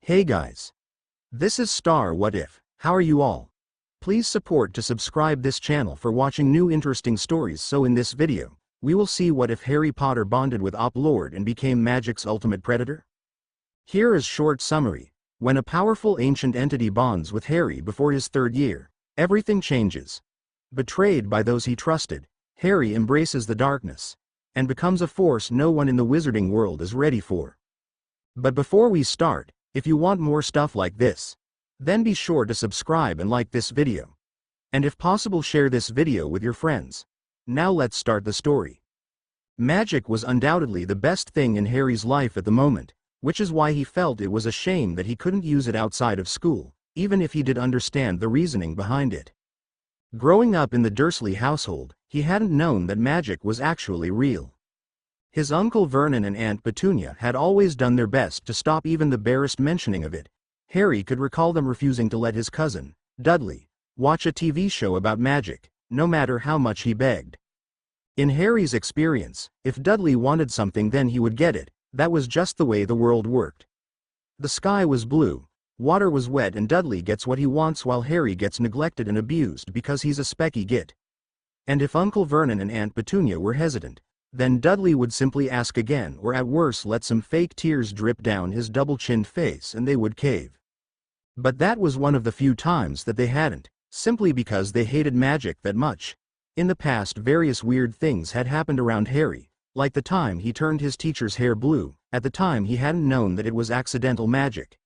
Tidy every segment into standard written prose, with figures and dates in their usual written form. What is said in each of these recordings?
Hey guys. This is Star What If. How are you all? Please support to subscribe this channel for watching new interesting stories. So in this video, we will see what if Harry Potter bonded with Op Lord and became magic's ultimate predator? Here is short summary. When a powerful ancient entity bonds with Harry before his third year, everything changes. Betrayed by those he trusted, Harry embraces the darkness and becomes a force no one in the wizarding world is ready for. But before we start, if you want more stuff like this, then be sure to subscribe and like this video. And if possible, share this video with your friends. Now let's start the story. Magic was undoubtedly the best thing in Harry's life at the moment, which is why he felt it was a shame that he couldn't use it outside of school, even if he did understand the reasoning behind it. Growing up in the Dursley household, he hadn't known that magic was actually real. His Uncle Vernon and Aunt Petunia had always done their best to stop even the barest mentioning of it. Harry could recall them refusing to let his cousin, Dudley, watch a TV show about magic, no matter how much he begged. In Harry's experience, if Dudley wanted something, then he would get it. That was just the way the world worked. The sky was blue, water was wet, and Dudley gets what he wants while Harry gets neglected and abused because he's a specky git. And if Uncle Vernon and Aunt Petunia were hesitant, then Dudley would simply ask again, or at worst let some fake tears drip down his double-chinned face and they would cave. But that was one of the few times that they hadn't, simply because they hated magic that much. In the past, various weird things had happened around Harry, like the time he turned his teacher's hair blue. At the time he hadn't known that it was accidental magic.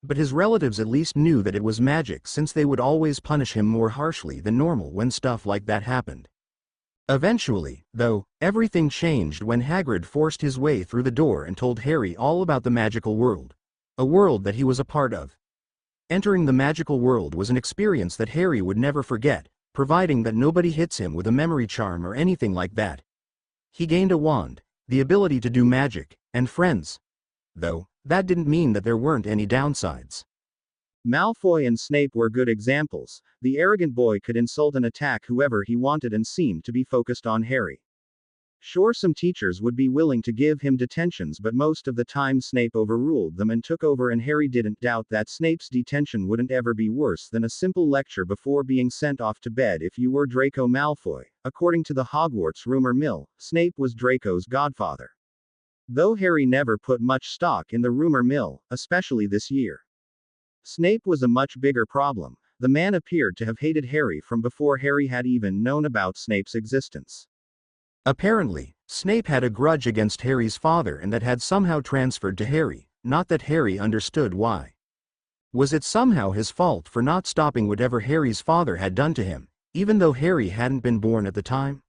But his relatives at least knew that it was magic, since they would always punish him more harshly than normal when stuff like that happened. Eventually, though, everything changed when Hagrid forced his way through the door and told Harry all about the magical world. A world that he was a part of. Entering the magical world was an experience that Harry would never forget, providing that nobody hits him with a memory charm or anything like that. He gained a wand, the ability to do magic, and friends. Though, that didn't mean that there weren't any downsides. Malfoy and Snape were good examples. The arrogant boy could insult and attack whoever he wanted and seemed to be focused on Harry. Sure, some teachers would be willing to give him detentions, but most of the time Snape overruled them and took over, and Harry didn't doubt that Snape's detention wouldn't ever be worse than a simple lecture before being sent off to bed if you were Draco Malfoy. According to the Hogwarts rumor mill, Snape was Draco's godfather. Though Harry never put much stock in the rumor mill, especially this year. Snape was a much bigger problem. The man appeared to have hated Harry from before Harry had even known about Snape's existence. Apparently, Snape had a grudge against Harry's father, and that had somehow transferred to Harry, not that Harry understood why. Was it somehow his fault for not stopping whatever Harry's father had done to him, even though Harry hadn't been born at the time?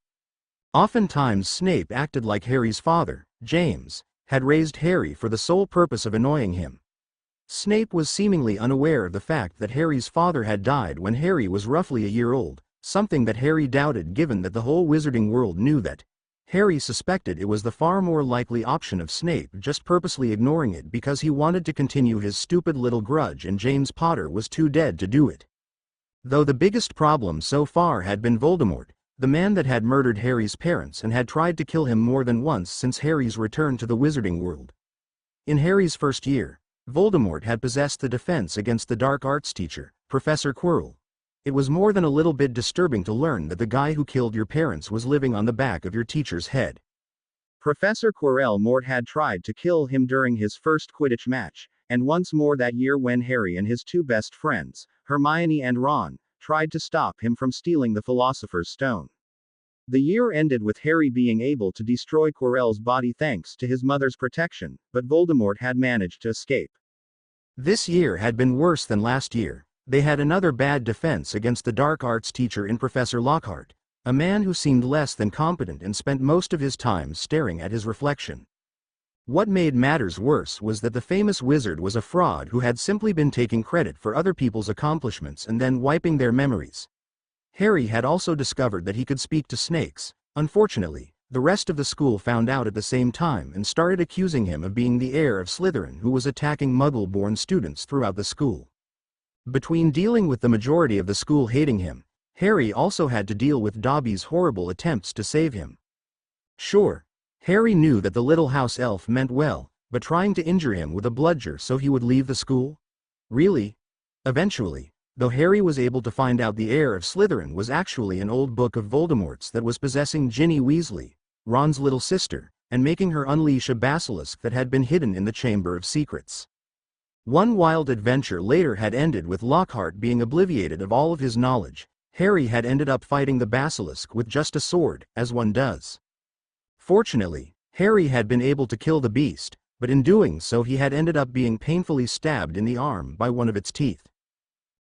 Oftentimes Snape acted like Harry's father, James, had raised Harry for the sole purpose of annoying him. Snape was seemingly unaware of the fact that Harry's father had died when Harry was roughly a year old, something that Harry doubted given that the whole wizarding world knew that. Harry suspected it was the far more likely option of Snape just purposely ignoring it because he wanted to continue his stupid little grudge, and James Potter was too dead to do it. Though the biggest problem so far had been Voldemort, the man that had murdered Harry's parents and had tried to kill him more than once since Harry's return to the wizarding world. In Harry's first year, Voldemort had possessed the defense against the dark arts teacher, Professor Quirrell. It was more than a little bit disturbing to learn that the guy who killed your parents was living on the back of your teacher's head. Professor Quirrell Mort had tried to kill him during his first Quidditch match, and once more that year when Harry and his two best friends, Hermione and Ron, tried to stop him from stealing the Philosopher's Stone. The year ended with Harry being able to destroy Quirrell's body thanks to his mother's protection, but Voldemort had managed to escape. This year had been worse than last year. They had another bad defense against the dark arts teacher in Professor Lockhart, a man who seemed less than competent and spent most of his time staring at his reflection. What made matters worse was that the famous wizard was a fraud who had simply been taking credit for other people's accomplishments and then wiping their memories. Harry had also discovered that he could speak to snakes. Unfortunately, the rest of the school found out at the same time and started accusing him of being the heir of Slytherin who was attacking Muggle-born students throughout the school. Between dealing with the majority of the school hating him, Harry also had to deal with Dobby's horrible attempts to save him. Sure, Harry knew that the little house elf meant well, but trying to injure him with a bludger so he would leave the school? Really? Eventually, though, Harry was able to find out the heir of Slytherin was actually an old book of Voldemort's that was possessing Ginny Weasley, Ron's little sister, and making her unleash a basilisk that had been hidden in the Chamber of Secrets. One wild adventure later had ended with Lockhart being obliviated of all of his knowledge. Harry had ended up fighting the basilisk with just a sword, as one does. Fortunately, Harry had been able to kill the beast, but in doing so he had ended up being painfully stabbed in the arm by one of its teeth.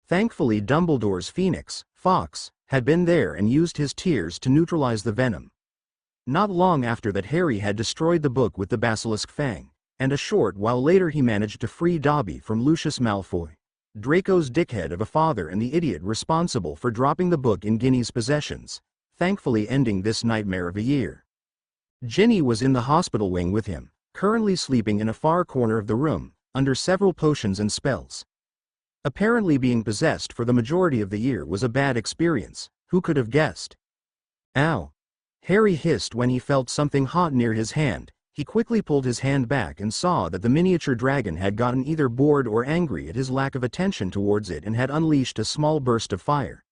Thankfully, Dumbledore's phoenix, Fawkes, had been there and used his tears to neutralize the venom. Not long after that, Harry had destroyed the book with the basilisk fang, and a short while later he managed to free Dobby from Lucius Malfoy, Draco's dickhead of a father and the idiot responsible for dropping the book in Ginny's possessions, thankfully ending this nightmare of a year. Ginny was in the hospital wing with him, currently sleeping in a far corner of the room, under several potions and spells. Apparently being possessed for the majority of the year was a bad experience, who could have guessed? Ow! Harry hissed when he felt something hot near his hand. He quickly pulled his hand back and saw that the miniature dragon had gotten either bored or angry at his lack of attention towards it and had unleashed a small burst of fire.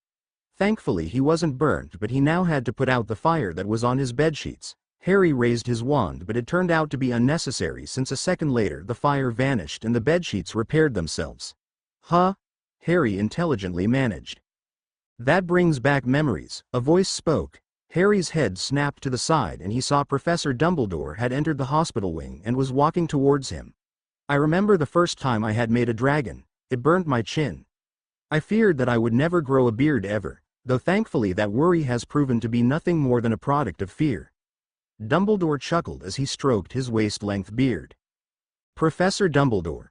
Thankfully he wasn't burnt, but he now had to put out the fire that was on his bedsheets. Harry raised his wand, but it turned out to be unnecessary since a second later the fire vanished and the bedsheets repaired themselves. Huh? Harry intelligently managed. That brings back memories, a voice spoke. Harry's head snapped to the side and he saw Professor Dumbledore had entered the hospital wing and was walking towards him. I remember the first time I had made a dragon, it burnt my chin. I feared that I would never grow a beard ever, though thankfully that worry has proven to be nothing more than a product of fear. Dumbledore chuckled as he stroked his waist-length beard. Professor Dumbledore.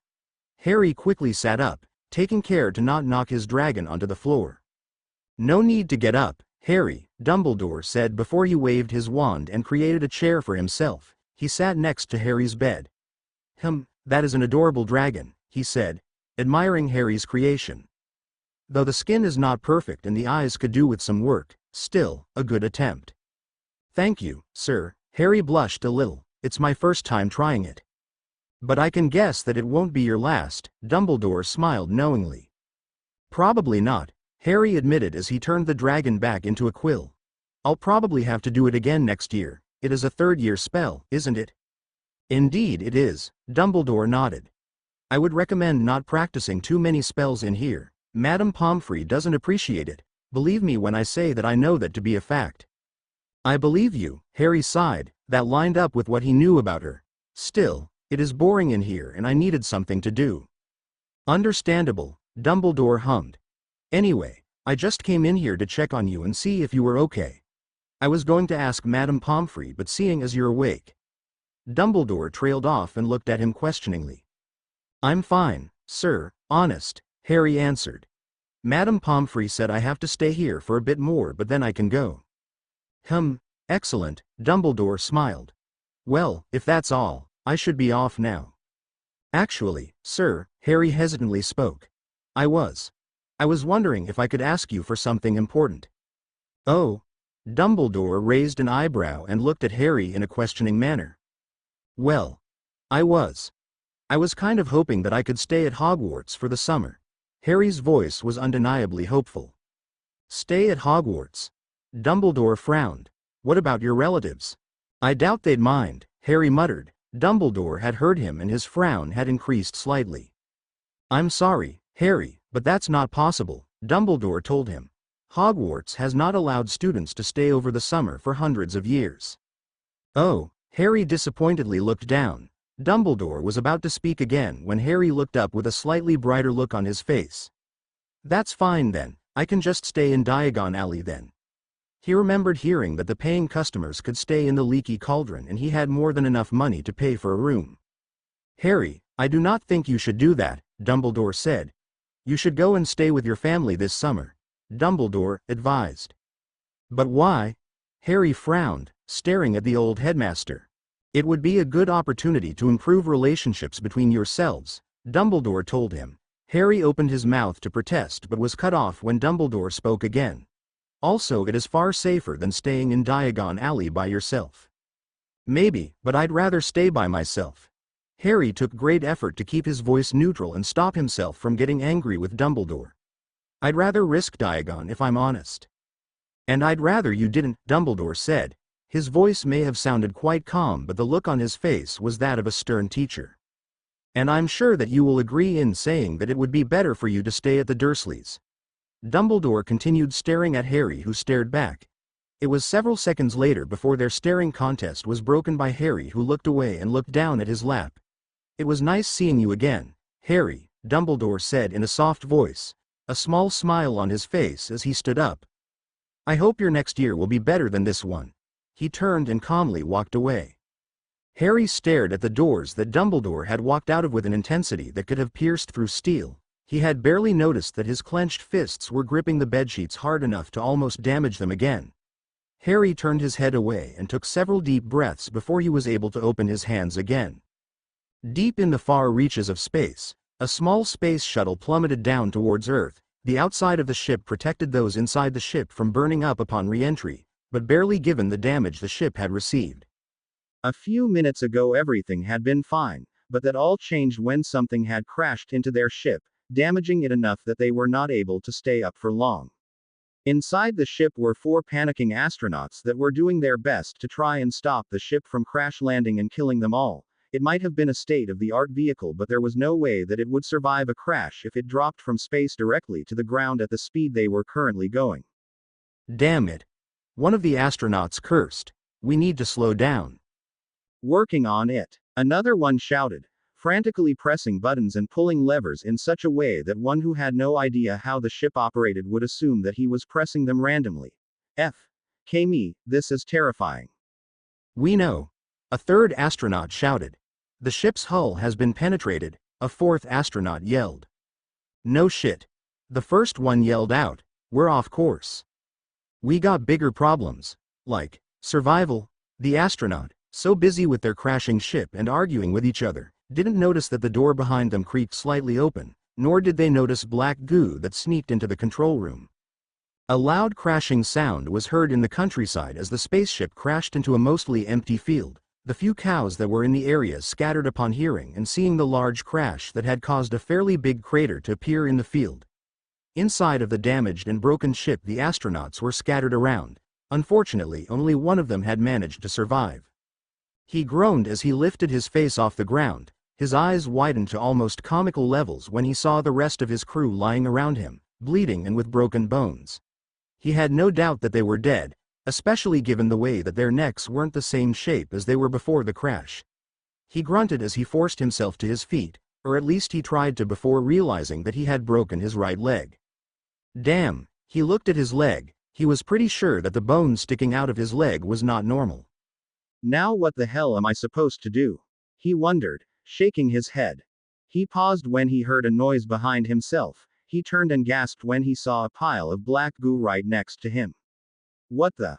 Harry quickly sat up, taking care to not knock his dragon onto the floor. No need to get up, Harry, Dumbledore said before he waved his wand and created a chair for himself. He sat next to Harry's bed. That is an adorable dragon, he said, admiring Harry's creation. Though the skin is not perfect and the eyes could do with some work, still, a good attempt. Thank you, sir. Harry blushed a little. It's my first time trying it. But I can guess that it won't be your last, Dumbledore smiled knowingly. Probably not, Harry admitted as he turned the dragon back into a quill. I'll probably have to do it again next year. It is a third-year spell, isn't it? Indeed it is, Dumbledore nodded. I would recommend not practicing too many spells in here. Madame Pomfrey doesn't appreciate it. Believe me when I say that I know that to be a fact. I believe you, Harry sighed. That lined up with what he knew about her. Still, it is boring in here and I needed something to do. Understandable, Dumbledore hummed. Anyway, I just came in here to check on you and see if you were okay. I was going to ask Madame Pomfrey, but seeing as you're awake. Dumbledore trailed off and looked at him questioningly. I'm fine, sir, honest, Harry answered. Madame Pomfrey said I have to stay here for a bit more but then I can go. Excellent, Dumbledore smiled. Well, if that's all, I should be off now. Actually, sir, Harry hesitantly spoke. I was wondering if I could ask you for something important. Oh? Dumbledore raised an eyebrow and looked at Harry in a questioning manner. Well, I was kind of hoping that I could stay at Hogwarts for the summer. Harry's voice was undeniably hopeful. Stay at Hogwarts? Dumbledore frowned. What about your relatives? I doubt they'd mind, Harry muttered. Dumbledore had heard him and his frown had increased slightly. I'm sorry, Harry, but that's not possible, Dumbledore told him. Hogwarts has not allowed students to stay over the summer for hundreds of years. Oh, Harry disappointedly looked down. Dumbledore was about to speak again when Harry looked up with a slightly brighter look on his face. That's fine then, I can just stay in Diagon Alley then. He remembered hearing that the paying customers could stay in the Leaky Cauldron and he had more than enough money to pay for a room. Harry, I do not think you should do that, Dumbledore said. You should go and stay with your family this summer, Dumbledore advised. But why? Harry frowned, staring at the old headmaster. It would be a good opportunity to improve relationships between yourselves, Dumbledore told him. Harry opened his mouth to protest but was cut off when Dumbledore spoke again. Also, it is far safer than staying in Diagon Alley by yourself. Maybe, but I'd rather stay by myself. Harry took great effort to keep his voice neutral and stop himself from getting angry with Dumbledore. "I'd rather risk Diagon if I'm honest." "And I'd rather you didn't," Dumbledore said. His voice may have sounded quite calm, but the look on his face was that of a stern teacher. "And I'm sure that you will agree in saying that it would be better for you to stay at the Dursleys." Dumbledore continued staring at Harry, who stared back. It was several seconds later before their staring contest was broken by Harry, who looked away and looked down at his lap. "It was nice seeing you again, Harry," Dumbledore said in a soft voice, a small smile on his face as he stood up. "I hope your next year will be better than this one." He turned and calmly walked away. Harry stared at the doors that Dumbledore had walked out of with an intensity that could have pierced through steel. He had barely noticed that his clenched fists were gripping the bedsheets hard enough to almost damage them again. Harry turned his head away and took several deep breaths before he was able to open his hands again. Deep in the far reaches of space, a small space shuttle plummeted down towards Earth. The outside of the ship protected those inside the ship from burning up upon re-entry, but barely given the damage the ship had received. A few minutes ago everything had been fine, but that all changed when something had crashed into their ship, damaging it enough that they were not able to stay up for long. Inside the ship were 4 panicking astronauts that were doing their best to try and stop the ship from crash landing and killing them all. It might have been a state-of-the-art vehicle, but there was no way that it would survive a crash if it dropped from space directly to the ground at the speed they were currently going. "Damn it!" one of the astronauts cursed. "We need to slow down." "Working on it," another one shouted, frantically pressing buttons and pulling levers in such a way that one who had no idea how the ship operated would assume that he was pressing them randomly. "F.K. this is terrifying." "We know," a third astronaut shouted. "The ship's hull has been penetrated," a fourth astronaut yelled. "No shit," the first one yelled out. "We're off course. We got bigger problems, like survival." The astronaut, so busy with their crashing ship and arguing with each other, didn't notice that the door behind them creaked slightly open, nor did they notice black goo that sneaked into the control room. A loud crashing sound was heard in the countryside as the spaceship crashed into a mostly empty field. The few cows that were in the area scattered upon hearing and seeing the large crash that had caused a fairly big crater to appear in the field. Inside of the damaged and broken ship, the astronauts were scattered around. Unfortunately, only one of them had managed to survive. He groaned as he lifted his face off the ground. His eyes widened to almost comical levels when he saw the rest of his crew lying around him, bleeding and with broken bones. He had no doubt that they were dead, especially given the way that their necks weren't the same shape as they were before the crash. He grunted as he forced himself to his feet, or at least he tried to before realizing that he had broken his right leg. Damn, he looked at his leg. He was pretty sure that the bone sticking out of his leg was not normal. "Now what the hell am I supposed to do?" he wondered, shaking his head. He paused when he heard a noise behind himself. He turned and gasped when he saw a pile of black goo right next to him. "What the?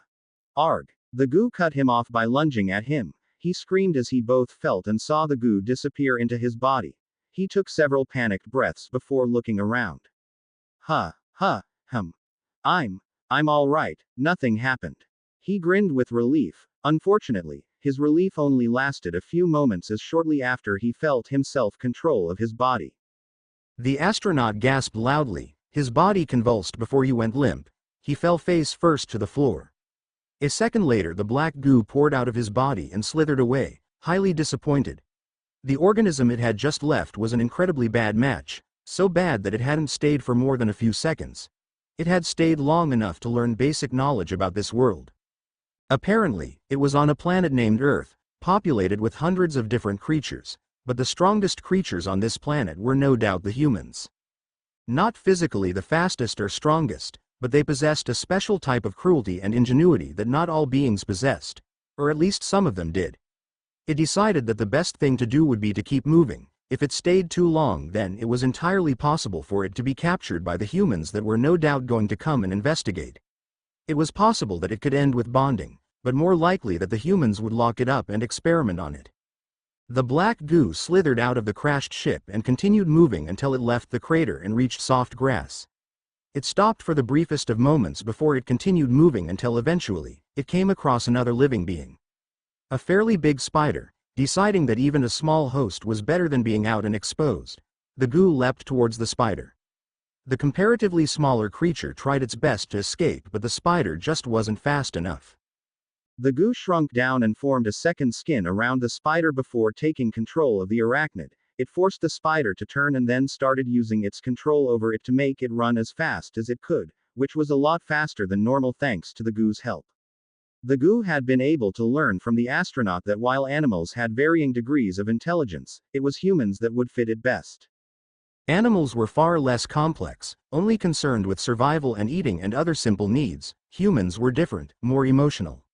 Arg!" The goo cut him off by lunging at him. He screamed as he both felt and saw the goo disappear into his body. He took several panicked breaths before looking around. I'm all right, nothing happened." He grinned with relief. Unfortunately, his relief only lasted a few moments, as shortly after he felt himself control of his body. The astronaut gasped loudly. His body convulsed before he went limp. He fell face first to the floor. A second later, the black goo poured out of his body and slithered away, highly disappointed. The organism it had just left was an incredibly bad match, so bad that it hadn't stayed for more than a few seconds. It had stayed long enough to learn basic knowledge about this world. Apparently, it was on a planet named Earth, populated with hundreds of different creatures, but the strongest creatures on this planet were no doubt the humans. Not physically the fastest or strongest, but they possessed a special type of cruelty and ingenuity that not all beings possessed, or at least some of them did. It decided that the best thing to do would be to keep moving. If it stayed too long, then it was entirely possible for it to be captured by the humans that were no doubt going to come and investigate. It was possible that it could end with bonding, but more likely that the humans would lock it up and experiment on it. The black goo slithered out of the crashed ship and continued moving until it left the crater and reached soft grass. It stopped for the briefest of moments before it continued moving until eventually, it came across another living being. A fairly big spider, Deciding that even a small host was better than being out and exposed, the goo leapt towards the spider. The comparatively smaller creature tried its best to escape, but the spider just wasn't fast enough. The goo shrunk down and formed a second skin around the spider before taking control of the arachnid. It forced the spider to turn and then started using its control over it to make it run as fast as it could, which was a lot faster than normal thanks to the goo's help. The goo had been able to learn from the astronaut that while animals had varying degrees of intelligence, it was humans that would fit it best. Animals were far less complex, only concerned with survival and eating and other simple needs. Humans were different, more emotional.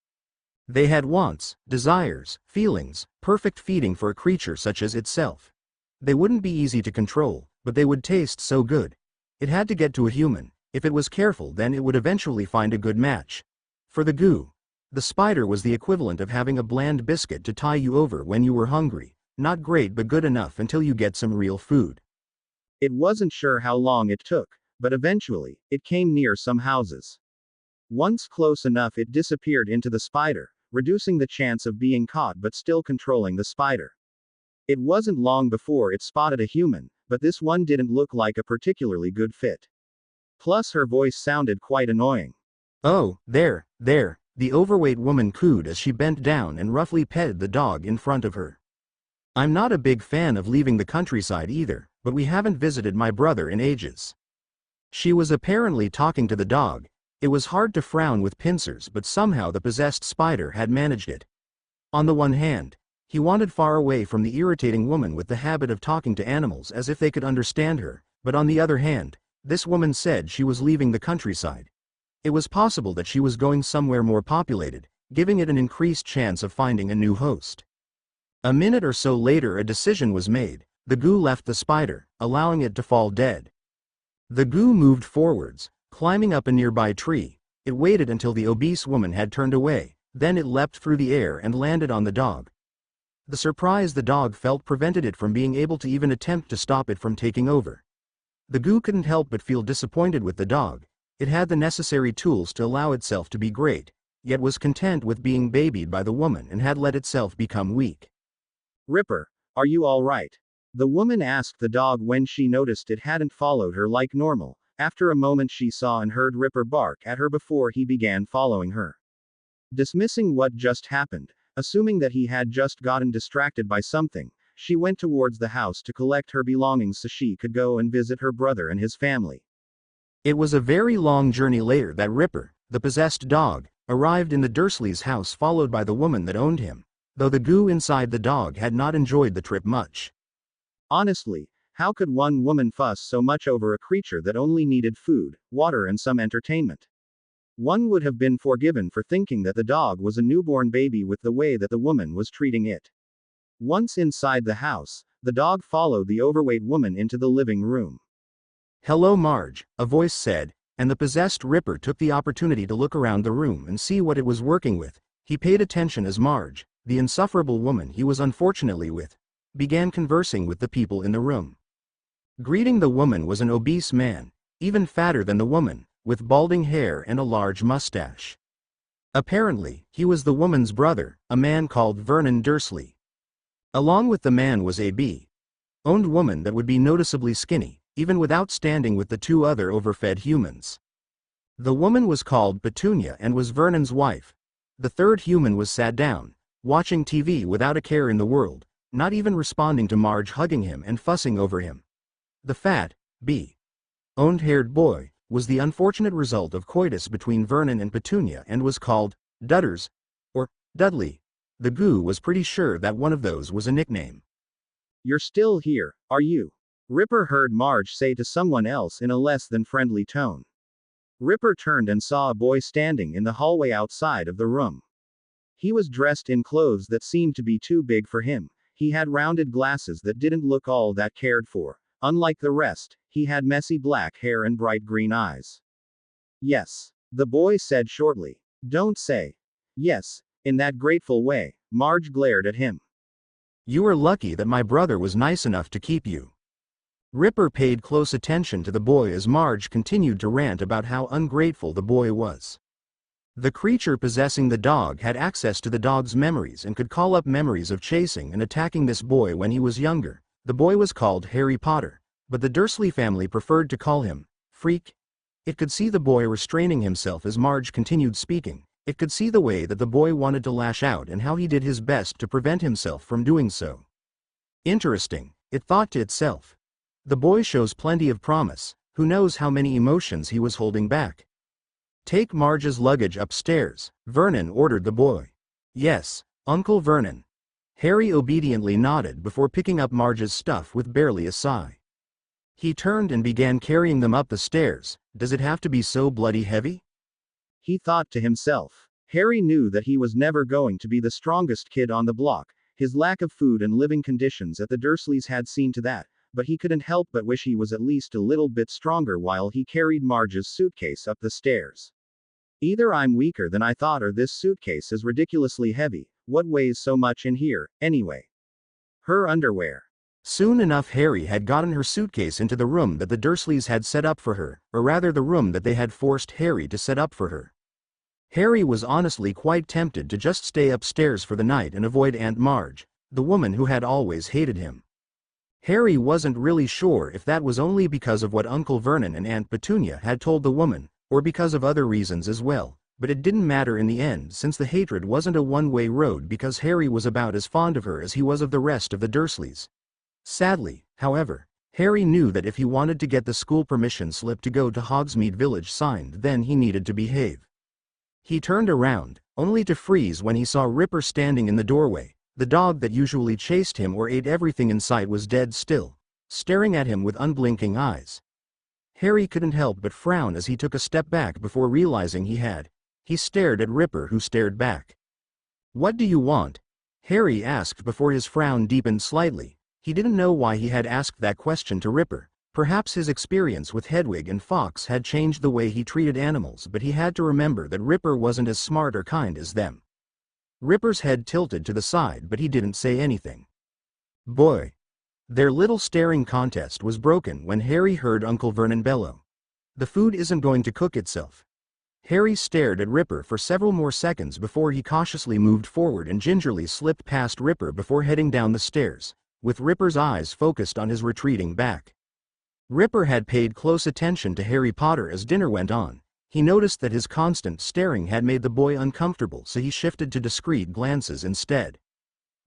They had wants, desires, feelings, perfect feeding for a creature such as itself. They wouldn't be easy to control, but they would taste so good. It had to get to a human. If it was careful, then it would eventually find a good match. For the goo, the spider was the equivalent of having a bland biscuit to tie you over when you were hungry. Not great but good enough until you get some real food. It wasn't sure how long it took, but eventually, it came near some houses. Once close enough, it disappeared into the spider, reducing the chance of being caught but still controlling the spider. It wasn't long before it spotted a human, but this one didn't look like a particularly good fit. Plus her voice sounded quite annoying. "Oh, there, the overweight woman cooed as she bent down and roughly petted the dog in front of her. "I'm not a big fan of leaving the countryside either, but we haven't visited my brother in ages." She was apparently talking to the dog. It was hard to frown with pincers, but somehow the possessed spider had managed it. On the one hand, he wanted far away from the irritating woman with the habit of talking to animals as if they could understand her, but on the other hand, this woman said she was leaving the countryside. It was possible that she was going somewhere more populated, giving it an increased chance of finding a new host. A minute or so later, a decision was made. The goo left the spider, allowing it to fall dead. The goo moved forwards, climbing up a nearby tree. It waited until the obese woman had turned away, then it leapt through the air and landed on the dog. The surprise the dog felt prevented it from being able to even attempt to stop it from taking over. The goo couldn't help but feel disappointed with the dog. It had the necessary tools to allow itself to be great, yet was content with being babied by the woman and had let itself become weak. "Ripper, are you all right?" The woman asked the dog when she noticed it hadn't followed her like normal. After a moment, she saw and heard Ripper bark at her before he began following her. Dismissing what just happened, assuming that he had just gotten distracted by something, she went towards the house to collect her belongings so she could go and visit her brother and his family. It was a very long journey later that Ripper, the possessed dog, arrived in the Dursleys' house, followed by the woman that owned him, though the goo inside the dog had not enjoyed the trip much. Honestly, how could one woman fuss so much over a creature that only needed food, water and some entertainment? One would have been forgiven for thinking that the dog was a newborn baby with the way that the woman was treating it. Once inside the house, the dog followed the overweight woman into the living room. "Hello, Marge," a voice said, and the possessed Ripper took the opportunity to look around the room and see what it was working with. He paid attention as Marge, the insufferable woman he was unfortunately with, began conversing with the people in the room. Greeting the woman was an obese man, even fatter than the woman, with balding hair and a large mustache. Apparently, he was the woman's brother, a man called Vernon Dursley. Along with the man was a owned woman that would be noticeably skinny, even without standing with the two other overfed humans. The woman was called Petunia and was Vernon's wife. The third human was sat down, watching TV without a care in the world, not even responding to Marge hugging him and fussing over him. The fat, owned haired boy was the unfortunate result of coitus between Vernon and Petunia and was called Dudders, or Dudley. The goo was pretty sure that one of those was a nickname. "You're still here, are you?" Ripper heard Marge say to someone else in a less than friendly tone. Ripper turned and saw a boy standing in the hallway outside of the room. He was dressed in clothes that seemed to be too big for him. He had rounded glasses that didn't look all that cared for. Unlike the rest, he had messy black hair and bright green eyes. "Yes," the boy said shortly. "Don't say yes in that grateful way." Marge glared at him. "You are lucky that my brother was nice enough to keep you." Ripper paid close attention to the boy as Marge continued to rant about how ungrateful the boy was. The creature possessing the dog had access to the dog's memories and could call up memories of chasing and attacking this boy when he was younger. The boy was called Harry Potter, but the Dursley family preferred to call him Freak. It could see the boy restraining himself as Marge continued speaking. It could see the way that the boy wanted to lash out and how he did his best to prevent himself from doing so. Interesting, it thought to itself. The boy shows plenty of promise. Who knows how many emotions he was holding back. Take Marge's luggage upstairs, Vernon ordered the boy. Yes, Uncle Vernon. Harry obediently nodded before picking up Marge's stuff with barely a sigh. He turned and began carrying them up the stairs. Does it have to be so bloody heavy? He thought to himself. Harry knew that he was never going to be the strongest kid on the block. His lack of food and living conditions at the Dursleys had seen to that, but he couldn't help but wish he was at least a little bit stronger while he carried Marge's suitcase up the stairs. Either I'm weaker than I thought or this suitcase is ridiculously heavy. What weighs so much in here, anyway? Her underwear. Soon enough Harry had gotten her suitcase into the room that the Dursleys had set up for her, or rather the room that they had forced Harry to set up for her. Harry was honestly quite tempted to just stay upstairs for the night and avoid Aunt Marge, the woman who had always hated him. Harry wasn't really sure if that was only because of what Uncle Vernon and Aunt Petunia had told the woman, or because of other reasons as well, but it didn't matter in the end since the hatred wasn't a one-way road because Harry was about as fond of her as he was of the rest of the Dursleys. Sadly, however, Harry knew that if he wanted to get the school permission slip to go to Hogsmeade Village signed then he needed to behave. He turned around, only to freeze when he saw Ripper standing in the doorway. The dog that usually chased him or ate everything in sight was dead still, staring at him with unblinking eyes. Harry couldn't help but frown as he took a step back before realizing he had. He stared at Ripper who stared back. "What do you want?" Harry asked before his frown deepened slightly. He didn't know why he had asked that question to Ripper. Perhaps his experience with Hedwig and Fox had changed the way he treated animals, but he had to remember that Ripper wasn't as smart or kind as them. Ripper's head tilted to the side but he didn't say anything. "Boy." Their little staring contest was broken when Harry heard Uncle Vernon bellow. "The food isn't going to cook itself." Harry stared at Ripper for several more seconds before he cautiously moved forward and gingerly slipped past Ripper before heading down the stairs, with Ripper's eyes focused on his retreating back. Ripper had paid close attention to Harry Potter as dinner went on. He noticed that his constant staring had made the boy uncomfortable, so he shifted to discreet glances instead.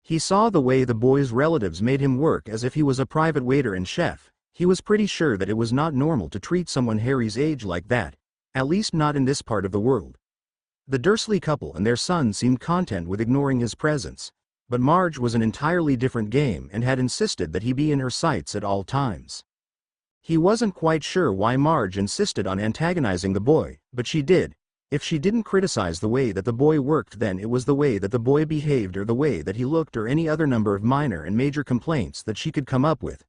He saw the way the boy's relatives made him work as if he was a private waiter and chef. He was pretty sure that it was not normal to treat someone Harry's age like that, at least not in this part of the world. The Dursley couple and their son seemed content with ignoring his presence, but Marge was an entirely different game and had insisted that he be in her sights at all times. He wasn't quite sure why Marge insisted on antagonizing the boy, but she did. If she didn't criticize the way that the boy worked, then it was the way that the boy behaved or the way that he looked or any other number of minor and major complaints that she could come up with.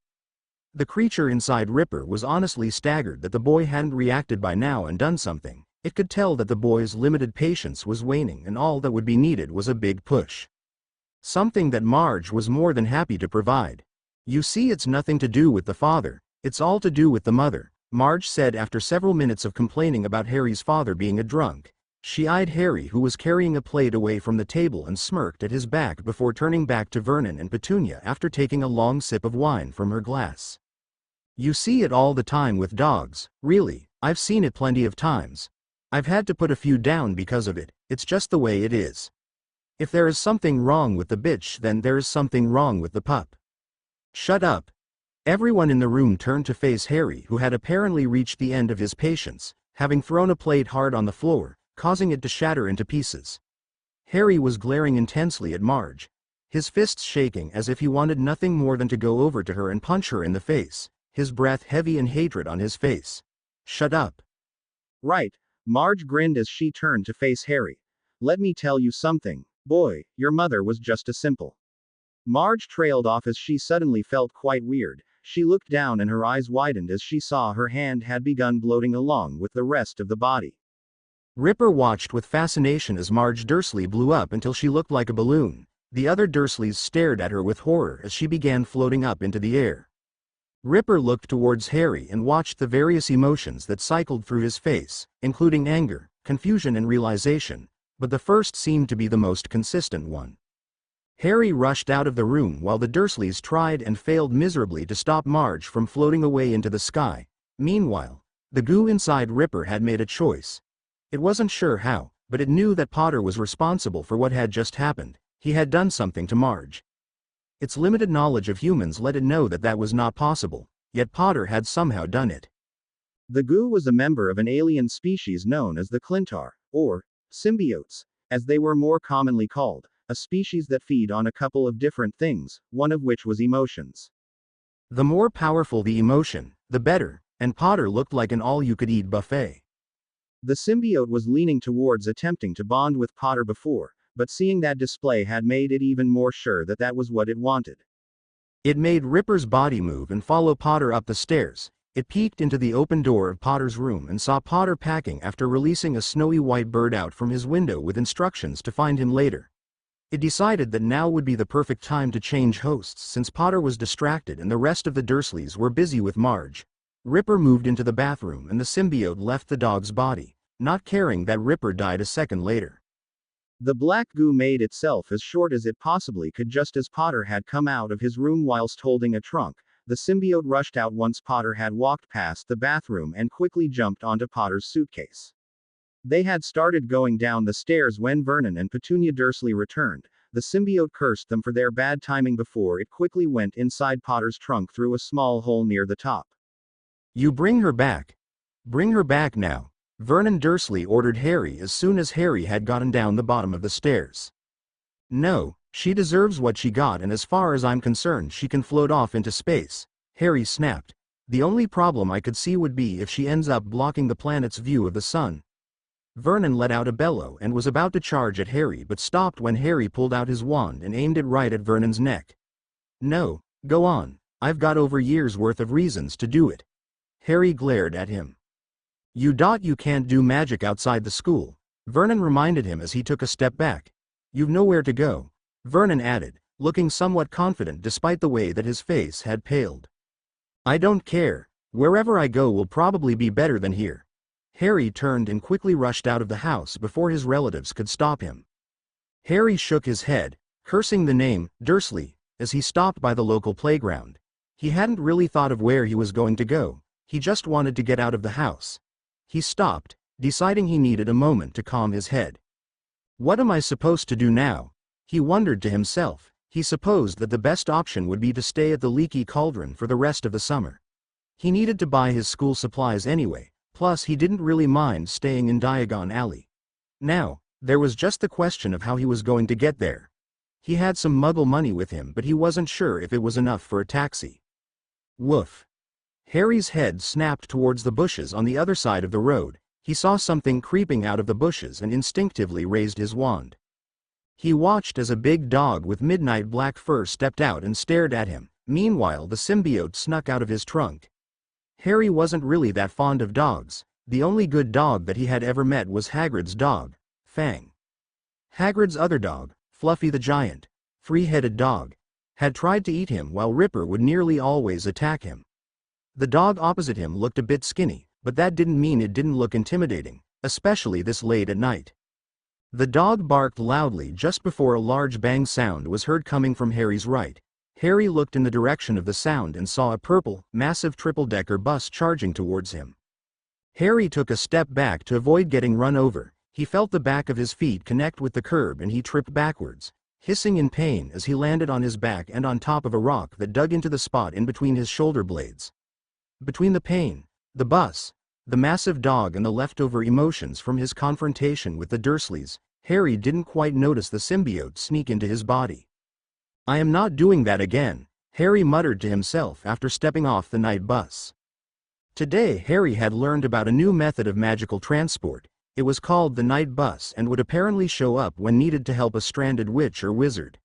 The creature inside Ripper was honestly staggered that the boy hadn't reacted by now and done something. It could tell that the boy's limited patience was waning and all that would be needed was a big push. Something that Marge was more than happy to provide. "You see, it's nothing to do with the father, it's all to do with the mother," Marge said after several minutes of complaining about Harry's father being a drunk. She eyed Harry, who was carrying a plate away from the table, and smirked at his back before turning back to Vernon and Petunia after taking a long sip of wine from her glass. "You see it all the time with dogs, really. I've seen it plenty of times. I've had to put a few down because of it. It's just the way it is. If there is something wrong with the bitch, then there is something wrong with the pup." "Shut up." Everyone in the room turned to face Harry, who had apparently reached the end of his patience, having thrown a plate hard on the floor, causing it to shatter into pieces. Harry was glaring intensely at Marge, his fists shaking as if he wanted nothing more than to go over to her and punch her in the face, his breath heavy in hatred on his face. "Shut up." "Right." Marge grinned as she turned to face Harry. "Let me tell you something, boy, your mother was just a simple." Marge trailed off as she suddenly felt quite weird. She looked down and her eyes widened as she saw her hand had begun bloating along with the rest of the body. Ripper watched with fascination as Marge Dursley blew up until she looked like a balloon. The other Dursleys stared at her with horror as she began floating up into the air. Ripper looked towards Harry and watched the various emotions that cycled through his face, including anger, confusion and realization, but the first seemed to be the most consistent one. Harry rushed out of the room while the Dursleys tried and failed miserably to stop Marge from floating away into the sky. Meanwhile, the goo inside Ripper had made a choice. It wasn't sure how, but it knew that Potter was responsible for what had just happened. He had done something to Marge. Its limited knowledge of humans let it know that that was not possible, yet Potter had somehow done it. The goo was a member of an alien species known as the Clintar, or symbiotes, as they were more commonly called, a species that feed on a couple of different things, one of which was emotions. The more powerful the emotion, the better, and Potter looked like an all-you-could-eat buffet. The symbiote was leaning towards attempting to bond with Potter before, but seeing that display had made it even more sure that that was what it wanted. It made Ripper's body move and follow Potter up the stairs. It peeked into the open door of Potter's room and saw Potter packing after releasing a snowy white bird out from his window with instructions to find him later. It decided that now would be the perfect time to change hosts since Potter was distracted and the rest of the Dursleys were busy with Marge. Ripper moved into the bathroom and the symbiote left the dog's body, not caring that Ripper died a second later. The black goo made itself as short as it possibly could just as Potter had come out of his room whilst holding a trunk. The symbiote rushed out once Potter had walked past the bathroom and quickly jumped onto Potter's suitcase. They had started going down the stairs when Vernon and Petunia Dursley returned. The symbiote cursed them for their bad timing before it quickly went inside Potter's trunk through a small hole near the top. "You bring her back. Bring her back now," Vernon Dursley ordered Harry as soon as Harry had gotten down the bottom of the stairs. "No, she deserves what she got and as far as I'm concerned she can float off into space," Harry snapped. "The only problem I could see would be if she ends up blocking the planet's view of the sun." Vernon let out a bellow and was about to charge at Harry but stopped when Harry pulled out his wand and aimed it right at Vernon's neck. "No, go on, I've got over years worth of reasons to do it." Harry glared at him. You can't do magic outside the school," Vernon reminded him as he took a step back. "You've nowhere to go," Vernon added, looking somewhat confident despite the way that his face had paled. "I don't care, wherever I go will probably be better than here." Harry turned and quickly rushed out of the house before his relatives could stop him. Harry shook his head, cursing the name, Dursley, as he stopped by the local playground. He hadn't really thought of where he was going to go, he just wanted to get out of the house. He stopped, deciding he needed a moment to calm his head. "What am I supposed to do now?" he wondered to himself. He supposed that the best option would be to stay at the Leaky Cauldron for the rest of the summer. He needed to buy his school supplies anyway, plus he didn't really mind staying in Diagon Alley. Now, there was just the question of how he was going to get there. He had some Muggle money with him but he wasn't sure if it was enough for a taxi. Woof. Harry's head snapped towards the bushes on the other side of the road. He saw something creeping out of the bushes and instinctively raised his wand. He watched as a big dog with midnight black fur stepped out and stared at him. Meanwhile, the symbiote snuck out of his trunk. Harry wasn't really that fond of dogs. The only good dog that he had ever met was Hagrid's dog, Fang. Hagrid's other dog, Fluffy the giant, three-headed dog, had tried to eat him while Ripper would nearly always attack him. The dog opposite him looked a bit skinny, but that didn't mean it didn't look intimidating, especially this late at night. The dog barked loudly just before a large bang sound was heard coming from Harry's right. Harry looked in the direction of the sound and saw a purple, massive triple-decker bus charging towards him. Harry took a step back to avoid getting run over. He felt the back of his feet connect with the curb and he tripped backwards, hissing in pain as he landed on his back and on top of a rock that dug into the spot in between his shoulder blades. Between the pain, the bus, the massive dog and the leftover emotions from his confrontation with the Dursleys, Harry didn't quite notice the symbiote sneak into his body. "I am not doing that again," Harry muttered to himself after stepping off the night bus. Today Harry had learned about a new method of magical transport. It was called the night bus and would apparently show up when needed to help a stranded witch or wizard.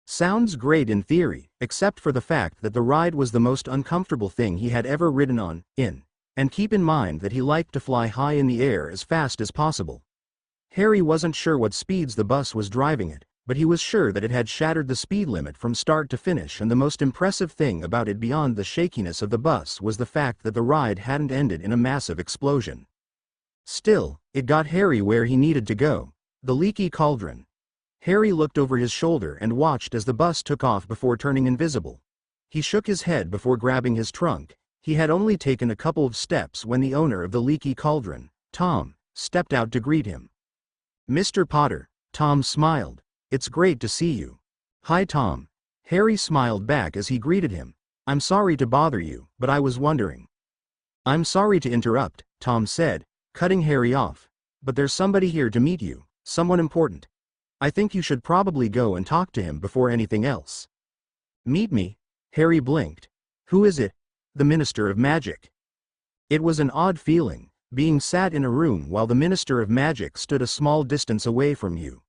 Sounds great in theory, except for the fact that the ride was the most uncomfortable thing he had ever ridden on, and keep in mind that he liked to fly high in the air as fast as possible. Harry wasn't sure what speeds the bus was driving at, but he was sure that it had shattered the speed limit from start to finish, and the most impressive thing about it beyond the shakiness of the bus was the fact that the ride hadn't ended in a massive explosion. Still, it got Harry where he needed to go. The leaky cauldron. Harry looked over his shoulder and watched as the bus took off before turning invisible. He shook his head before grabbing his trunk. He had only taken a couple of steps when the owner of the leaky cauldron, Tom, stepped out to greet him. "Mr. Potter," Tom smiled. "It's great to see you." "Hi, Tom." Harry smiled back as he greeted him. "I'm sorry to bother you, but I was wondering." "I'm sorry to interrupt," Tom said, cutting Harry off. "But there's somebody here to meet you, someone important. I think you should probably go and talk to him before anything else." "Meet me?" Harry blinked. "Who is it?" "The Minister of Magic." It was an odd feeling, being sat in a room while the Minister of Magic stood a small distance away from you.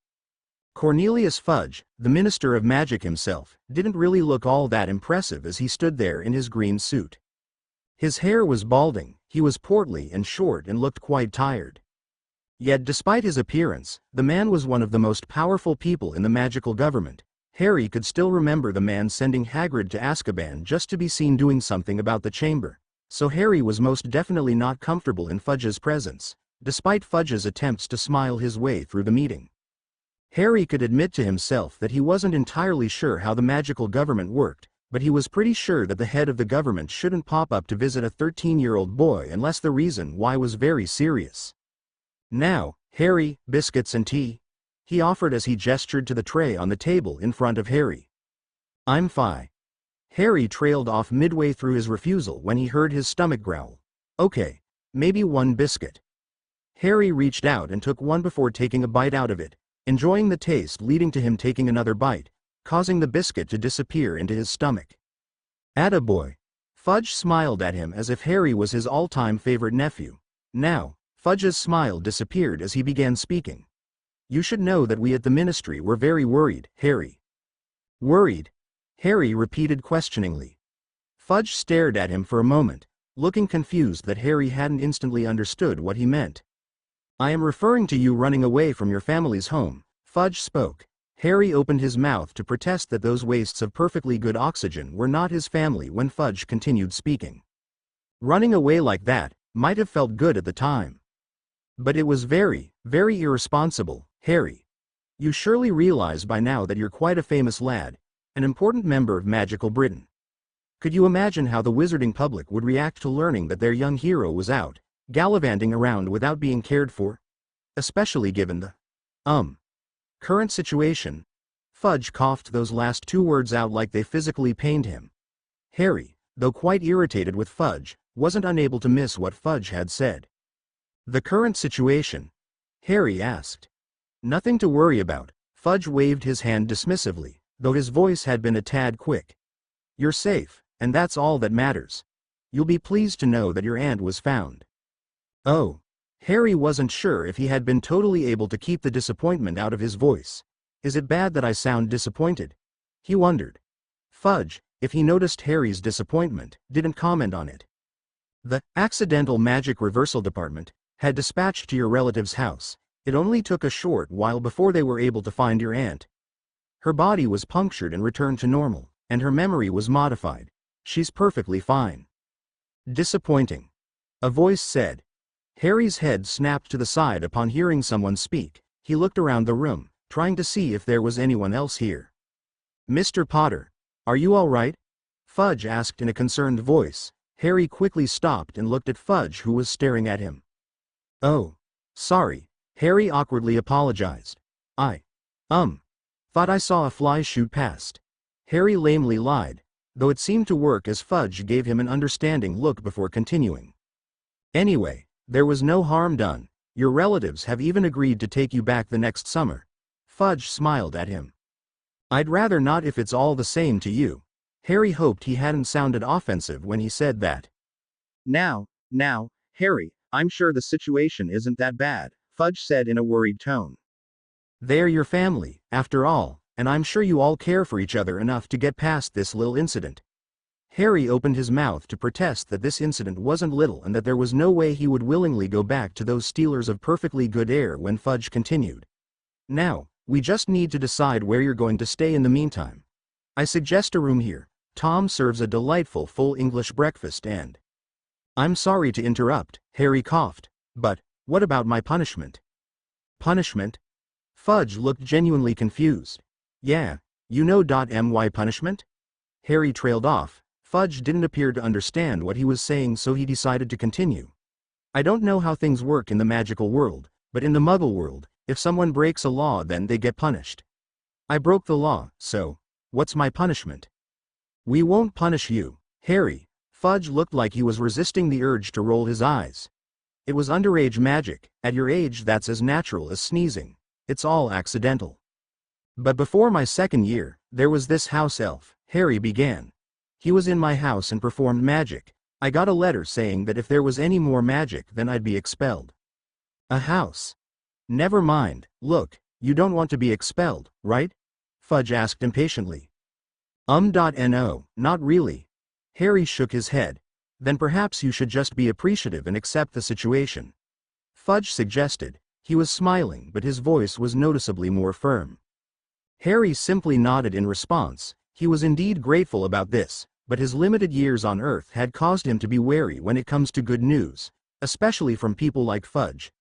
Cornelius Fudge, the Minister of Magic himself, didn't really look all that impressive as he stood there in his green suit. His hair was balding, he was portly and short and looked quite tired. Yet despite his appearance, the man was one of the most powerful people in the magical government. Harry could still remember the man sending Hagrid to Azkaban just to be seen doing something about the chamber. So Harry was most definitely not comfortable in Fudge's presence, despite Fudge's attempts to smile his way through the meeting. Harry could admit to himself that he wasn't entirely sure how the magical government worked, but he was pretty sure that the head of the government shouldn't pop up to visit a 13-year-old boy unless the reason why was very serious. "Now, Harry, biscuits and tea?" he offered as he gestured to the tray on the table in front of Harry. "I'm fine." Harry trailed off midway through his refusal when he heard his stomach growl. "Okay, maybe one biscuit." Harry reached out and took one before taking a bite out of it, enjoying the taste leading to him taking another bite, causing the biscuit to disappear into his stomach. "Attaboy." Fudge smiled at him as if Harry was his all-time favorite nephew. Now, Fudge's smile disappeared as he began speaking. "You should know that we at the Ministry were very worried, Harry." "Worried?" Harry repeated questioningly. Fudge stared at him for a moment, looking confused that Harry hadn't instantly understood what he meant. "I am referring to you running away from your family's home," Fudge spoke. Harry opened his mouth to protest that those wastes of perfectly good oxygen were not his family when Fudge continued speaking. Running away like that might have felt good at the time. But it was very, very irresponsible, Harry. You surely realize by now that you're quite a famous lad, an important member of magical Britain. Could you imagine how the wizarding public would react to learning that their young hero was out, gallivanting around without being cared for? Especially given the current situation. Fudge coughed those last two words out like they physically pained him. Harry, though quite irritated with Fudge, wasn't unable to miss what Fudge had said. "The current situation?" Harry asked. "Nothing to worry about." Fudge waved his hand dismissively, though his voice had been a tad quick. "You're safe, and that's all that matters. You'll be pleased to know that your aunt was found." "Oh." Harry wasn't sure if he had been totally able to keep the disappointment out of his voice. "Is it bad that I sound disappointed?" he wondered. Fudge, if he noticed Harry's disappointment, didn't comment on it. "The Accidental Magic Reversal Department had dispatched to your relative's house. It only took a short while before they were able to find your aunt. Her body was punctured and returned to normal, and her memory was modified. She's perfectly fine." "Disappointing," a voice said. Harry's head snapped to the side upon hearing someone speak. He looked around the room, trying to see if there was anyone else here. "Mr. Potter, are you all right?" Fudge asked in a concerned voice. Harry quickly stopped and looked at Fudge, who was staring at him. "Oh, sorry," Harry awkwardly apologized. I thought I saw a fly shoot past." Harry lamely lied, though it seemed to work as Fudge gave him an understanding look before continuing. "Anyway, there was no harm done. Your relatives have even agreed to take you back the next summer." Fudge smiled at him. "I'd rather not if it's all the same to you." Harry hoped he hadn't sounded offensive when he said that. Now, Harry, I'm sure the situation isn't that bad," Fudge said in a worried tone. "They're your family, after all, and I'm sure you all care for each other enough to get past this little incident." Harry opened his mouth to protest that this incident wasn't little and that there was no way he would willingly go back to those stealers of perfectly good air when Fudge continued. "Now, we just need to decide where you're going to stay in the meantime. I suggest a room here. Tom serves a delightful full English breakfast and—" "I'm sorry to interrupt," Harry coughed, "but What about my punishment? Punishment? Fudge looked genuinely confused. Yeah, you know. My punishment? Harry trailed off. Fudge didn't appear to understand what he was saying, so he decided to continue. I don't know how things work in the magical world, but in the Muggle world, if someone breaks a law, then they get punished. I broke the law, so what's my punishment? We won't punish you, Harry. Fudge looked like he was resisting the urge to roll his eyes. It was underage magic. At your age, that's as natural as sneezing. It's all accidental. But before my second year, there was this house elf, Harry began. He was in my house and performed magic. I got a letter saying that if there was any more magic, then I'd be expelled. A house? Never mind. Look, you don't want to be expelled, right? Fudge asked impatiently. No, not really. Harry shook his head. Then perhaps you should just be appreciative and accept the situation. Fudge suggested. He was smiling, but his voice was noticeably more firm. Harry simply nodded in response. He was indeed grateful about this, but his limited years on Earth had caused him to be wary when it comes to good news, especially from people like Fudge.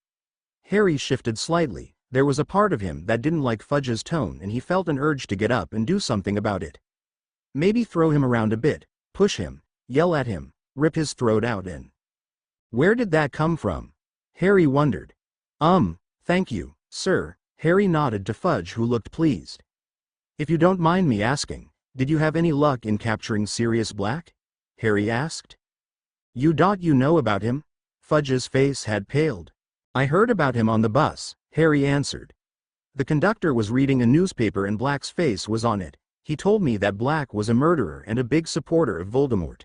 Harry shifted slightly. There was a part of him that didn't like Fudge's tone, and he felt an urge to get up and do something about it. Maybe throw him around a bit, push him, yell at him, rip his throat out and... Where did that come from? Harry wondered. Thank you, sir. Harry nodded to Fudge, who looked pleased. If you don't mind me asking, did you have any luck in capturing Sirius Black? Harry asked. You know about him? Fudge's face had paled. I heard about him on the bus, Harry answered. The conductor was reading a newspaper and Black's face was on it. He told me that Black was a murderer and a big supporter of Voldemort.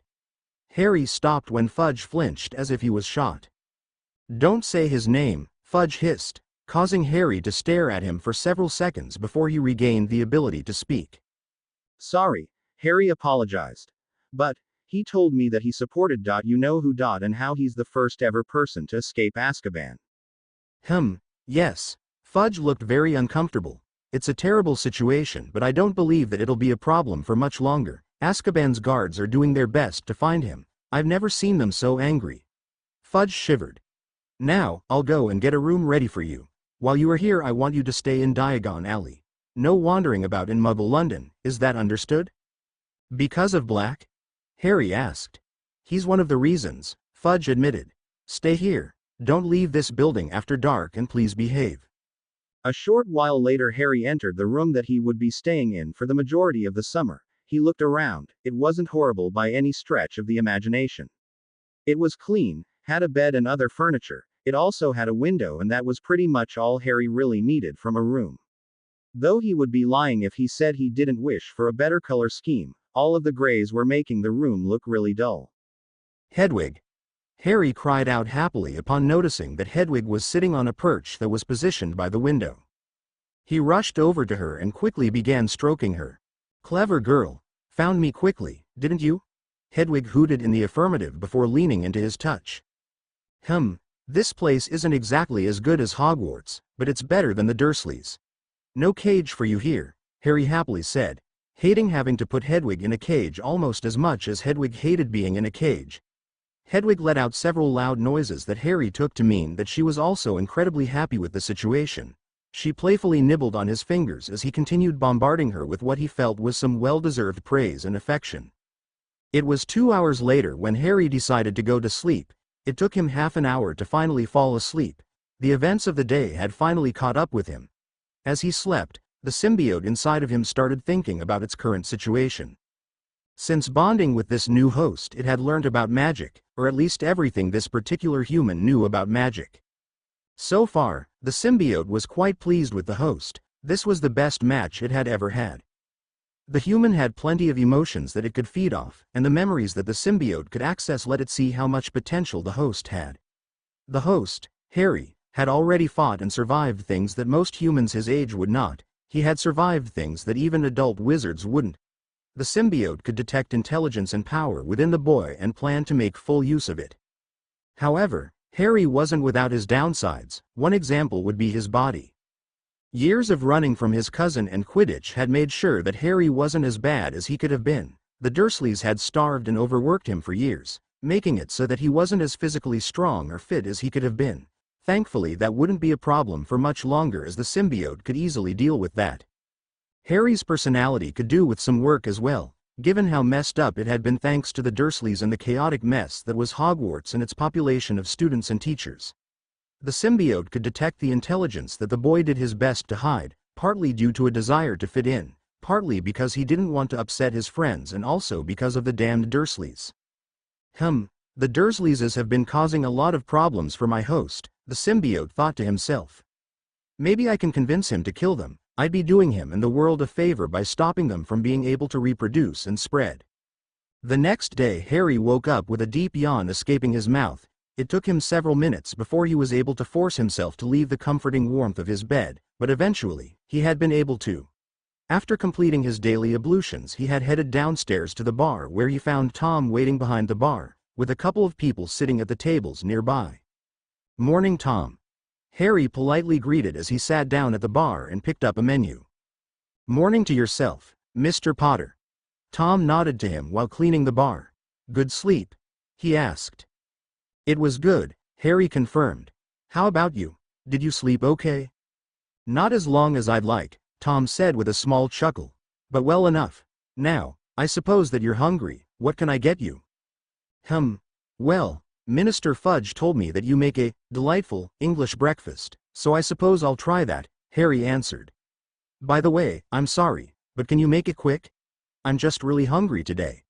Harry stopped when Fudge flinched as if he was shot. Don't say his name, Fudge hissed, causing Harry to stare at him for several seconds before he regained the ability to speak. Sorry, Harry apologized. But he told me that he supported you know who and how he's the first ever person to escape Azkaban. Yes. Fudge looked very uncomfortable. It's a terrible situation, but I don't believe that it'll be a problem for much longer. Azkaban's guards are doing their best to find him. I've never seen them so angry. Fudge shivered. Now, I'll go and get a room ready for you. While you are here, I want you to stay in Diagon Alley. No wandering about in Muggle London, is that understood? Because of Black? Harry asked. He's one of the reasons, Fudge admitted. Stay here. Don't leave this building after dark and please behave. A short while later, Harry entered the room that he would be staying in for the majority of the summer. He looked around. It wasn't horrible by any stretch of the imagination. It was clean, had a bed and other furniture. It also had a window, and that was pretty much all Harry really needed from a room. Though he would be lying if he said he didn't wish for a better color scheme, all of the grays were making the room look really dull. Hedwig. Harry cried out happily upon noticing that Hedwig was sitting on a perch that was positioned by the window. He rushed over to her and quickly began stroking her. Clever girl. Found me quickly, didn't you? Hedwig hooted in the affirmative before leaning into his touch. This place isn't exactly as good as Hogwarts, but it's better than the Dursleys. No cage for you here, Harry happily said, hating having to put Hedwig in a cage almost as much as Hedwig hated being in a cage. Hedwig let out several loud noises that Harry took to mean that she was also incredibly happy with the situation. She playfully nibbled on his fingers as he continued bombarding her with what he felt was some well-deserved praise and affection. It was 2 hours later when Harry decided to go to sleep. It took him half an hour to finally fall asleep. The events of the day had finally caught up with him. As he slept, the symbiote inside of him started thinking about its current situation. Since bonding with this new host, it had learned about magic, or at least everything this particular human knew about magic. So far, the symbiote was quite pleased with the host. This was the best match it had ever had. The human had plenty of emotions that it could feed off, and the memories that the symbiote could access let it see how much potential the host had. The host, Harry, had already fought and survived things that most humans his age would not. He had survived things that even adult wizards wouldn't. The symbiote could detect intelligence and power within the boy and planned to make full use of it. However, Harry wasn't without his downsides. One example would be his body. Years of running from his cousin and Quidditch had made sure that Harry wasn't as bad as he could have been. The Dursleys had starved and overworked him for years, making it so that he wasn't as physically strong or fit as he could have been. Thankfully, that wouldn't be a problem for much longer, as the symbiote could easily deal with that. Harry's personality could do with some work as well, given how messed up it had been thanks to the Dursleys and the chaotic mess that was Hogwarts and its population of students and teachers. The symbiote could detect the intelligence that the boy did his best to hide, partly due to a desire to fit in, partly because he didn't want to upset his friends, and also because of the damned Dursleys. The Dursleys have been causing a lot of problems for my host, the symbiote thought to himself. Maybe I can convince him to kill them. I'd be doing him and the world a favor by stopping them from being able to reproduce and spread. The next day, Harry woke up with a deep yawn escaping his mouth. It took him several minutes before he was able to force himself to leave the comforting warmth of his bed, but eventually, he had been able to. After completing his daily ablutions, he had headed downstairs to the bar, where he found Tom waiting behind the bar, with a couple of people sitting at the tables nearby. "Morning, Tom," Harry politely greeted as he sat down at the bar and picked up a menu. "Morning to yourself, Mr. Potter." Tom nodded to him while cleaning the bar. "Good sleep?" he asked. "It was good," Harry confirmed. "How about you? Did you sleep okay?" "Not as long as I'd like," Tom said with a small chuckle. "But well enough. Now, I suppose that you're hungry. What can I get you?" Well, Minister Fudge told me that you make a delightful English breakfast, so I suppose I'll try that," Harry answered. "By the way, I'm sorry, but can you make it quick? I'm just really hungry today."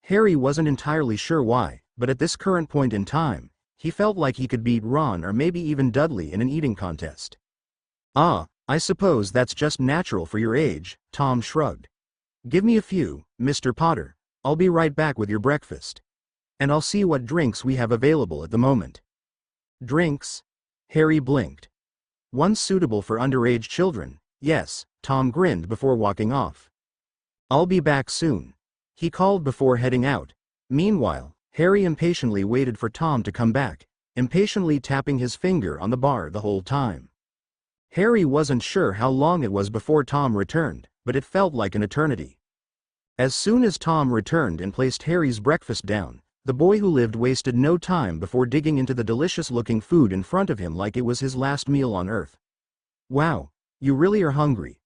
Harry wasn't entirely sure why, but at this current point in time, he felt like he could beat Ron or maybe even Dudley in an eating contest. I suppose that's just natural for your age," Tom shrugged. "Give me a few, Mr. Potter. I'll be right back with your breakfast. And I'll see what drinks we have available at the moment." "Drinks?" Harry blinked. "Ones suitable for underage children, yes," Tom grinned before walking off. "I'll be back soon," he called before heading out. Meanwhile, Harry impatiently waited for Tom to come back, impatiently tapping his finger on the bar the whole time. Harry wasn't sure how long it was before Tom returned, but it felt like an eternity. As soon as Tom returned and placed Harry's breakfast down, the boy who lived wasted no time before digging into the delicious-looking food in front of him like it was his last meal on Earth. "Wow, you really are hungry."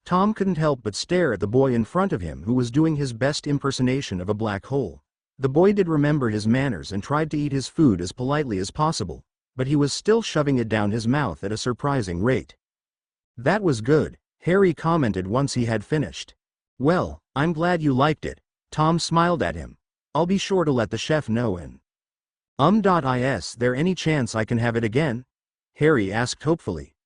Tom couldn't help but stare at the boy in front of him, who was doing his best impersonation of a black hole. The boy did remember his manners and tried to eat his food as politely as possible, but he was still shoving it down his mouth at a surprising rate. "That was good," Harry commented once he had finished. "Well, I'm glad you liked it." Tom smiled at him. "I'll be sure to let the chef know and is there any chance I can have it again?" Harry asked hopefully.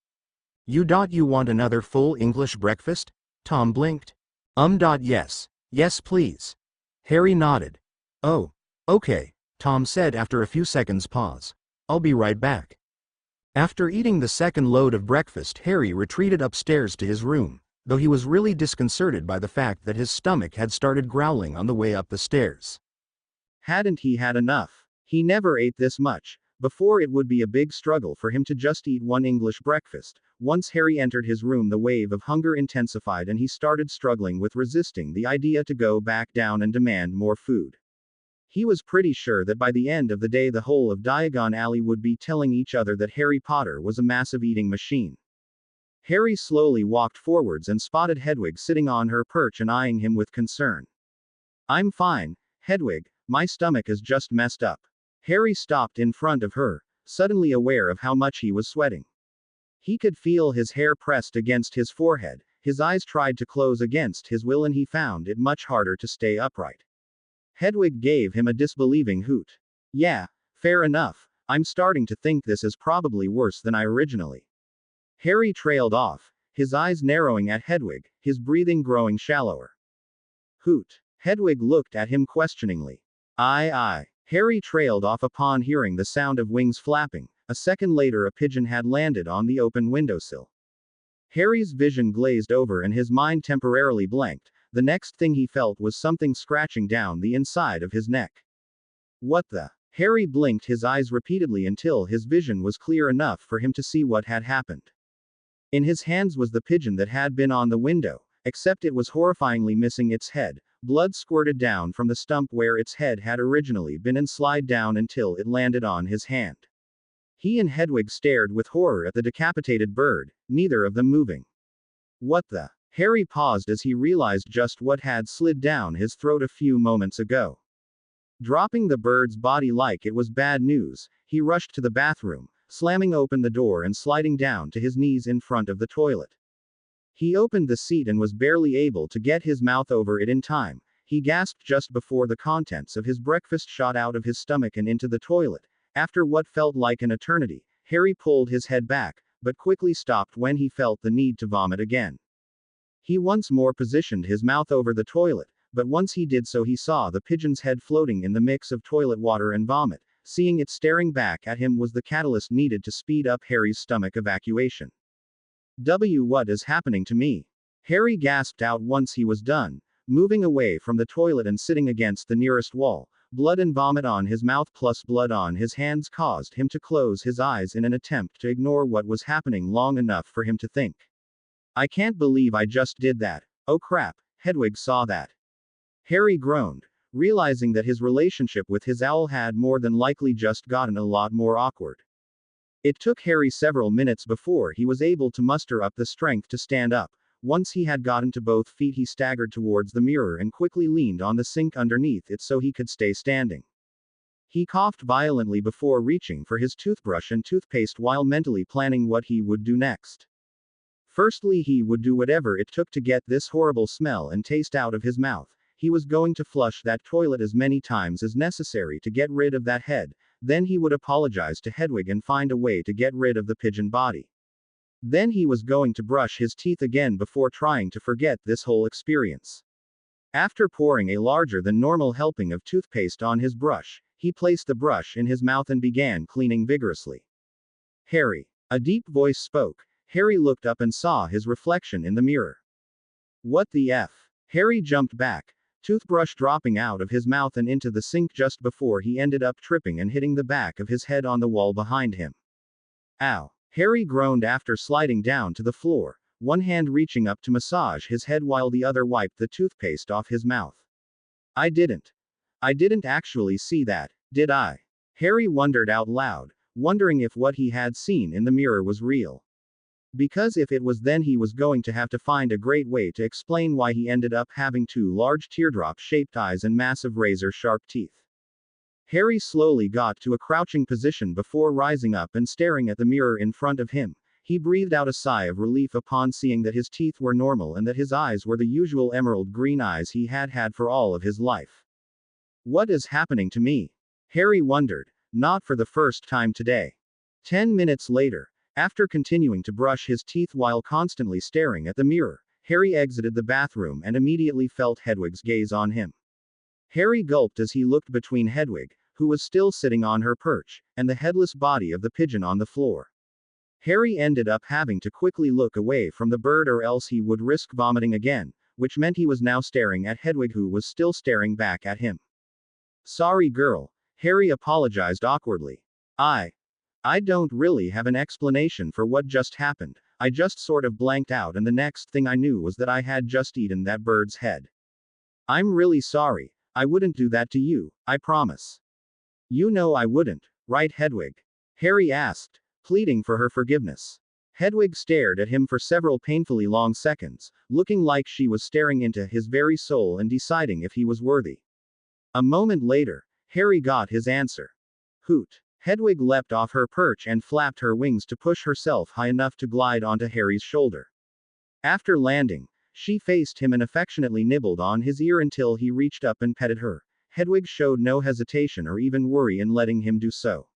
You want another full English breakfast?" Tom blinked. Yes. Yes please." Harry nodded. "Oh, okay," Tom said after a few seconds pause. "I'll be right back." After eating the second load of breakfast, Harry retreated upstairs to his room, though he was really disconcerted by the fact that his stomach had started growling on the way up the stairs. Hadn't he had enough? He never ate this much. Before, it would be a big struggle for him to just eat one English breakfast. Once Harry entered his room, the wave of hunger intensified and he started struggling with resisting the idea to go back down and demand more food. He was pretty sure that by the end of the day the whole of Diagon Alley would be telling each other that Harry Potter was a massive eating machine. Harry slowly walked forwards and spotted Hedwig sitting on her perch and eyeing him with concern. "I'm fine, Hedwig, my stomach is just messed up." Harry stopped in front of her, suddenly aware of how much he was sweating. He could feel his hair pressed against his forehead, his eyes tried to close against his will, and he found it much harder to stay upright. Hedwig gave him a disbelieving hoot. "Yeah, fair enough. I'm starting to think this is probably worse than I originally." Harry trailed off, his eyes narrowing at Hedwig, his breathing growing shallower. "Hoot." Hedwig looked at him questioningly. Aye. Harry trailed off upon hearing the sound of wings flapping. A second later, a pigeon had landed on the open windowsill. Harry's vision glazed over and his mind temporarily blanked. The next thing he felt was something scratching down the inside of his neck. "What the?" Harry blinked his eyes repeatedly until his vision was clear enough for him to see what had happened. In his hands was the pigeon that had been on the window, except it was horrifyingly missing its head. Blood squirted down from the stump where its head had originally been and slid down until it landed on his hand. He and Hedwig stared with horror at the decapitated bird, neither of them moving. What the? Harry paused as he realized just what had slid down his throat a few moments ago. Dropping the bird's body like it was bad news, he rushed to the bathroom, slamming open the door and sliding down to his knees in front of the toilet. He opened the seat and was barely able to get his mouth over it in time. He gasped just before the contents of his breakfast shot out of his stomach and into the toilet. After what felt like an eternity, Harry pulled his head back, but quickly stopped when he felt the need to vomit again. He once more positioned his mouth over the toilet, but once he did so he saw the pigeon's head floating in the mix of toilet water and vomit. Seeing it staring back at him was the catalyst needed to speed up Harry's stomach evacuation. What is happening to me? Harry gasped out once he was done, moving away from the toilet and sitting against the nearest wall. Blood and vomit on his mouth plus blood on his hands caused him to close his eyes in an attempt to ignore what was happening long enough for him to think. I can't believe I just did that. Oh crap, Hedwig saw that. Harry groaned, realizing that his relationship with his owl had more than likely just gotten a lot more awkward. It took Harry several minutes before he was able to muster up the strength to stand up. Once he had gotten to both feet, he staggered towards the mirror and quickly leaned on the sink underneath it so he could stay standing. He coughed violently before reaching for his toothbrush and toothpaste while mentally planning what he would do next. Firstly, he would do whatever it took to get this horrible smell and taste out of his mouth. He was going to flush that toilet as many times as necessary to get rid of that head. Then he would apologize to Hedwig and find a way to get rid of the pigeon body. Then he was going to brush his teeth again before trying to forget this whole experience. After pouring a larger than normal helping of toothpaste on his brush, he placed the brush in his mouth and began cleaning vigorously. Harry. A deep voice spoke. Harry looked up and saw his reflection in the mirror. What the F? Harry jumped back, toothbrush dropping out of his mouth and into the sink just before he ended up tripping and hitting the back of his head on the wall behind him. Ow! Harry groaned after sliding down to the floor, one hand reaching up to massage his head while the other wiped the toothpaste off his mouth. I didn't actually see that, did I? Harry wondered out loud, wondering if what he had seen in the mirror was real. Because if it was, then he was going to have to find a great way to explain why he ended up having two large teardrop-shaped eyes and massive razor-sharp teeth. Harry slowly got to a crouching position before rising up and staring at the mirror in front of him. He breathed out a sigh of relief upon seeing that his teeth were normal and that his eyes were the usual emerald green eyes he had had for all of his life. What is happening to me? Harry wondered, not for the first time today. 10 minutes later, after continuing to brush his teeth while constantly staring at the mirror, Harry exited the bathroom and immediately felt Hedwig's gaze on him. Harry gulped as he looked between Hedwig, who was still sitting on her perch, and the headless body of the pigeon on the floor. Harry ended up having to quickly look away from the bird or else he would risk vomiting again, which meant he was now staring at Hedwig, who was still staring back at him. Sorry girl, Harry apologized awkwardly. I don't really have an explanation for what just happened. I just sort of blanked out and the next thing I knew was that I had just eaten that bird's head. I'm really sorry. I wouldn't do that to you, I promise. You know I wouldn't, right Hedwig? Harry asked, pleading for her forgiveness. Hedwig stared at him for several painfully long seconds, looking like she was staring into his very soul and deciding if he was worthy. A moment later, Harry got his answer. Hoot. Hedwig leapt off her perch and flapped her wings to push herself high enough to glide onto Harry's shoulder. After landing, she faced him and affectionately nibbled on his ear until he reached up and petted her. Hedwig showed no hesitation or even worry in letting him do so.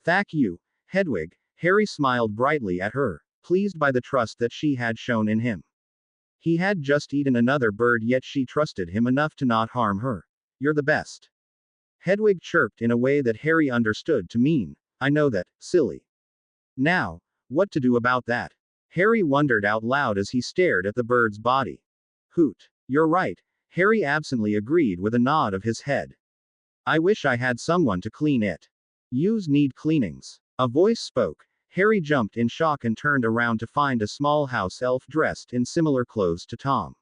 Thank you, Hedwig. Harry smiled brightly at her, pleased by the trust that she had shown in him. He had just eaten another bird, yet she trusted him enough to not harm her. You're the best. Hedwig chirped in a way that Harry understood to mean, I know that, silly. Now, what to do about that? Harry wondered out loud as he stared at the bird's body. Hoot. You're right, Harry absently agreed with a nod of his head. I wish I had someone to clean it. Yous need cleanings. A voice spoke. Harry jumped in shock and turned around to find a small house elf dressed in similar clothes to Tom.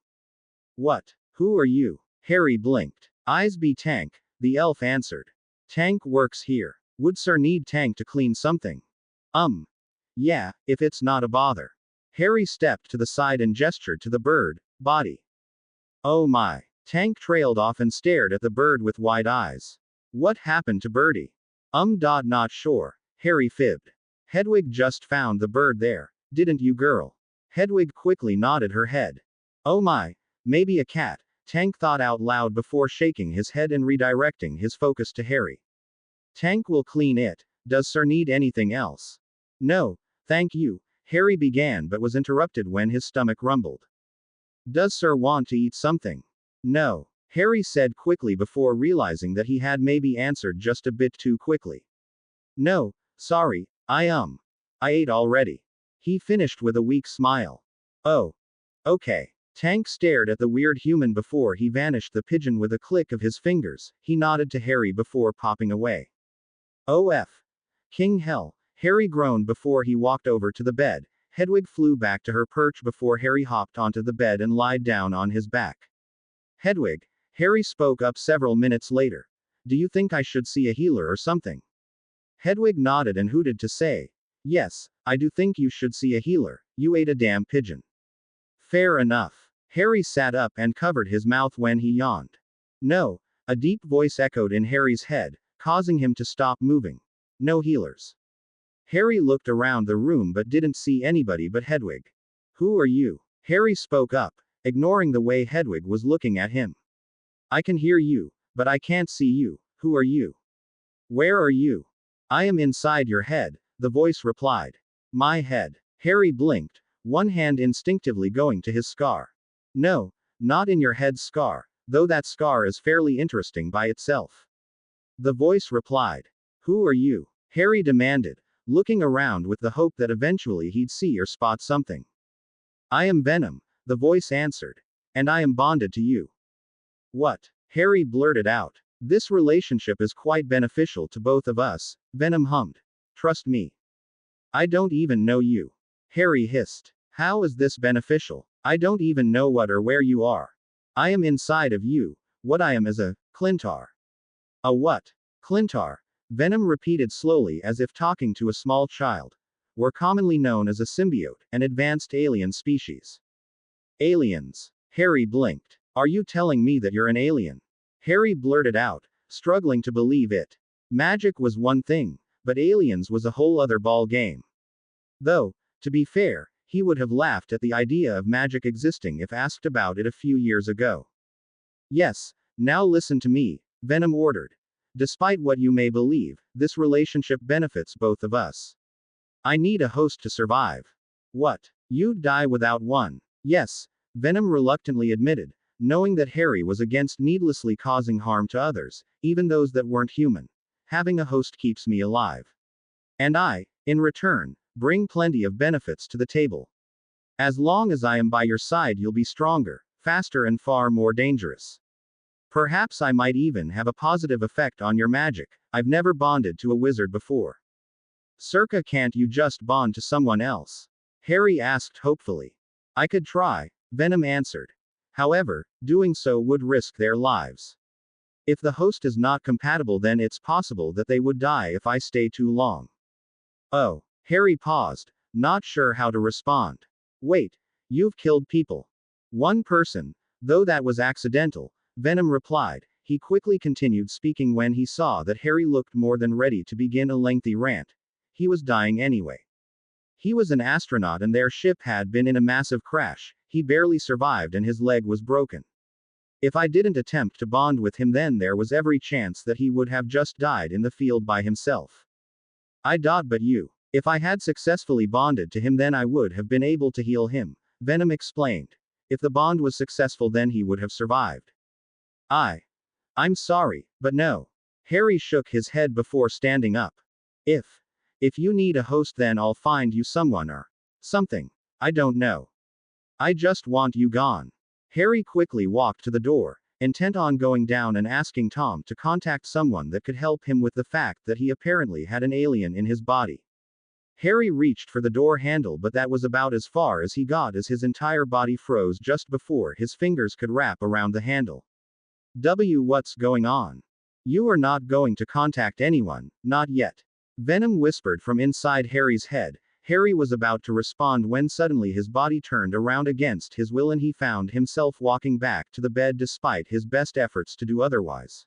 What? Who are you? Harry blinked. Eyes be Tank, the elf answered. Tank works here. Would Sir need Tank to clean something? Yeah, if it's not a bother. Harry stepped to the side and gestured to the bird body. Oh my. Tank trailed off and stared at the bird with wide eyes. What happened to Birdie? Not sure. Harry fibbed. Hedwig just found the bird there, didn't you, girl? Hedwig quickly nodded her head. Oh my, maybe a cat, Tank thought out loud before shaking his head and redirecting his focus to Harry. Tank will clean it. Does Sir need anything else? No, thank you, Harry began but was interrupted when his stomach rumbled. Does Sir want to eat something? No, Harry said quickly before realizing that he had maybe answered just a bit too quickly. No, sorry, I ate already. He finished with a weak smile. Oh. Okay. Tank stared at the weird human before he vanished the pigeon with a click of his fingers. He nodded to Harry before popping away. OF. King hell, Harry groaned before he walked over to the bed. Hedwig flew back to her perch before Harry hopped onto the bed and lied down on his back. Hedwig, Harry spoke up several minutes later. Do you think I should see a healer or something? Hedwig nodded and hooted to say, yes, I do think you should see a healer, you ate a damn pigeon. Fair enough. Harry sat up and covered his mouth when he yawned. No, a deep voice echoed in Harry's head, causing him to stop moving. No healers. Harry looked around the room but didn't see anybody but Hedwig. Who are you? Harry spoke up, ignoring the way Hedwig was looking at him. I can hear you, but I can't see you. Who are you? Where are you? I am inside your head, the voice replied. My head. Harry blinked, one hand instinctively going to his scar. No, not in your head scar, though that scar is fairly interesting by itself. The voice replied. Who are you? Harry demanded, looking around with the hope that eventually he'd see or spot something. I am Venom, the voice answered. And I am bonded to you. What? Harry blurted out. This relationship is quite beneficial to both of us, Venom hummed. Trust me. I don't even know you. Harry hissed. How is this beneficial? I don't even know what or where you are. I am inside of you. What I am is a Clintar. A what? Clintar. Venom repeated slowly as if talking to a small child. Were commonly known as a symbiote, an advanced alien species. Aliens. Harry blinked. Are you telling me that you're an alien? Harry blurted out, struggling to believe it. Magic was one thing, but aliens was a whole other ball game. Though, to be fair, he would have laughed at the idea of magic existing if asked about it a few years ago. Yes, now listen to me, Venom ordered. Despite what you may believe, this relationship benefits both of us. I need a host to survive. What? You'd die without one. Yes, Venom reluctantly admitted, knowing that Harry was against needlessly causing harm to others, even those that weren't human. Having a host keeps me alive. And I, in return, bring plenty of benefits to the table. As long as I am by your side, you'll be stronger, faster, and far more dangerous. Perhaps I might even have a positive effect on your magic. I've never bonded to a wizard before. Circa, can't you just bond to someone else? Harry asked hopefully. I could try, Venom answered. However, doing so would risk their lives. If the host is not compatible, then it's possible that they would die if I stay too long. Oh. Harry paused, not sure how to respond. Wait, you've killed people. One person, though that was accidental, Venom replied. He quickly continued speaking when he saw that Harry looked more than ready to begin a lengthy rant. He was dying anyway. He was an astronaut and their ship had been in a massive crash. He barely survived and his leg was broken. If I didn't attempt to bond with him, then there was every chance that he would have just died in the field by himself. But you. If I had successfully bonded to him, then I would have been able to heal him, Venom explained. If the bond was successful, then he would have survived. I'm sorry, but no. Harry shook his head before standing up. If you need a host, then I'll find you someone or something. I don't know. I just want you gone. Harry quickly walked to the door, intent on going down and asking Tom to contact someone that could help him with the fact that he apparently had an alien in his body. Harry reached for the door handle, but that was about as far as he got as his entire body froze just before his fingers could wrap around the handle. What's going on? You are not going to contact anyone, not yet. Venom whispered from inside Harry's head. Harry was about to respond when suddenly his body turned around against his will and he found himself walking back to the bed despite his best efforts to do otherwise.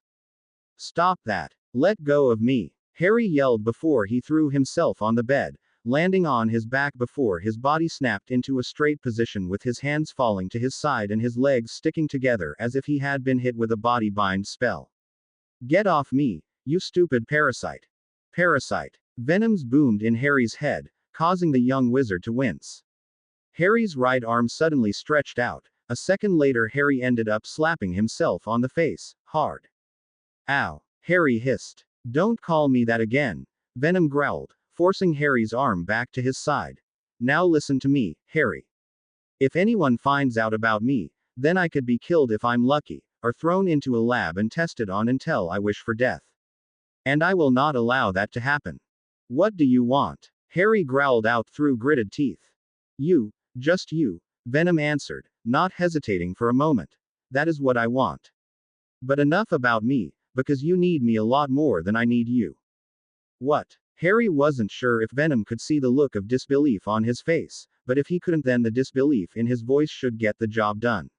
Stop that. Let go of me. Harry yelled before he threw himself on the bed, landing on his back before his body snapped into a straight position with his hands falling to his side and his legs sticking together as if he had been hit with a body bind spell. Get off me, you stupid parasite. Parasite. Venoms boomed in Harry's head, causing the young wizard to wince. Harry's right arm suddenly stretched out. A second later Harry ended up slapping himself on the face, hard. Ow. Harry hissed. Don't call me that again. Venom growled, forcing Harry's arm back to his side. Now listen to me, Harry. If anyone finds out about me, then I could be killed if I'm lucky, or thrown into a lab and tested on until I wish for death. And I will not allow that to happen. What do you want? Harry growled out through gritted teeth. You, just you, Venom answered, not hesitating for a moment. That is what I want. But enough about me, because you need me a lot more than I need you. What? Harry wasn't sure if Venom could see the look of disbelief on his face, but if he couldn't then the disbelief in his voice should get the job done.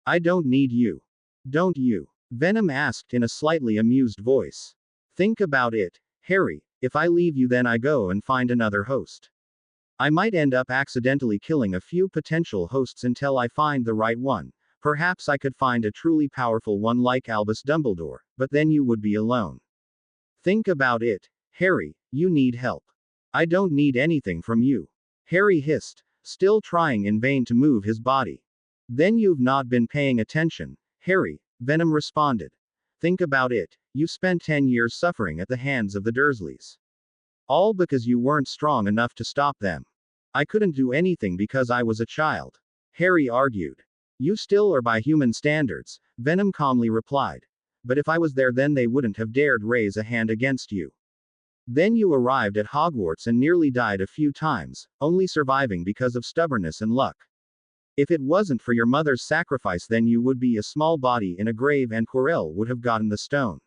I don't need you. Don't you? Venom asked in a slightly amused voice. Think about it, Harry, if I leave you then I go and find another host. I might end up accidentally killing a few potential hosts until I find the right one. Perhaps I could find a truly powerful one like Albus Dumbledore, but then you would be alone. Think about it, Harry, you need help. I don't need anything from you. Harry hissed, still trying in vain to move his body. Then you've not been paying attention, Harry, Venom responded. Think about it, you spent 10 years suffering at the hands of the Dursleys. All because you weren't strong enough to stop them. I couldn't do anything because I was a child. Harry argued. You still are by human standards, Venom calmly replied. But if I was there then they wouldn't have dared raise a hand against you. Then you arrived at Hogwarts and nearly died a few times, only surviving because of stubbornness and luck. If it wasn't for your mother's sacrifice then you would be a small body in a grave and Quirrell would have gotten the stone.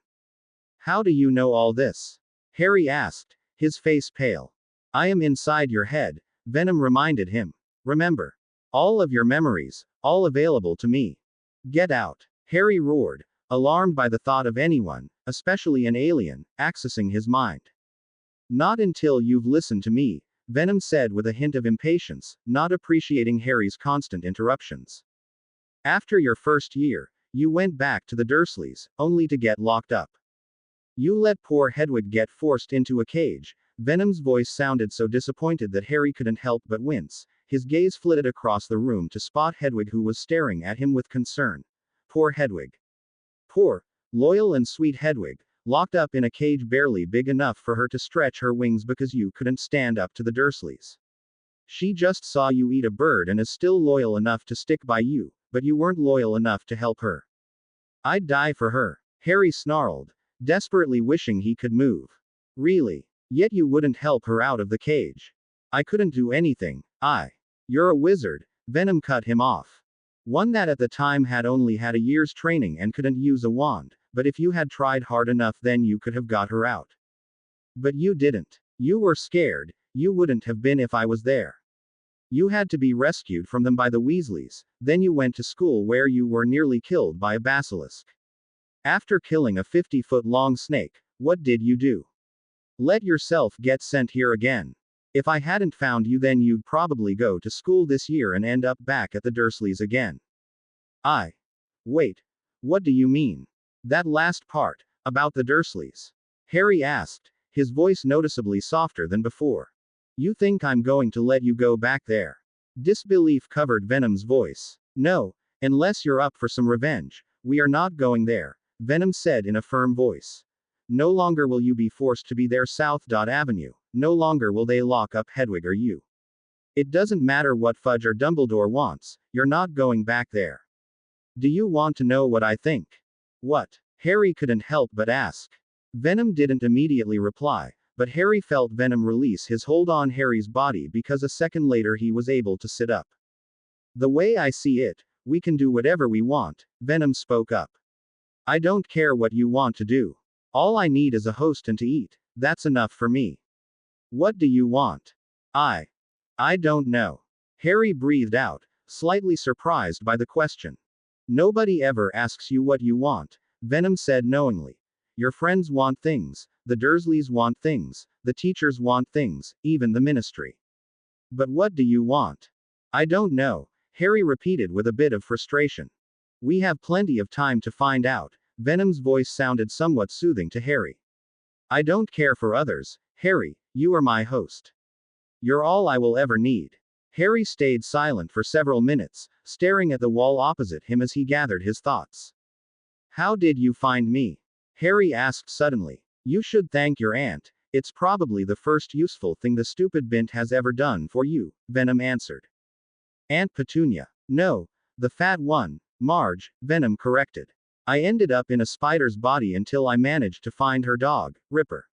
How do you know all this? Harry asked, his face pale. I am inside your head, Venom reminded him. Remember. All of your memories, all available to me. Get out. Harry roared, alarmed by the thought of anyone, especially an alien, accessing his mind. Not until you've listened to me, Venom said with a hint of impatience, not appreciating Harry's constant interruptions. After your first year, you went back to the Dursleys, only to get locked up. You let poor Hedwig get forced into a cage. Venom's voice sounded so disappointed that Harry couldn't help but wince. His gaze flitted across the room to spot Hedwig who was staring at him with concern. Poor Hedwig. Poor, loyal and sweet Hedwig, locked up in a cage barely big enough for her to stretch her wings because you couldn't stand up to the Dursleys. She just saw you eat a bird and is still loyal enough to stick by you, but you weren't loyal enough to help her. I'd die for her, Harry snarled, desperately wishing he could move. Really? Yet you wouldn't help her out of the cage. I couldn't do anything. You're a wizard, Venom cut him off. One that at the time had only had a year's training and couldn't use a wand, but if you had tried hard enough then you could have got her out. But you didn't. You were scared, you wouldn't have been if I was there. You had to be rescued from them by the Weasleys, then you went to school where you were nearly killed by a basilisk. After killing a 50-foot-long snake, what did you do? Let yourself get sent here again. If I hadn't found you then you'd probably go to school this year and end up back at the Dursleys again. Wait. What do you mean? That last part, about the Dursleys? Harry asked, his voice noticeably softer than before. You think I'm going to let you go back there? Disbelief covered Venom's voice. No, unless you're up for some revenge, we are not going there, Venom said in a firm voice. No longer will you be forced to be there South Avenue, no longer will they lock up Hedwig or you. It doesn't matter what Fudge or Dumbledore wants, you're not going back there. Do you want to know what I think? What? Harry couldn't help but ask. Venom didn't immediately reply, but Harry felt Venom release his hold on Harry's body because a second later he was able to sit up. The way I see it, we can do whatever we want, Venom spoke up. I don't care what you want to do. All I need is a host and to eat. That's enough for me. What do you want? I don't know. Harry breathed out, slightly surprised by the question. Nobody ever asks you what you want, Venom said knowingly. Your friends want things, the Dursleys want things, the teachers want things, even the ministry. But what do you want? I don't know, Harry repeated with a bit of frustration. We have plenty of time to find out. Venom's voice sounded somewhat soothing to Harry. I don't care for others, Harry, you are my host. You're all I will ever need. Harry stayed silent for several minutes, staring at the wall opposite him as he gathered his thoughts. How did you find me? Harry asked suddenly. You should thank your aunt. It's probably the first useful thing the stupid bint has ever done for you, Venom answered. Aunt Petunia. No, the fat one, Marge, Venom corrected. I ended up in a spider's body until I managed to find her dog, Ripper.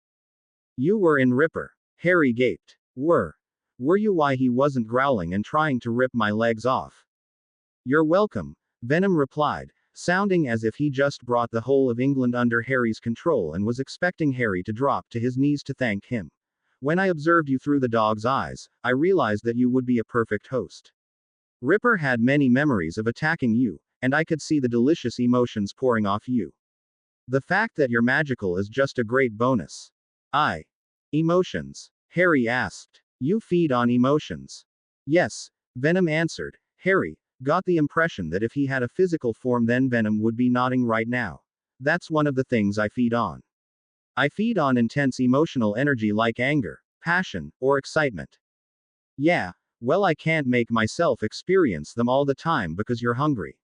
You were in Ripper. Harry gaped. Were you? Why he wasn't growling and trying to rip my legs off? You're welcome, Venom replied, sounding as if he just brought the whole of England under Harry's control and was expecting Harry to drop to his knees to thank him. When I observed you through the dog's eyes, I realized that you would be a perfect host. Ripper had many memories of attacking you, and I could see the delicious emotions pouring off you. The fact that you're magical is just a great bonus. Emotions? Harry asked. You feed on emotions. Yes, Venom answered. Harry got the impression that if he had a physical form then Venom would be nodding right now. That's one of the things I feed on. I feed on intense emotional energy like anger, passion, or excitement. Yeah, well, I can't make myself experience them all the time because you're hungry.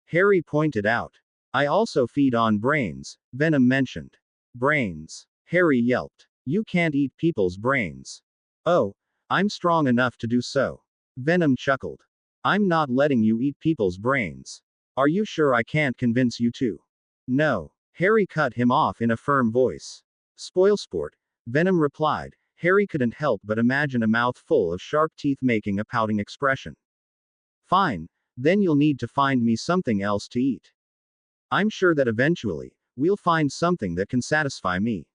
Harry pointed out. I also feed on brains, Venom mentioned. Brains. Harry yelped. You can't eat people's brains. Oh, I'm strong enough to do so. Venom chuckled. I'm not letting you eat people's brains. Are you sure I can't convince you to? No. Harry cut him off in a firm voice. Spoilsport, Venom replied. Harry couldn't help but imagine a mouth full of sharp teeth making a pouting expression. Fine, then you'll need to find me something else to eat. I'm sure that eventually, we'll find something that can satisfy me.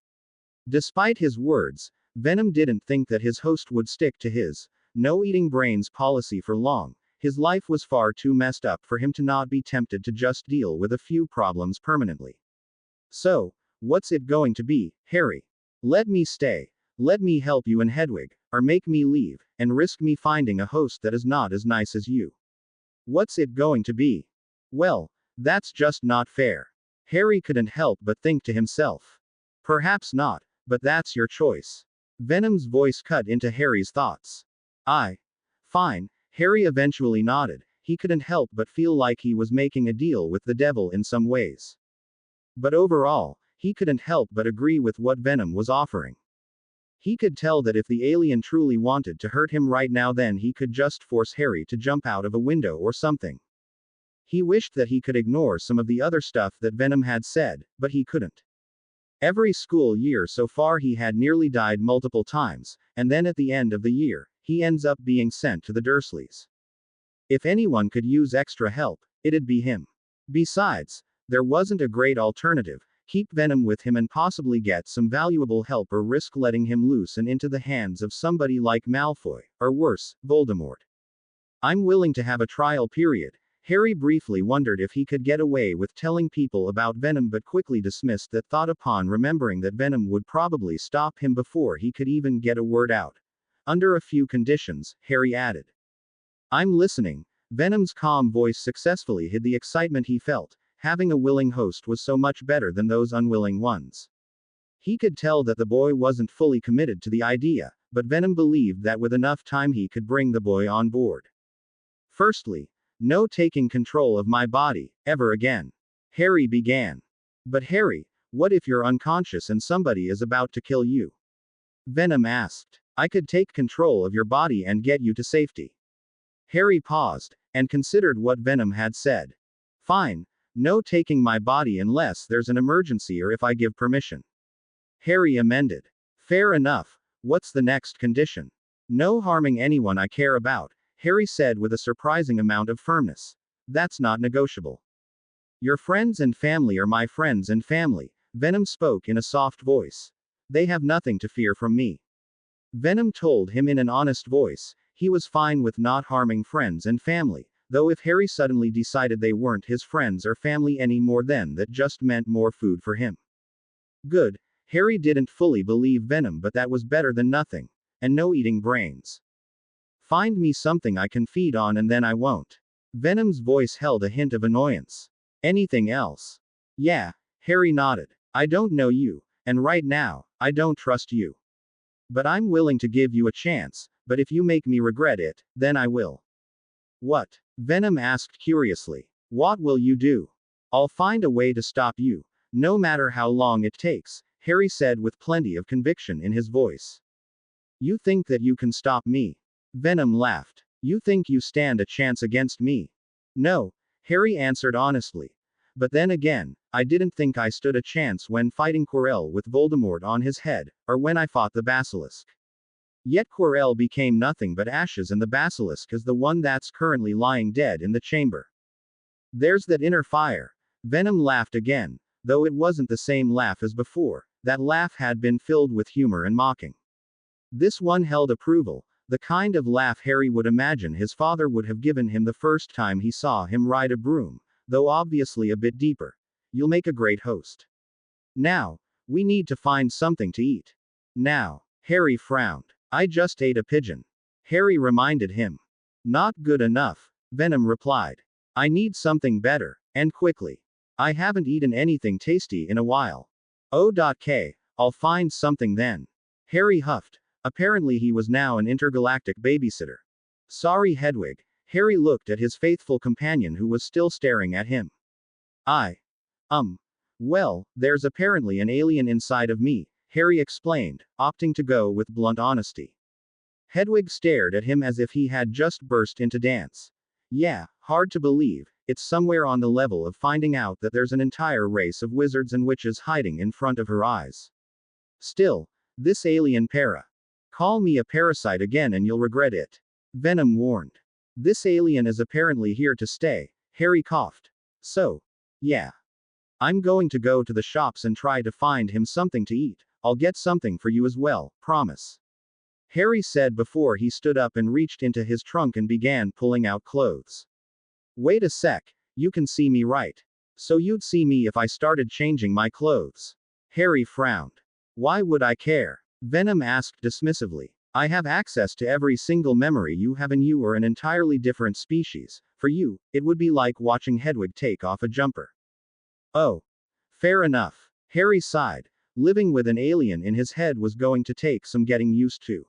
Despite his words, Venom didn't think that his host would stick to his no eating brains policy for long. His life was far too messed up for him to not be tempted to just deal with a few problems permanently. So, what's it going to be, Harry? Let me stay. Let me help you in Hedwig, or make me leave, and risk me finding a host that is not as nice as you. What's it going to be? Well, that's just not fair. Harry couldn't help but think to himself. Perhaps not, but that's your choice. Venom's voice cut into Harry's thoughts. Fine, Harry eventually nodded. He couldn't help but feel like he was making a deal with the devil in some ways. But overall, he couldn't help but agree with what Venom was offering. He could tell that if the alien truly wanted to hurt him right now then he could just force Harry to jump out of a window or something. He wished that he could ignore some of the other stuff that Venom had said, but he couldn't. Every school year so far he had nearly died multiple times, and then at the end of the year, he ends up being sent to the Dursleys. If anyone could use extra help, it'd be him. Besides, there wasn't a great alternative. Keep Venom with him and possibly get some valuable help or risk letting him loose and into the hands of somebody like Malfoy, or worse, Voldemort. I'm willing to have a trial period. Harry briefly wondered if he could get away with telling people about Venom but quickly dismissed that thought upon remembering that Venom would probably stop him before he could even get a word out. Under a few conditions, Harry added. I'm listening. Venom's calm voice successfully hid the excitement he felt. Having a willing host was so much better than those unwilling ones. He could tell that the boy wasn't fully committed to the idea, but Venom believed that with enough time he could bring the boy on board. Firstly, no taking control of my body, ever again. Harry began. But Harry, what if you're unconscious and somebody is about to kill you? Venom asked. I could take control of your body and get you to safety. Harry paused, and considered what Venom had said. Fine, no taking my body unless there's an emergency or if I give permission. Harry amended. Fair enough, what's the next condition? No harming anyone I care about, Harry said with a surprising amount of firmness. That's not negotiable. Your friends and family are my friends and family, Venom spoke in a soft voice. They have nothing to fear from me. Venom told him in an honest voice, he was fine with not harming friends and family, though if Harry suddenly decided they weren't his friends or family any more, then that just meant more food for him. Good. Harry didn't fully believe Venom, but that was better than nothing. And no eating brains. Find me something I can feed on and then I won't. Venom's voice held a hint of annoyance. Anything else? Yeah. Harry nodded. I don't know you, and right now, I don't trust you. But I'm willing to give you a chance, but if you make me regret it, then I will. What? Venom asked curiously. What will you do? I'll find a way to stop you, no matter how long it takes, Harry said with plenty of conviction in his voice. You think that you can stop me? Venom laughed. You think you stand a chance against me? No, Harry answered honestly. But then again, I didn't think I stood a chance when fighting Quirrell with Voldemort on his head, or when I fought the Basilisk. Yet Quirrell became nothing but ashes and the Basilisk is the one that's currently lying dead in the chamber. There's that inner fire. Venom laughed again, though it wasn't the same laugh as before, that laugh had been filled with humor and mocking. This one held approval, the kind of laugh Harry would imagine his father would have given him the first time he saw him ride a broom, though obviously a bit deeper. You'll make a great host. Now, we need to find something to eat. Now, Harry frowned. I just ate a pigeon. Harry reminded him. Not good enough, Venom replied. I need something better, and quickly. I haven't eaten anything tasty in a while. OK, I'll find something then. Harry huffed. Apparently he was now an intergalactic babysitter. Sorry, Hedwig. Harry looked at his faithful companion who was still staring at him. Well, there's apparently an alien inside of me, Harry explained, opting to go with blunt honesty. Hedwig stared at him as if he had just burst into dance. Yeah, hard to believe, it's somewhere on the level of finding out that there's an entire race of wizards and witches hiding in front of her eyes. Still, this alien Call me a parasite again and you'll regret it. Venom warned. This alien is apparently here to stay, Harry coughed. So, yeah. I'm going to go to the shops and try to find him something to eat. I'll get something for you as well, promise. Harry said before he stood up and reached into his trunk and began pulling out clothes. Wait a sec, you can see me right? So you'd see me if I started changing my clothes? Harry frowned. Why would I care? Venom asked dismissively. I have access to every single memory you have and you are an entirely different species. For you, it would be like watching Hedwig take off a jumper. Oh. Fair enough. Harry sighed. Living with an alien in his head was going to take some getting used to.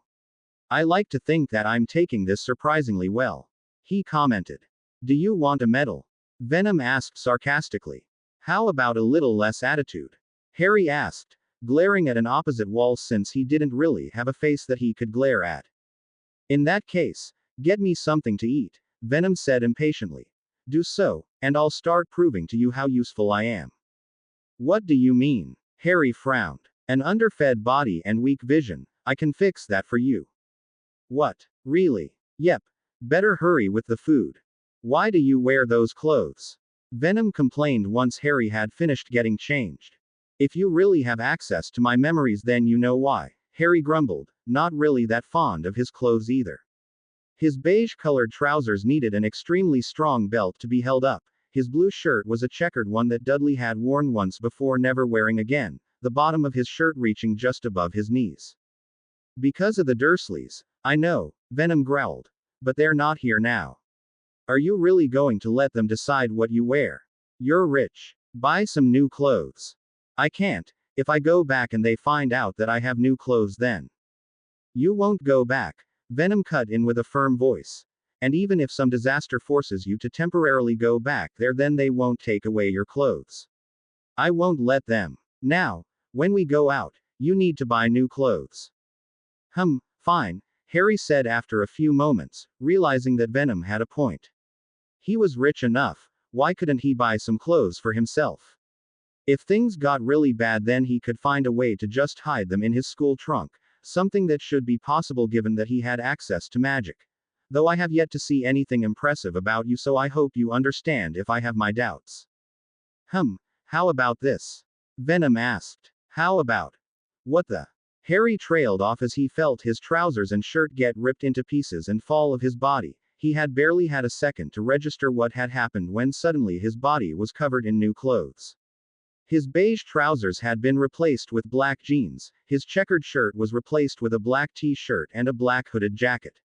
I like to think that I'm taking this surprisingly well. He commented. Do you want a medal? Venom asked sarcastically. How about a little less attitude? Harry asked, glaring at an opposite wall since he didn't really have a face that he could glare at. In that case, get me something to eat, Venom said impatiently. Do so, and I'll start proving to you how useful I am. What do you mean? Harry frowned. An underfed body and weak vision, I can fix that for you. What? Really? Yep. Better hurry with the food. Why do you wear those clothes? Venom complained once Harry had finished getting changed. If you really have access to my memories, then you know why, Harry grumbled, not really that fond of his clothes either. His beige-colored trousers needed an extremely strong belt to be held up. His blue shirt was a checkered one that Dudley had worn once before never wearing again, the bottom of his shirt reaching just above his knees. Because of the Dursleys, I know, Venom growled. But they're not here now. Are you really going to let them decide what you wear? You're rich. Buy some new clothes. I can't. If I go back and they find out that I have new clothes, then. You won't go back. Venom cut in with a firm voice. And even if some disaster forces you to temporarily go back there, then they won't take away your clothes. I won't let them. Now, when we go out, you need to buy new clothes. Fine, Harry said after a few moments, realizing that Venom had a point. He was rich enough, why couldn't he buy some clothes for himself? If things got really bad, then he could find a way to just hide them in his school trunk, something that should be possible given that he had access to magic. Though I have yet to see anything impressive about you, so I hope you understand if I have my doubts. How about this? Venom asked. How about? What the? Harry trailed off as he felt his trousers and shirt get ripped into pieces and fall of his body. He had barely had a second to register what had happened when suddenly his body was covered in new clothes. His beige trousers had been replaced with black jeans, his checkered shirt was replaced with a black t-shirt and a black hooded jacket.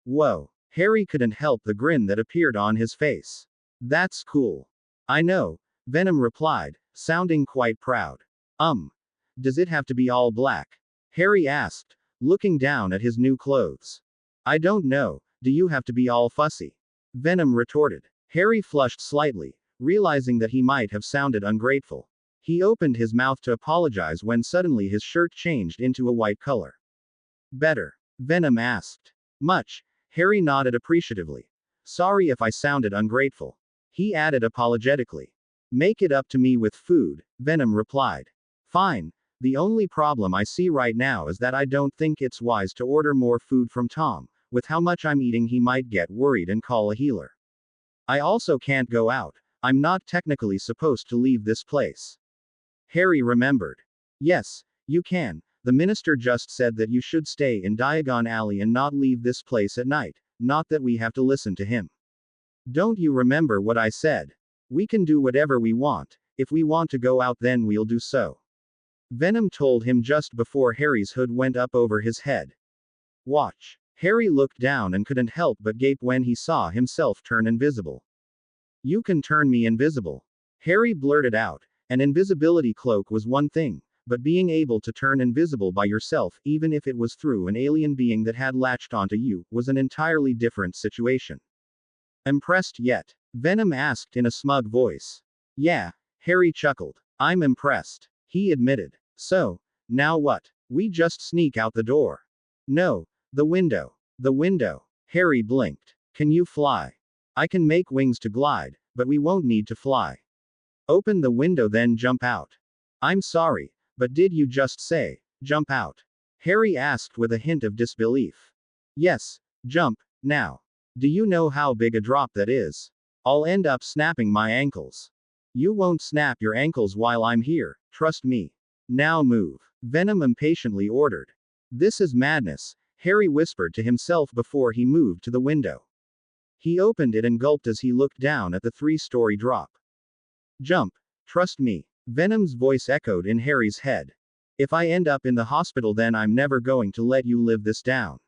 Whoa! Harry couldn't help the grin that appeared on his face. That's cool. I know, Venom replied, sounding quite proud. Does it have to be all black? Harry asked, looking down at his new clothes. I don't know, do you have to be all fussy? Venom retorted. Harry flushed slightly, realizing that he might have sounded ungrateful. He opened his mouth to apologize when suddenly his shirt changed into a white color. Better? Venom asked. Much. Harry nodded appreciatively. Sorry if I sounded ungrateful. He added apologetically. Make it up to me with food, Venom replied. Fine. The only problem I see right now is that I don't think it's wise to order more food from Tom. With how much I'm eating, he might get worried and call a healer. I also can't go out. I'm not technically supposed to leave this place. Harry remembered. Yes, you can. The minister just said that you should stay in Diagon Alley and not leave this place at night, not that we have to listen to him. Don't you remember what I said? We can do whatever we want. If we want to go out, then we'll do so. Venom told him just before Harry's hood went up over his head. Watch. Harry looked down and couldn't help but gape when he saw himself turn invisible. You can turn me invisible. Harry blurted out. An invisibility cloak was one thing, but being able to turn invisible by yourself, even if it was through an alien being that had latched onto you, was an entirely different situation. Impressed yet? Venom asked in a smug voice. Yeah, Harry chuckled. I'm impressed, he admitted. So, now what? We just sneak out the door? No, the window. The window. Harry blinked. Can you fly? I can make wings to glide, but we won't need to fly. Open the window then jump out. I'm sorry, but did you just say, jump out? Harry asked with a hint of disbelief. Yes, jump, now. Do you know how big a drop that is? I'll end up snapping my ankles. You won't snap your ankles while I'm here, trust me. Now move. Venom impatiently ordered. This is madness, Harry whispered to himself before he moved to the window. He opened it and gulped as he looked down at the 3-story drop. Jump. Trust me. Venom's voice echoed in Harry's head. If I end up in the hospital, then I'm never going to let you live this down.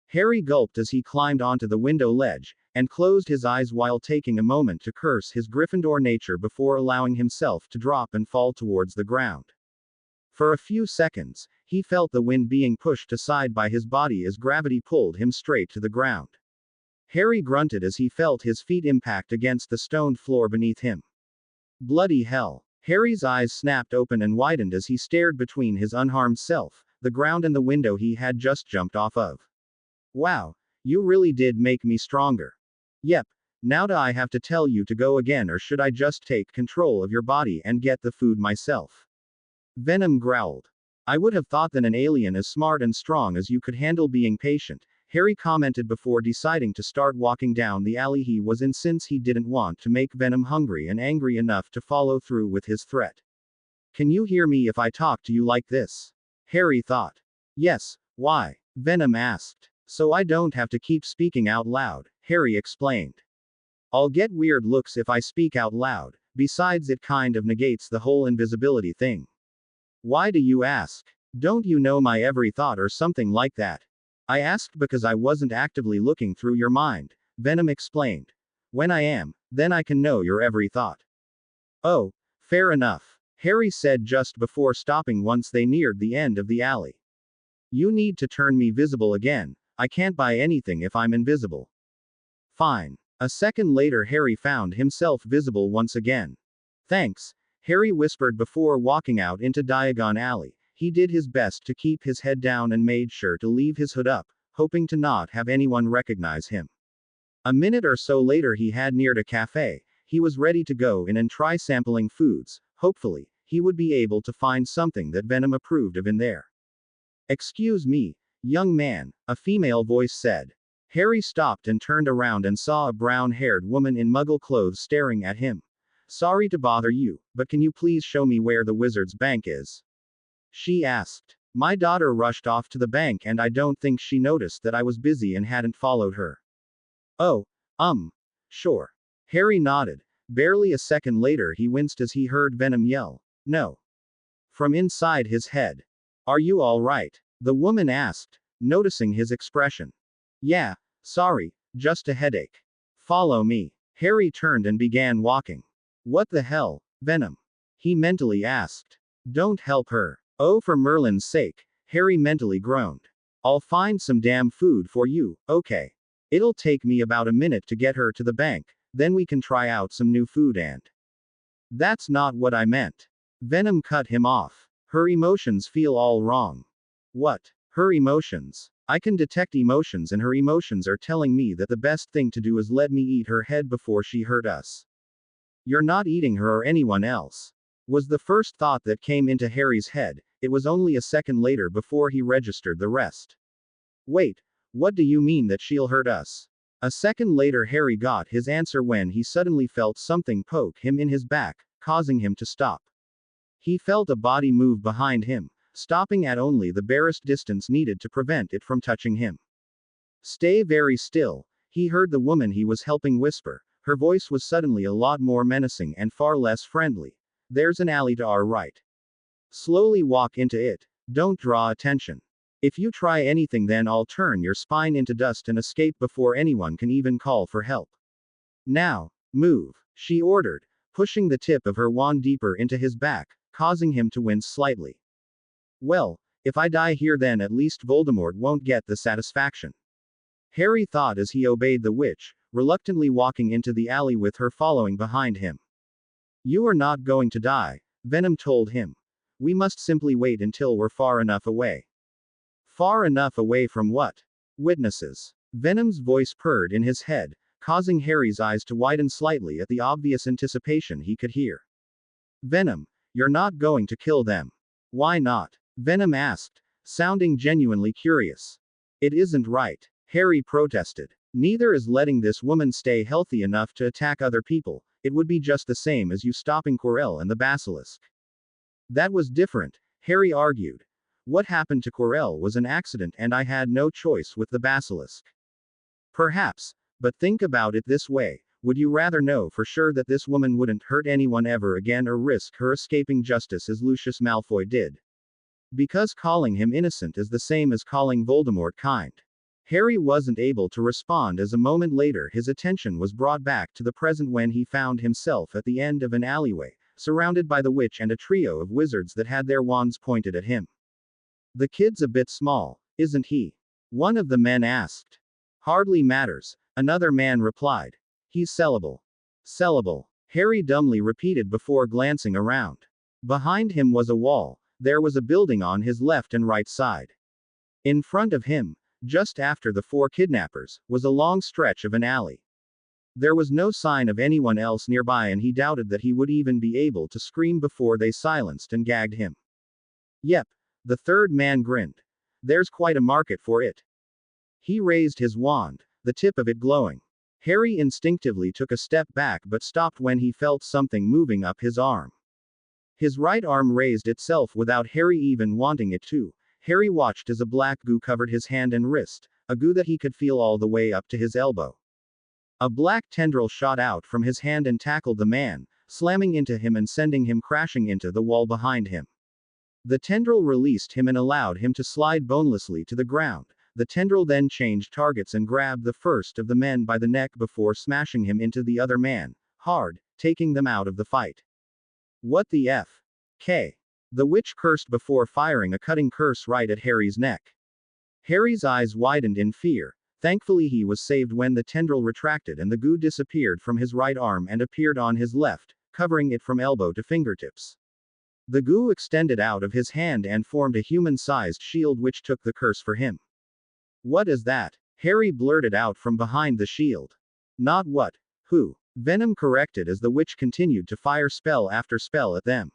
Harry gulped as he climbed onto the window ledge, and closed his eyes while taking a moment to curse his Gryffindor nature before allowing himself to drop and fall towards the ground. For a few seconds, he felt the wind being pushed aside by his body as gravity pulled him straight to the ground. Harry grunted as he felt his feet impact against the stoned floor beneath him. Bloody hell. Harry's eyes snapped open and widened as he stared between his unharmed self, the ground and the window he had just jumped off of. Wow, you really did make me stronger. Yep, now do I have to tell you to go again, or should I just take control of your body and get the food myself? Venom growled. I would have thought that an alien as smart and strong as you could handle being patient, Harry commented before deciding to start walking down the alley he was in, since he didn't want to make Venom hungry and angry enough to follow through with his threat. Can you hear me if I talk to you like this? Harry thought. Yes, why? Venom asked. So I don't have to keep speaking out loud, Harry explained. I'll get weird looks if I speak out loud, besides it kind of negates the whole invisibility thing. Why do you ask? Don't you know my every thought or something like that? I asked because I wasn't actively looking through your mind, Venom explained. When I am, then I can know your every thought. Oh, fair enough, Harry said just before stopping once they neared the end of the alley. You need to turn me visible again. I can't buy anything if I'm invisible. Fine. A second later, Harry found himself visible once again. Thanks, Harry whispered before walking out into Diagon Alley. He did his best to keep his head down and made sure to leave his hood up, hoping to not have anyone recognize him. A minute or so later, he had neared a cafe. He was ready to go in and try sampling foods. Hopefully, he would be able to find something that Venom approved of in there. Excuse me, young man, a female voice said. Harry stopped and turned around and saw a brown-haired woman in muggle clothes staring at him. Sorry to bother you, but can you please show me where the wizard's bank is? She asked. My daughter rushed off to the bank and I don't think she noticed that I was busy and hadn't followed her. Oh, sure. Harry nodded. Barely a second later he winced as he heard Venom yell, "No." From inside his head. Are you all right? The woman asked, noticing his expression. Yeah, sorry, just a headache. Follow me. Harry turned and began walking. What the hell, Venom? He mentally asked. Don't help her. Oh, for Merlin's sake, Harry mentally groaned. I'll find some damn food for you, okay? It'll take me about a minute to get her to the bank, then we can try out some new food and. That's not what I meant. Venom cut him off. Her emotions feel all wrong. What? Her emotions? I can detect emotions and her emotions are telling me that the best thing to do is let me eat her head before she hurt us. You're not eating her or anyone else. Was the first thought that came into Harry's head. It was only a second later before he registered the rest. Wait, what do you mean that she'll hurt us? A second later Harry got his answer when he suddenly felt something poke him in his back, causing him to stop. He felt a body move behind him, stopping at only the barest distance needed to prevent it from touching him. Stay very still, he heard the woman he was helping whisper. Her voice was suddenly a lot more menacing and far less friendly. There's an alley to our right. Slowly walk into it. Don't draw attention. If you try anything, then I'll turn your spine into dust and escape before anyone can even call for help. Now, move, she ordered, pushing the tip of her wand deeper into his back, causing him to wince slightly. Well, if I die here, then at least Voldemort won't get the satisfaction. Harry thought as he obeyed the witch, reluctantly walking into the alley with her following behind him. You are not going to die, Venom told him. We must simply wait until we're far enough away. Far enough away from what? Witnesses. Venom's voice purred in his head, causing Harry's eyes to widen slightly at the obvious anticipation he could hear. Venom, you're not going to kill them. Why not? Venom asked, sounding genuinely curious. It isn't right, Harry protested. Neither is letting this woman stay healthy enough to attack other people. It would be just the same as you stopping Quirrell and the basilisk. That was different, Harry argued. What happened to Quirrell was an accident and I had no choice with the basilisk. Perhaps, but think about it this way. Would you rather know for sure that this woman wouldn't hurt anyone ever again or risk her escaping justice as Lucius Malfoy did? Because calling him innocent is the same as calling Voldemort kind. Harry wasn't able to respond as a moment later his attention was brought back to the present when he found himself at the end of an alleyway, surrounded by the witch and a trio of wizards that had their wands pointed at him. The kid's a bit small, isn't he? One of the men asked. Hardly matters, another man replied. He's sellable. Sellable, Harry dumbly repeated before glancing around. Behind him was a wall, there was a building on his left and right side. In front of him, just after the four kidnappers, was a long stretch of an alley. There was no sign of anyone else nearby and he doubted that he would even be able to scream before they silenced and gagged him. Yep, the third man grinned. There's quite a market for it. He raised his wand, the tip of it glowing. Harry instinctively took a step back but stopped when he felt something moving up his arm. His right arm raised itself without Harry even wanting it to. Harry watched as a black goo covered his hand and wrist, a goo that he could feel all the way up to his elbow. A black tendril shot out from his hand and tackled the man, slamming into him and sending him crashing into the wall behind him. The tendril released him and allowed him to slide bonelessly to the ground. The tendril then changed targets and grabbed the first of the men by the neck before smashing him into the other man, hard, taking them out of the fight. What the F? K. The witch cursed before firing a cutting curse right at Harry's neck. Harry's eyes widened in fear. Thankfully he was saved when the tendril retracted and the goo disappeared from his right arm and appeared on his left, covering it from elbow to fingertips. The goo extended out of his hand and formed a human-sized shield which took the curse for him. What is that? Harry blurted out from behind the shield. Not what. Who? Venom corrected as the witch continued to fire spell after spell at them.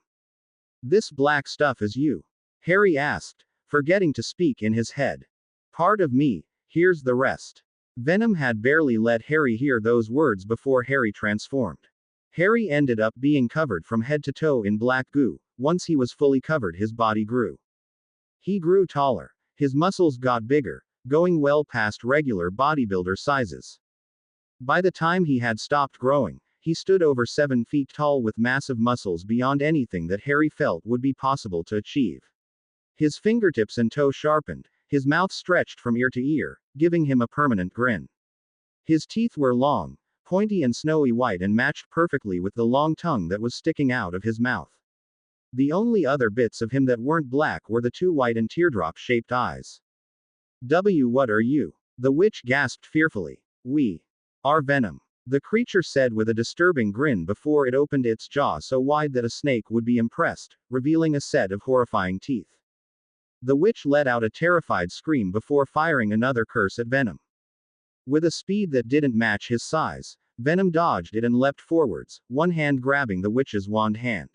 This black stuff is you? Harry asked, forgetting to speak in his head. Part of me, here's the rest. Venom had barely let Harry hear those words before Harry transformed. Harry ended up being covered from head to toe in black goo. Once he was fully covered, his body grew. He grew taller. His muscles got bigger, going well past regular bodybuilder sizes. By the time he had stopped growing, he stood over 7 feet tall with massive muscles beyond anything that Harry felt would be possible to achieve. His fingertips and toe sharpened, his mouth stretched from ear to ear, giving him a permanent grin. His teeth were long, pointy and snowy white and matched perfectly with the long tongue that was sticking out of his mouth. The only other bits of him that weren't black were the 2 white and teardrop-shaped eyes. What are you? The witch gasped fearfully. We are Venom, the creature said with a disturbing grin before it opened its jaw so wide that a snake would be impressed, revealing a set of horrifying teeth. The witch let out a terrified scream before firing another curse at Venom. With a speed that didn't match his size, Venom dodged it and leapt forwards, one hand grabbing the witch's wand hand.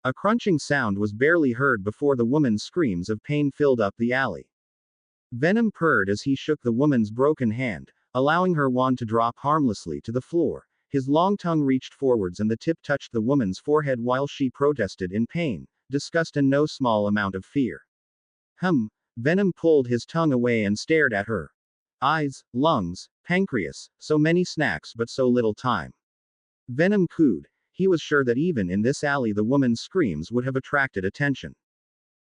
A crunching sound was barely heard before the woman's screams of pain filled up the alley. Venom purred as he shook the woman's broken hand, allowing her wand to drop harmlessly to the floor. His long tongue reached forwards and the tip touched the woman's forehead while she protested in pain, disgust and no small amount of fear. Venom pulled his tongue away and stared at her. Eyes, lungs, pancreas, so many snacks but so little time. Venom cooed. He was sure that even in this alley the woman's screams would have attracted attention.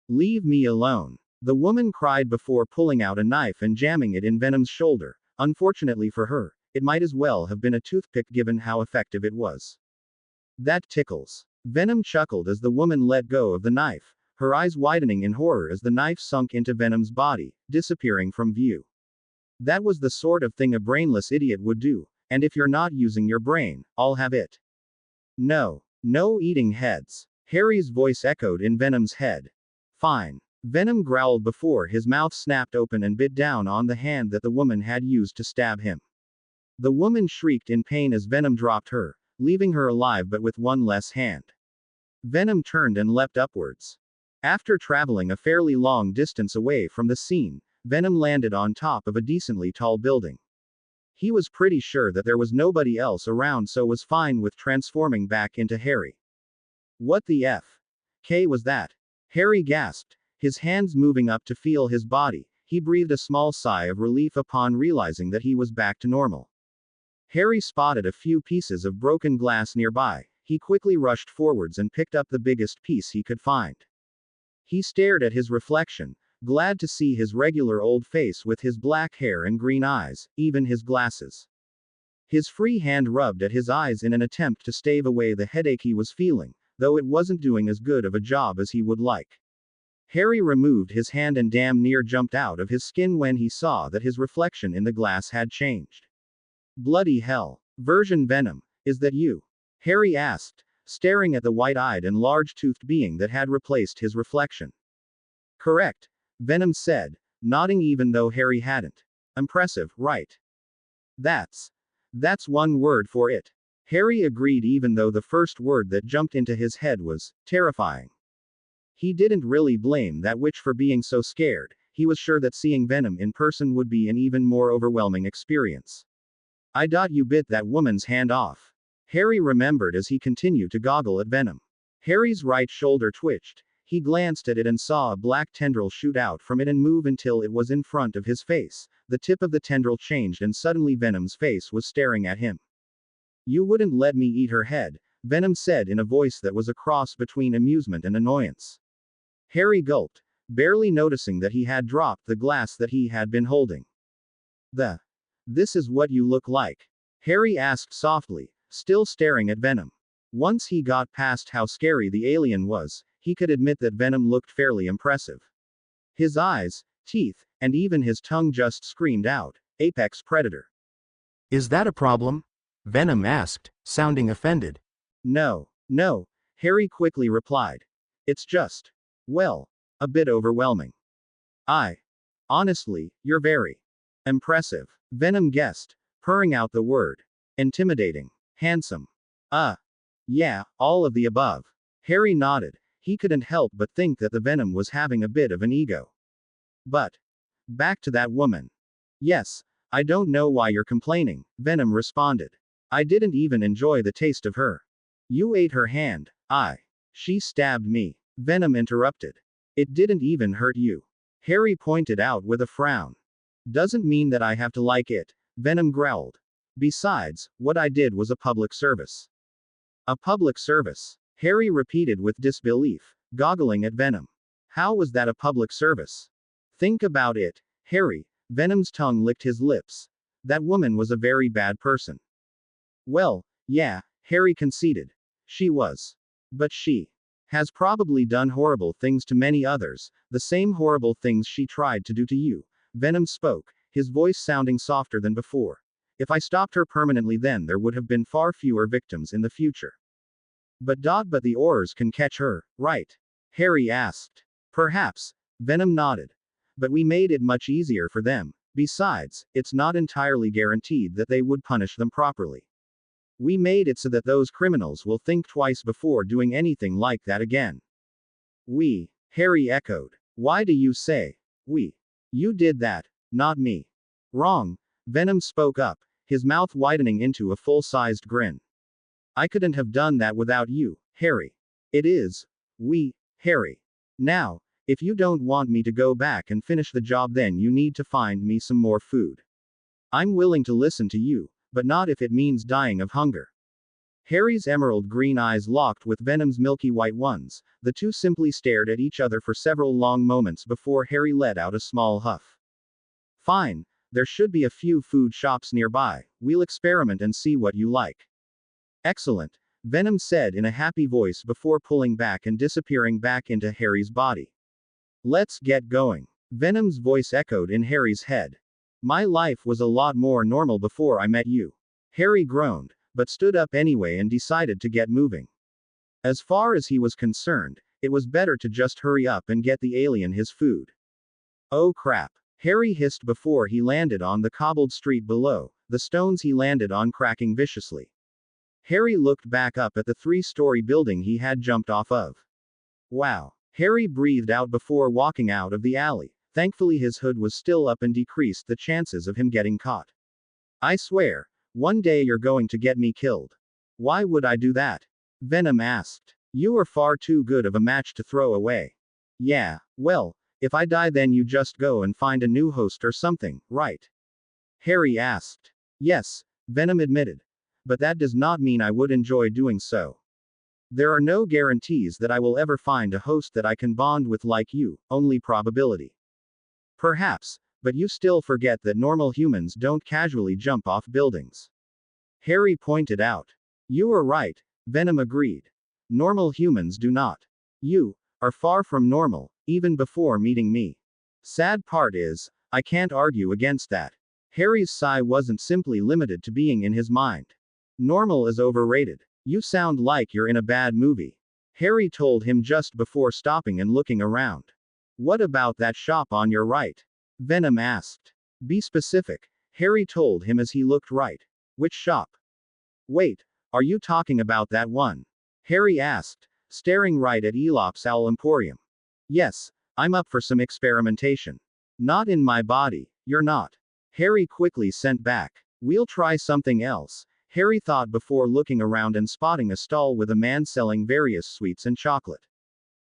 Leave me alone. The woman cried before pulling out a knife and jamming it in Venom's shoulder. Unfortunately for her, it might as well have been a toothpick given how effective it was. That tickles. Venom chuckled as the woman let go of the knife, her eyes widening in horror as the knife sunk into Venom's body, disappearing from view. That was the sort of thing a brainless idiot would do, and if you're not using your brain, I'll have it. No eating heads. Harry's voice echoed in Venom's head. Fine. Venom growled before his mouth snapped open and bit down on the hand that the woman had used to stab him. The woman shrieked in pain as Venom dropped her, leaving her alive but with one less hand. Venom turned and leapt upwards. After traveling a fairly long distance away from the scene, Venom landed on top of a decently tall building. He was pretty sure that there was nobody else around, so was fine with transforming back into Harry. What the F*** was that? Harry gasped, his hands moving up to feel his body. He breathed a small sigh of relief upon realizing that he was back to normal. Harry spotted a few pieces of broken glass nearby. He quickly rushed forwards and picked up the biggest piece he could find. He stared at his reflection, glad to see his regular old face with his black hair and green eyes, even his glasses. His free hand rubbed at his eyes in an attempt to stave away the headache he was feeling, though it wasn't doing as good of a job as he would like. Harry removed his hand and damn near jumped out of his skin when he saw that his reflection in the glass had changed. Bloody hell. Version Venom, is that you? Harry asked, staring at the white-eyed and large-toothed being that had replaced his reflection. Correct, Venom said, nodding even though Harry hadn't. Impressive, right? That's one word for it. Harry agreed even though the first word that jumped into his head was terrifying. He didn't really blame that witch for being so scared. He was sure that seeing Venom in person would be an even more overwhelming experience. You bit that woman's hand off. Harry remembered as he continued to goggle at Venom. Harry's right shoulder twitched. He glanced at it and saw a black tendril shoot out from it and move until it was in front of his face. The tip of the tendril changed and suddenly Venom's face was staring at him. You wouldn't let me eat her head, Venom said in a voice that was a cross between amusement and annoyance. Harry gulped, barely noticing that he had dropped the glass that he had been holding. This is what you look like? Harry asked softly, still staring at Venom. Once he got past how scary the alien was, he could admit that Venom looked fairly impressive. His eyes, teeth, and even his tongue just screamed out, Apex Predator. Is that a problem? Venom asked, sounding offended. No, Harry quickly replied. It's just, well, a bit overwhelming. Honestly, you're very impressive, Venom guessed, purring out the word. Intimidating. Handsome. Yeah, all of the above. Harry nodded. He couldn't help but think that the Venom was having a bit of an ego. But back to that woman. Yes, I don't know why you're complaining, Venom responded. I didn't even enjoy the taste of her. You ate her hand. She stabbed me. Venom interrupted. It didn't even hurt you. Harry pointed out with a frown. Doesn't mean that I have to like it, Venom growled. Besides, what I did was a public service. A public service? Harry repeated with disbelief, goggling at Venom. How was that a public service? Think about it, Harry. Venom's tongue licked his lips. That woman was a very bad person. Well, yeah, Harry conceded. She was. But she has probably done horrible things to many others, the same horrible things she tried to do to you. Venom spoke, his voice sounding softer than before. If I stopped her permanently, then there would have been far fewer victims in the future. But the Aurors can catch her, right? Harry asked. Perhaps. Venom nodded. But we made it much easier for them. Besides, it's not entirely guaranteed that they would punish them properly. We made it so that those criminals will think twice before doing anything like that again. We, Harry echoed. Why do you say we? You did that, not me. Wrong. Venom spoke up, his mouth widening into a full-sized grin. I couldn't have done that without you, Harry. It is we, Harry. Now, if you don't want me to go back and finish the job, then you need to find me some more food. I'm willing to listen to you, but not if it means dying of hunger. Harry's emerald green eyes locked with Venom's milky white ones. The two simply stared at each other for several long moments before Harry let out a small huff. Fine, there should be a few food shops nearby. We'll experiment and see what you like. Excellent, Venom said in a happy voice before pulling back and disappearing back into Harry's body. Let's get going. Venom's voice echoed in Harry's head. My life was a lot more normal before I met you. Harry groaned, but stood up anyway and decided to get moving. As far as he was concerned, it was better to just hurry up and get the alien his food. Oh crap, Harry hissed before he landed on the cobbled street below, the stones he landed on cracking viciously. Harry looked back up at the 3-story building he had jumped off of. Wow. Harry breathed out before walking out of the alley. Thankfully his hood was still up and decreased the chances of him getting caught. I swear, one day you're going to get me killed. Why would I do that? Venom asked. You are far too good of a match to throw away. Yeah, well, if I die then you just go and find a new host or something, right? Harry asked. Yes, Venom admitted. But that does not mean I would enjoy doing so. There are no guarantees that I will ever find a host that I can bond with like you, only probability. Perhaps, but you still forget that normal humans don't casually jump off buildings. Harry pointed out. You are right, Venom agreed. Normal humans do not. You are far from normal, even before meeting me. Sad part is, I can't argue against that. Harry's sigh wasn't simply limited to being in his mind. Normal is overrated. You sound like you're in a bad movie. Harry told him just before stopping and looking around. What about that shop on your right? Venom asked. Be specific, Harry told him as he looked right. Which shop? Wait, are you talking about that one? Harry asked, staring right at Elop's Owl Emporium. Yes, I'm up for some experimentation. Not in my body, you're not. Harry quickly sent back. We'll try something else, Harry thought before looking around and spotting a stall with a man selling various sweets and chocolate.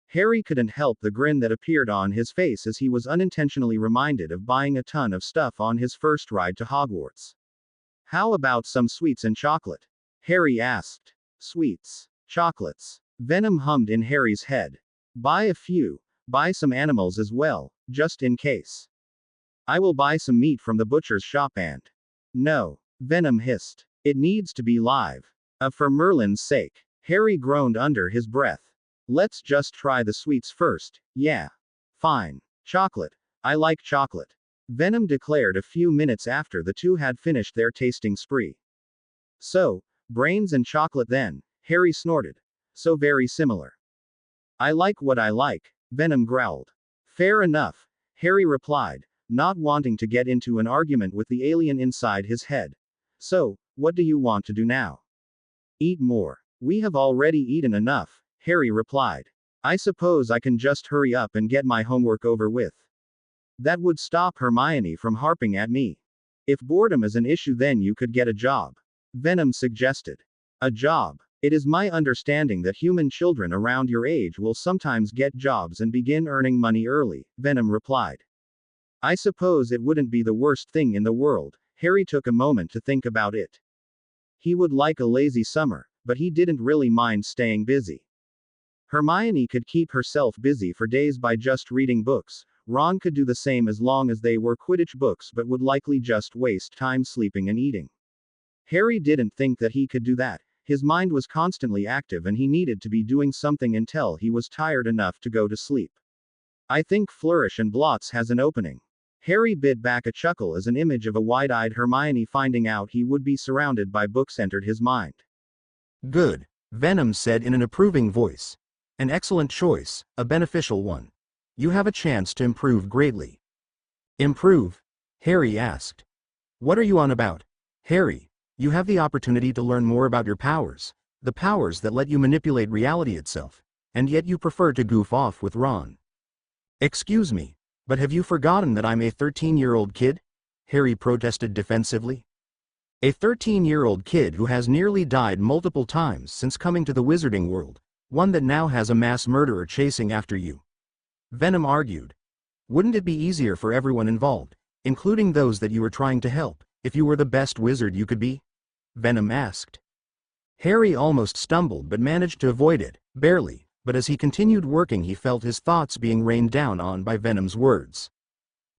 Harry couldn't help the grin that appeared on his face as he was unintentionally reminded of buying a ton of stuff on his first ride to Hogwarts. How about some sweets and chocolate? Harry asked. Sweets. Chocolates. Venom hummed in Harry's head. Buy a few. Buy some animals as well, just in case. I will buy some meat from the butcher's shop and... No. Venom hissed. It needs to be live. For Merlin's sake. Harry groaned under his breath. Let's just try the sweets first, yeah. Fine. Chocolate. I like chocolate. Venom declared a few minutes after the two had finished their tasting spree. So, brains and chocolate then, Harry snorted. So very similar. I like what I like, Venom growled. Fair enough, Harry replied, not wanting to get into an argument with the alien inside his head. So, what do you want to do now? Eat more. We have already eaten enough, Harry replied. I suppose I can just hurry up and get my homework over with. That would stop Hermione from harping at me. If boredom is an issue then you could get a job. Venom suggested. A job. It is my understanding that human children around your age will sometimes get jobs and begin earning money early, Venom replied. I suppose it wouldn't be the worst thing in the world. Harry took a moment to think about it. He would like a lazy summer, but he didn't really mind staying busy. Hermione could keep herself busy for days by just reading books. Ron could do the same as long as they were Quidditch books but would likely just waste time sleeping and eating. Harry didn't think that he could do that. His mind was constantly active and he needed to be doing something until he was tired enough to go to sleep. I think Flourish and Blots has an opening. Harry bit back a chuckle as an image of a wide-eyed Hermione finding out he would be surrounded by books entered his mind. Good, Venom said in an approving voice. An excellent choice, a beneficial one. You have a chance to improve greatly. Improve? Harry asked. What are you on about? Harry, you have the opportunity to learn more about your powers, the powers that let you manipulate reality itself, and yet you prefer to goof off with Ron. Excuse me, but have you forgotten that I'm a 13-year-old kid? Harry protested defensively. A 13-year-old kid who has nearly died multiple times since coming to the wizarding world, one that now has a mass murderer chasing after you. Venom argued. Wouldn't it be easier for everyone involved, including those that you were trying to help, if you were the best wizard you could be? Venom asked. Harry almost stumbled but managed to avoid it, barely, but as he continued working he felt his thoughts being rained down on by Venom's words.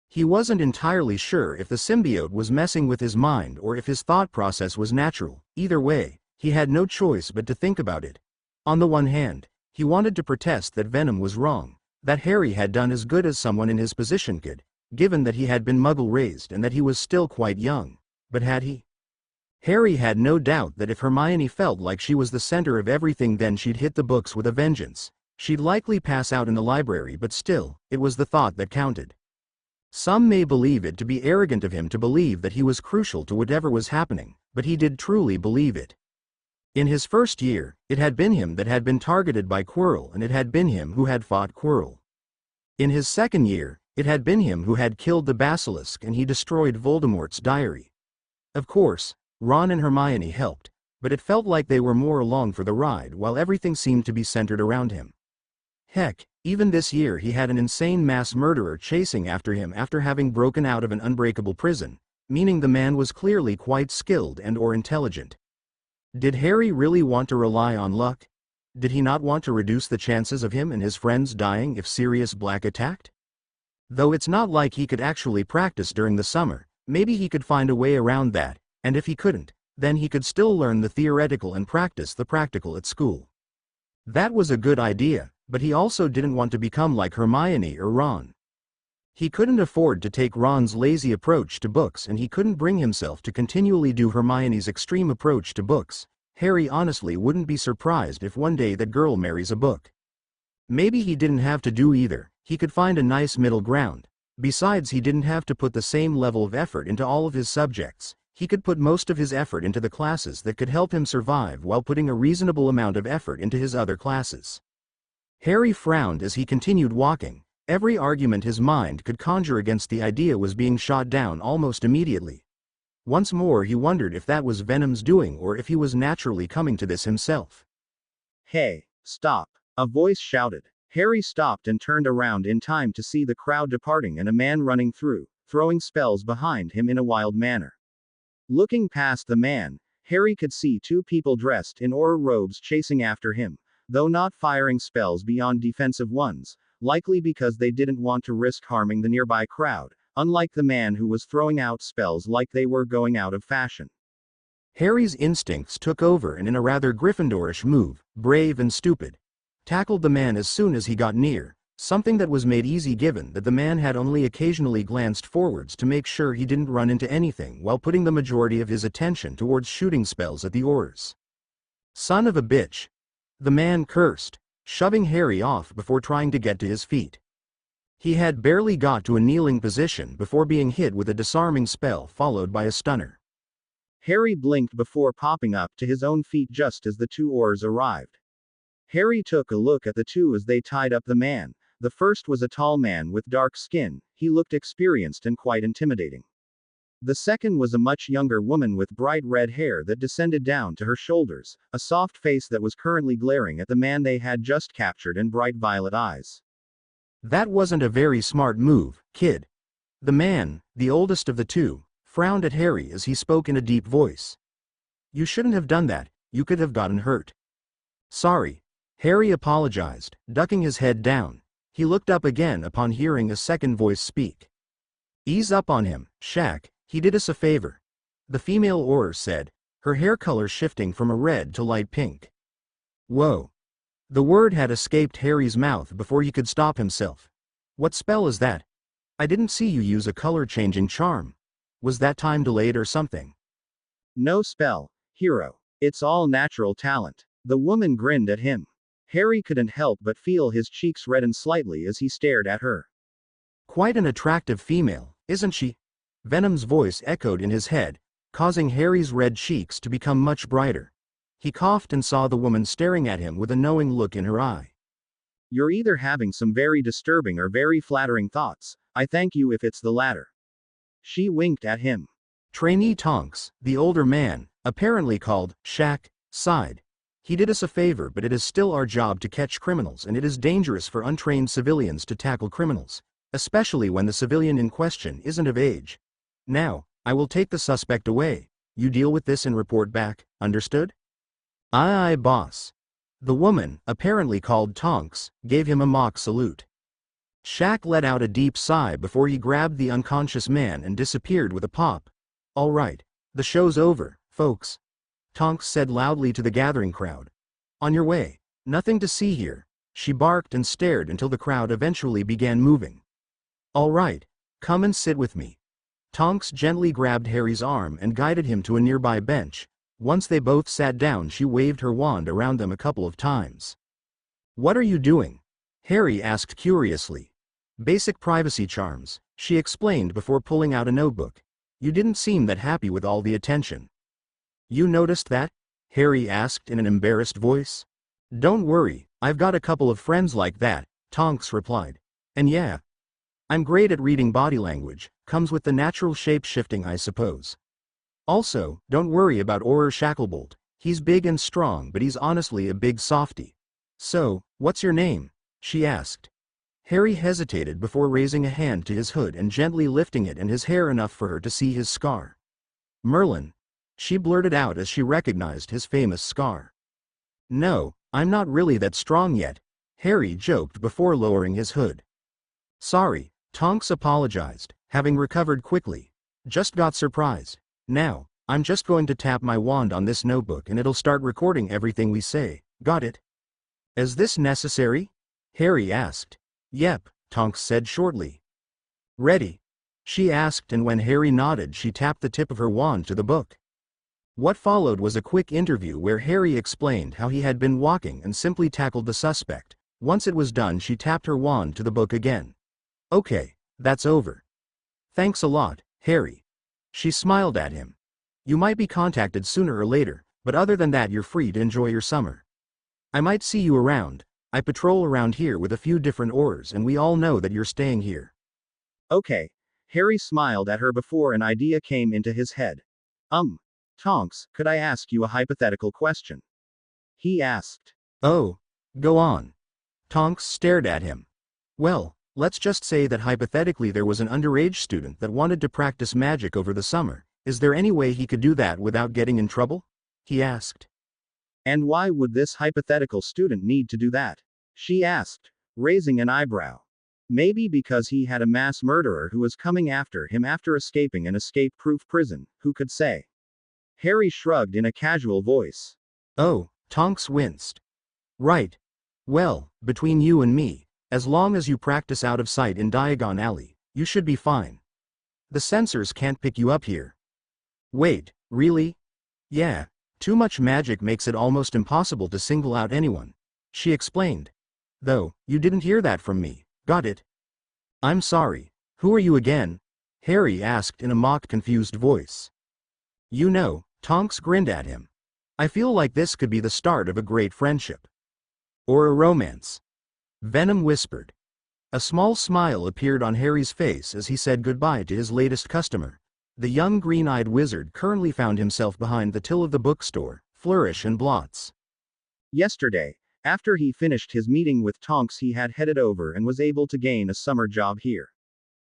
He wasn't entirely sure if the symbiote was messing with his mind or if his thought process was natural. Either way, he had no choice but to think about it. On the one hand, he wanted to protest that Venom was wrong, that Harry had done as good as someone in his position could, given that he had been Muggle-raised and that he was still quite young. But had he? Harry had no doubt that if Hermione felt like she was the center of everything then she'd hit the books with a vengeance. She'd likely pass out in the library but still, it was the thought that counted. Some may believe it to be arrogant of him to believe that he was crucial to whatever was happening, but he did truly believe it. In his first year, it had been him that had been targeted by Quirrell and it had been him who had fought Quirrell. In his second year, it had been him who had killed the basilisk and he destroyed Voldemort's diary. Of course, Ron and Hermione helped, but it felt like they were more along for the ride while everything seemed to be centered around him. Heck, even this year he had an insane mass murderer chasing after him after having broken out of an unbreakable prison, meaning the man was clearly quite skilled and/or intelligent. Did Harry really want to rely on luck? Did he not want to reduce the chances of him and his friends dying if Sirius Black attacked? Though it's not like he could actually practice during the summer, maybe he could find a way around that. And if he couldn't, then he could still learn the theoretical and practice the practical at school. That was a good idea, but he also didn't want to become like Hermione or Ron. He couldn't afford to take Ron's lazy approach to books and he couldn't bring himself to continually do Hermione's extreme approach to books. Harry honestly wouldn't be surprised if one day that girl marries a book. Maybe he didn't have to do either, he could find a nice middle ground. Besides, he didn't have to put the same level of effort into all of his subjects. He could put most of his effort into the classes that could help him survive while putting a reasonable amount of effort into his other classes. Harry frowned as he continued walking. Every argument his mind could conjure against the idea was being shot down almost immediately. Once more he wondered if that was Venom's doing or if he was naturally coming to this himself. Hey, stop! A voice shouted. Harry stopped and turned around in time to see the crowd departing and a man running through, throwing spells behind him in a wild manner. Looking past the man, Harry could see two people dressed in Auror robes chasing after him, though not firing spells beyond defensive ones, likely because they didn't want to risk harming the nearby crowd, unlike the man who was throwing out spells like they were going out of fashion. Harry's instincts took over and in a rather Gryffindorish move, brave and stupid, tackled the man as soon as he got near, something that was made easy given that the man had only occasionally glanced forwards to make sure he didn't run into anything while putting the majority of his attention towards shooting spells at the Aurors. Son of a bitch! The man cursed, shoving Harry off before trying to get to his feet. He had barely got to a kneeling position before being hit with a disarming spell followed by a stunner. Harry blinked before popping up to his own feet just as the two Aurors arrived. Harry took a look at the two as they tied up the man. The first was a tall man with dark skin. He looked experienced and quite intimidating. The second was a much younger woman with bright red hair that descended down to her shoulders, a soft face that was currently glaring at the man they had just captured, and bright violet eyes. That wasn't a very smart move, kid. The man, the oldest of the two, frowned at Harry as he spoke in a deep voice. You shouldn't have done that, you could have gotten hurt. Sorry. Harry apologized, ducking his head down. He looked up again upon hearing a second voice speak. Ease up on him, Shaq, he did us a favor. The female Auror said, her hair color shifting from a red to light pink. Whoa. The word had escaped Harry's mouth before he could stop himself. What spell is that? I didn't see you use a color-changing charm. Was that time delayed or something? No spell, hero. It's all natural talent. The woman grinned at him. Harry couldn't help but feel his cheeks redden slightly as he stared at her. Quite an attractive female, isn't she? Venom's voice echoed in his head, causing Harry's red cheeks to become much brighter. He coughed and saw the woman staring at him with a knowing look in her eye. You're either having some very disturbing or very flattering thoughts. I thank you if it's the latter. She winked at him. Trainee Tonks, the older man, apparently called Shaq, sighed. He did us a favor, but it is still our job to catch criminals, and it is dangerous for untrained civilians to tackle criminals, especially when the civilian in question isn't of age. Now, I will take the suspect away. You deal with this and report back, understood? Aye, aye, boss. The woman, apparently called Tonks, gave him a mock salute. Shaq let out a deep sigh before he grabbed the unconscious man and disappeared with a pop. All right, the show's over, folks. Tonks said loudly to the gathering crowd. On your way. Nothing to see here. She barked and stared until the crowd eventually began moving. All right, come and sit with me. Tonks gently grabbed Harry's arm and guided him to a nearby bench. Once they both sat down, she waved her wand around them a couple of times. What are you doing? Harry asked curiously. Basic privacy charms, she explained before pulling out a notebook. You didn't seem that happy with all the attention. You noticed that? Harry asked in an embarrassed voice. Don't worry, I've got a couple of friends like that, Tonks replied. And yeah, I'm great at reading body language, comes with the natural shape-shifting I suppose. Also, don't worry about Auror Shacklebolt, he's big and strong but he's honestly a big softy. So, what's your name? She asked. Harry hesitated before raising a hand to his hood and gently lifting it and his hair enough for her to see his scar. Merlin. She blurted out as she recognized his famous scar. No, I'm not really that strong yet, Harry joked before lowering his hood. Sorry, Tonks apologized, having recovered quickly. Just got surprised. Now, I'm just going to tap my wand on this notebook and it'll start recording everything we say, got it? Is this necessary? Harry asked. Yep, Tonks said shortly. Ready? She asked, and when Harry nodded she tapped the tip of her wand to the book. What followed was a quick interview where Harry explained how he had been walking and simply tackled the suspect. Once it was done she tapped her wand to the book again. Okay, that's over. Thanks a lot, Harry. She smiled at him. You might be contacted sooner or later, but other than that you're free to enjoy your summer. I might see you around. I patrol around here with a few different Aurors and we all know that you're staying here. Okay. Harry smiled at her before an idea came into his head. Tonks, could I ask you a hypothetical question? He asked. Oh, go on. Tonks stared at him. Well, let's just say that hypothetically there was an underage student that wanted to practice magic over the summer. Is there any way he could do that without getting in trouble? He asked. And why would this hypothetical student need to do that? She asked, raising an eyebrow. Maybe because he had a mass murderer who was coming after him after escaping an escape-proof prison, who could say? Harry shrugged in a casual voice. Oh, Tonks winced. Right. Well, between you and me, as long as you practice out of sight in Diagon Alley, you should be fine. The sensors can't pick you up here. Wait, really? Yeah, too much magic makes it almost impossible to single out anyone, she explained. Though, you didn't hear that from me, got it? I'm sorry, who are you again? Harry asked in a mock confused voice. You know, Tonks grinned at him. I feel like this could be the start of a great friendship. Or a romance. Venom whispered. A small smile appeared on Harry's face as he said goodbye to his latest customer. The young green-eyed wizard currently found himself behind the till of the bookstore, Flourish and Blots. Yesterday, after he finished his meeting with Tonks, he had headed over and was able to gain a summer job here.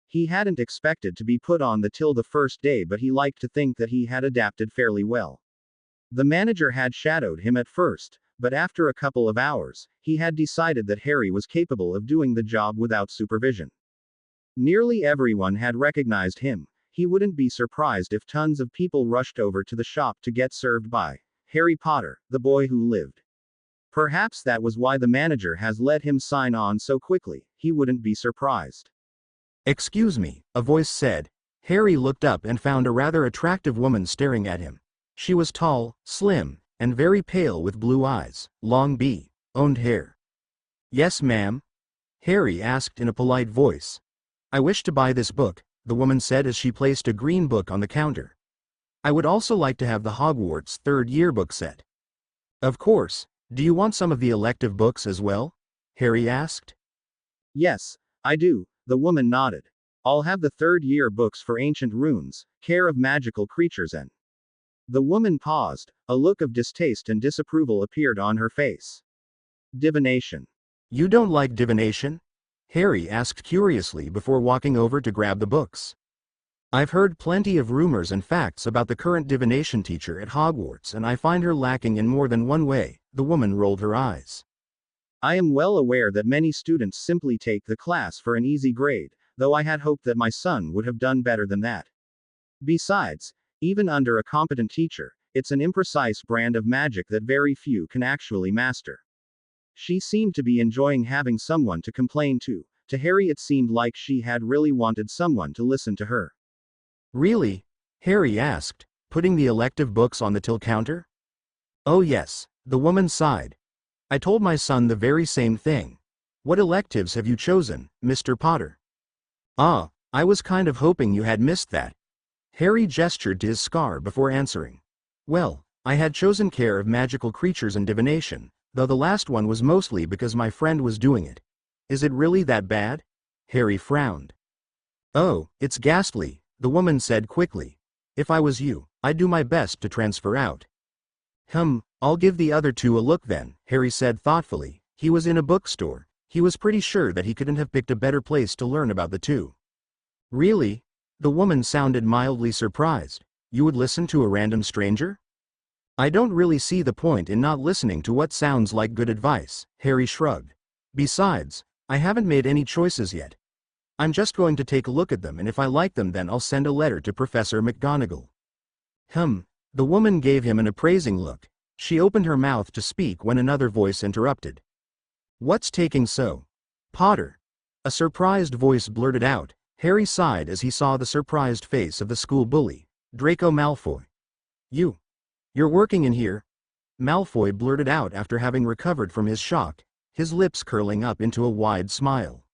He hadn't expected to be put on the till the first day, but he liked to think that he had adapted fairly well. The manager had shadowed him at first, but after a couple of hours, he had decided that Harry was capable of doing the job without supervision. Nearly everyone had recognized him. He wouldn't be surprised if tons of people rushed over to the shop to get served by Harry Potter, the boy who lived. Perhaps that was why the manager has let him sign on so quickly. He wouldn't be surprised. "Excuse me," a voice said. Harry looked up and found a rather attractive woman staring at him. She was tall, slim, and very pale with blue eyes, long blonde hair. "Yes, ma'am?" Harry asked in a polite voice. "I wish to buy this book," the woman said as she placed a green book on the counter. "I would also like to have the Hogwarts third yearbook set." "Of course. Do you want some of the elective books as well?" Harry asked. "Yes, I do," the woman nodded. "I'll have the third year books for Ancient Runes, Care of Magical Creatures and—" The woman paused, a look of distaste and disapproval appeared on her face. "Divination. You don't like divination?" Harry asked curiously before walking over to grab the books. "I've heard plenty of rumors and facts about the current divination teacher at Hogwarts, and I find her lacking in more than one way." The woman rolled her eyes. "I am well aware that many students simply take the class for an easy grade, though I had hoped that my son would have done better than that. Besides, even under a competent teacher, it's an imprecise brand of magic that very few can actually master." She seemed to be enjoying having someone to complain to. To Harry it seemed like she had really wanted someone to listen to her. "Really?" Harry asked, putting the elective books on the till counter. "Oh yes," the woman sighed. "I told my son the very same thing. What electives have you chosen, Mr. Potter?" "Ah, I was kind of hoping you had missed that." Harry gestured to his scar before answering. "Well, I had chosen Care of Magical Creatures and Divination, though the last one was mostly because my friend was doing it." "Is it really that bad?" Harry frowned. "Oh, it's ghastly," the woman said quickly. "If I was you, I'd do my best to transfer out." I'll give the other two a look then," Harry said thoughtfully. He was in a bookstore. He was pretty sure that he couldn't have picked a better place to learn about the two. "Really?" The woman sounded mildly surprised. "You would listen to a random stranger?" "I don't really see the point in not listening to what sounds like good advice," Harry shrugged. "Besides, I haven't made any choices yet. I'm just going to take a look at them, and if I like them then I'll send a letter to Professor McGonagall." The woman gave him an appraising look. She opened her mouth to speak when another voice interrupted. "What's taking so, Potter?" A surprised voice blurted out. Harry sighed as he saw the surprised face of the school bully, Draco Malfoy. You're working in here?" Malfoy blurted out after having recovered from his shock, his lips curling up into a wide smile.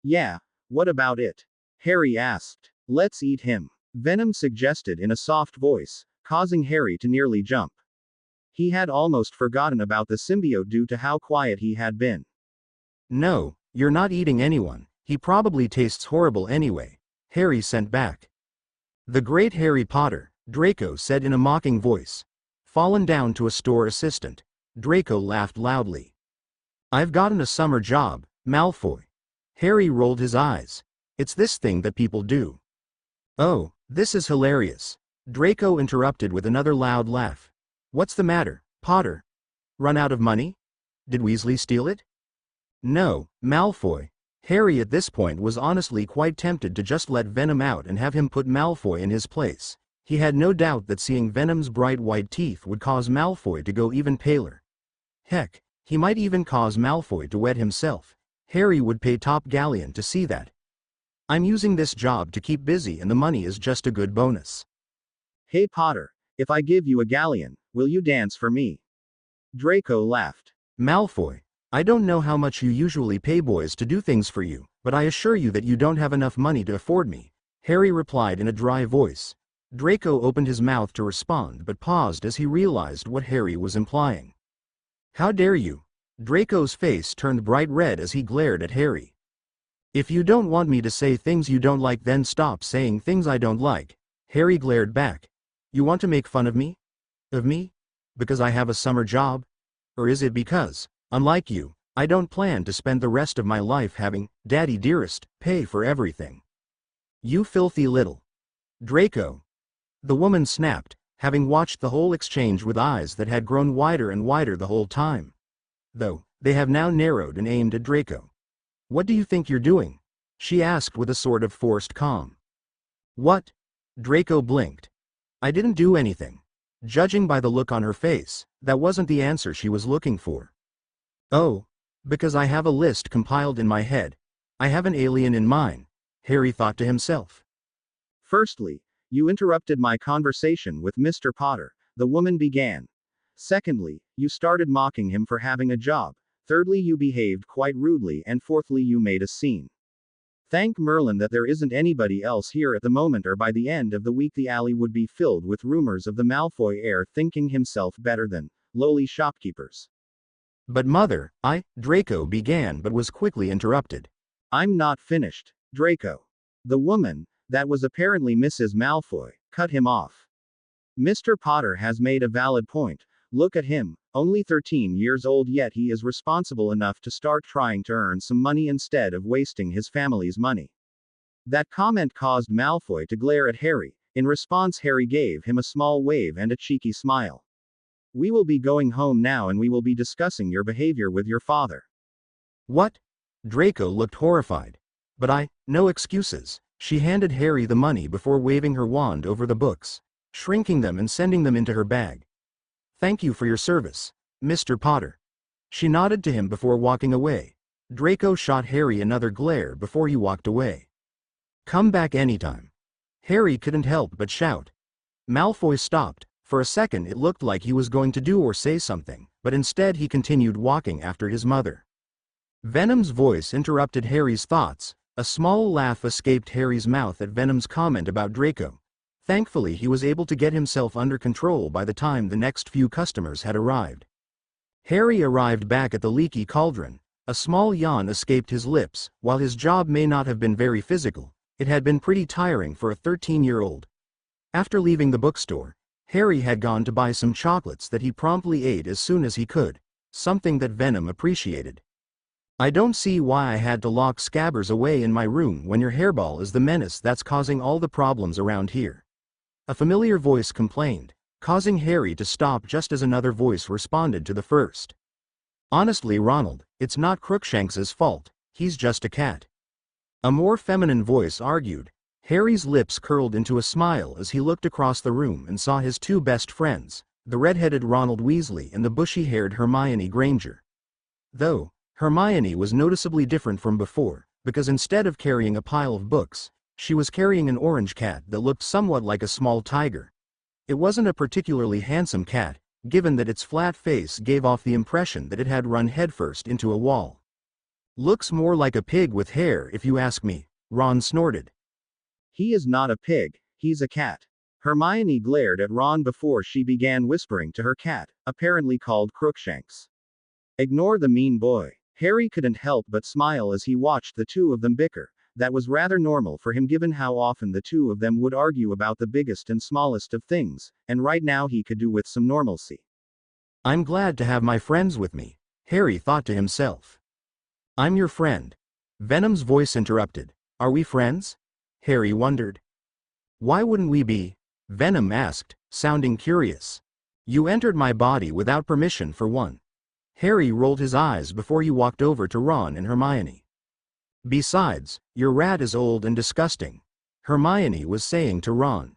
"Yeah, what about it?" Harry asked. "Let's eat him," Venom suggested in a soft voice, causing Harry to nearly jump. He had almost forgotten about the symbiote due to how quiet he had been. "No, you're not eating anyone. He probably tastes horrible anyway," Harry sent back. "The great Harry Potter," Draco said in a mocking voice. "Fallen down to a store assistant." Draco laughed loudly. "I've gotten a summer job, Malfoy." Harry rolled his eyes. "It's this thing that people do." "Oh, this is hilarious." Draco interrupted with another loud laugh. "What's the matter, Potter? Run out of money? Did Weasley steal it?" "No, Malfoy." Harry at this point was honestly quite tempted to just let Venom out and have him put Malfoy in his place. He had no doubt that seeing Venom's bright white teeth would cause Malfoy to go even paler. Heck, he might even cause Malfoy to wet himself. Harry would pay top galleon to see that. "I'm using this job to keep busy and the money is just a good bonus." "Hey Potter, if I give you a galleon, will you dance for me?" Draco laughed. "Malfoy, I don't know how much you usually pay boys to do things for you, but I assure you that you don't have enough money to afford me," Harry replied in a dry voice. Draco opened his mouth to respond but paused as he realized what Harry was implying. "How dare you?" Draco's face turned bright red as he glared at Harry. "If you don't want me to say things you don't like then stop saying things I don't like," Harry glared back. You want to make fun of me? Of me? Because I have a summer job? Or is it because, unlike you, I don't plan to spend the rest of my life having, Daddy dearest, pay for everything? You filthy little Draco. The woman snapped, having watched the whole exchange with eyes that had grown wider and wider the whole time. Though, they have now narrowed and aimed at Draco. What do you think you're doing? She asked with a sort of forced calm. What? Draco blinked. I didn't do anything. Judging by the look on her face, that wasn't the answer she was looking for. Oh, because I have a list compiled in my head. I have an alien in mine, Harry thought to himself. Firstly, you interrupted my conversation with Mr. Potter, the woman began. Secondly, you started mocking him for having a job. Thirdly, you behaved quite rudely, and fourthly, you made a scene. Thank Merlin that there isn't anybody else here at the moment, or by the end of the week the alley would be filled with rumors of the Malfoy heir thinking himself better than lowly shopkeepers. But mother, Draco began but was quickly interrupted. I'm not finished, Draco. The woman, that was apparently Mrs. Malfoy, cut him off. Mr. Potter has made a valid point. Look at him, only 13 years old, yet he is responsible enough to start trying to earn some money instead of wasting his family's money. That comment caused Malfoy to glare at Harry. In response, Harry gave him a small wave and a cheeky smile. We will be going home now and we will be discussing your behavior with your father. What? Draco looked horrified. But no excuses. She handed Harry the money before waving her wand over the books, shrinking them and sending them into her bag. Thank you for your service, Mr. Potter. She nodded to him before walking away. Draco shot Harry another glare before he walked away. Come back anytime. Harry couldn't help but shout. Malfoy stopped. For a second it looked like he was going to do or say something, but instead he continued walking after his mother. Venom's voice interrupted Harry's thoughts. A small laugh escaped Harry's mouth at Venom's comment about Draco. Thankfully he was able to get himself under control by the time the next few customers had arrived. Harry arrived back at the Leaky Cauldron. A small yawn escaped his lips. While his job may not have been very physical, it had been pretty tiring for a 13-year-old. After leaving the bookstore, Harry had gone to buy some chocolates that he promptly ate as soon as he could, something that Venom appreciated. I don't see why I had to lock Scabbers away in my room when your hairball is the menace that's causing all the problems around here. A familiar voice complained, causing Harry to stop just as another voice responded to the first. Honestly, Ronald, it's not Crookshanks's fault, he's just a cat. A more feminine voice argued. Harry's lips curled into a smile as he looked across the room and saw his two best friends, the red-headed Ronald Weasley and the bushy-haired Hermione Granger. Though, Hermione was noticeably different from before, because instead of carrying a pile of books, she was carrying an orange cat that looked somewhat like a small tiger. It wasn't a particularly handsome cat, given that its flat face gave off the impression that it had run headfirst into a wall. Looks more like a pig with hair if you ask me, Ron snorted. He is not a pig, he's a cat. Hermione glared at Ron before she began whispering to her cat, apparently called Crookshanks. Ignore the mean boy. Harry couldn't help but smile as he watched the two of them bicker. That was rather normal for him given how often the two of them would argue about the biggest and smallest of things, and right now he could do with some normalcy. I'm glad to have my friends with me, Harry thought to himself. I'm your friend. Venom's voice interrupted. Are we friends? Harry wondered. Why wouldn't we be? Venom asked, sounding curious. You entered my body without permission for one. Harry rolled his eyes before he walked over to Ron and Hermione. Besides, your rat is old and disgusting, Hermione was saying to Ron.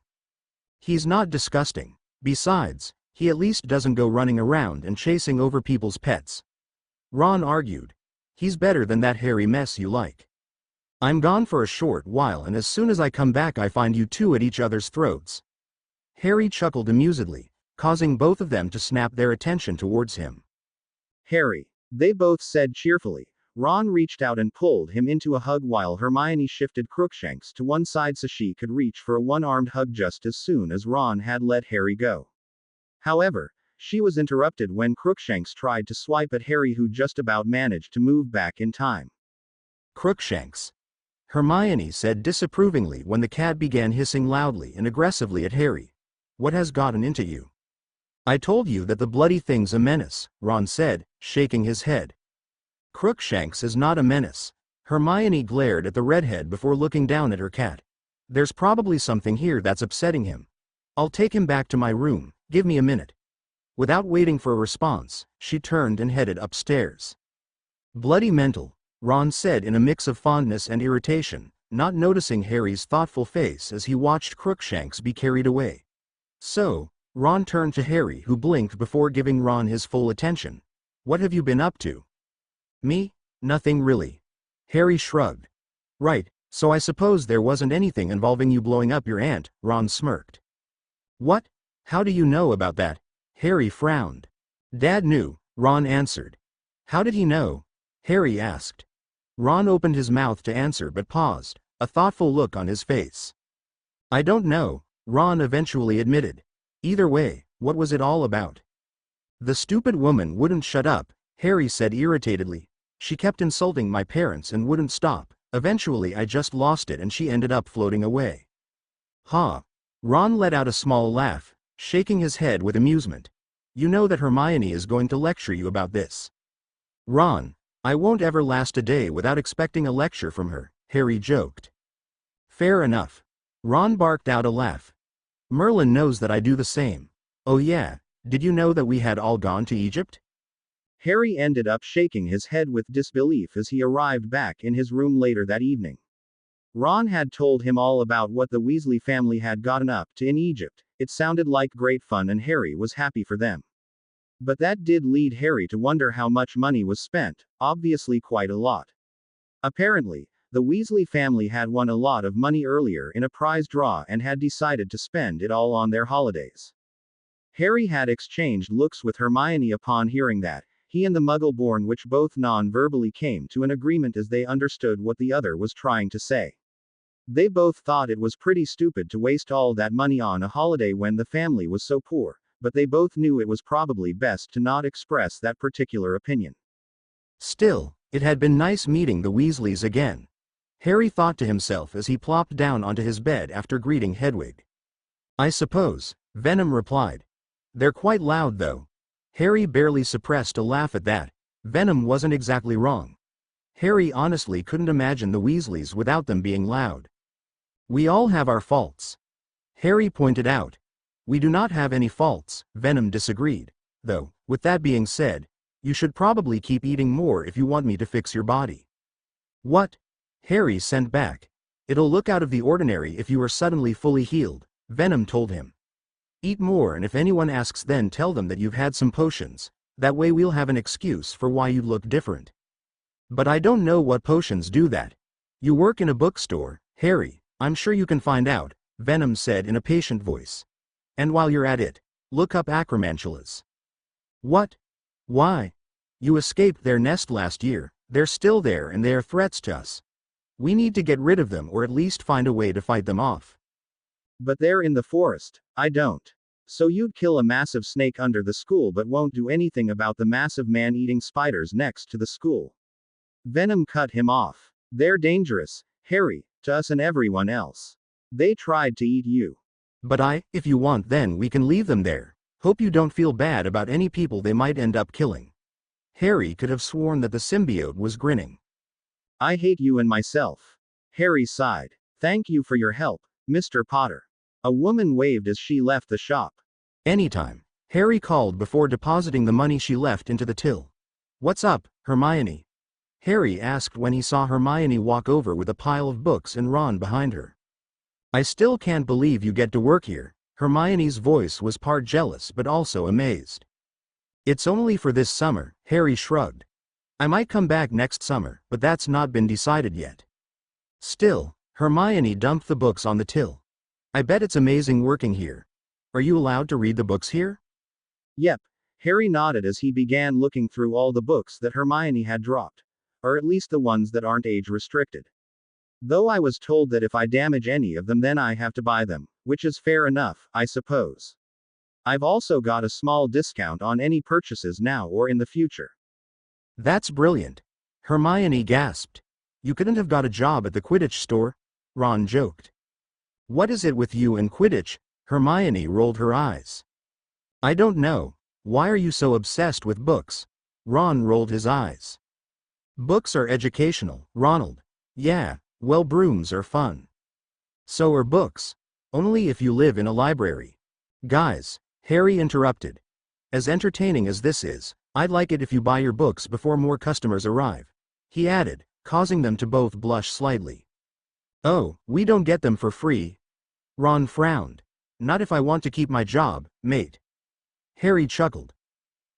He's not disgusting. Besides, he at least doesn't go running around and chasing over people's pets. Ron argued. He's better than that hairy mess you like. I'm gone for a short while and as soon as I come back I find you two at each other's throats. Harry chuckled amusedly, causing both of them to snap their attention towards him. Harry, they both said cheerfully. Ron reached out and pulled him into a hug while Hermione shifted Crookshanks to one side so she could reach for a one-armed hug just as soon as Ron had let Harry go. However, she was interrupted when Crookshanks tried to swipe at Harry, who just about managed to move back in time. Crookshanks. Hermione said disapprovingly when the cat began hissing loudly and aggressively at Harry. What has gotten into you? I told you that the bloody thing's a menace, Ron said, shaking his head. Crookshanks is not a menace. Hermione glared at the redhead before looking down at her cat. There's probably something here that's upsetting him. I'll take him back to my room, give me a minute. Without waiting for a response, she turned and headed upstairs. Bloody mental, Ron said in a mix of fondness and irritation, not noticing Harry's thoughtful face as he watched Crookshanks be carried away. So, Ron turned to Harry, who blinked before giving Ron his full attention. What have you been up to? Me? Nothing really. Harry shrugged. Right, so I suppose there wasn't anything involving you blowing up your aunt, Ron smirked. What? How do you know about that? Harry frowned. Dad knew, Ron answered. How did he know? Harry asked. Ron opened his mouth to answer but paused, a thoughtful look on his face. I don't know, Ron eventually admitted. Either way, what was it all about? The stupid woman wouldn't shut up, Harry said irritatedly. She kept insulting my parents and wouldn't stop. Eventually I just lost it and she ended up floating away. Ha! Ron let out a small laugh, shaking his head with amusement. You know that Hermione is going to lecture you about this. Ron, I won't ever last a day without expecting a lecture from her, Harry joked. Fair enough. Ron barked out a laugh. Merlin knows that I do the same. Oh yeah, did you know that we had all gone to Egypt? Harry ended up shaking his head with disbelief as he arrived back in his room later that evening. Ron had told him all about what the Weasley family had gotten up to in Egypt. It sounded like great fun and Harry was happy for them. But that did lead Harry to wonder how much money was spent, obviously quite a lot. Apparently, the Weasley family had won a lot of money earlier in a prize draw and had decided to spend it all on their holidays. Harry had exchanged looks with Hermione upon hearing that. He and the Muggle-born witch both non-verbally came to an agreement as they understood what the other was trying to say. They both thought it was pretty stupid to waste all that money on a holiday when the family was so poor, but they both knew it was probably best to not express that particular opinion. Still, it had been nice meeting the Weasleys again. Harry thought to himself as he plopped down onto his bed after greeting Hedwig. I suppose, Venom replied. They're quite loud though. Harry barely suppressed a laugh at that. Venom wasn't exactly wrong. Harry honestly couldn't imagine the Weasleys without them being loud. We all have our faults. Harry pointed out. We do not have any faults, Venom disagreed. Though, with that being said, you should probably keep eating more if you want me to fix your body. What? Harry sent back. It'll look out of the ordinary if you are suddenly fully healed, Venom told him. Eat more and if anyone asks then tell them that you've had some potions, that way we'll have an excuse for why you look different. But I don't know what potions do that. You work in a bookstore, Harry, I'm sure you can find out, Venom said in a patient voice. And while you're at it, look up acromantulas. What? Why? You escaped their nest last year, they're still there and they are threats to us. We need to get rid of them or at least find a way to fight them off. But they're in the forest, I don't. So you'd kill a massive snake under the school but won't do anything about the massive man-eating spiders next to the school. Venom cut him off. They're dangerous, Harry, to us and everyone else. They tried to eat you. But if you want then we can leave them there. Hope you don't feel bad about any people they might end up killing. Harry could have sworn that the symbiote was grinning. I hate you and myself. Harry sighed. Thank you for your help, Mr. Potter. A woman waved as she left the shop. Anytime, Harry called before depositing the money she left into the till. What's up, Hermione? Harry asked when he saw Hermione walk over with a pile of books and Ron behind her. I still can't believe you get to work here. Hermione's voice was part jealous but also amazed. It's only for this summer, Harry shrugged. I might come back next summer, but that's not been decided yet. Still, Hermione dumped the books on the till. I bet it's amazing working here. Are you allowed to read the books here? Yep, Harry nodded as he began looking through all the books that Hermione had dropped. Or at least the ones that aren't age restricted. Though I was told that if I damage any of them then I have to buy them, which is fair enough, I suppose. I've also got a small discount on any purchases now or in the future. That's brilliant. Hermione gasped. You couldn't have got a job at the Quidditch store? Ron joked. What is it with you and Quidditch? Hermione rolled her eyes. I don't know. Why are you so obsessed with books? Ron rolled his eyes. Books are educational, Ronald. Yeah, well, brooms are fun. So are books. Only if you live in a library. Guys, Harry interrupted. As entertaining as this is, I'd like it if you buy your books before more customers arrive. He added, causing them to both blush slightly. Oh, we don't get them for free. Ron frowned. Not if I want to keep my job, mate. Harry chuckled.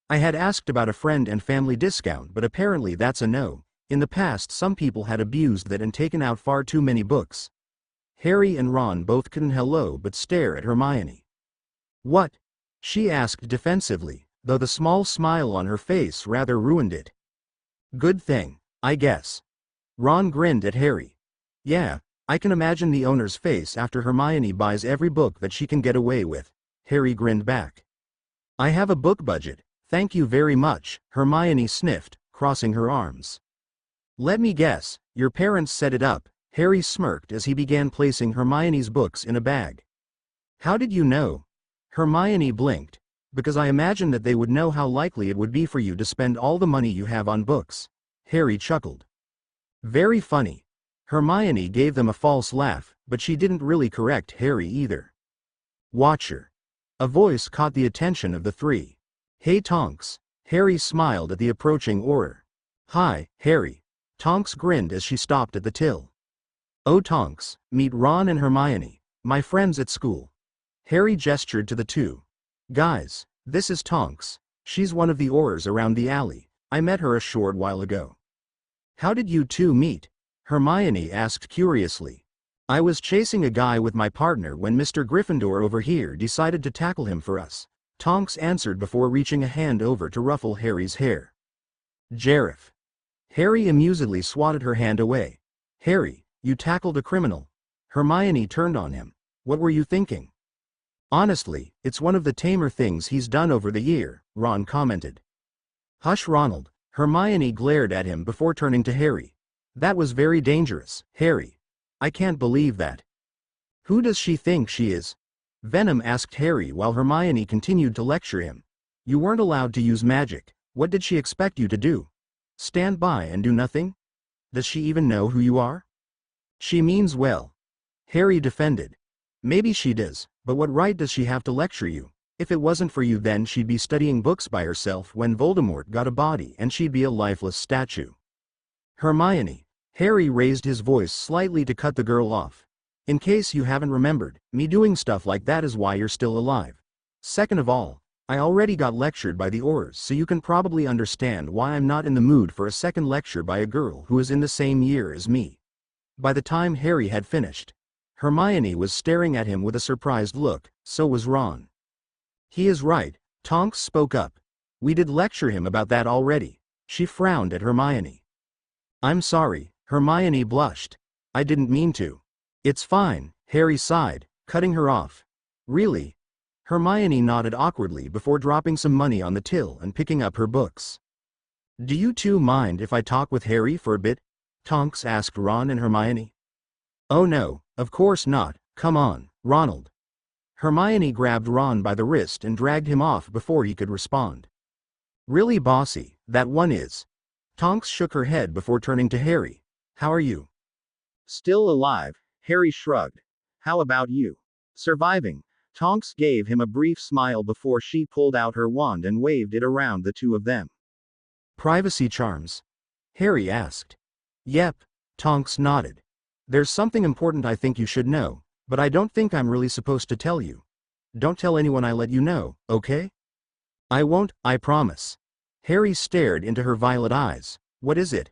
I had asked about a friend and family discount, but apparently that's a no. In the past, some people had abused that and taken out far too many books. Harry and Ron both couldn't hello but stare at Hermione. What? She asked defensively, though the small smile on her face rather ruined it. Good thing, I guess. Ron grinned at Harry. Yeah, I can imagine the owner's face after Hermione buys every book that she can get away with. Harry grinned back. I have a book budget, thank you very much, Hermione sniffed, crossing her arms. Let me guess, your parents set it up. Harry smirked as he began placing Hermione's books in a bag. How did you know? Hermione blinked. Because I imagined that they would know how likely it would be for you to spend all the money you have on books. Harry chuckled. Very funny. Hermione gave them a false laugh, but she didn't really correct Harry either. Watcher. A voice caught the attention of the three. Hey Tonks. Harry smiled at the approaching Auror. Hi, Harry. Tonks grinned as she stopped at the till. Oh Tonks, meet Ron and Hermione, my friends at school. Harry gestured to the two. Guys, this is Tonks. She's one of the Aurors around the alley. I met her a short while ago. How did you two meet? Hermione asked curiously. I was chasing a guy with my partner when Mr. Gryffindor over here decided to tackle him for us. Tonks answered before reaching a hand over to ruffle Harry's hair. Jareth. Harry amusedly swatted her hand away. Harry, you tackled a criminal. Hermione turned on him. What were you thinking? Honestly, it's one of the tamer things he's done over the year, Ron commented. Hush Ronald. Hermione glared at him before turning to Harry. That was very dangerous, Harry. I can't believe that. Who does she think she is? Venom asked Harry while Hermione continued to lecture him. You weren't allowed to use magic. What did she expect you to do? Stand by and do nothing? Does she even know who you are? She means well. Harry defended. Maybe she does, but what right does she have to lecture you? If it wasn't for you, then she'd be studying books by herself when Voldemort got a body and she'd be a lifeless statue. Hermione. Harry raised his voice slightly to cut the girl off. In case you haven't remembered, me doing stuff like that is why you're still alive. Second of all, I already got lectured by the Aurors, so you can probably understand why I'm not in the mood for a second lecture by a girl who is in the same year as me. By the time Harry had finished, Hermione was staring at him with a surprised look, so was Ron. He is right, Tonks spoke up. We did lecture him about that already. She frowned at Hermione. I'm sorry, Hermione blushed. I didn't mean to. It's fine, Harry sighed, cutting her off. Really? Hermione nodded awkwardly before dropping some money on the till and picking up her books. Do you two mind if I talk with Harry for a bit? Tonks asked Ron and Hermione. Oh no, of course not, come on, Ronald. Hermione grabbed Ron by the wrist and dragged him off before he could respond. Really bossy, that one is. Tonks shook her head before turning to Harry. How are you? Still alive, Harry shrugged. How about you? Surviving. Tonks gave him a brief smile before she pulled out her wand and waved it around the two of them. Privacy charms? Harry asked. Yep, Tonks nodded. There's something important I think you should know, but I don't think I'm really supposed to tell you. Don't tell anyone I let you know, okay? I won't, I promise. Harry stared into her violet eyes. What is it?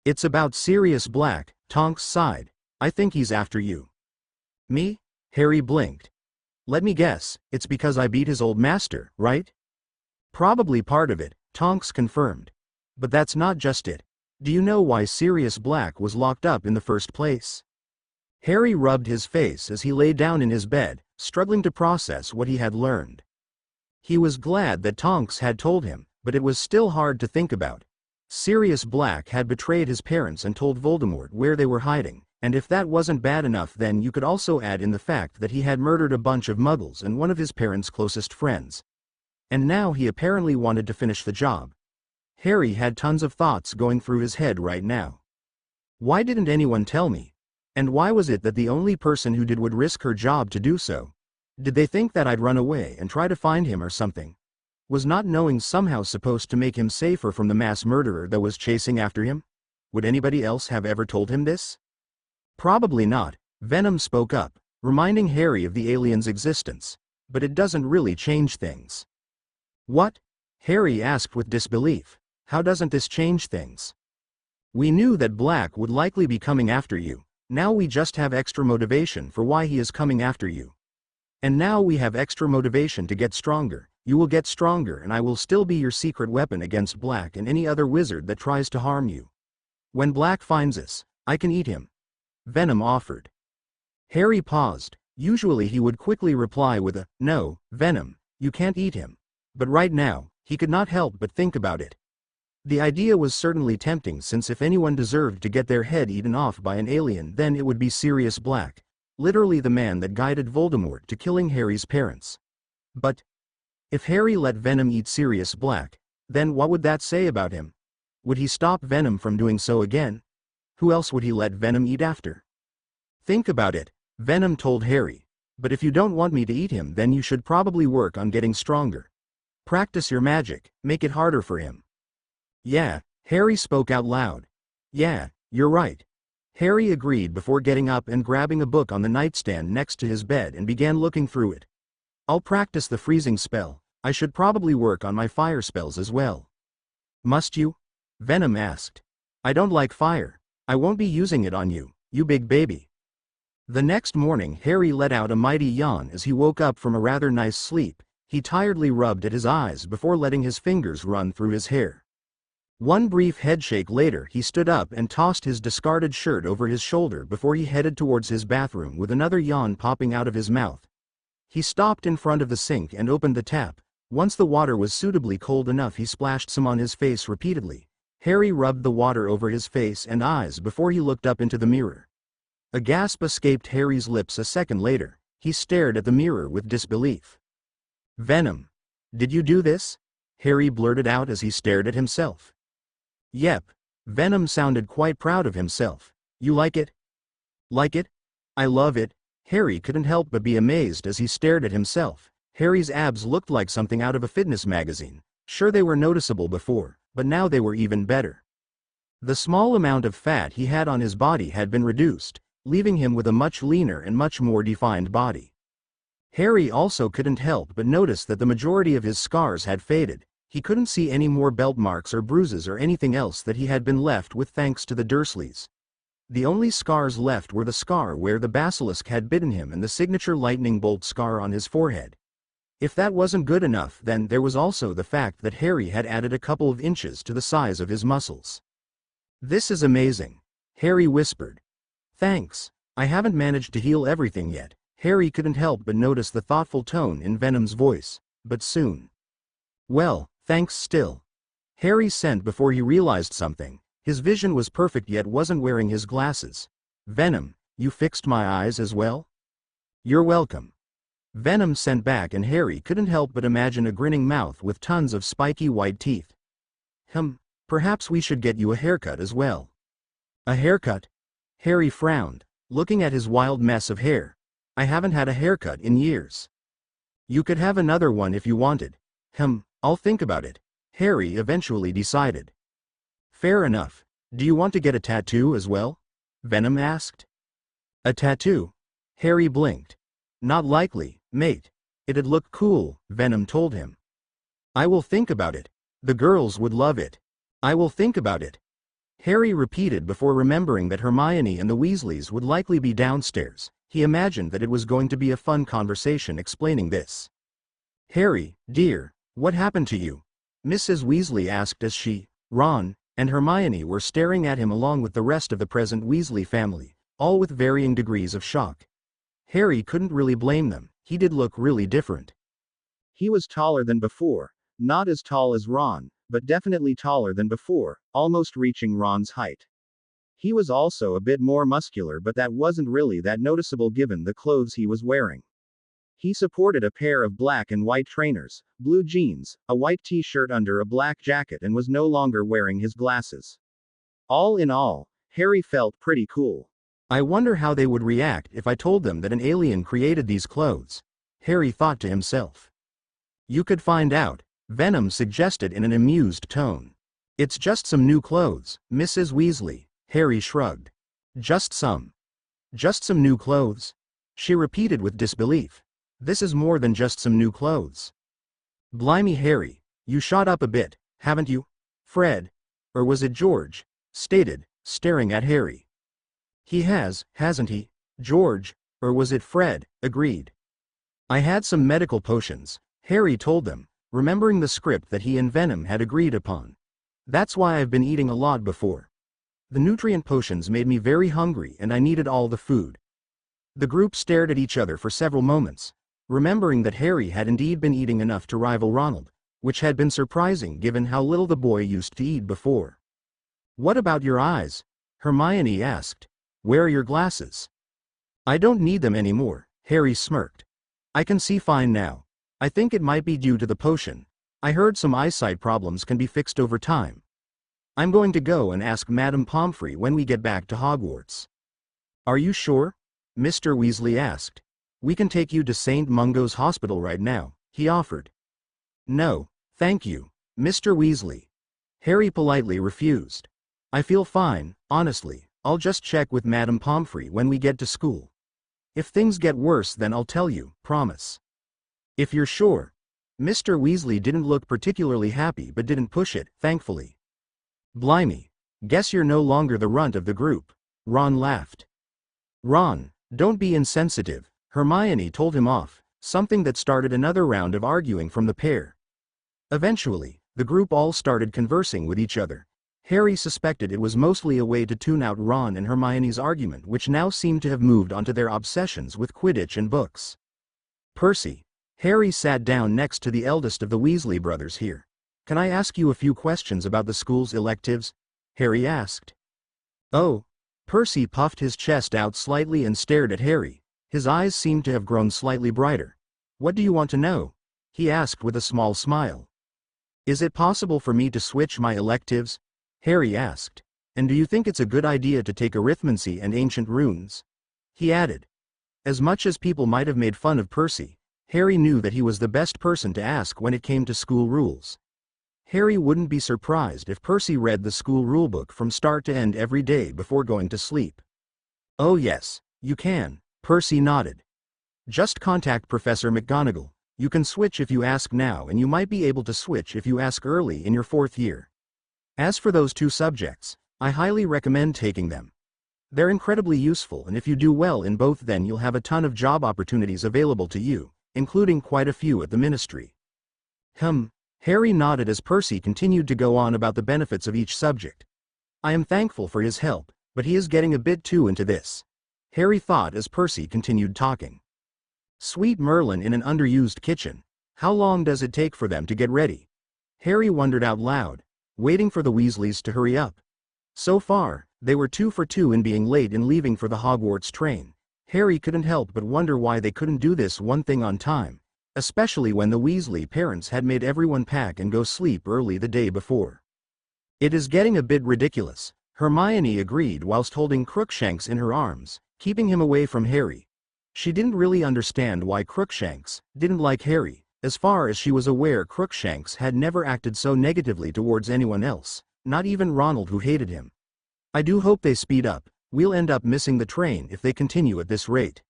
It's about Sirius Black, Tonks sighed. I think he's after you. Me? Harry blinked. Let me guess, it's because I beat his old master, right? Probably part of it, Tonks confirmed. But that's not just it. Do you know why Sirius Black was locked up in the first place? Harry rubbed his face as he lay down in his bed, struggling to process what he had learned. He was glad that Tonks had told him, but it was still hard to think about. Sirius Black had betrayed his parents and told Voldemort where they were hiding, and if that wasn't bad enough, then you could also add in the fact that he had murdered a bunch of Muggles and one of his parents' closest friends. And now he apparently wanted to finish the job. Harry had tons of thoughts going through his head right now. Why didn't anyone tell me? And why was it that the only person who did would risk her job to do so? Did they think that I'd run away and try to find him or something? Was not knowing somehow supposed to make him safer from the mass murderer that was chasing after him? Would anybody else have ever told him this? Probably not. Venom spoke up, reminding Harry of the alien's existence. But it doesn't really change things. What? Harry asked with disbelief. How doesn't this change things? We knew that Black would likely be coming after you. Now we just have extra motivation for why he is coming after you. And now we have extra motivation to get stronger. You will get stronger and I will still be your secret weapon against Black and any other wizard that tries to harm you. When Black finds us, I can eat him. Venom offered. Harry paused. Usually he would quickly reply with a, "No, Venom, you can't eat him." But right now, he could not help but think about it. The idea was certainly tempting, since if anyone deserved to get their head eaten off by an alien, then it would be Sirius Black, literally the man that guided Voldemort to killing Harry's parents. But if Harry let Venom eat Sirius Black, then what would that say about him? Would he stop Venom from doing so again? Who else would he let Venom eat after? Think about it, Venom told Harry. But if you don't want me to eat him, then you should probably work on getting stronger. Practice your magic, make it harder for him. Yeah, Harry spoke out loud. Yeah, you're right. Harry agreed before getting up and grabbing a book on the nightstand next to his bed and began looking through it. I'll practice the freezing spell. I should probably work on my fire spells as well. Must you? Venom asked. I don't like fire. I won't be using it on you, you big baby. The next morning Harry let out a mighty yawn as he woke up from a rather nice sleep. He tiredly rubbed at his eyes before letting his fingers run through his hair. One brief headshake later he stood up and tossed his discarded shirt over his shoulder before he headed towards his bathroom with another yawn popping out of his mouth. He stopped in front of the sink and opened the tap. Once the water was suitably cold enough, he splashed some on his face repeatedly. Harry rubbed the water over his face and eyes before he looked up into the mirror. A gasp escaped Harry's lips a second later. He stared at the mirror with disbelief. Venom. Did you do this? Harry blurted out as he stared at himself. Yep. Venom sounded quite proud of himself. You like it? Like it? I love it. Harry couldn't help but be amazed as he stared at himself. Harry's abs looked like something out of a fitness magazine. Sure, they were noticeable before, but now they were even better. The small amount of fat he had on his body had been reduced, leaving him with a much leaner and much more defined body. Harry also couldn't help but notice that the majority of his scars had faded. He couldn't see any more belt marks or bruises or anything else that he had been left with thanks to the Dursleys. The only scars left were the scar where the basilisk had bitten him and the signature lightning bolt scar on his forehead. If that wasn't good enough, then there was also the fact that Harry had added a couple of inches to the size of his muscles. This is amazing, Harry whispered. Thanks. I haven't managed to heal everything yet. Harry couldn't help but notice the thoughtful tone in Venom's voice, but soon. Well, thanks still. Harry sent before he realized something. His vision was perfect yet wasn't wearing his glasses. Venom, you fixed my eyes as well? You're welcome. Venom sent back, and Harry couldn't help but imagine a grinning mouth with tons of spiky white teeth. Perhaps we should get you a haircut as well. A haircut? Harry frowned, looking at his wild mess of hair. I haven't had a haircut in years. You could have another one if you wanted. I'll think about it. Harry eventually decided. Fair enough. Do you want to get a tattoo as well? Venom asked. A tattoo? Harry blinked. Not likely, mate. It'd look cool, Venom told him. I will think about it. The girls would love it. I will think about it. Harry repeated before remembering that Hermione and the Weasleys would likely be downstairs. He imagined that it was going to be a fun conversation explaining this. Harry, dear, what happened to you? Mrs. Weasley asked as she, Ron, and Hermione were staring at him along with the rest of the present Weasley family, all with varying degrees of shock. Harry couldn't really blame them. He did look really different. He was taller than before, not as tall as Ron, but definitely taller than before, almost reaching Ron's height. He was also a bit more muscular, but that wasn't really that noticeable given the clothes he was wearing. He supported a pair of black and white trainers, blue jeans, a white t-shirt under a black jacket, and was no longer wearing his glasses. All in all, Harry felt pretty cool. I wonder how they would react if I told them that an alien created these clothes, Harry thought to himself. You could find out, Venom suggested in an amused tone. It's just some new clothes, Mrs. Weasley, Harry shrugged. Just some new clothes? She repeated with disbelief. This is more than just some new clothes. Blimey Harry, you shot up a bit, haven't you? Fred, or was it George, stated, staring at Harry. He has, hasn't he? George, or was it Fred, agreed. I had some medical potions, Harry told them, remembering the script that he and Venom had agreed upon. That's why I've been eating a lot before. The nutrient potions made me very hungry and I needed all the food. The group stared at each other for several moments, remembering that Harry had indeed been eating enough to rival Ronald, which had been surprising given how little the boy used to eat before. What about your eyes? Hermione asked. Where are your glasses? I don't need them anymore, Harry smirked. I can see fine now. I think it might be due to the potion. I heard some eyesight problems can be fixed over time. I'm going to go and ask Madame Pomfrey when we get back to Hogwarts. Are you sure? Mr. Weasley asked. We can take you to St. Mungo's Hospital right now, he offered. No, thank you, Mr. Weasley. Harry politely refused. I feel fine, honestly. I'll just check with Madame Pomfrey when we get to school. If things get worse then I'll tell you, promise. If you're sure. Mr. Weasley didn't look particularly happy but didn't push it, thankfully. Blimey. Guess you're no longer the runt of the group. Ron laughed. Ron, don't be insensitive, Hermione told him off, something that started another round of arguing from the pair. Eventually, the group all started conversing with each other. Harry suspected it was mostly a way to tune out Ron and Hermione's argument, which now seemed to have moved onto their obsessions with Quidditch and books. Percy. Harry sat down next to the eldest of the Weasley brothers here. Can I ask you a few questions about the school's electives? Harry asked. Oh. Percy puffed his chest out slightly and stared at Harry. His eyes seemed to have grown slightly brighter. What do you want to know? He asked with a small smile. Is it possible for me to switch my electives? Harry asked. And do you think it's a good idea to take arithmancy and ancient runes? He added. As much as people might have made fun of Percy, Harry knew that he was the best person to ask when it came to school rules. Harry wouldn't be surprised if Percy read the school rulebook from start to end every day before going to sleep. Oh yes, you can, Percy nodded. Just contact Professor McGonagall. You can switch if you ask now and you might be able to switch if you ask early in your 4th year. As for those 2 subjects, I highly recommend taking them. They're incredibly useful and if you do well in both then you'll have a ton of job opportunities available to you, including quite a few at the Ministry. Harry nodded as Percy continued to go on about the benefits of each subject. I am thankful for his help, but he is getting a bit too into this, Harry thought as Percy continued talking. Sweet Merlin in an underused kitchen. How long does it take for them to get ready? Harry wondered out loud, waiting for the Weasleys to hurry up. So far, they were 2 for 2 in being late in leaving for the Hogwarts train. Harry couldn't help but wonder why they couldn't do this one thing on time, especially when the Weasley parents had made everyone pack and go sleep early the day before. It is getting a bit ridiculous, Hermione agreed whilst holding Crookshanks in her arms, keeping him away from Harry. She didn't really understand why Crookshanks didn't like Harry. As far as she was aware, Crookshanks had never acted so negatively towards anyone else, not even Ronald, who hated him. I do hope they speed up. We'll end up missing the train if they continue at this rate.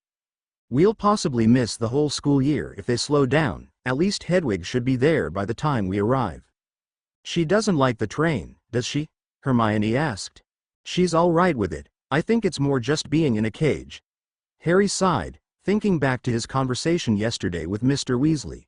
We'll possibly miss the whole school year if they slow down. At least Hedwig should be there by the time we arrive. She doesn't like the train, does she? Hermione asked. She's all right with it. I think it's more just being in a cage. Harry sighed, thinking back to his conversation yesterday with Mr. Weasley.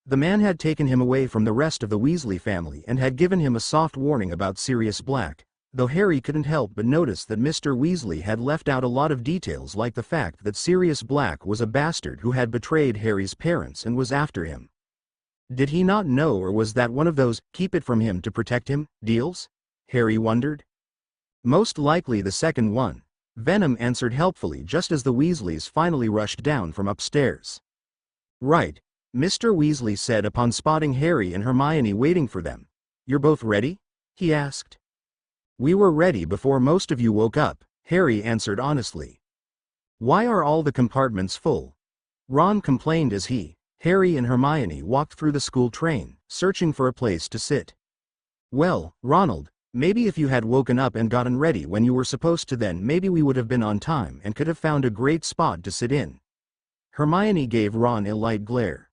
The man had taken him away from the rest of the Weasley family and had given him a soft warning about Sirius Black, though Harry couldn't help but notice that Mr. Weasley had left out a lot of details, like the fact that Sirius Black was a bastard who had betrayed Harry's parents and was after him. Did he not know, or was that one of those "keep it from him to protect him" deals? Harry wondered. Most likely the second one, Venom answered helpfully just as the Weasleys finally rushed down from upstairs. Right, Mr. Weasley said upon spotting Harry and Hermione waiting for them. You're both ready? He asked. We were ready before most of you woke up, Harry answered honestly. Why are all the compartments full? Ron complained as Harry and Hermione walked through the school train, searching for a place to sit. Well, Ronald, maybe if you had woken up and gotten ready when you were supposed to, then maybe we would have been on time and could have found a great spot to sit in. Hermione gave Ron a light glare.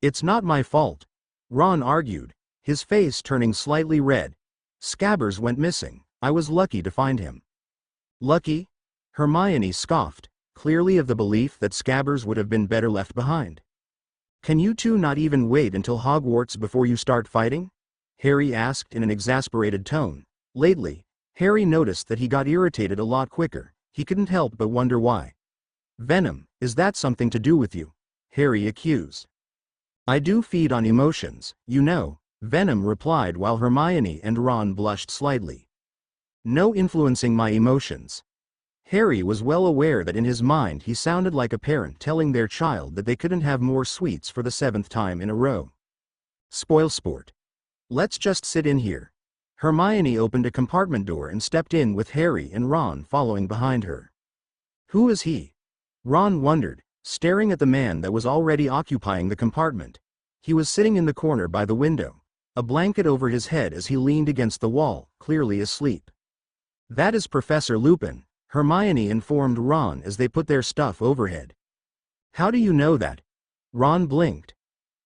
It's not my fault, Ron argued, his face turning slightly red. Scabbers went missing. I was lucky to find him. Lucky? Hermione scoffed, clearly of the belief that Scabbers would have been better left behind. Can you two not even wait until Hogwarts before you start fighting? Harry asked in an exasperated tone. Lately, Harry noticed that he got irritated a lot quicker. He couldn't help but wonder why. Venom, is that something to do with you? Harry accused. I do feed on emotions, you know, Venom replied while Hermione and Ron blushed slightly. No influencing my emotions. Harry was well aware that in his mind he sounded like a parent telling their child that they couldn't have more sweets for the 7th time in a row. Spoil sport. Let's just sit in here. Hermione opened a compartment door and stepped in with Harry and Ron following behind her. Who is he? Ron wondered, staring at the man that was already occupying the compartment. He was sitting in the corner by the window, a blanket over his head as he leaned against the wall, clearly asleep. That is Professor Lupin, Hermione informed Ron as they put their stuff overhead. How do you know that? Ron blinked.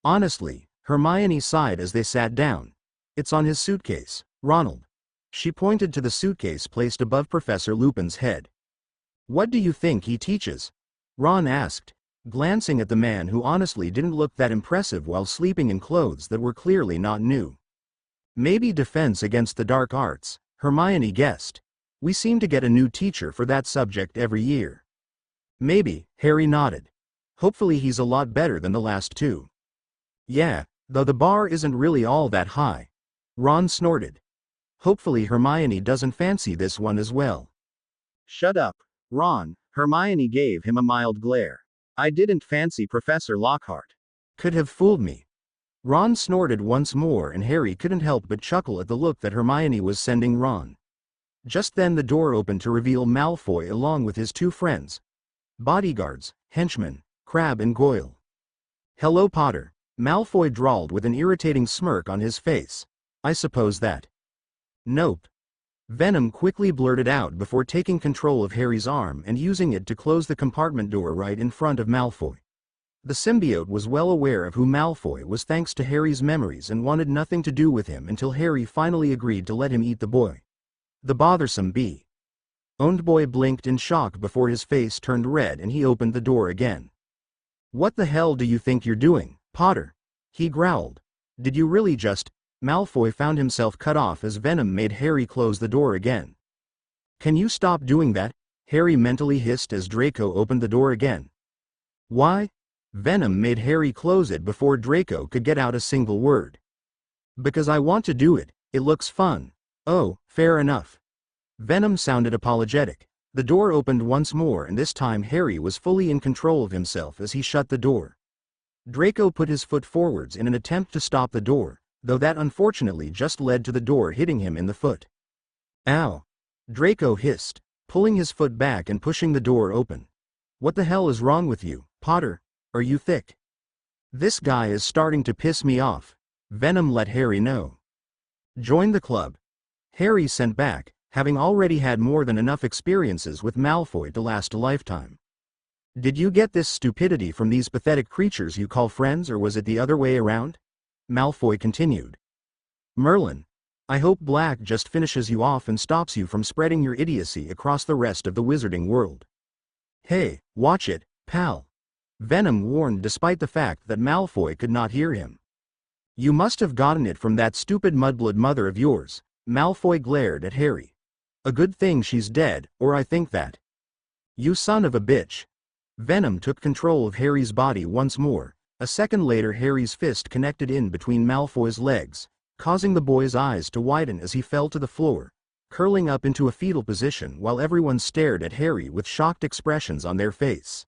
Honestly, Hermione sighed as they sat down. It's on his suitcase, Ronald. She pointed to the suitcase placed above Professor Lupin's head. What do you think he teaches? Ron asked, glancing at the man who honestly didn't look that impressive while sleeping in clothes that were clearly not new. Maybe defense against the dark arts, Hermione guessed. We seem to get a new teacher for that subject every year. Maybe, Harry nodded. Hopefully he's a lot better than the last two. Yeah, though the bar isn't really all that high. Ron snorted. Hopefully Hermione doesn't fancy this one as well. Shut up, Ron, Hermione gave him a mild glare. I didn't fancy Professor Lockhart. Could have fooled me. Ron snorted once more and Harry couldn't help but chuckle at the look that Hermione was sending Ron. Just then the door opened to reveal Malfoy along with his two friends. Bodyguards, henchmen, Crabbe and Goyle. Hello Potter, Malfoy drawled with an irritating smirk on his face. I suppose that. Nope. Venom quickly blurted out before taking control of Harry's arm and using it to close the compartment door right in front of Malfoy. The symbiote was well aware of who Malfoy was thanks to Harry's memories and wanted nothing to do with him until Harry finally agreed to let him eat the boy. The bothersome bee. Owned boy blinked in shock before his face turned red and he opened the door again. What the hell do you think you're doing, Potter? He growled. Did you really just... Malfoy found himself cut off as Venom made Harry close the door again. Can you stop doing that? Harry mentally hissed as Draco opened the door again. Why? Venom made Harry close it before Draco could get out a single word. Because I want to do it, it looks fun. Oh, fair enough. Venom sounded apologetic. The door opened once more and this time Harry was fully in control of himself as he shut the door. Draco put his foot forwards in an attempt to stop the door, though that unfortunately just led to the door hitting him in the foot. Ow! Draco hissed, pulling his foot back and pushing the door open. What the hell is wrong with you, Potter? Are you thick? This guy is starting to piss me off. Venom let Harry know. Join the club. Harry sent back, having already had more than enough experiences with Malfoy to last a lifetime. Did you get this stupidity from these pathetic creatures you call friends, or was it the other way around? Malfoy continued. Merlin, I hope Black just finishes you off and stops you from spreading your idiocy across the rest of the wizarding world. Hey, watch it, pal. Venom warned despite the fact that Malfoy could not hear him. You must have gotten it from that stupid mudblood mother of yours. Malfoy glared at Harry. A good thing she's dead, or I think that. You son of a bitch. Venom took control of Harry's body once more, A second later Harry's fist connected in between Malfoy's legs, causing the boy's eyes to widen as he fell to the floor, curling up into a fetal position while everyone stared at Harry with shocked expressions on their face.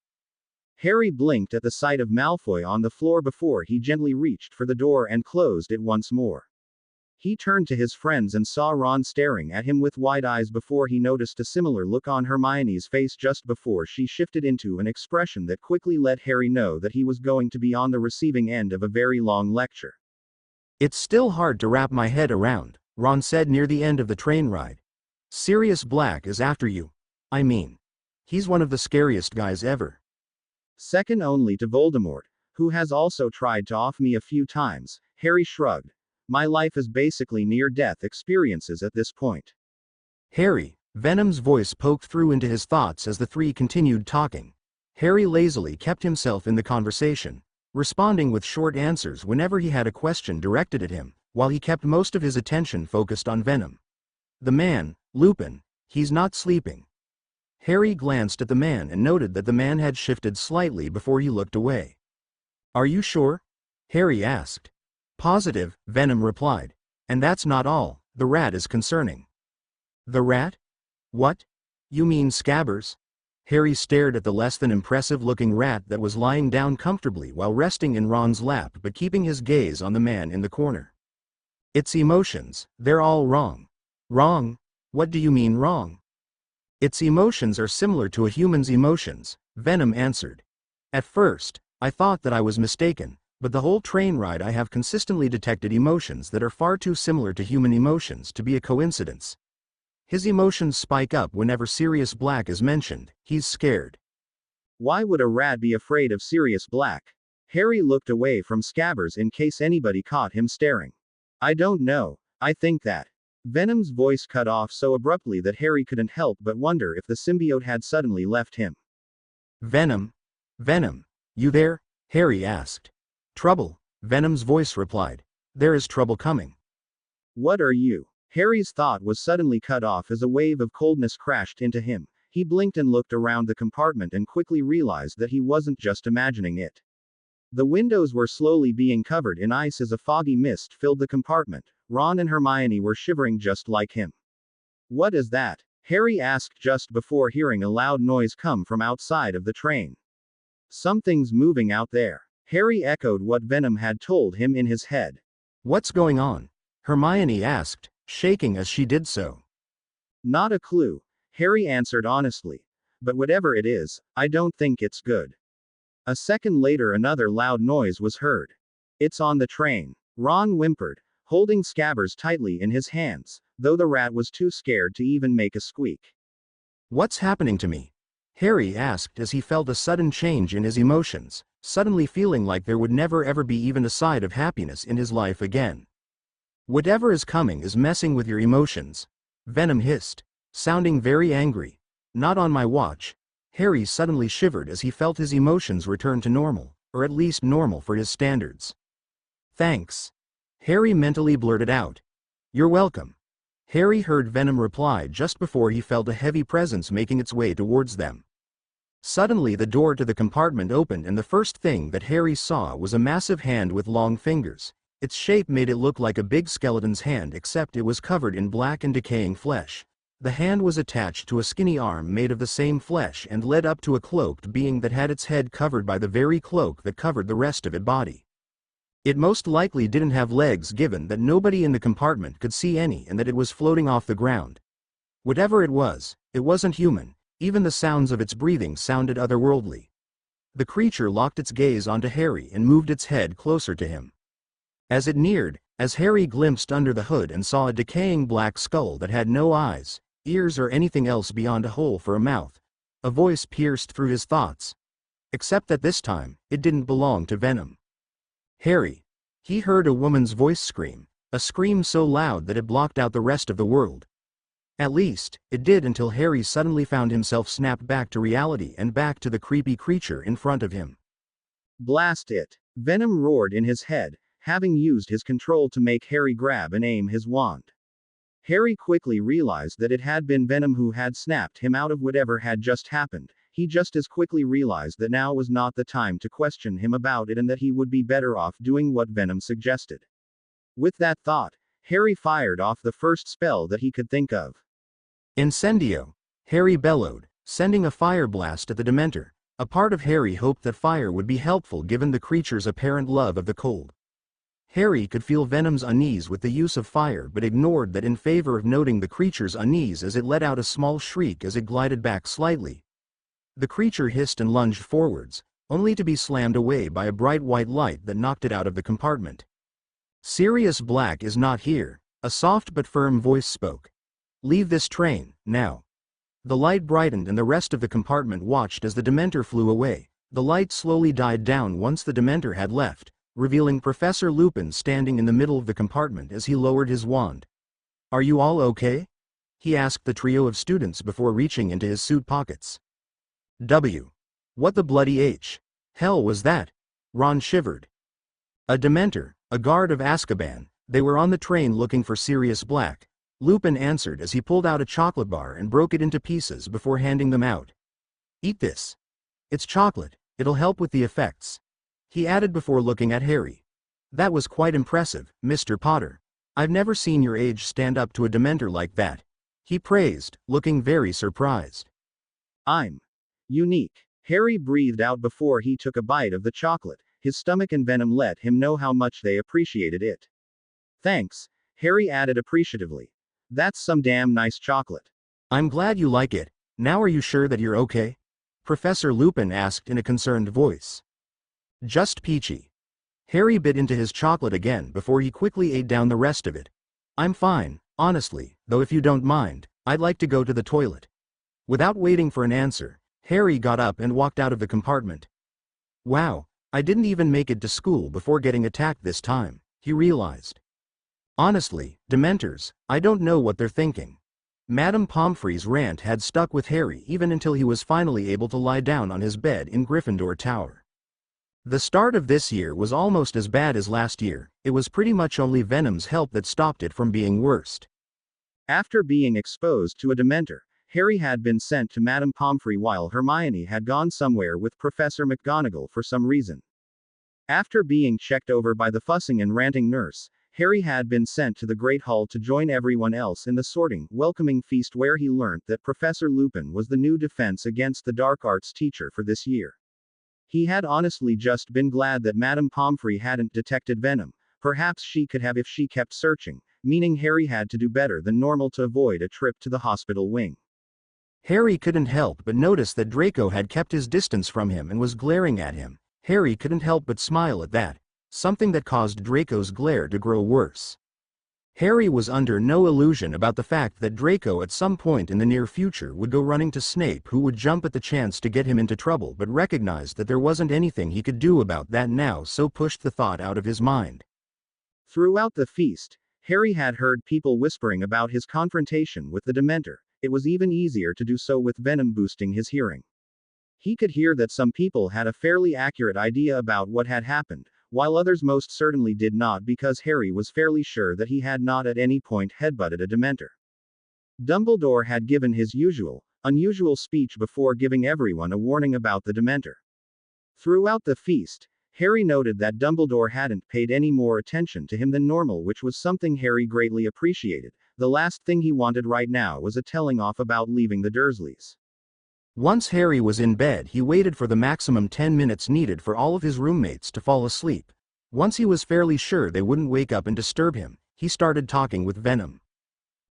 Harry blinked at the sight of Malfoy on the floor before he gently reached for the door and closed it once more. He turned to his friends and saw Ron staring at him with wide eyes before he noticed a similar look on Hermione's face just before she shifted into an expression that quickly let Harry know that he was going to be on the receiving end of a very long lecture. "It's still hard to wrap my head around," Ron said near the end of the train ride. "Sirius Black is after you. I mean, he's one of the scariest guys ever. Second only to Voldemort, who has also tried to off me a few times." Harry shrugged. "My life is basically near-death experiences at this point." "Harry," Venom's voice poked through into his thoughts as the three continued talking. Harry lazily kept himself in the conversation, responding with short answers whenever he had a question directed at him, while he kept most of his attention focused on Venom. "The man, Lupin, he's not sleeping." Harry glanced at the man and noted that the man had shifted slightly before he looked away. "Are you sure?" Harry asked. "Positive," Venom replied. "And that's not all, the rat is concerning." "The rat? What? You mean Scabbers?" Harry stared at the less than impressive-looking rat that was lying down comfortably while resting in Ron's lap but keeping his gaze on the man in the corner. "Its emotions, they're all wrong." "Wrong? What do you mean wrong?" "Its emotions are similar to a human's emotions," Venom answered. "At first, I thought that I was mistaken, but the whole train ride I have consistently detected emotions that are far too similar to human emotions to be a coincidence. His emotions spike up whenever Sirius Black is mentioned. He's scared." "Why would a rat be afraid of Sirius Black?" Harry looked away from Scabbers in case anybody caught him staring. "I don't know, I think that." Venom's voice cut off so abruptly that Harry couldn't help but wonder if the symbiote had suddenly left him. "Venom? Venom, you there?" Harry asked. "Trouble," Venom's voice replied. "There is trouble coming." "What are you?" Harry's thought was suddenly cut off as a wave of coldness crashed into him. He blinked and looked around the compartment and quickly realized that he wasn't just imagining it. The windows were slowly being covered in ice as a foggy mist filled the compartment. Ron and Hermione were shivering just like him. "What is that?" Harry asked just before hearing a loud noise come from outside of the train. "Something's moving out there." Harry echoed what Venom had told him in his head. "What's going on?" Hermione asked, shaking as she did so. "Not a clue," Harry answered honestly. "But whatever it is, I don't think it's good." A second later another loud noise was heard. "It's on the train," Ron whimpered, holding Scabbers tightly in his hands, though the rat was too scared to even make a squeak. "What's happening to me?" Harry asked as he felt a sudden change in his emotions, suddenly feeling like there would never ever be even a side of happiness in his life again. "Whatever is coming is messing with your emotions," Venom hissed, sounding very angry. "Not on my watch." Harry suddenly shivered as he felt his emotions return to normal, or at least normal for his standards. "Thanks," Harry mentally blurted out. "You're welcome." Harry heard Venom reply just before he felt a heavy presence making its way towards them. Suddenly the door to the compartment opened and the first thing that Harry saw was a massive hand with long fingers. Its shape made it look like a big skeleton's hand except it was covered in black and decaying flesh. The hand was attached to a skinny arm made of the same flesh and led up to a cloaked being that had its head covered by the very cloak that covered the rest of its body. It most likely didn't have legs given that nobody in the compartment could see any and that it was floating off the ground. Whatever it wasn't human. Even the sounds of its breathing sounded otherworldly. The creature locked its gaze onto Harry and moved its head closer to him. As it neared, as Harry glimpsed under the hood and saw a decaying black skull that had no eyes, ears or anything else beyond a hole for a mouth, a voice pierced through his thoughts. Except that this time, it didn't belong to Venom. "Harry!" He heard a woman's voice scream, a scream so loud that it blocked out the rest of the world. At least, it did until Harry suddenly found himself snapped back to reality and back to the creepy creature in front of him. "Blast it!" Venom roared in his head, having used his control to make Harry grab and aim his wand. Harry quickly realized that it had been Venom who had snapped him out of whatever had just happened. he just as quickly realized that now was not the time to question him about it and that he would be better off doing what Venom suggested. With that thought, Harry fired off the first spell that he could think of. Incendio! Harry bellowed, sending a fire blast at the Dementor. A part of Harry hoped that fire would be helpful given the creature's apparent love of the cold. Harry could feel Venom's unease with the use of fire but ignored that in favor of noting the creature's unease as it let out a small shriek as it glided back slightly. The creature hissed and lunged forwards, only to be slammed away by a bright white light that knocked it out of the compartment. Sirius Black is not here, a soft but firm voice spoke. Leave this train, now. The light brightened and the rest of the compartment watched as the Dementor flew away. The light slowly died down once the Dementor had left, revealing Professor Lupin standing in the middle of the compartment as he lowered his wand. Are you all okay? He asked the trio of students before reaching into his suit pockets. What the bloody hell was that? Ron shivered. A Dementor, a guard of Azkaban. They were on the train looking for Sirius Black. Lupin answered as he pulled out a chocolate bar and broke it into pieces before handing them out. Eat this. It's chocolate, it'll help with the effects. He added before looking at Harry. That was quite impressive, Mr. Potter. I've never seen your age stand up to a Dementor like that. He praised, looking very surprised. I'm unique. Harry breathed out before he took a bite of the chocolate. His stomach and Venom let him know how much they appreciated it. Thanks, Harry added appreciatively. That's some damn nice chocolate. I'm glad you like it. Now are you sure that you're okay? Professor Lupin asked in a concerned voice. Just peachy. Harry bit into his chocolate again before he quickly ate down the rest of it. I'm fine, honestly, though if you don't mind, I'd like to go to the toilet. Without waiting for an answer, Harry got up and walked out of the compartment. Wow, I didn't even make it to school before getting attacked this time, he realized. Honestly, Dementors, I don't know what they're thinking. Madame Pomfrey's rant had stuck with Harry even until he was finally able to lie down on his bed in Gryffindor Tower. The start of this year was almost as bad as last year. It was pretty much only Venom's help that stopped it from being worst. After being exposed to a Dementor, Harry had been sent to Madame Pomfrey while Hermione had gone somewhere with Professor McGonagall for some reason. After being checked over by the fussing and ranting nurse, Harry had been sent to the Great Hall to join everyone else in the sorting, welcoming feast where he learnt that Professor Lupin was the new Defense Against the Dark Arts teacher for this year. He had honestly just been glad that Madame Pomfrey hadn't detected Venom. Perhaps she could have if she kept searching, meaning Harry had to do better than normal to avoid a trip to the hospital wing. Harry couldn't help but notice that Draco had kept his distance from him and was glaring at him. Harry couldn't help but smile at that, something that caused Draco's glare to grow worse. Harry was under no illusion about the fact that Draco at some point in the near future would go running to Snape, who would jump at the chance to get him into trouble, but recognized that there wasn't anything he could do about that now, so pushed the thought out of his mind. Throughout the feast, Harry had heard people whispering about his confrontation with the Dementor. It was even easier to do so with Venom boosting his hearing. He could hear that some people had a fairly accurate idea about what had happened, while others most certainly did not, because Harry was fairly sure that he had not at any point headbutted a Dementor. Dumbledore had given his unusual speech before giving everyone a warning about the Dementor. Throughout the feast, Harry noted that Dumbledore hadn't paid any more attention to him than normal, which was something Harry greatly appreciated. The last thing he wanted right now was a telling off about leaving the Dursleys. Once Harry was in bed, he waited for the maximum 10 minutes needed for all of his roommates to fall asleep. Once he was fairly sure they wouldn't wake up and disturb him, he started talking with Venom.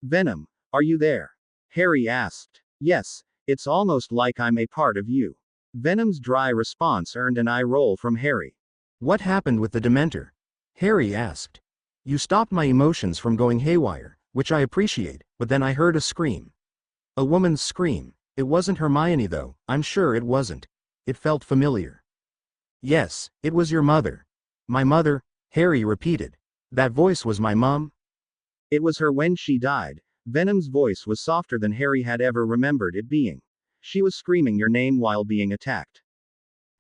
Venom, are you there? Harry asked. Yes, it's almost like I'm a part of you. Venom's dry response earned an eye roll from Harry. What happened with the Dementor? Harry asked. You stopped my emotions from going haywire, which I appreciate, but then I heard a scream. A woman's scream. It wasn't Hermione though, I'm sure it wasn't. It felt familiar. Yes, it was your mother. My mother, Harry repeated. That voice was my mom? It was her when she died. Venom's voice was softer than Harry had ever remembered it being. She was screaming your name while being attacked.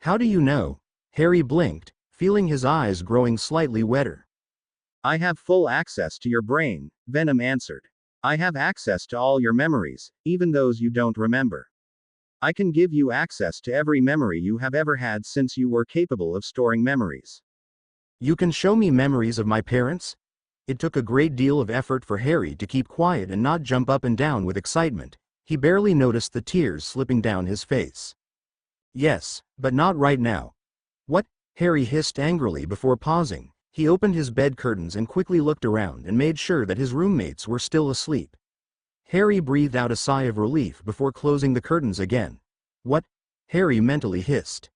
How do you know? Harry blinked, feeling his eyes growing slightly wetter. I have full access to your brain, Venom answered. I have access to all your memories, even those you don't remember. I can give you access to every memory you have ever had since you were capable of storing memories. You can show me memories of my parents? It took a great deal of effort for Harry to keep quiet and not jump up and down with excitement. He barely noticed the tears slipping down his face. Yes, but not right now. What? Harry hissed angrily before pausing. He opened his bed curtains and quickly looked around and made sure that his roommates were still asleep. Harry breathed out a sigh of relief before closing the curtains again. What? Harry mentally hissed.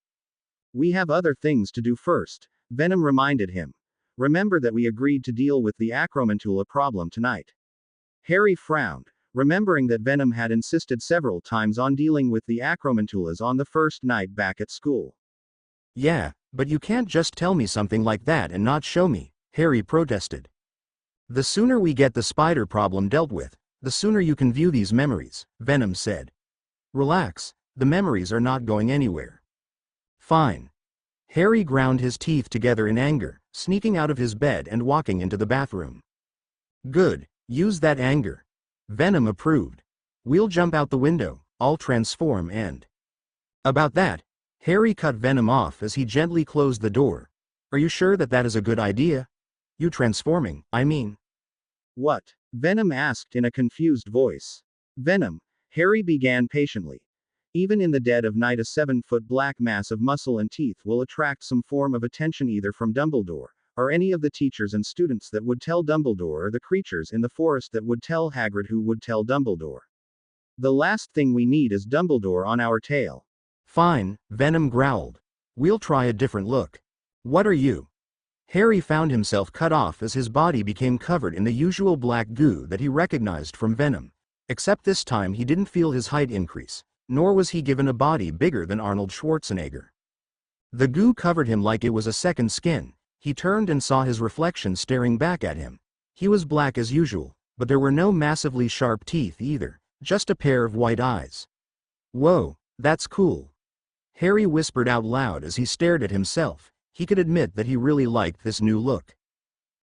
We have other things to do first, Venom reminded him. Remember that we agreed to deal with the Acromantula problem tonight. Harry frowned, remembering that Venom had insisted several times on dealing with the Acromantulas on the first night back at school. Yeah, but you can't just tell me something like that and not show me, Harry protested. The sooner we get the spider problem dealt with, the sooner you can view these memories, Venom said. Relax, the memories are not going anywhere. Fine. Harry ground his teeth together in anger, sneaking out of his bed and walking into the bathroom. Good, use that anger. Venom approved. We'll jump out the window, I'll transform and... About that, Harry cut Venom off as he gently closed the door. Are you sure that that is a good idea? You transforming, I mean. What? Venom asked in a confused voice. Venom, Harry began patiently. Even in the dead of night, a 7-foot black mass of muscle and teeth will attract some form of attention either from Dumbledore, or any of the teachers and students that would tell Dumbledore, or the creatures in the forest that would tell Hagrid who would tell Dumbledore. The last thing we need is Dumbledore on our tail. Fine, Venom growled. We'll try a different look. What are you? Harry found himself cut off as his body became covered in the usual black goo that he recognized from Venom. Except this time he didn't feel his height increase, nor was he given a body bigger than Arnold Schwarzenegger. The goo covered him like it was a second skin. He turned and saw his reflection staring back at him. He was black as usual, but there were no massively sharp teeth either, just a pair of white eyes. Whoa, that's cool. Harry whispered out loud as he stared at himself. He could admit that he really liked this new look.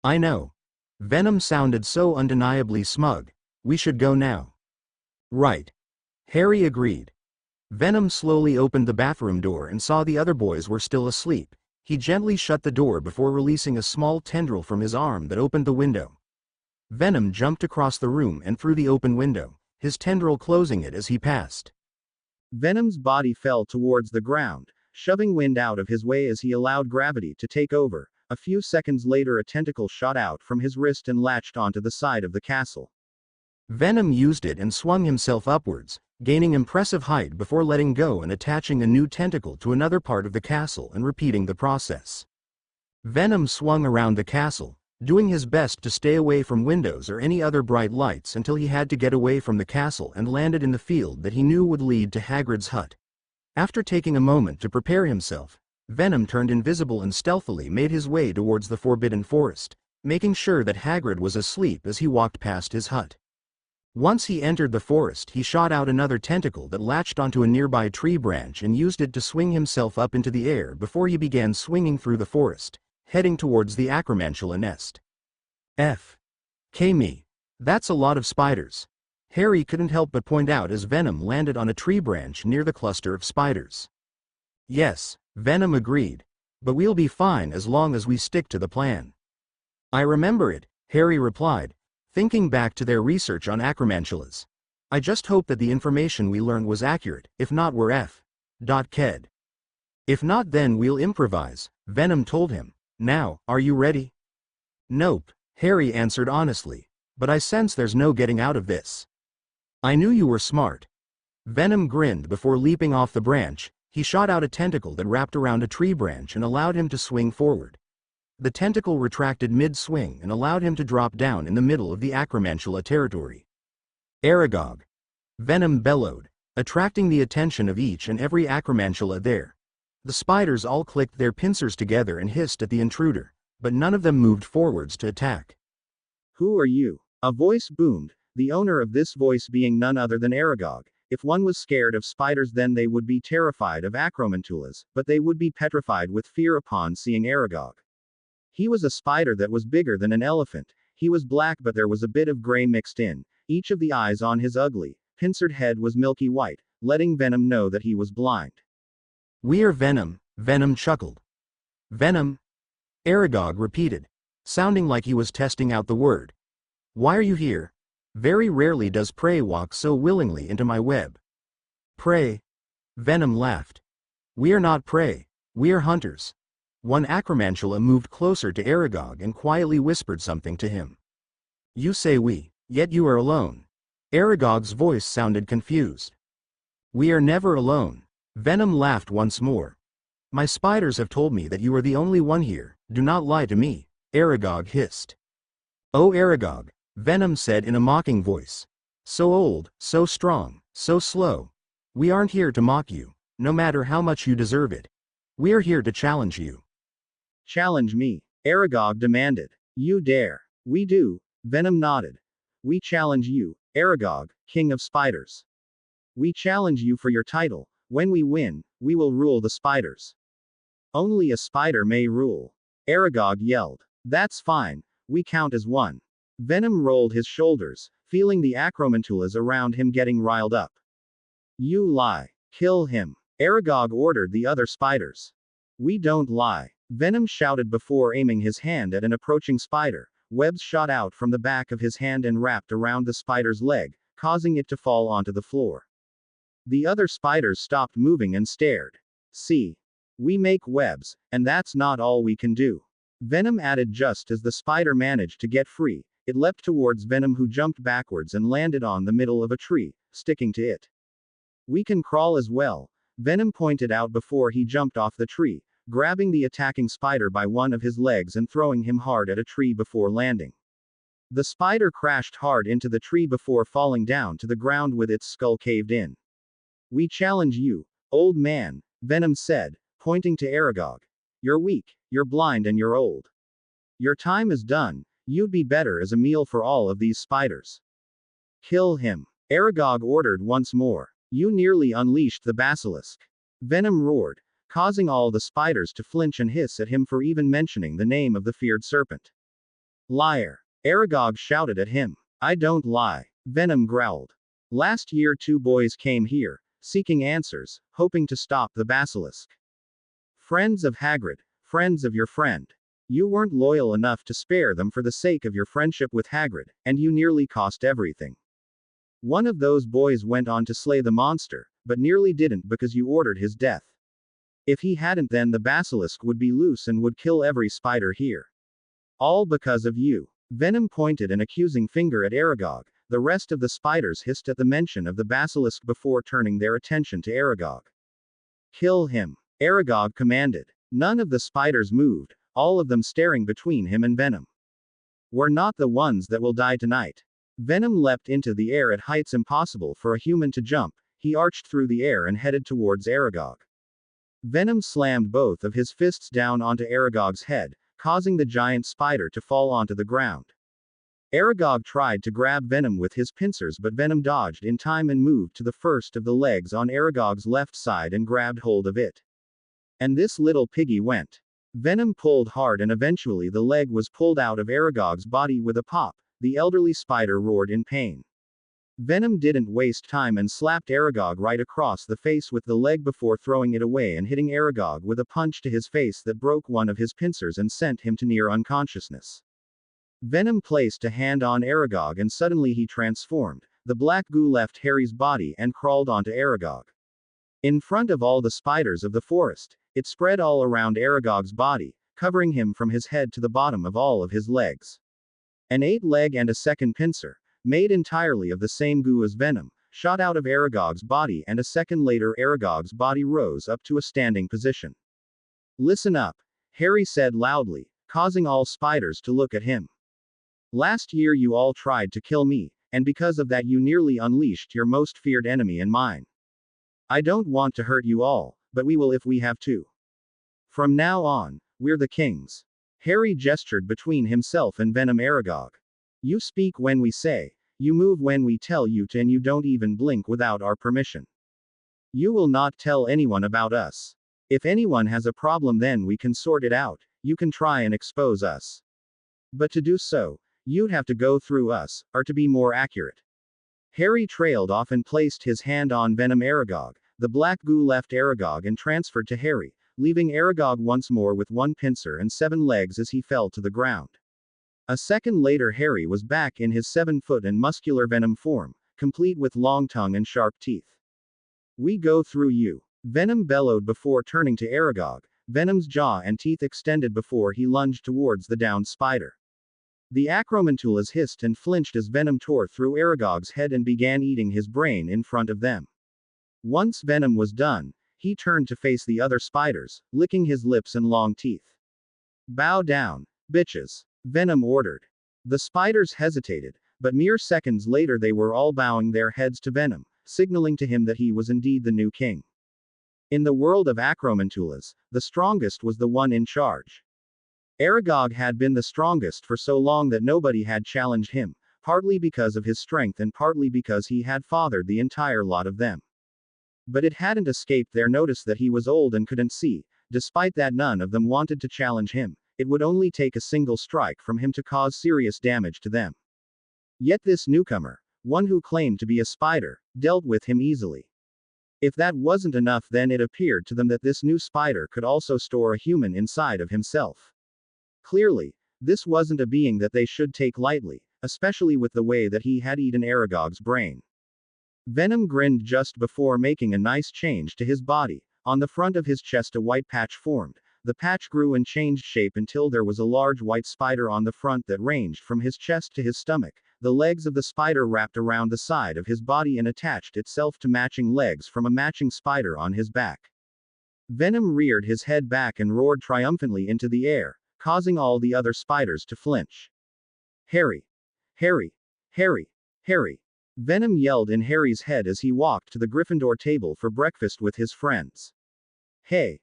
I know. Venom sounded so undeniably smug. We should go now. Right. Harry agreed. Venom slowly opened the bathroom door and saw the other boys were still asleep. He gently shut the door before releasing a small tendril from his arm that opened the window. Venom jumped across the room and through the open window, his tendril closing it as he passed. Venom's body fell towards the ground, shoving wind out of his way as he allowed gravity to take over. A few seconds later, a tentacle shot out from his wrist and latched onto the side of the castle. Venom used it and swung himself upwards, gaining impressive height before letting go and attaching a new tentacle to another part of the castle and repeating the process. Venom swung around the castle, doing his best to stay away from windows or any other bright lights until he had to get away from the castle and landed in the field that he knew would lead to Hagrid's hut. After taking a moment to prepare himself, Venom turned invisible and stealthily made his way towards the Forbidden Forest, making sure that Hagrid was asleep as he walked past his hut. Once he entered the forest, he shot out another tentacle that latched onto a nearby tree branch and used it to swing himself up into the air before he began swinging through the forest, heading towards the Acromantula nest. Me. That's a lot of spiders. Harry couldn't help but point out as Venom landed on a tree branch near the cluster of spiders. Yes, Venom agreed. But we'll be fine as long as we stick to the plan. I remember it, Harry replied, thinking back to their research on Acromantulas. I just hope that the information we learned was accurate, if not we're f.ked. If not, then we'll improvise, Venom told him. Now, are you ready? Nope, Harry answered honestly, but I sense there's no getting out of this. I knew you were smart. Venom grinned before leaping off the branch. He shot out a tentacle that wrapped around a tree branch and allowed him to swing forward. The tentacle retracted mid-swing and allowed him to drop down in the middle of the Acromantula territory. Aragog! Venom bellowed, attracting the attention of each and every Acromantula there. The spiders all clicked their pincers together and hissed at the intruder, but none of them moved forwards to attack. Who are you? A voice boomed, the owner of this voice being none other than Aragog. If one was scared of spiders, then they would be terrified of Acromantulas, but they would be petrified with fear upon seeing Aragog. He was a spider that was bigger than an elephant. He was black, but there was a bit of gray mixed in. Each of the eyes on his ugly, pincered head was milky white, letting Venom know that he was blind. We are Venom, Venom chuckled. Venom? Aragog repeated, sounding like he was testing out the word. Why are you here? Very rarely does prey walk so willingly into my web. Prey? Venom laughed. We are not prey, we are hunters. One Acromantula moved closer to Aragog and quietly whispered something to him. You say we, yet you are alone. Aragog's voice sounded confused. We are never alone. Venom laughed once more. My spiders have told me that you are the only one here, do not lie to me, Aragog hissed. Oh Aragog, Venom said in a mocking voice. So old, so strong, so slow. We aren't here to mock you, no matter how much you deserve it. We are here to challenge you. Challenge me, Aragog demanded. You dare. We do, Venom nodded. We challenge you, Aragog, King of Spiders. We challenge you for your title. When we win, we will rule the spiders. Only a spider may rule. Aragog yelled. That's fine, we count as one. Venom rolled his shoulders, feeling the Acromantulas around him getting riled up. You lie. Kill him. Aragog ordered the other spiders. We don't lie. Venom shouted before aiming his hand at an approaching spider. Webs shot out from the back of his hand and wrapped around the spider's leg, causing it to fall onto the floor. The other spiders stopped moving and stared. See? We make webs, and that's not all we can do. Venom added just as the spider managed to get free. It leapt towards Venom, who jumped backwards and landed on the middle of a tree, sticking to it. We can crawl as well, Venom pointed out before he jumped off the tree, grabbing the attacking spider by one of his legs and throwing him hard at a tree before landing. The spider crashed hard into the tree before falling down to the ground with its skull caved in. We challenge you, old man, Venom said, pointing to Aragog. You're weak, you're blind, and you're old. Your time is done. You'd be better as a meal for all of these spiders. Kill him, Aragog ordered once more. You nearly unleashed the basilisk. Venom roared, causing all the spiders to flinch and hiss at him for even mentioning the name of the feared serpent. Liar, Aragog shouted at him. I don't lie, Venom growled. Last year 2 boys came here, seeking answers, hoping to stop the basilisk. Friends of Hagrid, friends of your friend. You weren't loyal enough to spare them for the sake of your friendship with Hagrid, and you nearly cost everything. One of those boys went on to slay the monster, but nearly didn't because you ordered his death. If he hadn't, then the basilisk would be loose and would kill every spider here. All because of you. Venom pointed an accusing finger at Aragog. The rest of the spiders hissed at the mention of the basilisk before turning their attention to Aragog. Kill him, Aragog commanded. None of the spiders moved, all of them staring between him and Venom. We're not the ones that will die tonight. Venom leapt into the air at heights impossible for a human to jump. He arched through the air and headed towards Aragog. Venom slammed both of his fists down onto Aragog's head, causing the giant spider to fall onto the ground. Aragog tried to grab Venom with his pincers, but Venom dodged in time and moved to the first of the legs on Aragog's left side and grabbed hold of it. And this little piggy went. Venom pulled hard and eventually the leg was pulled out of Aragog's body with a pop. The elderly spider roared in pain. Venom didn't waste time and slapped Aragog right across the face with the leg before throwing it away and hitting Aragog with a punch to his face that broke one of his pincers and sent him to near unconsciousness. Venom placed a hand on Aragog and suddenly he transformed. The black goo left Harry's body and crawled onto Aragog. In front of all the spiders of the forest, it spread all around Aragog's body, covering him from his head to the bottom of all of his legs. An 8-leg and a second pincer, made entirely of the same goo as Venom, shot out of Aragog's body, and a second later Aragog's body rose up to a standing position. Listen up, Harry said loudly, causing all spiders to look at him. Last year you all tried to kill me, and because of that you nearly unleashed your most feared enemy and mine. I don't want to hurt you all, but we will if we have to. From now on, we're the kings. Harry gestured between himself and Venom. Aragog. You speak when we say, you move when we tell you to, and you don't even blink without our permission. You will not tell anyone about us. If anyone has a problem, then we can sort it out. You can try and expose us. But to do so, you'd have to go through us, or to be more accurate, Harry trailed off and placed his hand on Venom Aragog. The black goo left Aragog and transferred to Harry, leaving Aragog once more with one pincer and 7 legs as he fell to the ground. A second later Harry was back in his 7-foot and muscular Venom form, complete with long tongue and sharp teeth. We go through you. Venom bellowed before turning to Aragog, Venom's jaw and teeth extended before he lunged towards the downed spider. The Acromantulas hissed and flinched as Venom tore through Aragog's head and began eating his brain in front of them. Once Venom was done, he turned to face the other spiders, licking his lips and long teeth. Bow down, bitches, Venom ordered. The spiders hesitated, but mere seconds later they were all bowing their heads to Venom, signaling to him that he was indeed the new king. In the world of Acromantulas, the strongest was the one in charge. Aragog had been the strongest for so long that nobody had challenged him, partly because of his strength and partly because he had fathered the entire lot of them. But it hadn't escaped their notice that he was old and couldn't see. Despite that none of them wanted to challenge him, it would only take a single strike from him to cause serious damage to them. Yet this newcomer, one who claimed to be a spider, dealt with him easily. If that wasn't enough, then it appeared to them that this new spider could also store a human inside of himself. Clearly, this wasn't a being that they should take lightly, especially with the way that he had eaten Aragog's brain. Venom grinned just before making a nice change to his body. On the front of his chest a white patch formed. The patch grew and changed shape until there was a large white spider on the front that ranged from his chest to his stomach. The legs of the spider wrapped around the side of his body and attached itself to matching legs from a matching spider on his back. Venom reared his head back and roared triumphantly into the air, causing all the other spiders to flinch. Harry! Harry! Harry! Harry! Venom yelled in Harry's head as he walked to the Gryffindor table for breakfast with his friends. Hey!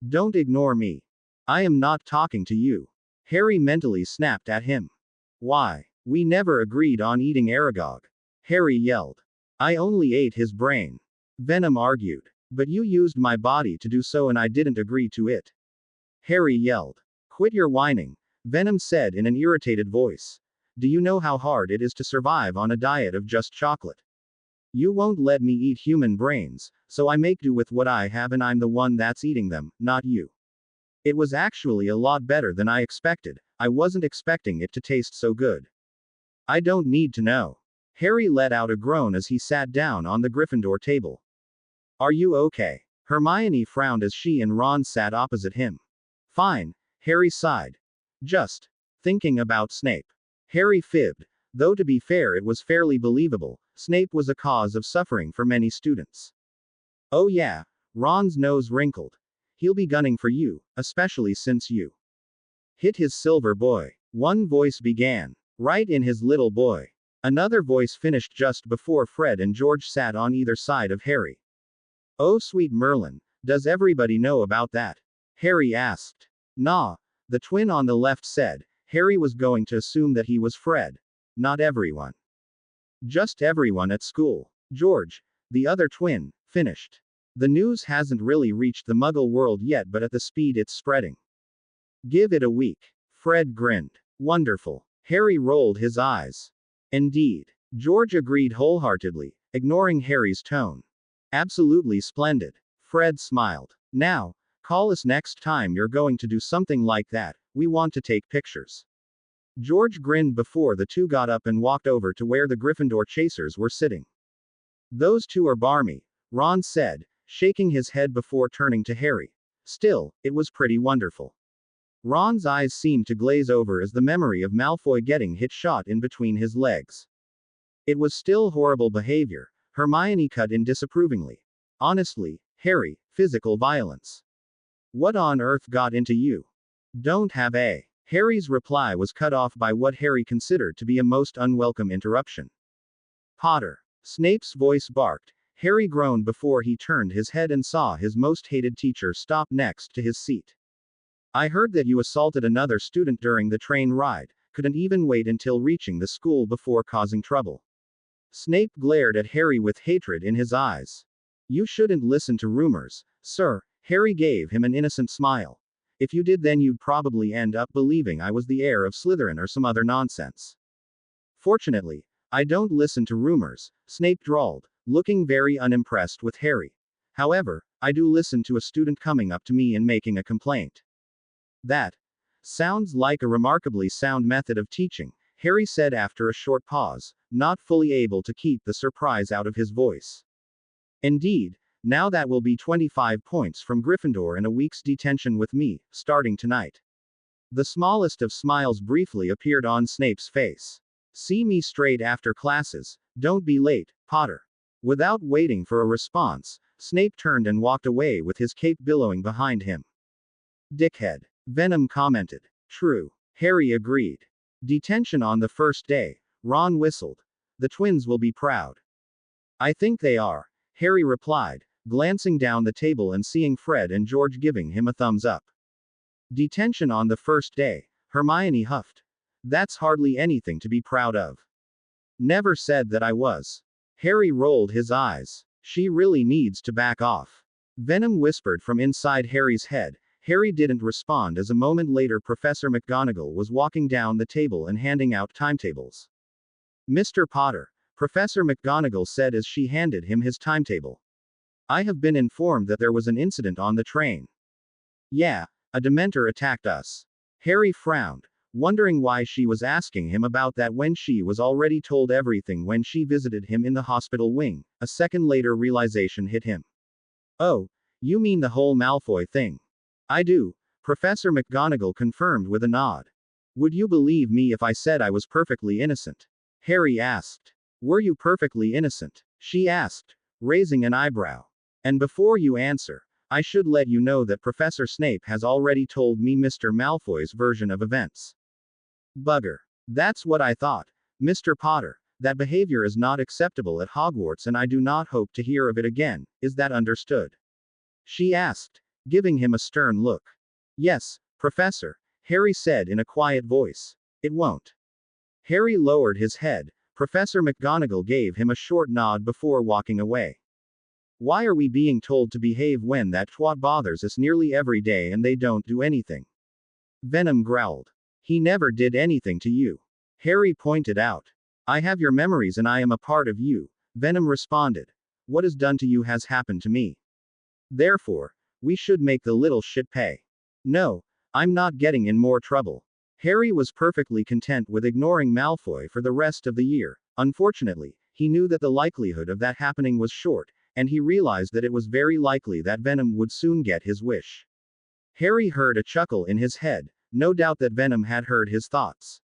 Don't ignore me. I am not talking to you. Harry mentally snapped at him. Why? We never agreed on eating Aragog. Harry yelled. I only ate his brain. Venom argued. But you used my body to do so and I didn't agree to it. Harry yelled. Quit your whining, Venom said in an irritated voice. Do you know how hard it is to survive on a diet of just chocolate? You won't let me eat human brains, so I make do with what I have and I'm the one that's eating them, not you. It was actually a lot better than I expected. I wasn't expecting it to taste so good. I don't need to know. Harry let out a groan as he sat down on the Gryffindor table. Are you okay? Hermione frowned as she and Ron sat opposite him. Fine, Harry sighed. Just thinking about Snape. Harry fibbed, though to be fair it was fairly believable. Snape was a cause of suffering for many students. Oh yeah, Ron's nose wrinkled. He'll be gunning for you, especially since you hit his silver boy. One voice began. Right in his little boy. Another voice finished just before Fred and George sat on either side of Harry. Oh sweet Merlin, does everybody know about that? Harry asked. Nah, the twin on the left said. Harry was going to assume that he was Fred. Not everyone. Just everyone at school. George, the other twin, finished. The news hasn't really reached the Muggle world yet, but at the speed it's spreading. Give it a week. Fred grinned. Wonderful. Harry rolled his eyes. Indeed. George agreed wholeheartedly, ignoring Harry's tone. Absolutely splendid. Fred smiled. Now, call us next time you're going to do something like that. We want to take pictures. George grinned before the two got up and walked over to where the Gryffindor chasers were sitting. Those two are barmy, Ron said, shaking his head before turning to Harry. Still, it was pretty wonderful. Ron's eyes seemed to glaze over as the memory of Malfoy getting hit shot in between his legs. It was still horrible behavior, Hermione cut in disapprovingly. Honestly, Harry, physical violence. What on earth got into you? Don't have a. Harry's reply was cut off by what Harry considered to be a most unwelcome interruption. Potter. Snape's voice barked. Harry groaned before he turned his head and saw his most hated teacher stop next to his seat. I heard that you assaulted another student during the train ride, couldn't even wait until reaching the school before causing trouble. Snape glared at Harry with hatred in his eyes. You shouldn't listen to rumors, sir. Harry gave him an innocent smile. If you did, then you'd probably end up believing I was the heir of Slytherin or some other nonsense. Fortunately, I don't listen to rumors, Snape drawled, looking very unimpressed with Harry. However, I do listen to a student coming up to me and making a complaint. That sounds like a remarkably sound method of teaching, Harry said after a short pause, not fully able to keep the surprise out of his voice. Indeed, now that will be 25 points from Gryffindor and a week's detention with me, starting tonight. The smallest of smiles briefly appeared on Snape's face. See me straight after classes, don't be late, Potter. Without waiting for a response, Snape turned and walked away with his cape billowing behind him. Dickhead. Venom commented. True. Harry agreed. Detention on the first day, Ron whistled. The twins will be proud. I think they are, Harry replied, glancing down the table and seeing Fred and George giving him a thumbs up. Detention on the first day, Hermione huffed. That's hardly anything to be proud of. Never said that I was. Harry rolled his eyes. She really needs to back off. Venom whispered from inside Harry's head. Harry didn't respond as a moment later Professor McGonagall was walking down the table and handing out timetables. Mr. Potter, Professor McGonagall said as she handed him his timetable. I have been informed that there was an incident on the train. Yeah, a Dementor attacked us. Harry frowned, wondering why she was asking him about that when she was already told everything when she visited him in the hospital wing. A second later realization hit him. Oh, you mean the whole Malfoy thing? I do, Professor McGonagall confirmed with a nod. Would you believe me if I said I was perfectly innocent? Harry asked. Were you perfectly innocent? She asked, raising an eyebrow. And before you answer, I should let you know that Professor Snape has already told me Mr. Malfoy's version of events. Bugger. That's what I thought, Mr. Potter. That behavior is not acceptable at Hogwarts and I do not hope to hear of it again, is that understood? She asked, giving him a stern look. Yes, Professor, Harry said in a quiet voice. It won't. Harry lowered his head. Professor McGonagall gave him a short nod before walking away. Why are we being told to behave when that twat bothers us nearly every day and they don't do anything? Venom growled. He never did anything to you. Harry pointed out. I have your memories and I am a part of you, Venom responded. What is done to you has happened to me. Therefore, we should make the little shit pay. No, I'm not getting in more trouble. Harry was perfectly content with ignoring Malfoy for the rest of the year. Unfortunately, he knew that the likelihood of that happening was short, and he realized that it was very likely that Venom would soon get his wish. Harry heard a chuckle in his head, no doubt that Venom had heard his thoughts.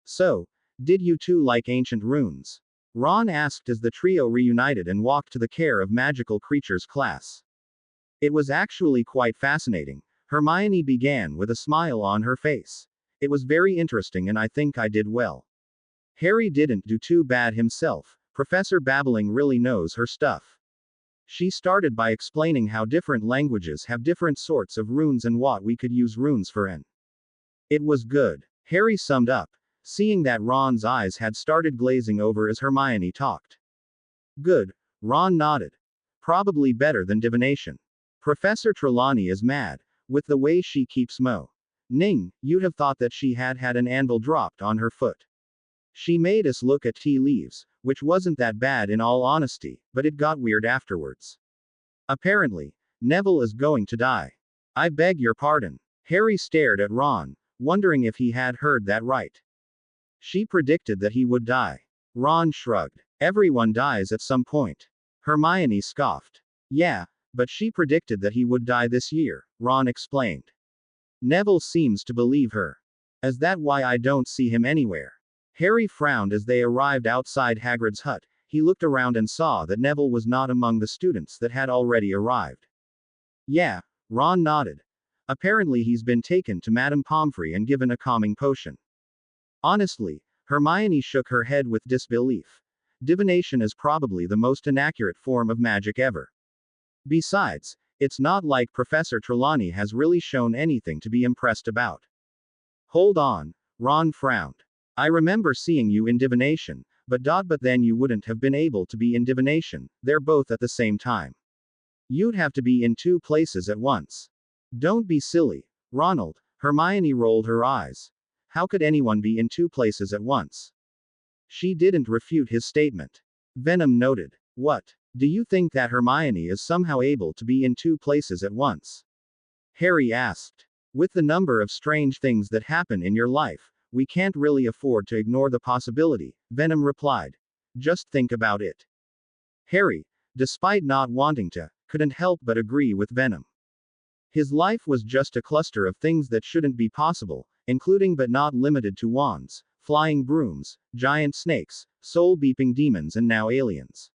So, did you two like ancient runes? Ron asked as the trio reunited and walked to the Care of Magical Creatures class. It was actually quite fascinating, Hermione began with a smile on her face. It was very interesting and I think I did well. Harry didn't do too bad himself, Professor Babbling really knows her stuff. She started by explaining how different languages have different sorts of runes and what we could use runes for and it was good. Harry summed up, seeing that Ron's eyes had started glazing over as Hermione talked. Good, Ron nodded. Probably better than divination. Professor Trelawney is mad, with the way she keeps Ning, you'd have thought that she had had an anvil dropped on her foot. She made us look at tea leaves, which wasn't that bad in all honesty, but it got weird afterwards. Apparently, Neville is going to die. I beg your pardon. Harry stared at Ron, wondering if he had heard that right. She predicted that he would die. Ron shrugged. Everyone dies at some point. Hermione scoffed. Yeah, but she predicted that he would die this year, Ron explained. Neville seems to believe her. Is that why I don't see him anywhere? Harry frowned as they arrived outside Hagrid's hut. He looked around and saw that Neville was not among the students that had already arrived. Yeah, Ron nodded. Apparently he's been taken to Madame Pomfrey and given a calming potion. Honestly, Hermione shook her head with disbelief. Divination is probably the most inaccurate form of magic ever. Besides, it's not like Professor Trelawney has really shown anything to be impressed about. Hold on, Ron frowned. I remember seeing you in divination, but then you wouldn't have been able to be in divination, they're both at the same time. You'd have to be in two places at once. Don't be silly, Ronald. Hermione rolled her eyes. How could anyone be in two places at once? She didn't refute his statement. Venom noted. What? Do you think that Hermione is somehow able to be in two places at once? Harry asked. With the number of strange things that happen in your life, we can't really afford to ignore the possibility, Venom replied. Just think about it. Harry, despite not wanting to, couldn't help but agree with Venom. His life was just a cluster of things that shouldn't be possible, including but not limited to wands, flying brooms, giant snakes, soul-beeping demons and now aliens.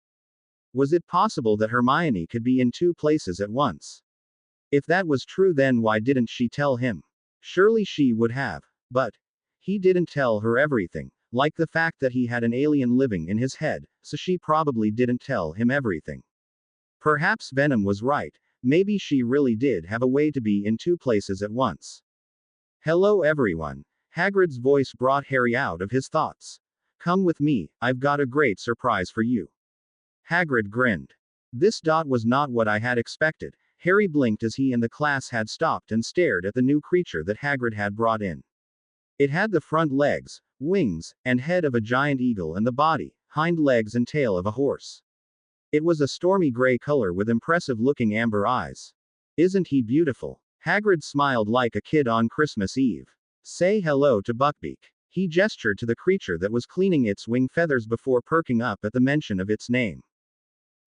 Was it possible that Hermione could be in two places at once? If that was true, then why didn't she tell him? Surely she would have. But he didn't tell her everything, like the fact that he had an alien living in his head, so she probably didn't tell him everything. Perhaps Venom was right, maybe she really did have a way to be in two places at once. Hello everyone. Hagrid's voice brought Harry out of his thoughts. Come with me, I've got a great surprise for you. Hagrid grinned. This was not what I had expected. Harry blinked as he and the class had stopped and stared at the new creature that Hagrid had brought in. It had the front legs, wings, and head of a giant eagle and the body, hind legs and tail of a horse. It was a stormy gray color with impressive-looking amber eyes. Isn't he beautiful? Hagrid smiled like a kid on Christmas Eve. Say hello to Buckbeak. He gestured to the creature that was cleaning its wing feathers before perking up at the mention of its name.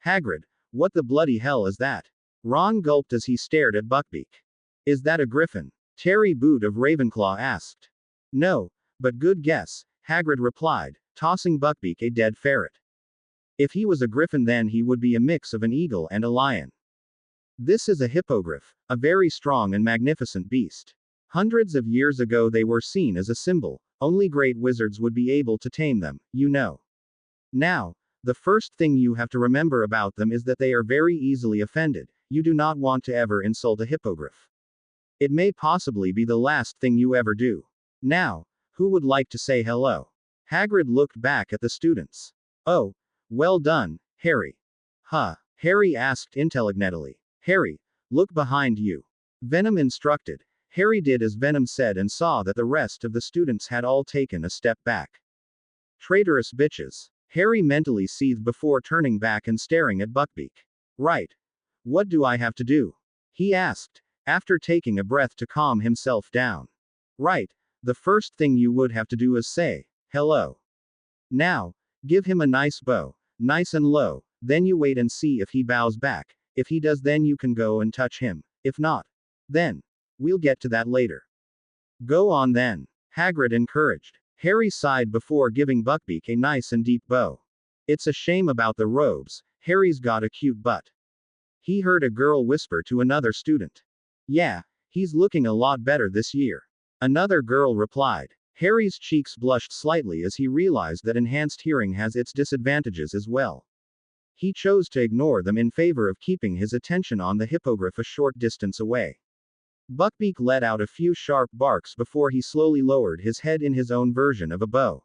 Hagrid, what the bloody hell is that? Ron gulped as he stared at Buckbeak. Is that a griffin? Terry Boot of Ravenclaw asked. No, but good guess, Hagrid replied, tossing Buckbeak a dead ferret. If he was a griffin, then he would be a mix of an eagle and a lion. This is a hippogriff, a very strong and magnificent beast. Hundreds of years ago they were seen as a symbol, only great wizards would be able to tame them, you know. Now, the first thing you have to remember about them is that they are very easily offended. You do not want to ever insult a hippogriff. It may possibly be the last thing you ever do. Now, who would like to say hello? Hagrid looked back at the students. Oh, well done, Harry. Huh? Harry asked intelligently. Harry, look behind you. Venom instructed. Harry did as Venom said and saw that the rest of the students had all taken a step back. Traitorous bitches. Harry mentally seethed before turning back and staring at Buckbeak. Right. What do I have to do? He asked, after taking a breath to calm himself down. Right. The first thing you would have to do is say, hello. Now, give him a nice bow, nice and low, then you wait and see if he bows back. If he does, then you can go and touch him. If not, then we'll get to that later. Go on then, Hagrid encouraged. Harry sighed before giving Buckbeak a nice and deep bow. It's a shame about the robes, Harry's got a cute butt. He heard a girl whisper to another student. Yeah, he's looking a lot better this year. Another girl replied. Harry's cheeks blushed slightly as he realized that enhanced hearing has its disadvantages as well. He chose to ignore them in favor of keeping his attention on the hippogriff a short distance away. Buckbeak let out a few sharp barks before he slowly lowered his head in his own version of a bow.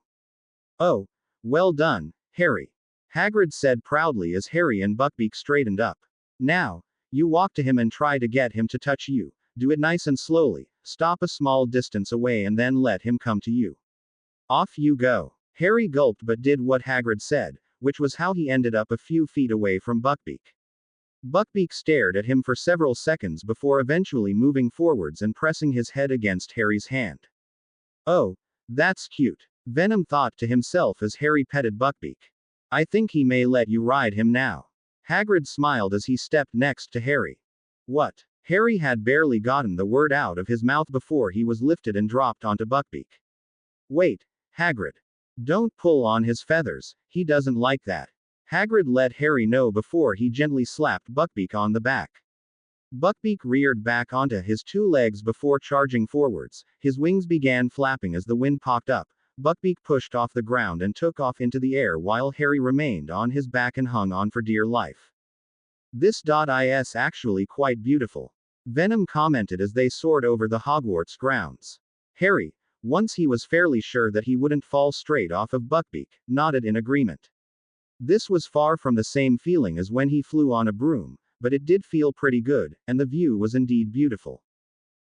Oh, well done, Harry. Hagrid said proudly as Harry and Buckbeak straightened up. Now, you walk to him and try to get him to touch you. Do it nice and slowly, stop a small distance away and then let him come to you. Off you go. Harry gulped but did what Hagrid said, which was how he ended up a few feet away from Buckbeak. Buckbeak stared at him for several seconds before eventually moving forwards and pressing his head against Harry's hand. Oh, that's cute, Venom thought to himself as Harry petted Buckbeak. I think he may let you ride him now. Hagrid smiled as he stepped next to Harry. What? Harry had barely gotten the word out of his mouth before he was lifted and dropped onto Buckbeak. Wait, Hagrid. Don't pull on his feathers, he doesn't like that. Hagrid let Harry know before he gently slapped Buckbeak on the back. Buckbeak reared back onto his two legs before charging forwards. His wings began flapping as the wind popped up. Buckbeak pushed off the ground and took off into the air while Harry remained on his back and hung on for dear life. This is actually quite beautiful, Venom commented as they soared over the Hogwarts grounds. Harry, once he was fairly sure that he wouldn't fall straight off of Buckbeak, nodded in agreement. This was far from the same feeling as when he flew on a broom, but it did feel pretty good, and the view was indeed beautiful.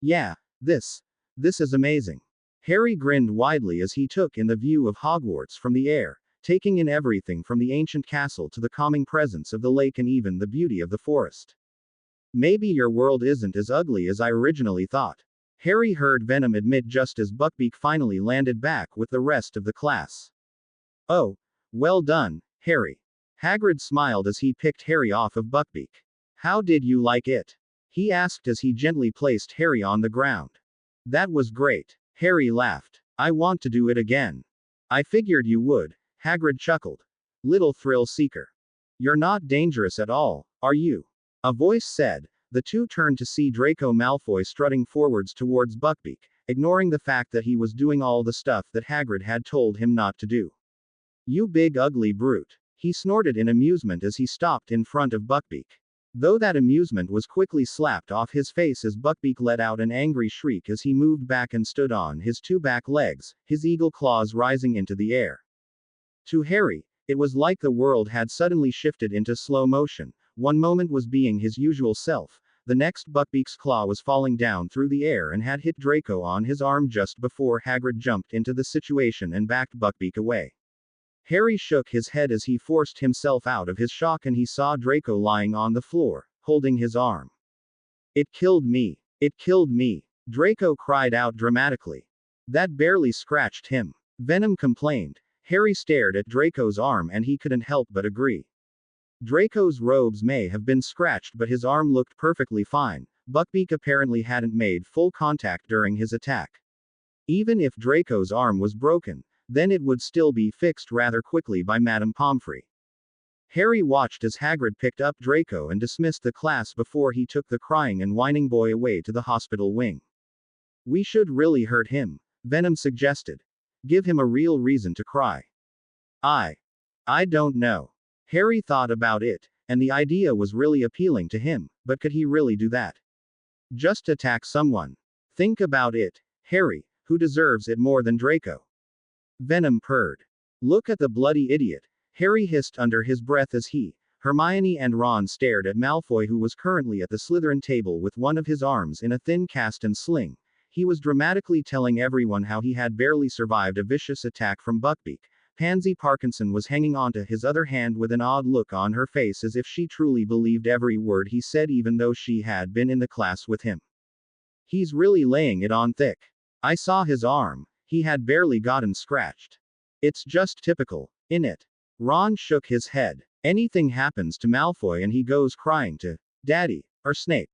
Yeah, this is amazing. Harry grinned widely as he took in the view of Hogwarts from the air, taking in everything from the ancient castle to the calming presence of the lake and even the beauty of the forest. Maybe your world isn't as ugly as I originally thought, Harry heard Venom admit just as Buckbeak finally landed back with the rest of the class. Oh, well done, Harry. Hagrid smiled as he picked Harry off of Buckbeak. How did you like it? He asked as he gently placed Harry on the ground. That was great. Harry laughed. I want to do it again. I figured you would, Hagrid chuckled. Little thrill seeker. You're not dangerous at all, are you? A voice said. The two turned to see Draco Malfoy strutting forwards towards Buckbeak, ignoring the fact that he was doing all the stuff that Hagrid had told him not to do. You big ugly brute. He snorted in amusement as he stopped in front of Buckbeak. Though that amusement was quickly slapped off his face as Buckbeak let out an angry shriek as he moved back and stood on his two back legs, his eagle claws rising into the air. To Harry, it was like the world had suddenly shifted into slow motion. One moment was being his usual self, the next Buckbeak's claw was falling down through the air and had hit Draco on his arm just before Hagrid jumped into the situation and backed Buckbeak away. Harry shook his head as he forced himself out of his shock and he saw Draco lying on the floor, holding his arm. It killed me. It killed me. Draco cried out dramatically. That barely scratched him. Venom complained. Harry stared at Draco's arm and he couldn't help but agree. Draco's robes may have been scratched but his arm looked perfectly fine. Buckbeak apparently hadn't made full contact during his attack. Even if Draco's arm was broken, then it would still be fixed rather quickly by Madame Pomfrey. Harry watched as Hagrid picked up Draco and dismissed the class before he took the crying and whining boy away to the hospital wing. We should really hurt him, Venom suggested. Give him a real reason to cry. I don't know. Harry thought about it, and the idea was really appealing to him, but could he really do that? Just attack someone. Think about it, Harry, who deserves it more than Draco? Venom purred. Look at the bloody idiot, Harry hissed under his breath as he, Hermione and Ron stared at Malfoy who was currently at the Slytherin table with one of his arms in a thin cast and sling. He was dramatically telling everyone how he had barely survived a vicious attack from Buckbeak. Pansy Parkinson was hanging onto his other hand with an odd look on her face as if she truly believed every word he said even though she had been in the class with him. He's really laying it on thick. I saw his arm. He had barely gotten scratched. It's just typical, innit? Ron shook his head. Anything happens to Malfoy and he goes crying to Daddy, or Snape.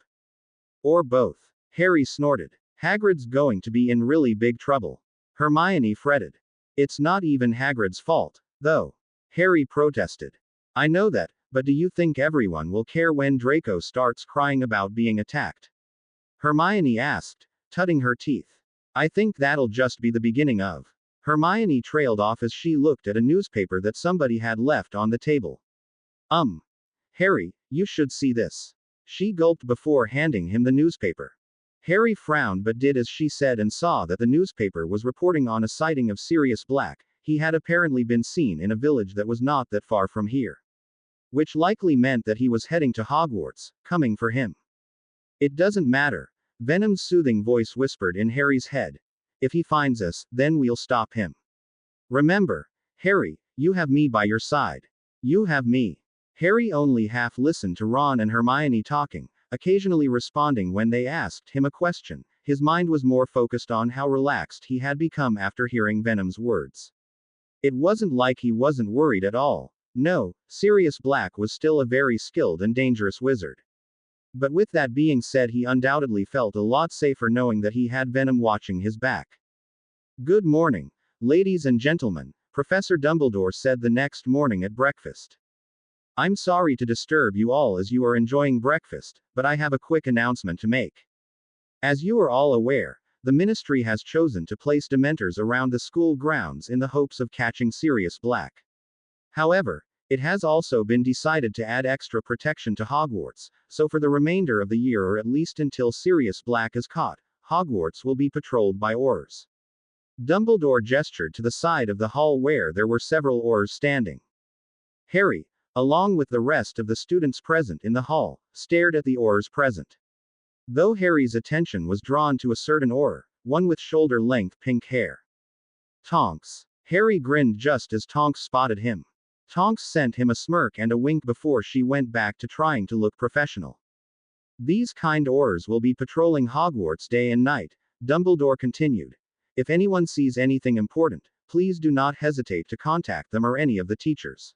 Or both. Harry snorted. Hagrid's going to be in really big trouble. Hermione fretted. It's not even Hagrid's fault, though. Harry protested. I know that, but do you think everyone will care when Draco starts crying about being attacked? Hermione asked, tutting her teeth. I think that'll just be the beginning of. Hermione trailed off as she looked at a newspaper that somebody had left on the table. Harry, you should see this. She gulped before handing him the newspaper. Harry frowned but did as she said and saw that the newspaper was reporting on a sighting of Sirius Black. He had apparently been seen in a village that was not that far from here. Which likely meant that he was heading to Hogwarts, coming for him. It doesn't matter. Venom's soothing voice whispered in Harry's head. If he finds us, then we'll stop him. Remember, Harry, you have me by your side. You have me. Harry only half listened to Ron and Hermione talking, occasionally responding when they asked him a question. His mind was more focused on how relaxed he had become after hearing Venom's words. It wasn't like he wasn't worried at all. No, Sirius Black was still a very skilled and dangerous wizard. But with that being said, he undoubtedly felt a lot safer knowing that he had Venom watching his back. Good morning, ladies and gentlemen, Professor Dumbledore said the next morning at breakfast. I'm sorry to disturb you all as you are enjoying breakfast, but I have a quick announcement to make. As you are all aware, the Ministry has chosen to place Dementors around the school grounds in the hopes of catching Sirius Black. However, it has also been decided to add extra protection to Hogwarts, so for the remainder of the year or at least until Sirius Black is caught, Hogwarts will be patrolled by Aurors. Dumbledore gestured to the side of the hall where there were several Aurors standing. Harry, along with the rest of the students present in the hall, stared at the Aurors present. Though Harry's attention was drawn to a certain Auror, one with shoulder-length pink hair. Tonks. Harry grinned just as Tonks spotted him. Tonks sent him a smirk and a wink before she went back to trying to look professional. These kind Aurors will be patrolling Hogwarts day and night, Dumbledore continued. If anyone sees anything important, please do not hesitate to contact them or any of the teachers.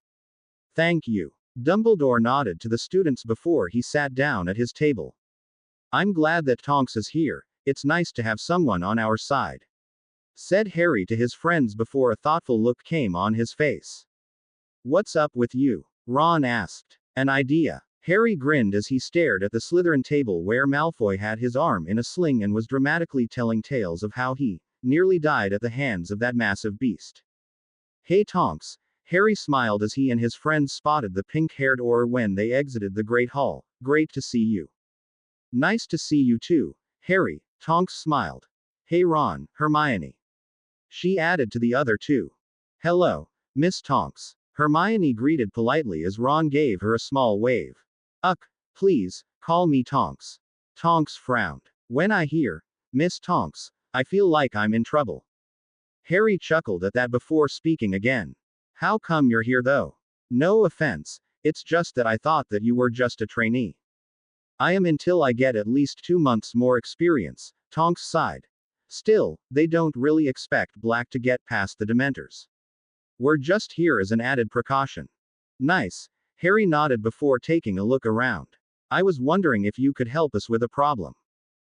Thank you. Dumbledore nodded to the students before he sat down at his table. I'm glad that Tonks is here, it's nice to have someone on our side, said Harry to his friends before a thoughtful look came on his face. What's up with you? Ron asked. An idea. Harry grinned as he stared at the Slytherin table where Malfoy had his arm in a sling and was dramatically telling tales of how he nearly died at the hands of that massive beast. Hey Tonks. Harry smiled as he and his friends spotted the pink-haired Auror when they exited the Great Hall. Great to see you. Nice to see you too, Harry, Tonks smiled. Hey Ron, Hermione. She added to the other two. Hello, Miss Tonks. Hermione greeted politely as Ron gave her a small wave. Please, call me Tonks. Tonks frowned. When I hear Miss Tonks, I feel like I'm in trouble. Harry chuckled at that before speaking again. How come you're here though? No offense, it's just that I thought that you were just a trainee. I am until I get at least 2 months more experience, Tonks sighed. Still, they don't really expect Black to get past the Dementors. We're just here as an added precaution. Nice. Harry nodded before taking a look around. I was wondering if you could help us with a problem.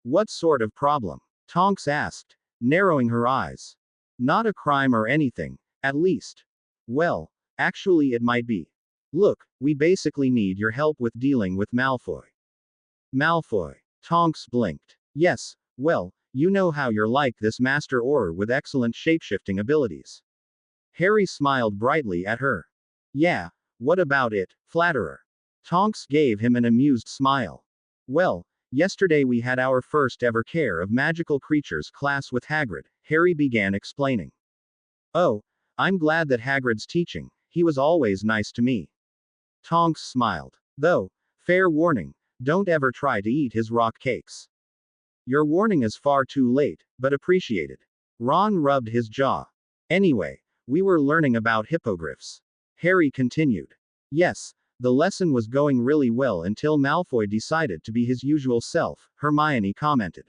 What sort of problem? Tonks asked, narrowing her eyes. Not a crime or anything, at least. Well, actually it might be. Look, we basically need your help with dealing with Malfoy. Malfoy. Tonks blinked. Yes, well, you know how you're like this Master Auror with excellent shapeshifting abilities. Harry smiled brightly at her. Yeah, what about it, flatterer? Tonks gave him an amused smile. Well, yesterday we had our first ever Care of Magical Creatures class with Hagrid, Harry began explaining. Oh, I'm glad that Hagrid's teaching, he was always nice to me. Tonks smiled. Though, fair warning, don't ever try to eat his rock cakes. Your warning is far too late, but appreciated. Ron rubbed his jaw. Anyway, we were learning about hippogriffs. Harry continued. Yes, the lesson was going really well until Malfoy decided to be his usual self, Hermione commented.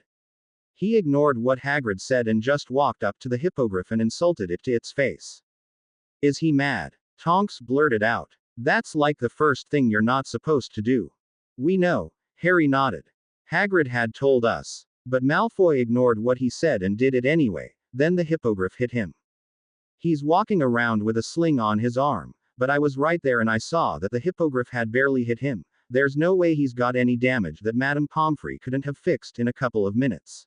He ignored what Hagrid said and just walked up to the hippogriff and insulted it to its face. Is he mad? Tonks blurted out. That's like the first thing you're not supposed to do. We know, Harry nodded. Hagrid had told us. But Malfoy ignored what he said and did it anyway, then the hippogriff hit him. He's walking around with a sling on his arm, but I was right there and I saw that the hippogriff had barely hit him. There's no way he's got any damage that Madame Pomfrey couldn't have fixed in a couple of minutes.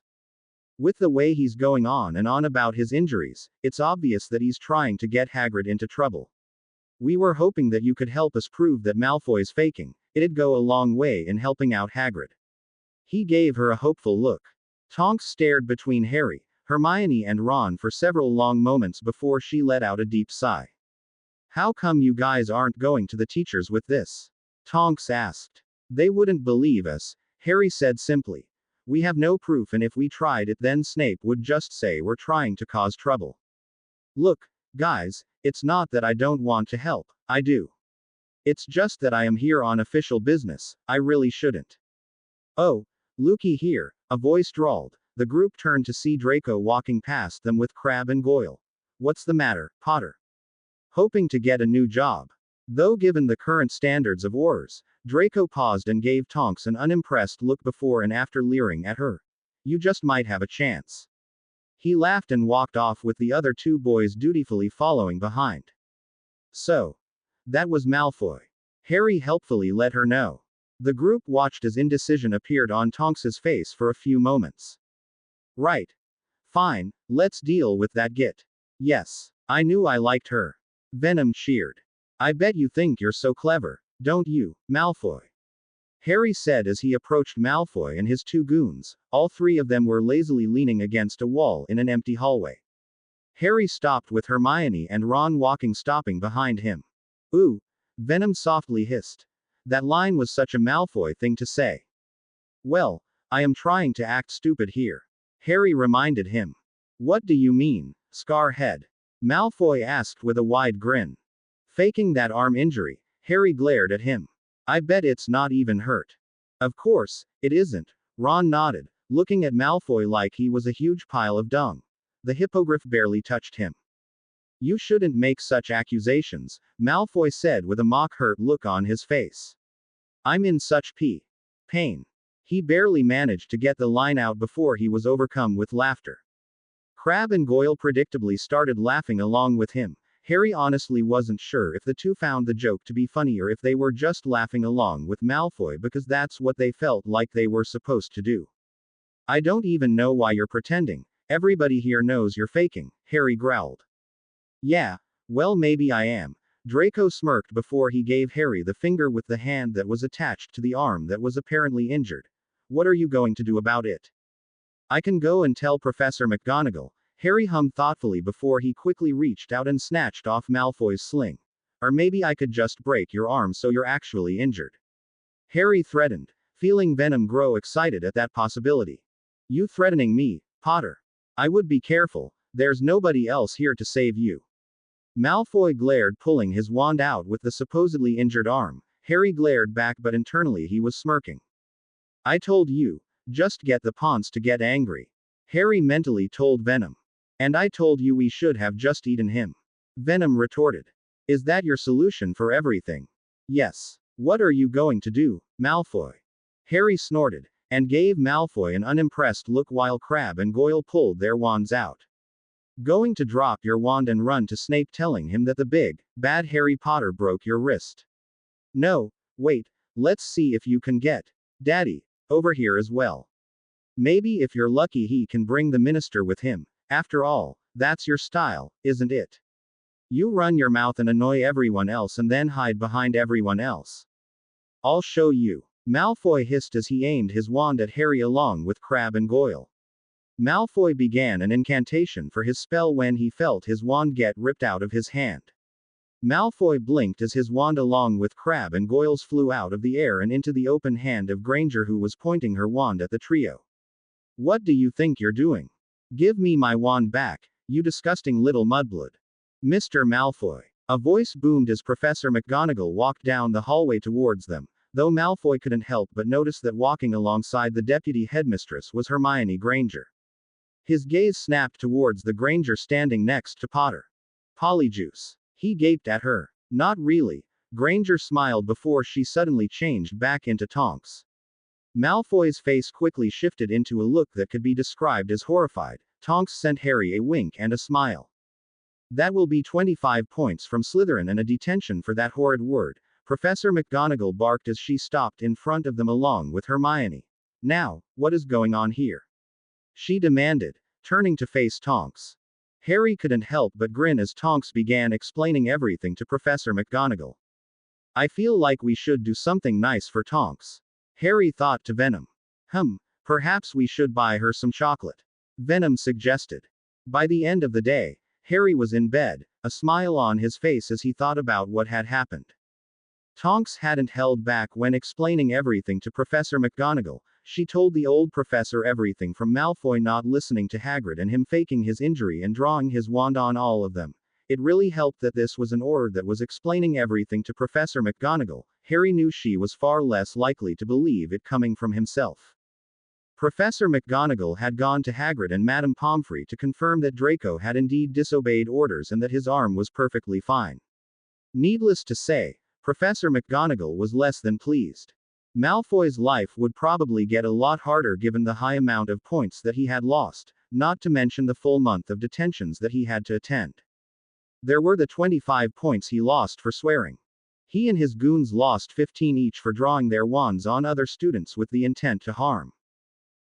With the way he's going on and on about his injuries, it's obvious that he's trying to get Hagrid into trouble. We were hoping that you could help us prove that Malfoy's faking. It'd go a long way in helping out Hagrid. He gave her a hopeful look. Tonks stared between Harry, Hermione and Ron for several long moments before she let out a deep sigh. How come you guys aren't going to the teachers with this? Tonks asked. They wouldn't believe us, Harry said simply. We have no proof and if we tried it then Snape would just say we're trying to cause trouble. Look, guys, it's not that I don't want to help, I do. It's just that I am here on official business, I really shouldn't. Oh, looky here, a voice drawled. The group turned to see Draco walking past them with Crabbe and Goyle. What's the matter, Potter? Hoping to get a new job. Though given the current standards of Aurors, Draco paused and gave Tonks an unimpressed look before and after leering at her. You just might have a chance. He laughed and walked off with the other two boys dutifully following behind. So, that was Malfoy. Harry helpfully let her know. The group watched as indecision appeared on Tonks's face for a few moments. Right. Fine, let's deal with that git. Yes, I knew I liked her. Venom cheered. I bet you think you're so clever, don't you, Malfoy? Harry said as he approached Malfoy and his two goons. All three of them were lazily leaning against a wall in an empty hallway. Harry stopped with Hermione and Ron stopping behind him. Ooh, Venom softly hissed. That line was such a Malfoy thing to say. Well, I am trying to act stupid here. Harry reminded him. What do you mean, Scarhead? Malfoy asked with a wide grin. Faking that arm injury, Harry glared at him. I bet it's not even hurt. Of course, it isn't. Ron nodded, looking at Malfoy like he was a huge pile of dung. The hippogriff barely touched him. You shouldn't make such accusations, Malfoy said with a mock-hurt look on his face. I'm in such pain. He barely managed to get the line out before he was overcome with laughter. Crabbe and Goyle predictably started laughing along with him. Harry honestly wasn't sure if the two found the joke to be funny or if they were just laughing along with Malfoy because that's what they felt like they were supposed to do. I don't even know why you're pretending. Everybody here knows you're faking, Harry growled. Yeah, well maybe I am. Draco smirked before he gave Harry the finger with the hand that was attached to the arm that was apparently injured. What are you going to do about it? I can go and tell Professor McGonagall, Harry hummed thoughtfully before he quickly reached out and snatched off Malfoy's sling. Or maybe I could just break your arm so you're actually injured. Harry threatened, feeling Venom grow excited at that possibility. You threatening me, Potter? I would be careful, there's nobody else here to save you. Malfoy glared, pulling his wand out with the supposedly injured arm. Harry glared back, but internally he was smirking. I told you, just get the Ponce to get angry. Harry mentally told Venom. And I told you we should have just eaten him. Venom retorted. Is that your solution for everything? Yes. What are you going to do, Malfoy? Harry snorted, and gave Malfoy an unimpressed look while Crabbe and Goyle pulled their wands out. Going to drop your wand and run to Snape telling him that the big, bad Harry Potter broke your wrist? No, wait, let's see if you can get Daddy over here as well. Maybe if you're lucky he can bring the minister with him. After all, that's your style, isn't it? You run your mouth and annoy everyone else and then hide behind everyone else. I'll show you. Malfoy hissed as he aimed his wand at Harry along with Crabbe and Goyle. Malfoy began an incantation for his spell when he felt his wand get ripped out of his hand. Malfoy blinked as his wand along with Crabbe and Goyle's flew out of the air and into the open hand of Granger, who was pointing her wand at the trio. What do you think you're doing? Give me my wand back, you disgusting little mudblood. Mr. Malfoy. A voice boomed as Professor McGonagall walked down the hallway towards them, though Malfoy couldn't help but notice that walking alongside the deputy headmistress was Hermione Granger. His gaze snapped towards the Granger standing next to Potter. Polyjuice. He gaped at her. Not really. Granger smiled before she suddenly changed back into Tonks. Malfoy's face quickly shifted into a look that could be described as horrified. Tonks sent Harry a wink and a smile. That will be 25 points from Slytherin and a detention for that horrid word, Professor McGonagall barked as she stopped in front of them along with Hermione. Now, what is going on here? She demanded, turning to face Tonks. Harry couldn't help but grin as Tonks began explaining everything to Professor McGonagall. I feel like we should do something nice for Tonks. Harry thought to Venom. Perhaps we should buy her some chocolate. Venom suggested. By the end of the day, Harry was in bed, a smile on his face as he thought about what had happened. Tonks hadn't held back when explaining everything to Professor McGonagall. She told the old professor everything from Malfoy not listening to Hagrid and him faking his injury and drawing his wand on all of them. It really helped that this was an Auror that was explaining everything to Professor McGonagall. Harry knew she was far less likely to believe it coming from himself. Professor McGonagall had gone to Hagrid and Madame Pomfrey to confirm that Draco had indeed disobeyed orders and that his arm was perfectly fine. Needless to say, Professor McGonagall was less than pleased. Malfoy's life would probably get a lot harder given the high amount of points that he had lost, not to mention the full month of detentions that he had to attend. There were the 25 points he lost for swearing. He and his goons lost 15 each for drawing their wands on other students with the intent to harm.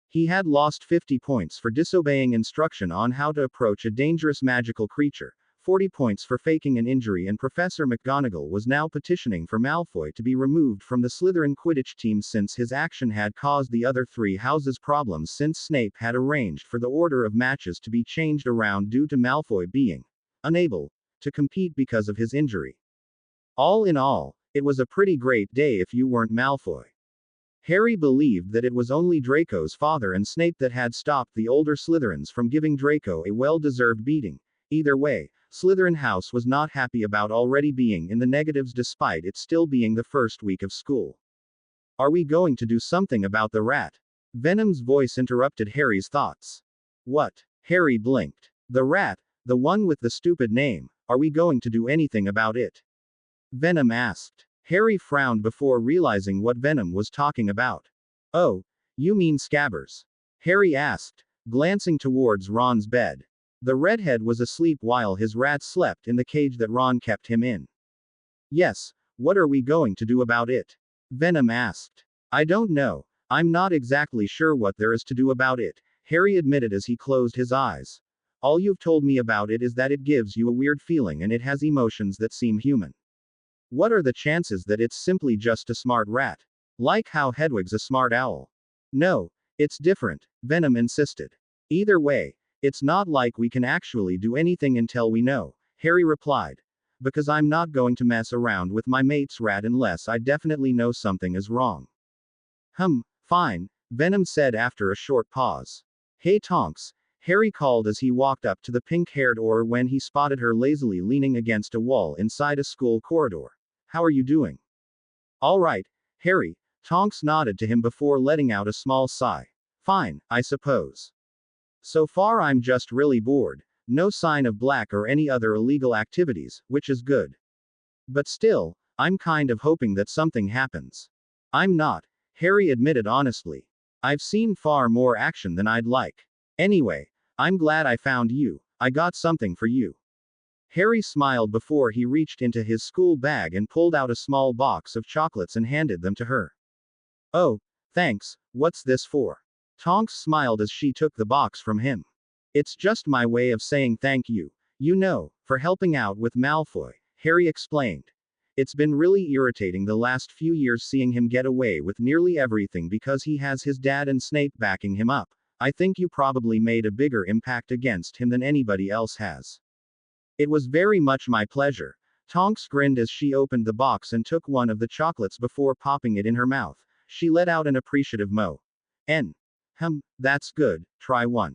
He had lost 50 points for disobeying instruction on how to approach a dangerous magical creature, 40 points for faking an injury, and Professor McGonagall was now petitioning for Malfoy to be removed from the Slytherin Quidditch team since his action had caused the other three houses problems since Snape had arranged for the order of matches to be changed around due to Malfoy being unable to compete because of his injury. All in all, it was a pretty great day if you weren't Malfoy. Harry believed that it was only Draco's father and Snape that had stopped the older Slytherins from giving Draco a well-deserved beating. Either way, Slytherin House was not happy about already being in the negatives despite it still being the first week of school. Are we going to do something about the rat? Venom's voice interrupted Harry's thoughts. What? Harry blinked. The rat, the one with the stupid name, are we going to do anything about it? Venom asked. Harry frowned before realizing what Venom was talking about. Oh, you mean Scabbers? Harry asked, glancing towards Ron's bed. The redhead was asleep while his rat slept in the cage that Ron kept him in. Yes, what are we going to do about it? Venom asked. I don't know. I'm not exactly sure what there is to do about it, Harry admitted as he closed his eyes. All you've told me about it is that it gives you a weird feeling and it has emotions that seem human. What are the chances that it's simply just a smart rat? Like how Hedwig's a smart owl. No, it's different, Venom insisted. Either way, it's not like we can actually do anything until we know, Harry replied. Because I'm not going to mess around with my mate's rat unless I definitely know something is wrong. Fine, Venom said after a short pause. Hey Tonks, Harry called as he walked up to the pink-haired Auror when he spotted her lazily leaning against a wall inside a school corridor. How are you doing? All right, Harry, Tonks nodded to him before letting out a small sigh. Fine, I suppose. So far I'm just really bored, no sign of black or any other illegal activities, which is good. But still, I'm kind of hoping that something happens. I'm not, Harry admitted honestly. I've seen far more action than I'd like. Anyway, I'm glad I found you, I got something for you. Harry smiled before he reached into his school bag and pulled out a small box of chocolates and handed them to her. Oh, thanks, what's this for? Tonks smiled as she took the box from him. It's just my way of saying thank you, for helping out with Malfoy, Harry explained. It's been really irritating the last few years seeing him get away with nearly everything because he has his dad and Snape backing him up. I think you probably made a bigger impact against him than anybody else has. It was very much my pleasure. Tonks grinned as she opened the box and took one of the chocolates before popping it in her mouth. She let out an appreciative moan. That's good, try one.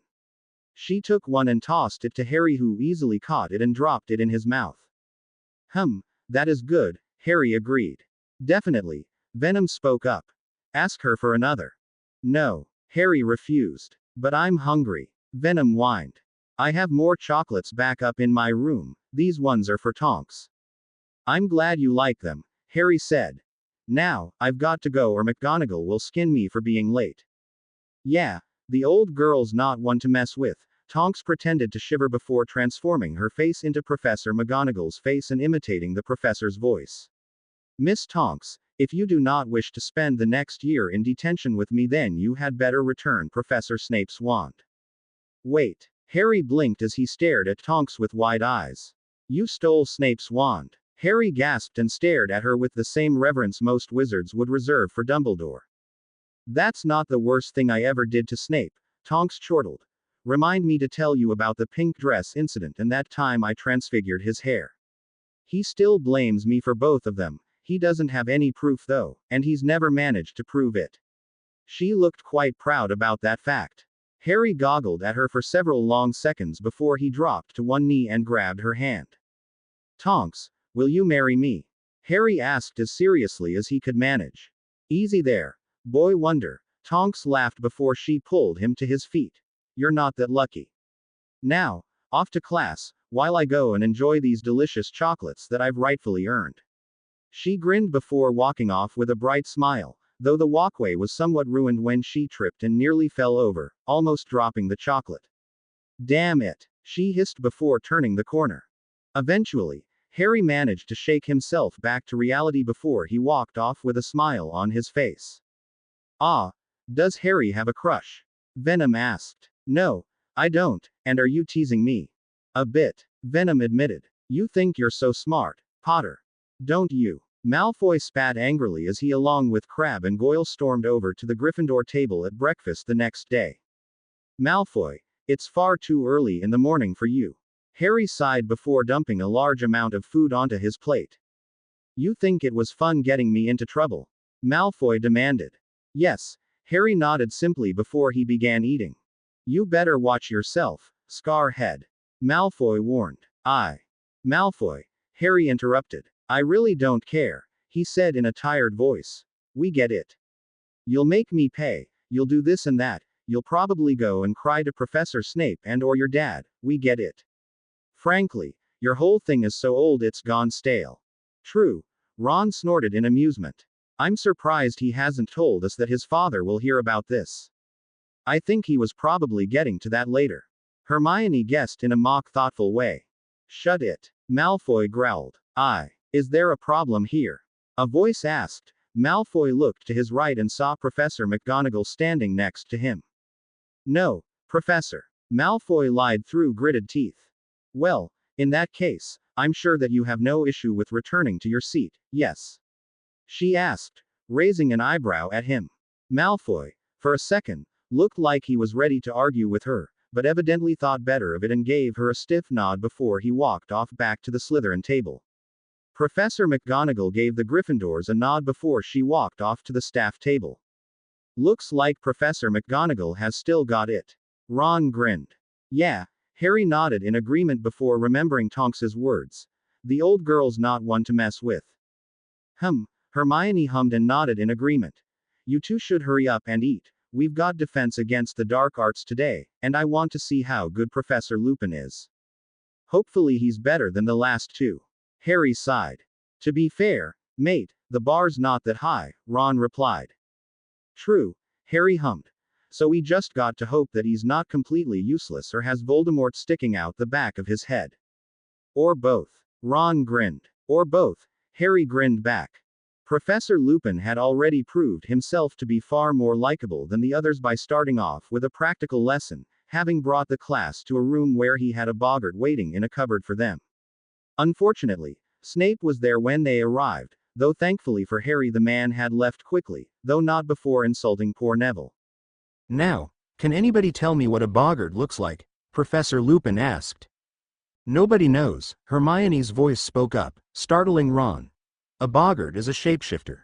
She took one and tossed it to Harry, who easily caught it and dropped it in his mouth. That is good, Harry agreed. Definitely, Venom spoke up. Ask her for another. No, Harry refused. But I'm hungry, Venom whined. I have more chocolates back up in my room, these ones are for Tonks. I'm glad you like them, Harry said. Now, I've got to go or McGonagall will skin me for being late. Yeah, the old girl's not one to mess with, Tonks pretended to shiver before transforming her face into Professor McGonagall's face and imitating the professor's voice. Miss Tonks, if you do not wish to spend the next year in detention with me, then you had better return Professor Snape's wand. Wait. Harry blinked as he stared at Tonks with wide eyes. You stole Snape's wand. Harry gasped and stared at her with the same reverence most wizards would reserve for Dumbledore. That's not the worst thing I ever did to Snape, Tonks chortled. Remind me to tell you about the pink dress incident and that time I transfigured his hair. He still blames me for both of them. He doesn't have any proof though, and he's never managed to prove it. She looked quite proud about that fact. Harry goggled at her for several long seconds before he dropped to one knee and grabbed her hand. Tonks, will you marry me? Harry asked as seriously as he could manage. Easy there, boy wonder, Tonks laughed before she pulled him to his feet. You're not that lucky. Now, off to class, while I go and enjoy these delicious chocolates that I've rightfully earned. She grinned before walking off with a bright smile, though the walkway was somewhat ruined when she tripped and nearly fell over, almost dropping the chocolate. Damn it, she hissed before turning the corner. Eventually, Harry managed to shake himself back to reality before he walked off with a smile on his face. Ah, does Harry have a crush? Venom asked. No, I don't, and are you teasing me? A bit, Venom admitted. You think you're so smart, Potter. Don't you? Malfoy spat angrily as he along with Crabbe and Goyle stormed over to the Gryffindor table at breakfast the next day. Malfoy, it's far too early in the morning for you. Harry sighed before dumping a large amount of food onto his plate. You think it was fun getting me into trouble? Malfoy demanded. Yes, Harry nodded simply before he began eating. You better watch yourself, Scarhead. Malfoy warned. Malfoy. Harry interrupted. I really don't care, he said in a tired voice. We get it. You'll make me pay, you'll do this and that, you'll probably go and cry to Professor Snape and or your dad, we get it. Frankly, your whole thing is so old it's gone stale. True. Ron snorted in amusement. I'm surprised he hasn't told us that his father will hear about this. I think he was probably getting to that later. Hermione guessed in a mock thoughtful way. Shut it. Malfoy growled. Is there a problem here? A voice asked. Malfoy looked to his right and saw Professor McGonagall standing next to him. No, Professor. Malfoy lied through gritted teeth. Well, in that case, I'm sure that you have no issue with returning to your seat, yes? She asked, raising an eyebrow at him. Malfoy, for a second, looked like he was ready to argue with her, but evidently thought better of it and gave her a stiff nod before he walked off back to the Slytherin table. Professor McGonagall gave the Gryffindors a nod before she walked off to the staff table. Looks like Professor McGonagall has still got it. Ron grinned. Yeah, Harry nodded in agreement before remembering Tonks's words. The old girl's not one to mess with. Hermione hummed and nodded in agreement. You two should hurry up and eat. We've got defense against the dark arts today, and I want to see how good Professor Lupin is. Hopefully he's better than the last two. Harry sighed. To be fair, mate, the bar's not that high, Ron replied. True, Harry hummed. So we just got to hope that he's not completely useless or has Voldemort sticking out the back of his head. Or both. Ron grinned. Or both. Harry grinned back. Professor Lupin had already proved himself to be far more likable than the others by starting off with a practical lesson, having brought the class to a room where he had a boggart waiting in a cupboard for them. Unfortunately, Snape was there when they arrived, though thankfully for Harry the man had left quickly, though not before insulting poor Neville. Now, can anybody tell me what a boggart looks like? Professor Lupin asked. Nobody knows, Hermione's voice spoke up, startling Ron. A boggart is a shapeshifter.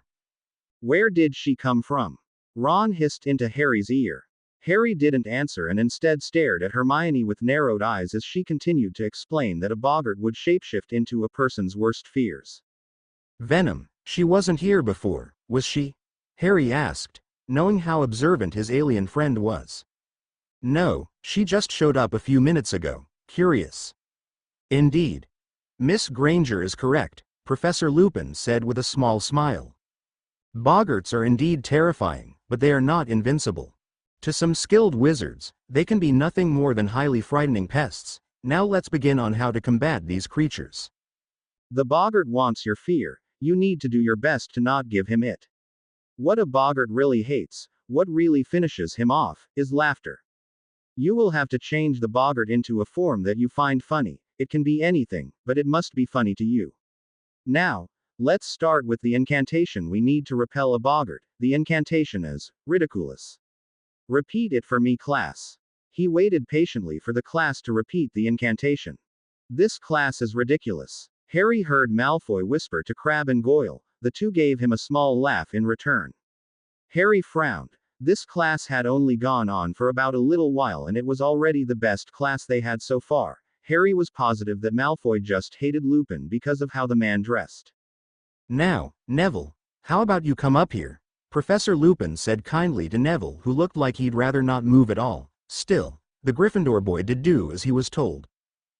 Where did she come from? Ron hissed into Harry's ear. Harry didn't answer and instead stared at Hermione with narrowed eyes as she continued to explain that a boggart would shapeshift into a person's worst fears. Venom, she wasn't here before, was she? Harry asked, knowing how observant his alien friend was. No, she just showed up a few minutes ago, curious. Indeed. Miss Granger is correct, Professor Lupin said with a small smile. Boggarts are indeed terrifying, but they are not invincible. To some skilled wizards, they can be nothing more than highly frightening pests. Now let's begin on how to combat these creatures. The boggart wants your fear, you need to do your best to not give him it. What a boggart really hates, what really finishes him off, is laughter. You will have to change the boggart into a form that you find funny. It can be anything, but it must be funny to you. Now, let's start with the incantation we need to repel a boggart. The incantation is Ridiculous. Repeat it for me, class. He waited patiently for the class to repeat the incantation. This class is ridiculous. Harry heard Malfoy whisper to Crabbe and Goyle. The two gave him a small laugh in return. Harry frowned. This class had only gone on for about a little while and it was already the best class they had so far. Harry was positive that Malfoy just hated Lupin because of how the man dressed. Now, Neville, how about you come up here? Professor Lupin said kindly to Neville, who looked like he'd rather not move at all. Still, the Gryffindor boy did do as he was told.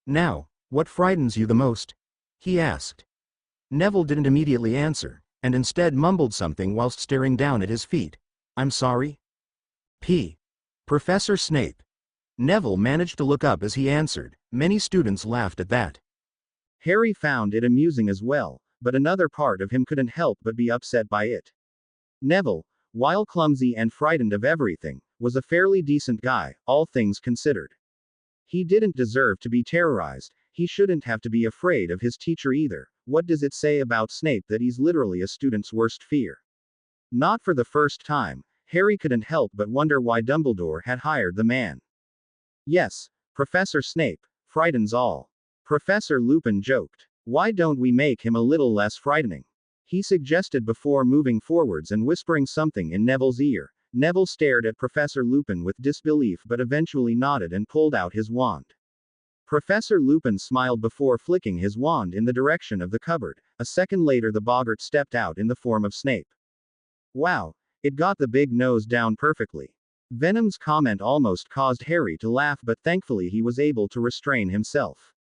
Now, what frightens you the most? He asked. Neville didn't immediately answer, and instead mumbled something whilst staring down at his feet. I'm sorry? Professor Snape. Neville managed to look up as he answered. Many students laughed at that. Harry found it amusing as well, but another part of him couldn't help but be upset by it. Neville, while clumsy and frightened of everything, was a fairly decent guy, all things considered. He didn't deserve to be terrorized, he shouldn't have to be afraid of his teacher either. What does it say about Snape that he's literally a student's worst fear? Not for the first time, Harry couldn't help but wonder why Dumbledore had hired the man. Yes, Professor Snape frightens all. Professor Lupin joked. Why don't we make him a little less frightening? he suggested before moving forwards and whispering something in Neville's ear. Neville stared at Professor Lupin with disbelief but eventually nodded and pulled out his wand. Professor Lupin smiled before flicking his wand in the direction of the cupboard. A second later the boggart stepped out in the form of Snape. Wow, it got the big nose down perfectly. Venom's comment almost caused Harry to laugh, but thankfully he was able to restrain himself.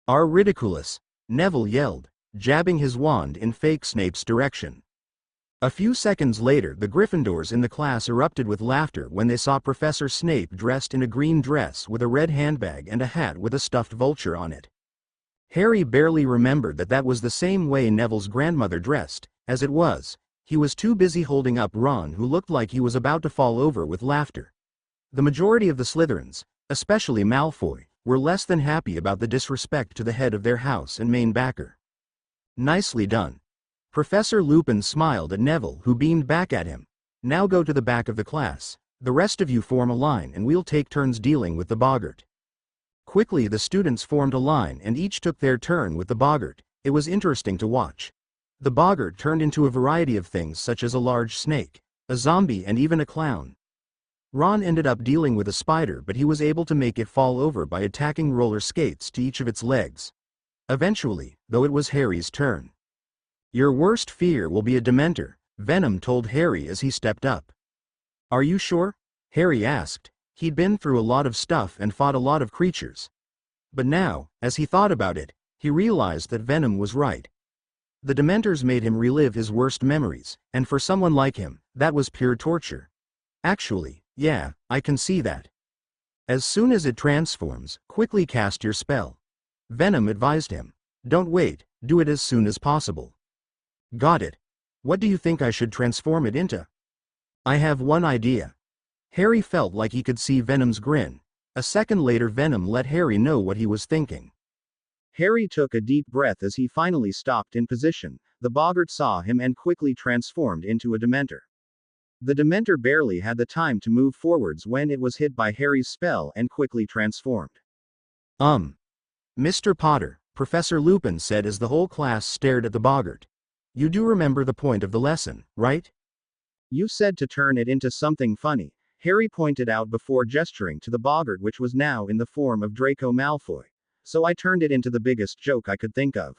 "Are ridiculous," Neville yelled, jabbing his wand in fake Snape's direction. A few seconds later the Gryffindors in the class erupted with laughter when they saw Professor Snape dressed in a green dress with a red handbag and a hat with a stuffed vulture on it. Harry barely remembered that that was the same way Neville's grandmother dressed. As it was, he was too busy holding up Ron, who looked like he was about to fall over with laughter. The majority of the Slytherins, especially Malfoy, were less than happy about the disrespect to the head of their house and main backer. "Nicely done." Professor Lupin smiled at Neville, who beamed back at him. "Now go to the back of the class. The rest of you form a line and we'll take turns dealing with the boggart." Quickly the students formed a line and each took their turn with the boggart. It was interesting to watch. The boggart turned into a variety of things such as a large snake, a zombie and even a clown. Ron ended up dealing with a spider, but he was able to make it fall over by attacking roller skates to each of its legs. Eventually, though, it was Harry's turn. "Your worst fear will be a Dementor," Venom told Harry as he stepped up. "Are you sure?" Harry asked. He'd been through a lot of stuff and fought a lot of creatures. But now, as he thought about it, he realized that Venom was right. The Dementors made him relive his worst memories, and for someone like him, that was pure torture. "Actually, yeah, I can see that. As soon as it transforms, quickly cast your spell," Venom advised him. "Don't wait, do it as soon as possible." "Got it. What do you think I should transform it into?" "I have one idea." Harry felt like he could see Venom's grin. A second later Venom let Harry know what he was thinking. Harry took a deep breath as he finally stopped in position. The boggart saw him and quickly transformed into a Dementor. The Dementor barely had the time to move forwards when it was hit by Harry's spell and quickly transformed. Mr. Potter," Professor Lupin said as the whole class stared at the boggart. "You do remember the point of the lesson, right?" "You said to turn it into something funny," Harry pointed out before gesturing to the boggart, which was now in the form of Draco Malfoy. "So I turned it into the biggest joke I could think of."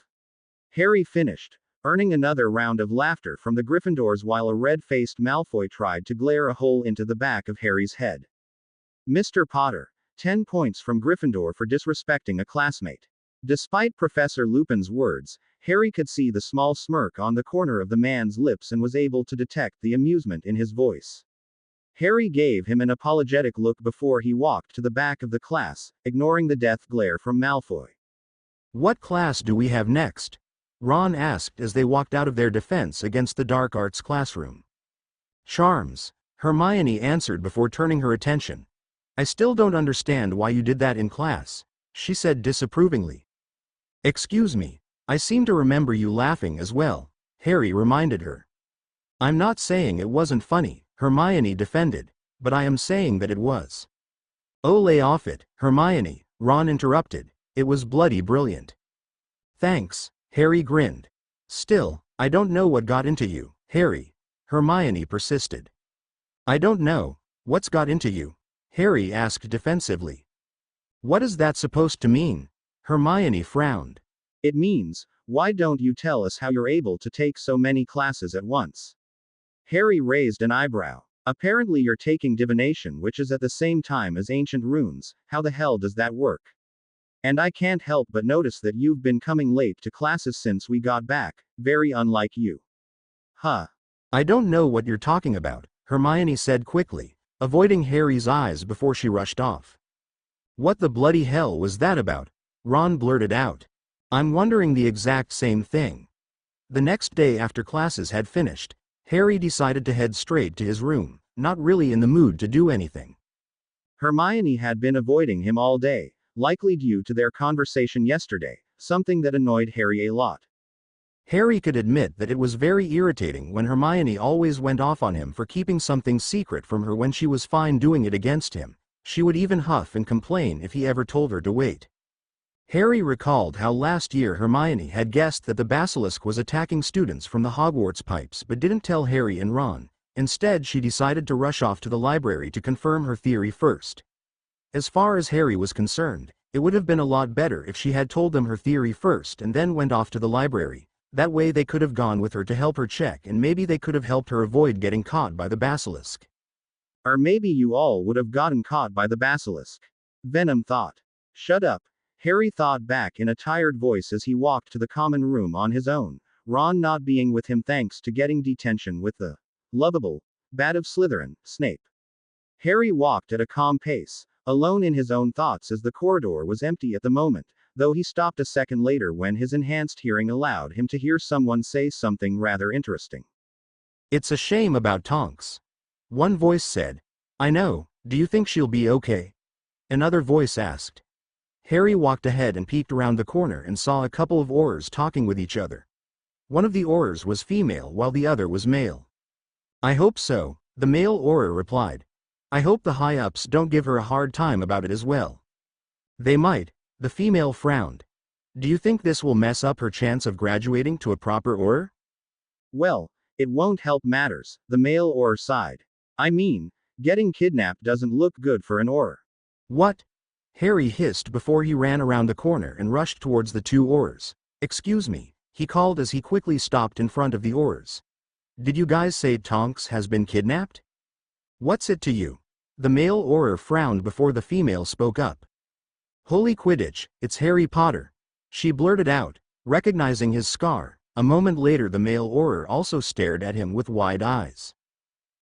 Harry finished, earning another round of laughter from the Gryffindors while a red-faced Malfoy tried to glare a hole into the back of Harry's head. "Mr. Potter, 10 points from Gryffindor for disrespecting a classmate." Despite Professor Lupin's words, Harry could see the small smirk on the corner of the man's lips and was able to detect the amusement in his voice. Harry gave him an apologetic look before he walked to the back of the class, ignoring the death glare from Malfoy. "What class do we have next?" Ron asked as they walked out of their defense against the dark arts classroom. "Charms," Hermione answered before turning her attention. "I still don't understand why you did that in class," she said disapprovingly. "Excuse me, I seem to remember you laughing as well," Harry reminded her. "I'm not saying it wasn't funny," Hermione defended, "but I am saying that it was." "Oh, lay off it, Hermione," Ron interrupted. "It was bloody brilliant." "Thanks," Harry grinned. "Still, I don't know what got into you, Harry," Hermione persisted. "I don't know. What's got into you?" Harry asked defensively. "What is that supposed to mean?" Hermione frowned. "It means, why don't you tell us how you're able to take so many classes at once?" Harry raised an eyebrow. "Apparently you're taking divination, which is at the same time as ancient runes. How the hell does that work? And I can't help but notice that you've been coming late to classes since we got back, very unlike you." "Huh. "I don't know what you're talking about," Hermione said quickly, avoiding Harry's eyes before she rushed off. "What the bloody hell was that about?" Ron blurted out. "I'm wondering the exact same thing." The next day after classes had finished, Harry decided to head straight to his room, not really in the mood to do anything. Hermione had been avoiding him all day, likely due to their conversation yesterday, something that annoyed Harry a lot. Harry could admit that it was very irritating when Hermione always went off on him for keeping something secret from her when she was fine doing it against him. She would even huff and complain if he ever told her to wait. Harry recalled how last year Hermione had guessed that the basilisk was attacking students from the Hogwarts pipes but didn't tell Harry and Ron. Instead, she decided to rush off to the library to confirm her theory first. As far as Harry was concerned, it would have been a lot better if she had told them her theory first and then went off to the library. That way they could have gone with her to help her check, and maybe they could have helped her avoid getting caught by the basilisk. Or maybe you all would have gotten caught by the basilisk. Venom thought. Shut up. Harry thought back in a tired voice as he walked to the common room on his own, Ron not being with him thanks to getting detention with the lovable bat of Slytherin, Snape. Harry walked at a calm pace, alone in his own thoughts as the corridor was empty at the moment, though he stopped a second later when his enhanced hearing allowed him to hear someone say something rather interesting. It's a shame about Tonks. One voice said. I know, do you think she'll be okay? Another voice asked. Harry walked ahead and peeked around the corner and saw a couple of Aurors talking with each other. One of the Aurors was female while the other was male. I hope so, the male Auror replied. I hope the high-ups don't give her a hard time about it as well. They might, the female frowned. Do you think this will mess up her chance of graduating to a proper Auror? Well, it won't help matters, the male Auror sighed. I mean, getting kidnapped doesn't look good for an Auror. What? Harry hissed before he ran around the corner and rushed towards the two Aurors. Excuse me, he called as he quickly stopped in front of the Aurors. Did you guys say Tonks has been kidnapped? What's it to you? The male Auror frowned before the female spoke up. Holy Quidditch, it's Harry Potter. She blurted out, recognizing his scar. A moment later the male Auror also stared at him with wide eyes.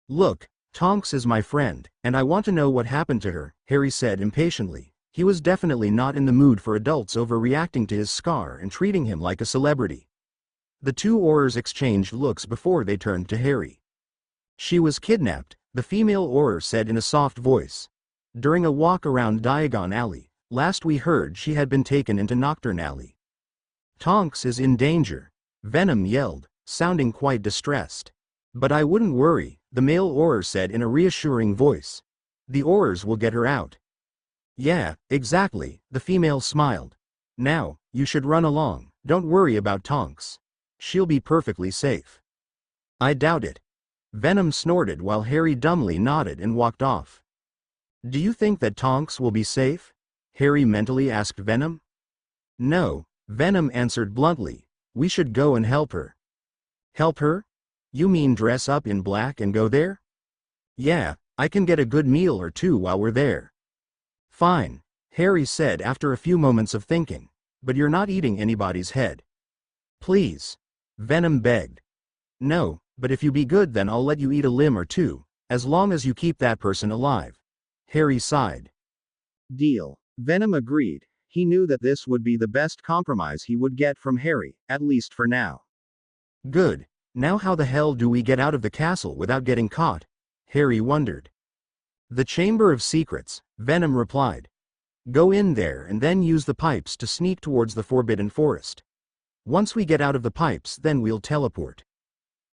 Look, Tonks is my friend, and I want to know what happened to her, Harry said impatiently. He was definitely not in the mood for adults overreacting to his scar and treating him like a celebrity. The two Aurors exchanged looks before they turned to Harry. She was kidnapped, the female Auror said in a soft voice. During a walk around Diagon Alley, last we heard she had been taken into Nocturne Alley. Tonks is in danger, Venom yelled, sounding quite distressed. But I wouldn't worry, the male Auror said in a reassuring voice. The Aurors will get her out. Yeah, exactly, the female smiled. Now, you should run along, don't worry about Tonks. She'll be perfectly safe. I doubt it. Venom snorted while Harry dumbly nodded and walked off. Do you think that Tonks will be safe? Harry mentally asked Venom. No, Venom answered bluntly. We should go and help her. Help her? You mean dress up in black and go there? Yeah, I can get a good meal or two while we're there. Fine, Harry said after a few moments of thinking. But you're not eating anybody's head. Please. Venom begged. No, but if you be good then I'll let you eat a limb or two, as long as you keep that person alive. Harry sighed. Deal. Venom agreed. He knew that this would be the best compromise he would get from Harry, at least for now. Good. Now how the hell do we get out of the castle without getting caught? Harry wondered. The Chamber of Secrets, Venom replied. Go in there and then use the pipes to sneak towards the Forbidden Forest. Once we get out of the pipes then we'll teleport.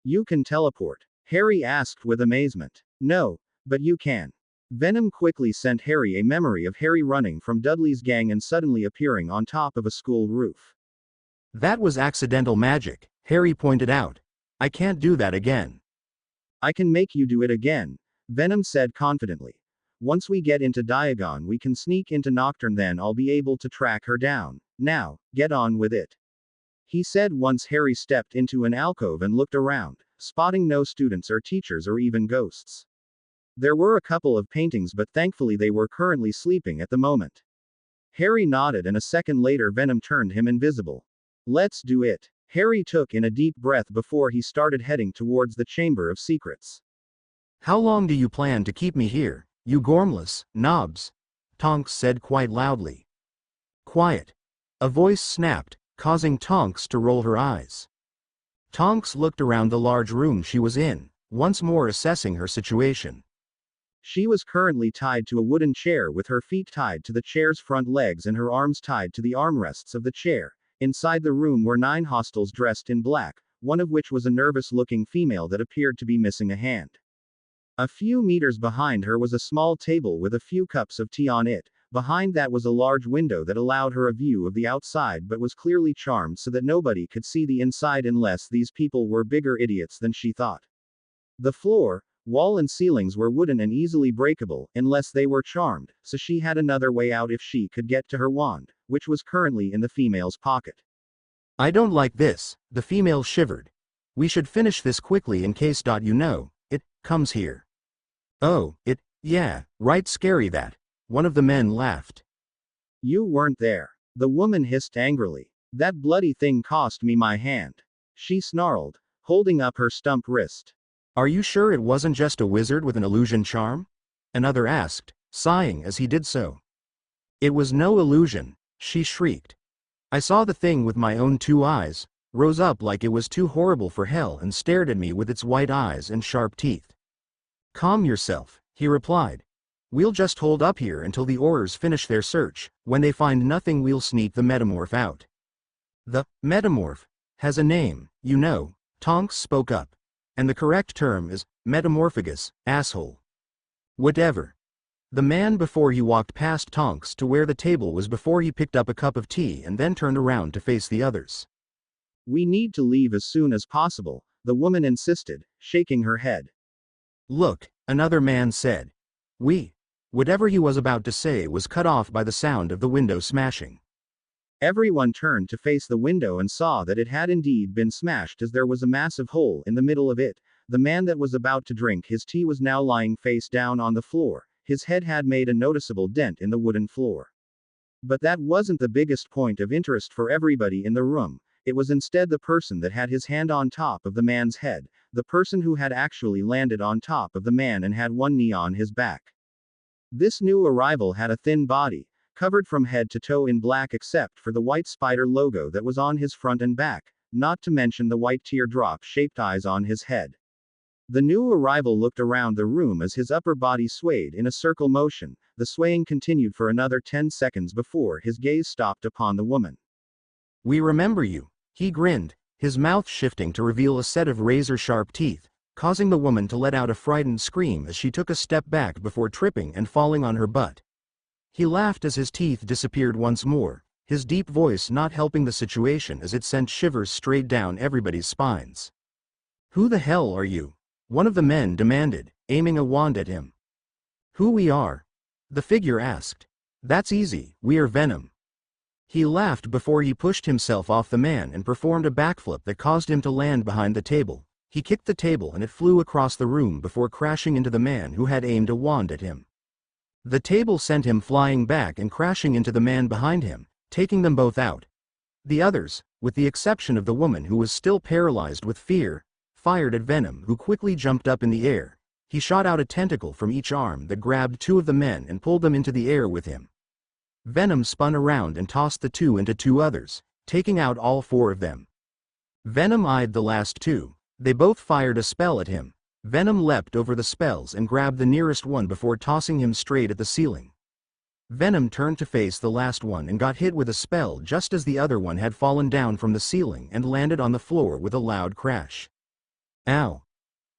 You can teleport? Harry asked with amazement. No, but you can. Venom quickly sent Harry a memory of Harry running from Dudley's gang and suddenly appearing on top of a school roof. That was accidental magic, Harry pointed out. I can't do that again. I can make you do it again, Venom said confidently. Once we get into Diagon we can sneak into Nocturne, then I'll be able to track her down. Now, get on with it. He said once Harry stepped into an alcove and looked around, spotting no students or teachers or even ghosts. There were a couple of paintings but thankfully they were currently sleeping at the moment. Harry nodded and a second later Venom turned him invisible. Let's do it. Harry took in a deep breath before he started heading towards the Chamber of Secrets. How long do you plan to keep me here, you gormless knobs? Tonks said quite loudly. Quiet. A voice snapped, causing Tonks to roll her eyes. Tonks looked around the large room she was in, once more assessing her situation. She was currently tied to a wooden chair with her feet tied to the chair's front legs and her arms tied to the armrests of the chair. Inside the room were 9 hostiles dressed in black, one of which was a nervous-looking female that appeared to be missing a hand. A few meters behind her was a small table with a few cups of tea on it, Behind that was a large window that allowed her a view of the outside but was clearly charmed so that nobody could see the inside unless these people were bigger idiots than she thought. The floor, wall and ceilings were wooden and easily breakable, unless they were charmed, so she had another way out if she could get to her wand, which was currently in the female's pocket. I don't like this, the female shivered. We should finish this quickly in case it comes here. Oh, yeah, right, scary that. One of the men laughed. You weren't there. The woman hissed angrily. That bloody thing cost me my hand. She snarled, holding up her stump wrist. Are you sure it wasn't just a wizard with an illusion charm? Another asked, sighing as he did so. It was no illusion, she shrieked. I saw the thing with my own 2 eyes, rose up like it was too horrible for hell and stared at me with its white eyes and sharp teeth. Calm yourself, he replied. We'll just hold up here until the Aurors finish their search. When they find nothing, we'll sneak the metamorph out. The metamorph has a name, Tonks spoke up. And the correct term is metamorphagus, asshole. Whatever. The man before he walked past Tonks to where the table was before he picked up a cup of tea and then turned around to face the others. We need to leave as soon as possible, the woman insisted, shaking her head. Look, another man said. Whatever he was about to say was cut off by the sound of the window smashing. Everyone turned to face the window and saw that it had indeed been smashed as there was a massive hole in the middle of it. The man that was about to drink his tea was now lying face down on the floor. His head had made a noticeable dent in the wooden floor. But that wasn't the biggest point of interest for everybody in the room. It was instead the person that had his hand on top of the man's head, the person who had actually landed on top of the man and had one knee on his back. This new arrival had a thin body, covered from head to toe in black except for the white spider logo that was on his front and back, not to mention the white teardrop-shaped eyes on his head. The new arrival looked around the room as his upper body swayed in a circle motion. The swaying continued for another 10 seconds before his gaze stopped upon the woman. We remember you, he grinned, his mouth shifting to reveal a set of razor-sharp teeth, causing the woman to let out a frightened scream as she took a step back before tripping and falling on her butt. He laughed as his teeth disappeared once more, his deep voice not helping the situation as it sent shivers straight down everybody's spines. Who the hell are you? One of the men demanded, aiming a wand at him. Who we are? The figure asked. That's easy, we are Venom. He laughed before he pushed himself off the man and performed a backflip that caused him to land behind the table. He kicked the table and it flew across the room before crashing into the man who had aimed a wand at him. The table sent him flying back and crashing into the man behind him, taking them both out. The others, with the exception of the woman who was still paralyzed with fear, fired at Venom, who quickly jumped up in the air. He shot out a tentacle from each arm that grabbed 2 of the men and pulled them into the air with him. Venom spun around and tossed the 2 into 2 others, taking out all 4 of them. Venom eyed the last 2. They both fired a spell at him. Venom leapt over the spells and grabbed the nearest one before tossing him straight at the ceiling. Venom turned to face the last one and got hit with a spell just as the other one had fallen down from the ceiling and landed on the floor with a loud crash. Ow!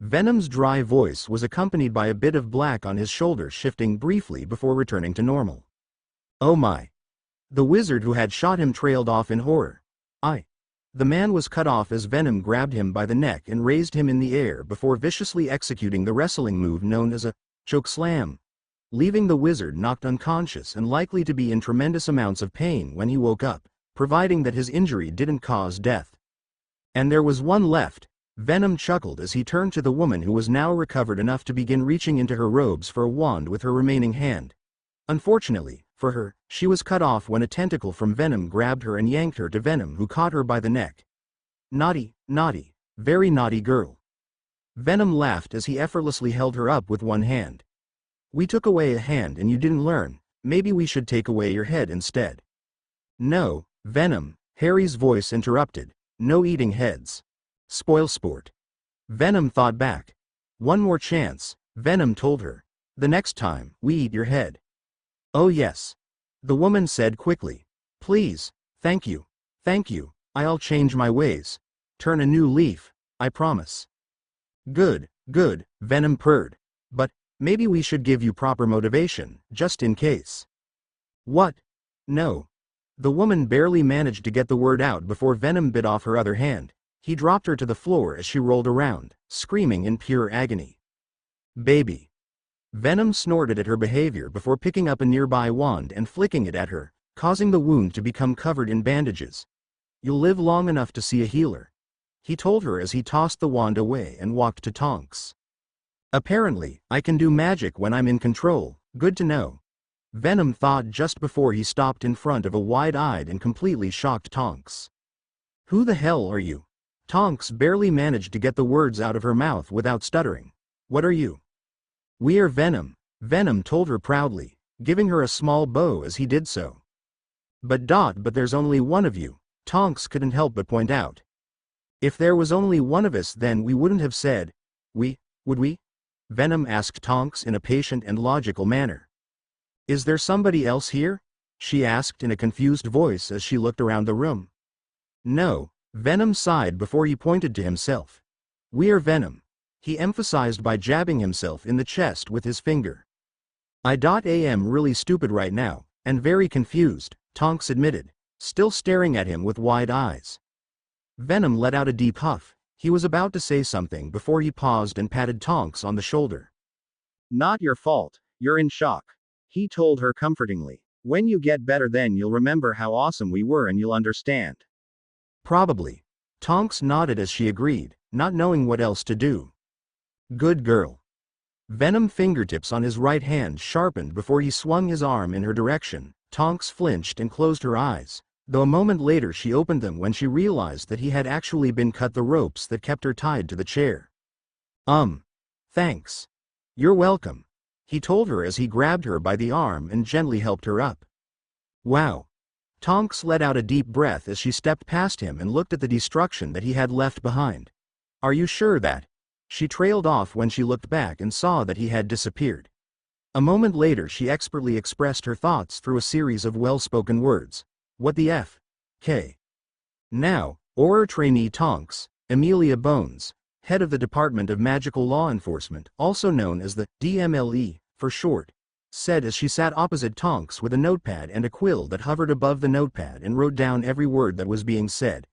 Venom's dry voice was accompanied by a bit of black on his shoulder shifting briefly before returning to normal. Oh my! The wizard who had shot him trailed off in horror. The man was cut off as Venom grabbed him by the neck and raised him in the air before viciously executing the wrestling move known as a choke slam, leaving the wizard knocked unconscious and likely to be in tremendous amounts of pain when he woke up, providing that his injury didn't cause death. And there was one left. Venom chuckled as he turned to the woman who was now recovered enough to begin reaching into her robes for a wand with her remaining hand. Unfortunately, for her, she was cut off when a tentacle from Venom grabbed her and yanked her to Venom, who caught her by the neck. Naughty, very naughty girl. Venom laughed as he effortlessly held her up with one hand. We took away a hand and you didn't learn, maybe we should take away your head instead. No, Venom, Harry's voice interrupted, no eating heads. Spoil sport. Venom thought back. One more chance, Venom told her. The next time, we eat your head. Oh yes. The woman said quickly. Please, thank you, I'll change my ways. Turn a new leaf, I promise. Good, Venom purred. But, maybe we should give you proper motivation, just in case. What? No. The woman barely managed to get the word out before Venom bit off her other hand. He dropped her to the floor as she rolled around, screaming in pure agony. Baby. Venom snorted at her behavior before picking up a nearby wand and flicking it at her, causing the wound to become covered in bandages. You'll live long enough to see a healer, he told her as he tossed the wand away and walked to Tonks. Apparently, I can do magic when I'm in control, good to know. Venom thought just before he stopped in front of a wide-eyed and completely shocked Tonks. Who the hell are you? Tonks barely managed to get the words out of her mouth without stuttering. What are you? We are Venom, Venom told her proudly, giving her a small bow as he did so. But there's only one of you, Tonks couldn't help but point out. If there was only one of us, then we wouldn't have said, we, would we? Venom asked Tonks in a patient and logical manner. Is there somebody else here? She asked in a confused voice as she looked around the room. No, Venom sighed before he pointed to himself. We are Venom, he emphasized by jabbing himself in the chest with his finger. I am really stupid right now, and very confused, Tonks admitted, still staring at him with wide eyes. Venom let out a deep huff. He was about to say something before he paused and patted Tonks on the shoulder. Not your fault, you're in shock, he told her comfortingly. When you get better, then you'll remember how awesome we were and you'll understand. Probably. Tonks nodded as she agreed, not knowing what else to do. Good girl. Venom fingertips on his right hand sharpened before he swung his arm in her direction. Tonks flinched and closed her eyes, though a moment later she opened them when she realized that he had actually been cut the ropes that kept her tied to the chair. Thanks. You're welcome, he told her as he grabbed her by the arm and gently helped her up. Wow. Tonks let out a deep breath as she stepped past him and looked at the destruction that he had left behind. Are you sure that? She trailed off when she looked back and saw that he had disappeared. A moment later she expertly expressed her thoughts through a series of well-spoken words. What the F? K. Now, Auror trainee Tonks, Amelia Bones, head of the Department of Magical Law Enforcement, also known as the DMLE, for short, said as she sat opposite Tonks with a notepad and a quill that hovered above the notepad and wrote down every word that was being said.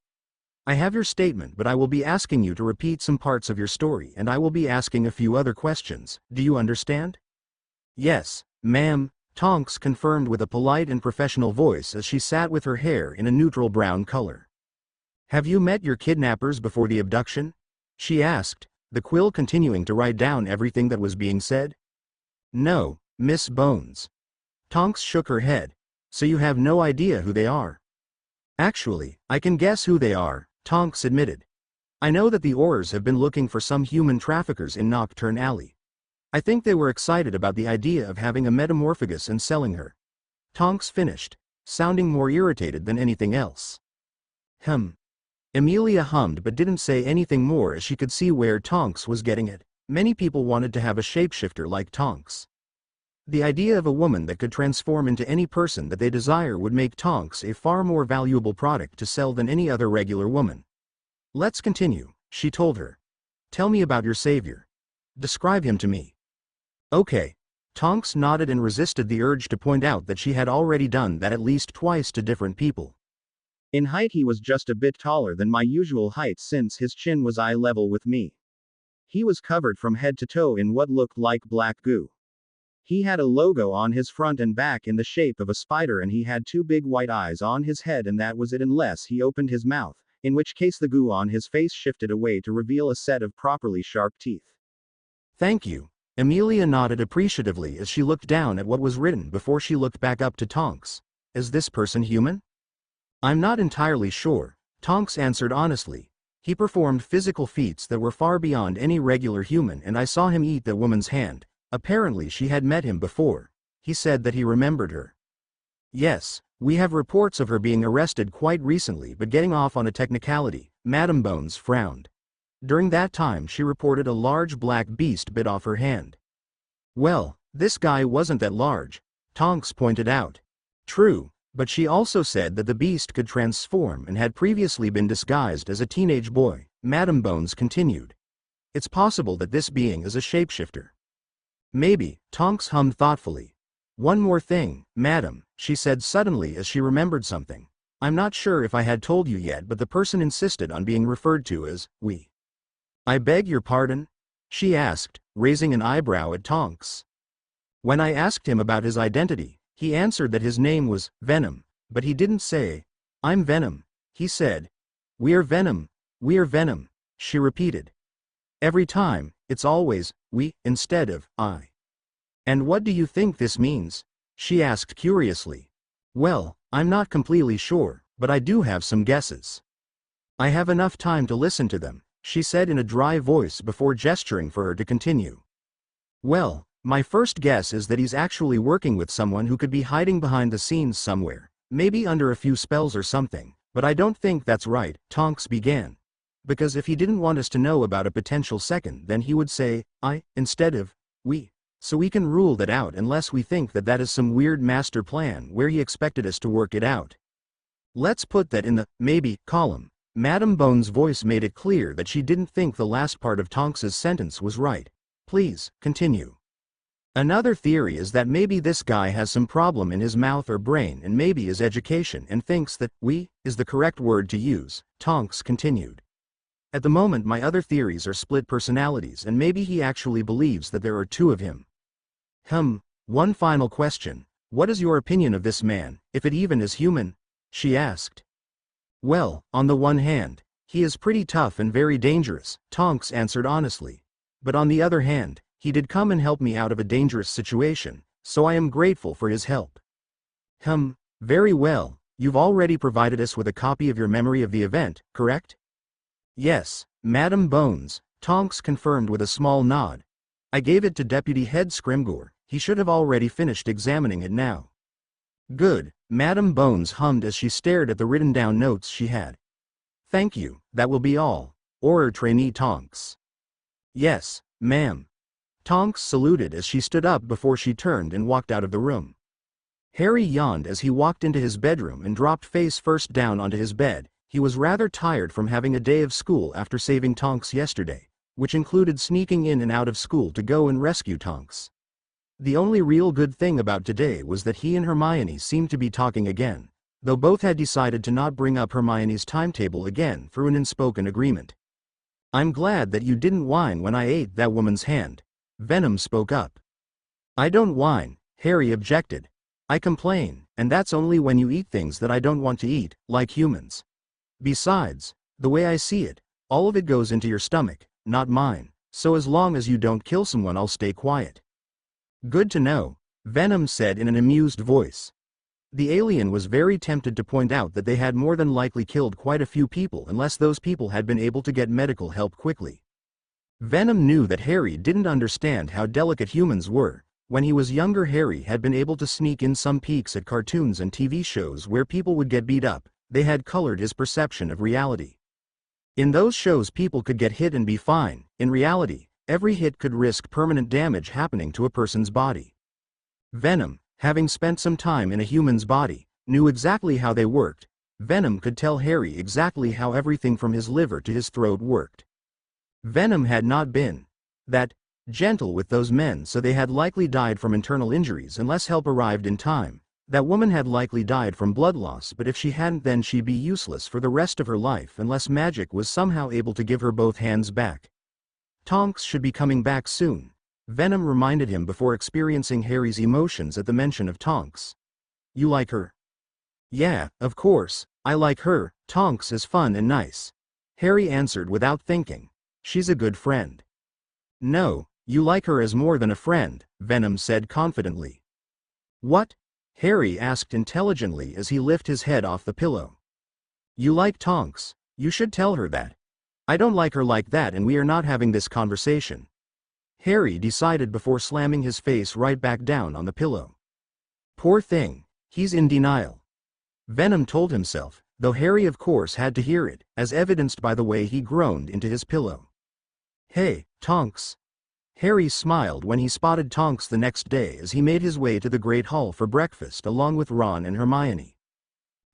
I have your statement, but I will be asking you to repeat some parts of your story and I will be asking a few other questions. Do you understand? Yes, ma'am, Tonks confirmed with a polite and professional voice as she sat with her hair in a neutral brown color. Have you met your kidnappers before the abduction? She asked, the quill continuing to write down everything that was being said. No, Miss Bones. Tonks shook her head. So you have no idea who they are? Actually, I can guess who they are, Tonks admitted. I know that the Aurors have been looking for some human traffickers in Nocturne Alley. I think they were excited about the idea of having a metamorphagus and selling her. Tonks finished, sounding more irritated than anything else. Amelia hummed but didn't say anything more as she could see where Tonks was getting at. Many people wanted to have a shapeshifter like Tonks. The idea of a woman that could transform into any person that they desire would make Tonks a far more valuable product to sell than any other regular woman. Let's continue, she told her. Tell me about your savior. Describe him to me. Okay. Tonks nodded and resisted the urge to point out that she had already done that at least twice to different people. In height he was just a bit taller than my usual height since his chin was eye level with me. He was covered from head to toe in what looked like black goo. He had a logo on his front and back in the shape of a spider and he had two big white eyes on his head and that was it unless he opened his mouth, in which case the goo on his face shifted away to reveal a set of properly sharp teeth. Thank you. Amelia nodded appreciatively as she looked down at what was written before she looked back up to Tonks. Is this person human? I'm not entirely sure, Tonks answered honestly. He performed physical feats that were far beyond any regular human and I saw him eat that woman's hand. Apparently she had met him before. He said that he remembered her. Yes, we have reports of her being arrested quite recently but getting off on a technicality, Madam Bones frowned. During that time she reported a large black beast bit off her hand. Well, this guy wasn't that large, Tonks pointed out. True, but she also said that the beast could transform and had previously been disguised as a teenage boy, Madam Bones continued. It's possible that this being is a shapeshifter. Maybe, Tonks hummed thoughtfully. One more thing, madam, she said suddenly as she remembered something. I'm not sure if I had told you yet, but the person insisted on being referred to as we. I beg your pardon? She asked, raising an eyebrow at Tonks. When I asked him about his identity, he answered that his name was Venom, but he didn't say, I'm Venom. He said, we're Venom, she repeated. Every time, it's always, we, instead of, I. And what do you think this means? She asked curiously. Well, I'm not completely sure, but I do have some guesses. I have enough time to listen to them, she said in a dry voice before gesturing for her to continue. Well, my first guess is that he's actually working with someone who could be hiding behind the scenes somewhere, maybe under a few spells or something, but I don't think that's right, Tonks began. Because if he didn't want us to know about a potential second, then he would say, I, instead of, we. So we can rule that out unless we think that that is some weird master plan where he expected us to work it out. Let's put that in the maybe column. Madam Bones' voice made it clear that she didn't think the last part of Tonks's sentence was right. Please, continue. Another theory is that maybe this guy has some problem in his mouth or brain and maybe his education and thinks that we is the correct word to use, Tonks continued. At the moment my other theories are split personalities and maybe he actually believes that there are two of him. One final question. What is your opinion of this man, if it even is human? She asked. Well, on the one hand, he is pretty tough and very dangerous, Tonks answered honestly. But on the other hand, he did come and help me out of a dangerous situation, so I am grateful for his help. Very well, you've already provided us with a copy of your memory of the event, correct? Yes, Madam Bones, Tonks confirmed with a small nod. I gave it to Deputy Head Scrimgeour. He should have already finished examining it now. Good, Madam Bones hummed as she stared at the written down notes she had. Thank you, that will be all. Order trainee Tonks. Yes, ma'am. Tonks saluted as she stood up before she turned and walked out of the room. Harry yawned as he walked into his bedroom and dropped face first down onto his bed. He was rather tired from having a day of school after saving Tonks yesterday, which included sneaking in and out of school to go and rescue Tonks. The only real good thing about today was that he and Hermione seemed to be talking again, though both had decided to not bring up Hermione's timetable again through an unspoken agreement. I'm glad that you didn't whine when I ate that woman's hand. Venom spoke up. I don't whine, Harry objected. I complain, and that's only when you eat things that I don't want to eat, like humans. Besides, the way I see it, all of it goes into your stomach, not mine, so as long as you don't kill someone I'll stay quiet. Good to know, Venom said in an amused voice. The alien was very tempted to point out that they had more than likely killed quite a few people unless those people had been able to get medical help quickly. Venom knew that Harry didn't understand how delicate humans were. When he was younger, Harry had been able to sneak in some peeks at cartoons and TV shows where people would get beat up. They had colored his perception of reality. In those shows people could get hit and be fine. In reality, every hit could risk permanent damage happening to a person's body. Venom, having spent some time in a human's body, knew exactly how they worked. Venom could tell Harry exactly how everything from his liver to his throat worked. Venom had not been that gentle with those men, so they had likely died from internal injuries unless help arrived in time. That woman had likely died from blood loss, but if she hadn't, then she'd be useless for the rest of her life unless magic was somehow able to give her both hands back. Tonks should be coming back soon, Venom reminded him before experiencing Harry's emotions at the mention of Tonks. You like her? Yeah, of course, I like her. Tonks is fun and nice. Harry answered without thinking. She's a good friend. No, you like her as more than a friend, Venom said confidently. What? Harry asked intelligently as he lifted his head off the pillow. You like Tonks, you should tell her that. I don't like her like that, and we are not having this conversation. Harry decided before slamming his face right back down on the pillow. Poor thing, he's in denial. Venom told himself, though Harry of course had to hear it, as evidenced by the way he groaned into his pillow. Hey, Tonks. Harry smiled when he spotted Tonks the next day as he made his way to the Great Hall for breakfast along with Ron and Hermione.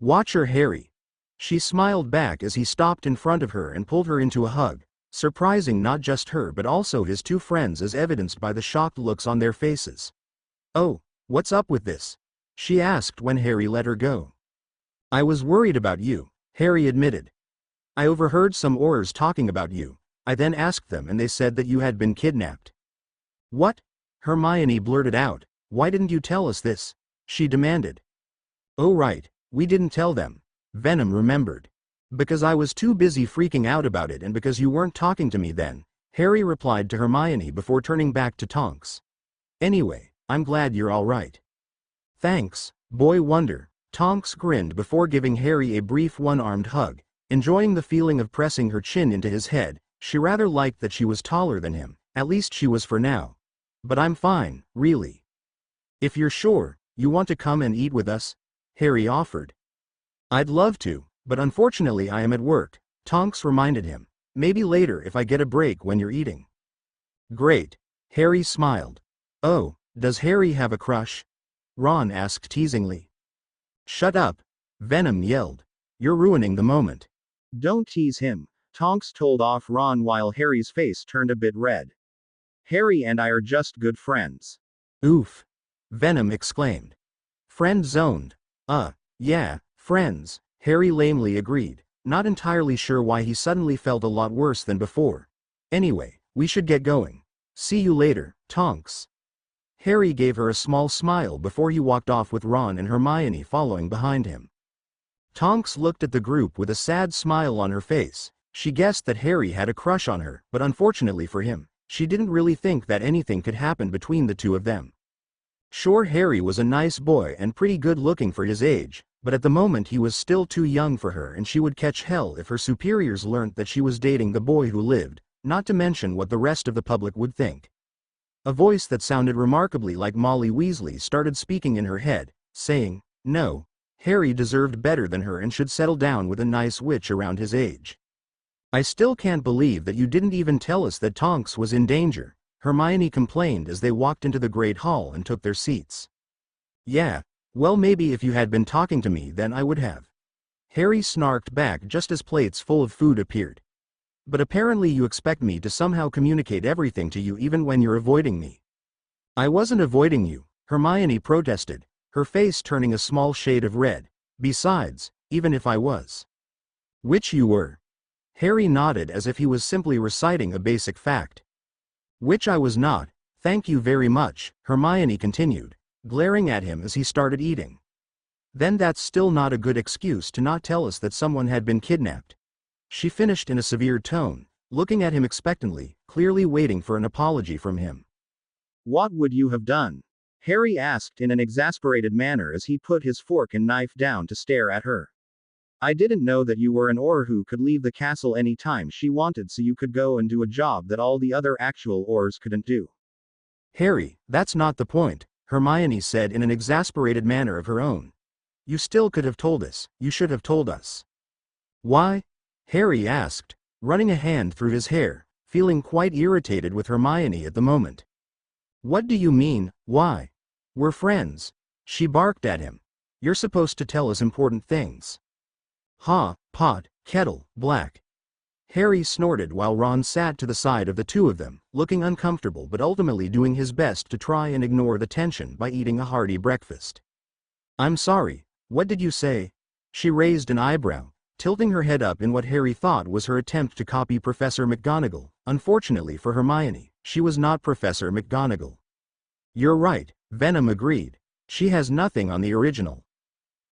Watch her, Harry. She smiled back as he stopped in front of her and pulled her into a hug, surprising not just her but also his two friends as evidenced by the shocked looks on their faces. Oh, What's up with this? She asked when Harry let her go. I was worried about you, Harry admitted. I overheard some Aurors talking about you. I then asked them and they said that you had been kidnapped. What? Hermione blurted out. Why didn't you tell us this? She demanded. Oh right, we didn't tell them. Venom remembered. Because I was too busy freaking out about it and because you weren't talking to me then, Harry replied to Hermione before turning back to Tonks. Anyway, I'm glad you're all right. Thanks, Boy Wonder. Tonks grinned before giving Harry a brief one-armed hug, enjoying the feeling of pressing her chin into his head. She rather liked that she was taller than him, at least she was for now. But I'm fine, really. If you're sure, you want to come and eat with us? Harry offered. I'd love to, but unfortunately I am at work, Tonks reminded him. Maybe later if I get a break when you're eating. Great. Harry smiled. Oh, does Harry have a crush? Ron asked teasingly. Shut up, Venom yelled. You're ruining the moment. Don't tease him, Tonks told off Ron while Harry's face turned a bit red. Harry and I are just good friends. Oof. Venom exclaimed. Friend zoned. Yeah, friends, Harry lamely agreed, not entirely sure why he suddenly felt a lot worse than before. Anyway, we should get going. See you later, Tonks. Harry gave her a small smile before he walked off with Ron and Hermione following behind him. Tonks looked at the group with a sad smile on her face. She guessed that Harry had a crush on her, but unfortunately for him, she didn't really think that anything could happen between the two of them. Sure, Harry was a nice boy and pretty good looking for his age, but at the moment he was still too young for her and she would catch hell if her superiors learnt that she was dating the boy who lived, not to mention what the rest of the public would think. A voice that sounded remarkably like Molly Weasley started speaking in her head, saying, no, Harry deserved better than her and should settle down with a nice witch around his age. I still can't believe that you didn't even tell us that Tonks was in danger, Hermione complained as they walked into the Great Hall and took their seats. Yeah, well maybe if you had been talking to me then I would have. Harry snarked back just as plates full of food appeared. But apparently you expect me to somehow communicate everything to you even when you're avoiding me. I wasn't avoiding you, Hermione protested, her face turning a small shade of red. Besides, even if I was. Which you were. Harry nodded as if he was simply reciting a basic fact. Which I was not, thank you very much, Hermione continued, glaring at him as he started eating. Then that's still not a good excuse to not tell us that someone had been kidnapped. She finished in a severe tone, looking at him expectantly, clearly waiting for an apology from him. What would you have done? Harry asked in an exasperated manner as he put his fork and knife down to stare at her. I didn't know that you were an Auror who could leave the castle any time she wanted so you could go and do a job that all the other actual Aurors couldn't do. Harry, that's not the point, Hermione said in an exasperated manner of her own. You still could have told us, you should have told us. Why? Harry asked, running a hand through his hair, feeling quite irritated with Hermione at the moment. What do you mean, why? We're friends. She barked at him. You're supposed to tell us important things. Ha, pot, kettle, black. Harry snorted while Ron sat to the side of the two of them, looking uncomfortable but ultimately doing his best to try and ignore the tension by eating a hearty breakfast. I'm sorry, what did you say? She raised an eyebrow, tilting her head up in what Harry thought was her attempt to copy Professor McGonagall. Unfortunately for Hermione, she was not Professor McGonagall. You're right, Venom agreed. She has nothing on the original.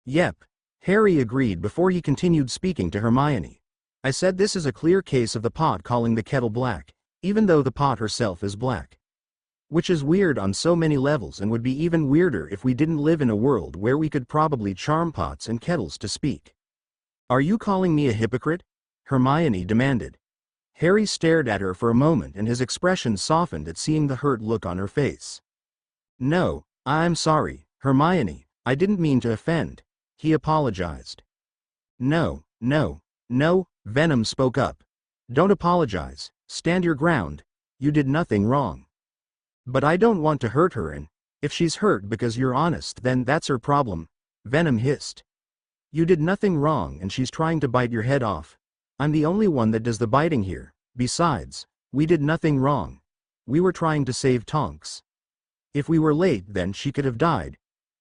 Yep. Harry agreed before he continued speaking to Hermione. I said this is a clear case of the pot calling the kettle black, even though the pot herself is black. Which is weird on so many levels and would be even weirder if we didn't live in a world where we could probably charm pots and kettles to speak. Are you calling me a hypocrite? Hermione demanded. Harry stared at her for a moment and his expression softened at seeing the hurt look on her face. No, I'm sorry, Hermione, I didn't mean to offend. He apologized. No, Venom spoke up. Don't apologize, stand your ground, you did nothing wrong. But I don't want to hurt her and, if she's hurt because you're honest then that's her problem, Venom hissed. You did nothing wrong and she's trying to bite your head off. I'm the only one that does the biting here, besides, we did nothing wrong. We were trying to save Tonks. If we were late, then she could have died.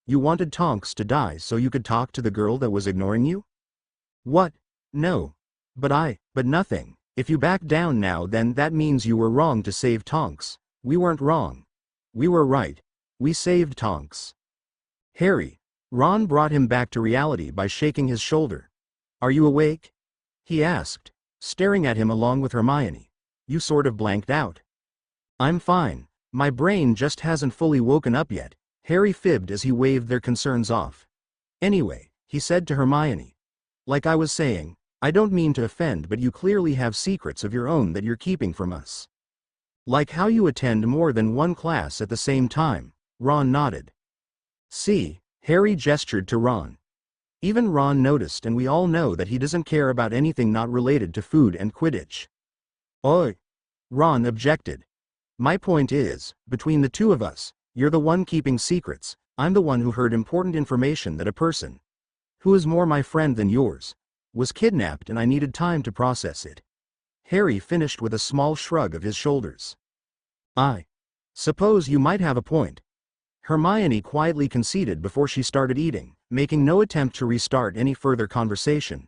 You wanted Tonks to die so you could talk to the girl that was ignoring you? What? No. But nothing. If you back down now, then that means you were wrong to save Tonks. We weren't wrong. We were right. We saved Tonks. Harry. Ron brought him back to reality by shaking his shoulder. Are you awake? He asked, staring at him along with Hermione. You sort of blanked out. I'm fine. My brain just hasn't fully woken up yet, Harry fibbed as he waved their concerns off. Anyway, he said to Hermione. Like I was saying, I don't mean to offend, but you clearly have secrets of your own that you're keeping from us. Like how you attend more than one class at the same time, Ron nodded. See, Harry gestured to Ron. Even Ron noticed, and we all know that he doesn't care about anything not related to food and Quidditch. Oi! Ron objected. My point is, between the two of us, you're the one keeping secrets, I'm the one who heard important information that a person, who is more my friend than yours, was kidnapped, and I needed time to process it. Harry finished with a small shrug of his shoulders. I suppose you might have a point. Hermione quietly conceded before she started eating, making no attempt to restart any further conversation.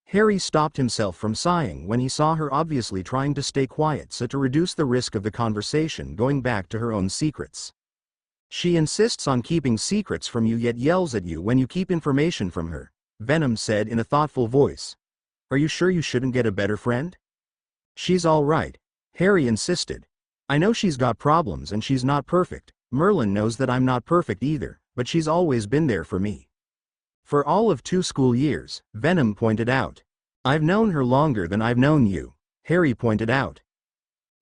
Harry stopped himself from sighing when he saw her obviously trying to stay quiet so to reduce the risk of the conversation going back to her own secrets. She insists on keeping secrets from you yet yells at you when you keep information from her, Venom said in a thoughtful voice. Are you sure you shouldn't get a better friend? She's all right, Harry insisted. I know she's got problems and she's not perfect. Merlin knows that I'm not perfect either, but she's always been there for me. For all of 2 school years, Venom pointed out. I've known her longer than I've known you, Harry pointed out.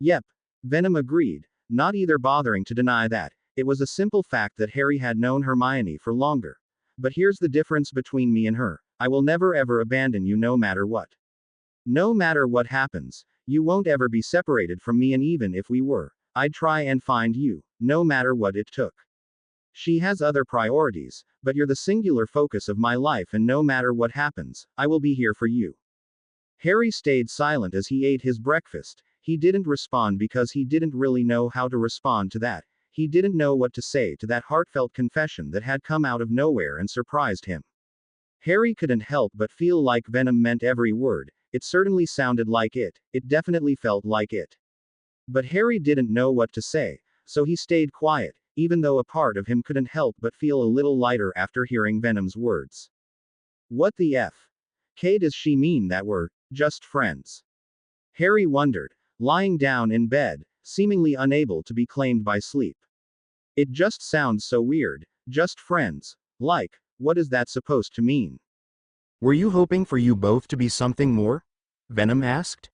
Yep, Venom agreed, not either bothering to deny that. It was a simple fact that Harry had known Hermione for longer. But here's the difference between me and her. I will never ever abandon you no matter what. No matter what happens, you won't ever be separated from me, and even if we were, I'd try and find you, no matter what it took. She has other priorities, but you're the singular focus of my life, and no matter what happens, I will be here for you. Harry stayed silent as he ate his breakfast. He didn't respond because he didn't really know how to respond to that. He didn't know what to say to that heartfelt confession that had come out of nowhere and surprised him. Harry couldn't help but feel like Venom meant every word. It certainly sounded like it. It definitely felt like it. But Harry didn't know what to say, so he stayed quiet, even though a part of him couldn't help but feel a little lighter after hearing Venom's words. What the F? Does she mean that we're just friends? Harry wondered, lying down in bed, seemingly unable to be claimed by sleep. It just sounds so weird, just friends. Like, what is that supposed to mean? Were you hoping for you both to be something more? Venom asked.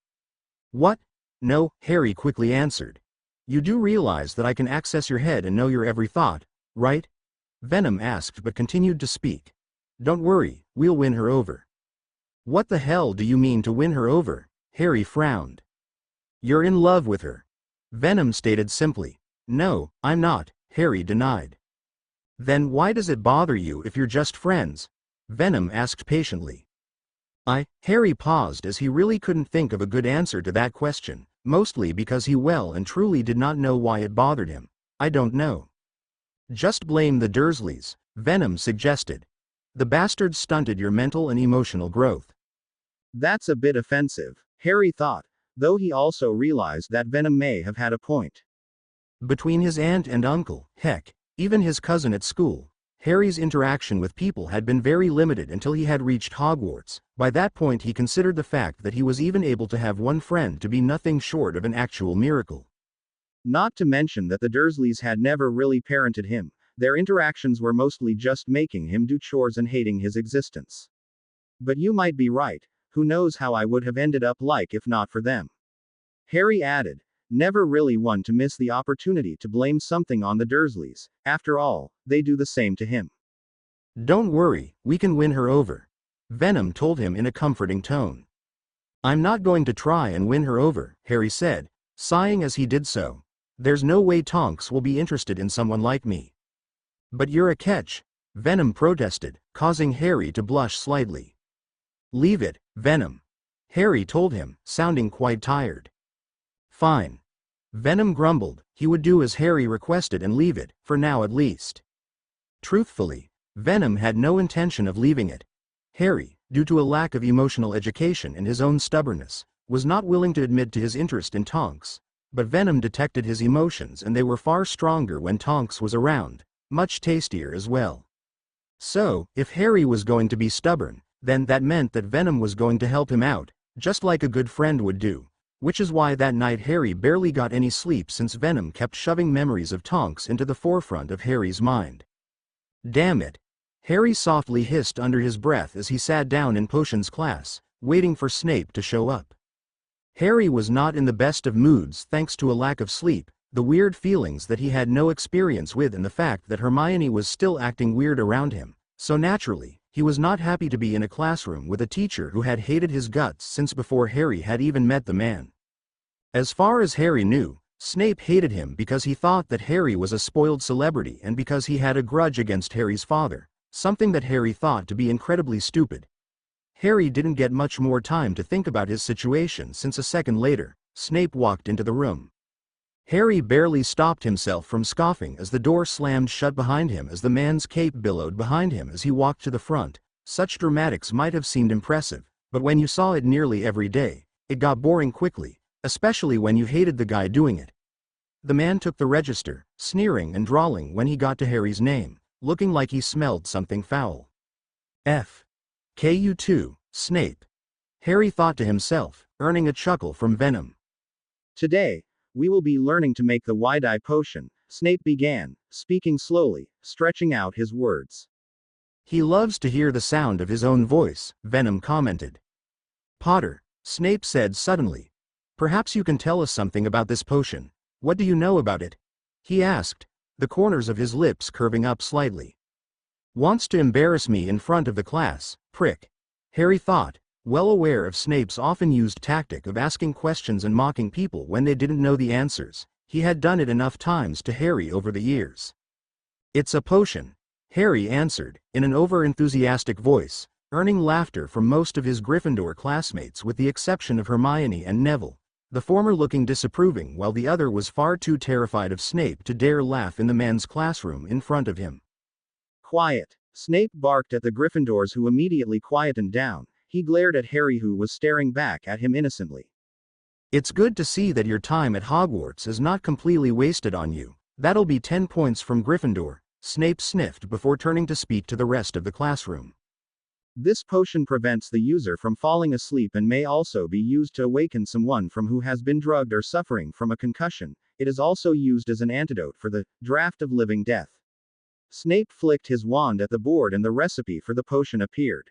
What? No, Harry quickly answered. You do realize that I can access your head and know your every thought, right? Venom asked but continued to speak. Don't worry, we'll win her over. What the hell do you mean to win her over? Harry frowned. You're in love with her. Venom stated simply. No, I'm not, Harry denied. Then why does it bother you if you're just friends? Venom asked patiently. Harry paused as he really couldn't think of a good answer to that question, mostly because he well and truly did not know why it bothered him. I don't know. Just blame the Dursleys, Venom suggested. The bastards stunted your mental and emotional growth. That's a bit offensive, Harry thought, though he also realized that Venom may have had a point. Between his aunt and uncle, heck, even his cousin at school, Harry's interaction with people had been very limited until he had reached Hogwarts. By that point he considered the fact that he was even able to have one friend to be nothing short of an actual miracle. Not to mention that the Dursleys had never really parented him. Their interactions were mostly just making him do chores and hating his existence. But you might be right, who knows how I would have ended up like if not for them. Harry added, never really one to miss the opportunity to blame something on the Dursleys. After all, they do the same to him. Don't worry, we can win her over, Venom told him in a comforting tone. I'm not going to try and win her over, Harry said, sighing as he did so. There's no way Tonks will be interested in someone like me. But you're a catch, Venom protested, causing Harry to blush slightly. Leave it, Venom, Harry told him, sounding quite tired. Fine. Venom grumbled, he would do as Harry requested and leave it, for now at least. Truthfully, Venom had no intention of leaving it. Harry, due to a lack of emotional education and his own stubbornness, was not willing to admit to his interest in Tonks, but Venom detected his emotions and they were far stronger when Tonks was around, much tastier as well. So, if Harry was going to be stubborn, then that meant that Venom was going to help him out, just like a good friend would do, which is why that night Harry barely got any sleep since Venom kept shoving memories of Tonks into the forefront of Harry's mind. Damn it! Harry softly hissed under his breath as he sat down in potions class, waiting for Snape to show up. Harry was not in the best of moods thanks to a lack of sleep, the weird feelings that he had no experience with and the fact that Hermione was still acting weird around him, so naturally, he was not happy to be in a classroom with a teacher who had hated his guts since before Harry had even met the man. As far as Harry knew, Snape hated him because he thought that Harry was a spoiled celebrity and because he had a grudge against Harry's father, something that Harry thought to be incredibly stupid. Harry didn't get much more time to think about his situation since a second later, Snape walked into the room. Harry barely stopped himself from scoffing as the door slammed shut behind him as the man's cape billowed behind him as he walked to the front. Such dramatics might have seemed impressive, but when you saw it nearly every day, it got boring quickly, especially when you hated the guy doing it. The man took the register, sneering and drawling when he got to Harry's name, looking like he smelled something foul. F.K.U. Snape. Harry thought to himself, earning a chuckle from Venom. Today, we will be learning to make the Wide-Eye Potion, Snape began, speaking slowly, stretching out his words. He loves to hear the sound of his own voice, Venom commented. Potter, Snape said suddenly. Perhaps you can tell us something about this potion. What do you know about it? He asked, the corners of his lips curving up slightly. Wants to embarrass me in front of the class, prick. Harry thought, well aware of Snape's often used tactic of asking questions and mocking people when they didn't know the answers. He had done it enough times to Harry over the years. It's a potion, Harry answered, in an over-enthusiastic voice, earning laughter from most of his Gryffindor classmates with the exception of Hermione and Neville, the former looking disapproving while the other was far too terrified of Snape to dare laugh in the man's classroom in front of him. Quiet. Snape barked at the Gryffindors who immediately quietened down. He glared at Harry who was staring back at him innocently. It's good to see that your time at Hogwarts is not completely wasted on you. That'll be 10 points from Gryffindor, Snape sniffed before turning to speak to the rest of the classroom. This potion prevents the user from falling asleep and may also be used to awaken someone from who has been drugged or suffering from a concussion. It is also used as an antidote for the draft of living death. Snape flicked his wand at the board and the recipe for the potion appeared.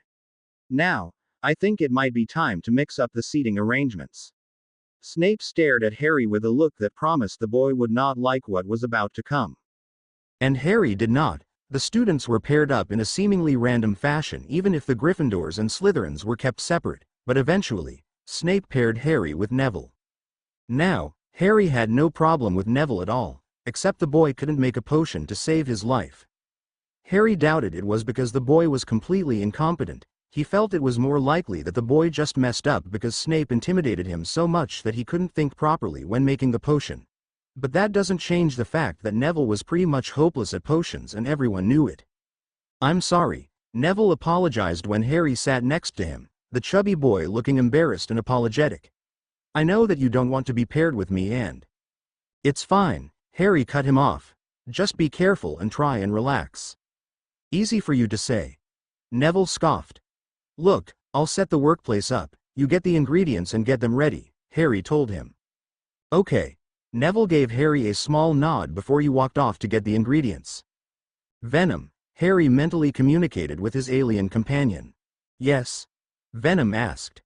Now, I think it might be time to mix up the seating arrangements. Snape stared at Harry with a look that promised the boy would not like what was about to come. And Harry did not. The students were paired up in a seemingly random fashion even if the Gryffindors and Slytherins were kept separate, but eventually, Snape paired Harry with Neville. Now, Harry had no problem with Neville at all, except the boy couldn't make a potion to save his life. Harry doubted it was because the boy was completely incompetent. He felt it was more likely that the boy just messed up because Snape intimidated him so much that he couldn't think properly when making the potion. But that doesn't change the fact that Neville was pretty much hopeless at potions and everyone knew it. I'm sorry, Neville apologized when Harry sat next to him, the chubby boy looking embarrassed and apologetic. I know that you don't want to be paired with me and... It's fine, Harry cut him off. Just be careful and try and relax. Easy for you to say. Neville scoffed. Look, I'll set the workplace up, you get the ingredients and get them ready, Harry told him. Okay. Neville gave Harry a small nod before he walked off to get the ingredients. Venom, Harry mentally communicated with his alien companion. Yes? Venom asked.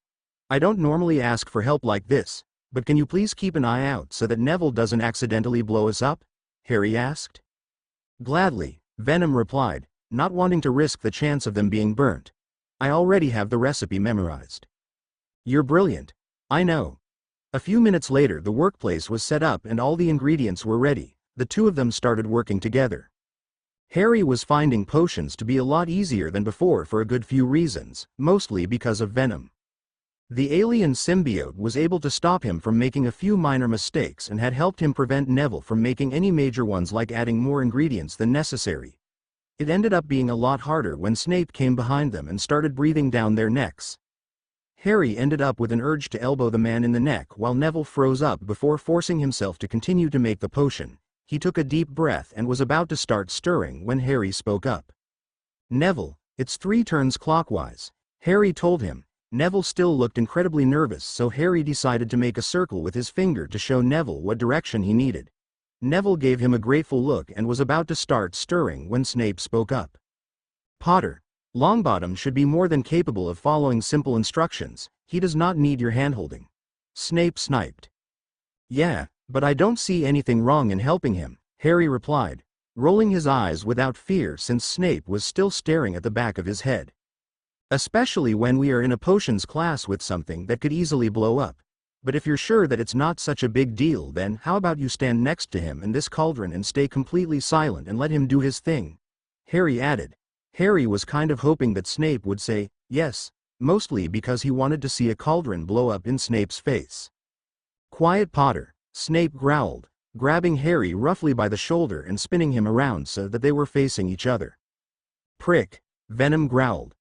I don't normally ask for help like this, but can you please keep an eye out so that Neville doesn't accidentally blow us up? Harry asked. Gladly, Venom replied, not wanting to risk the chance of them being burnt. I already have the recipe memorized. You're brilliant. I know. A few minutes later the workplace was set up and all the ingredients were ready. The two of them started working together. Harry was finding potions to be a lot easier than before for a good few reasons, mostly because of Venom. The alien symbiote was able to stop him from making a few minor mistakes and had helped him prevent Neville from making any major ones, like adding more ingredients than necessary. It ended up being a lot harder when Snape came behind them and started breathing down their necks. Harry ended up with an urge to elbow the man in the neck while Neville froze up before forcing himself to continue to make the potion. He took a deep breath and was about to start stirring when Harry spoke up. "Neville, it's 3 turns clockwise," Harry told him. Neville still looked incredibly nervous, so Harry decided to make a circle with his finger to show Neville what direction he needed. Neville gave him a grateful look and was about to start stirring when Snape spoke up. "Potter, Longbottom should be more than capable of following simple instructions. He does not need your handholding," Snape sniped. "Yeah, but I don't see anything wrong in helping him," Harry replied, rolling his eyes without fear since Snape was still staring at the back of his head. "Especially when we are in a potions class with something that could easily blow up. But if you're sure that it's not such a big deal, then how about you stand next to him in this cauldron and stay completely silent and let him do his thing," Harry added. Harry was kind of hoping that Snape would say yes, mostly because he wanted to see a cauldron blow up in Snape's face. "Quiet, Potter," Snape growled, grabbing Harry roughly by the shoulder and spinning him around so that they were facing each other. "Prick," Venom growled.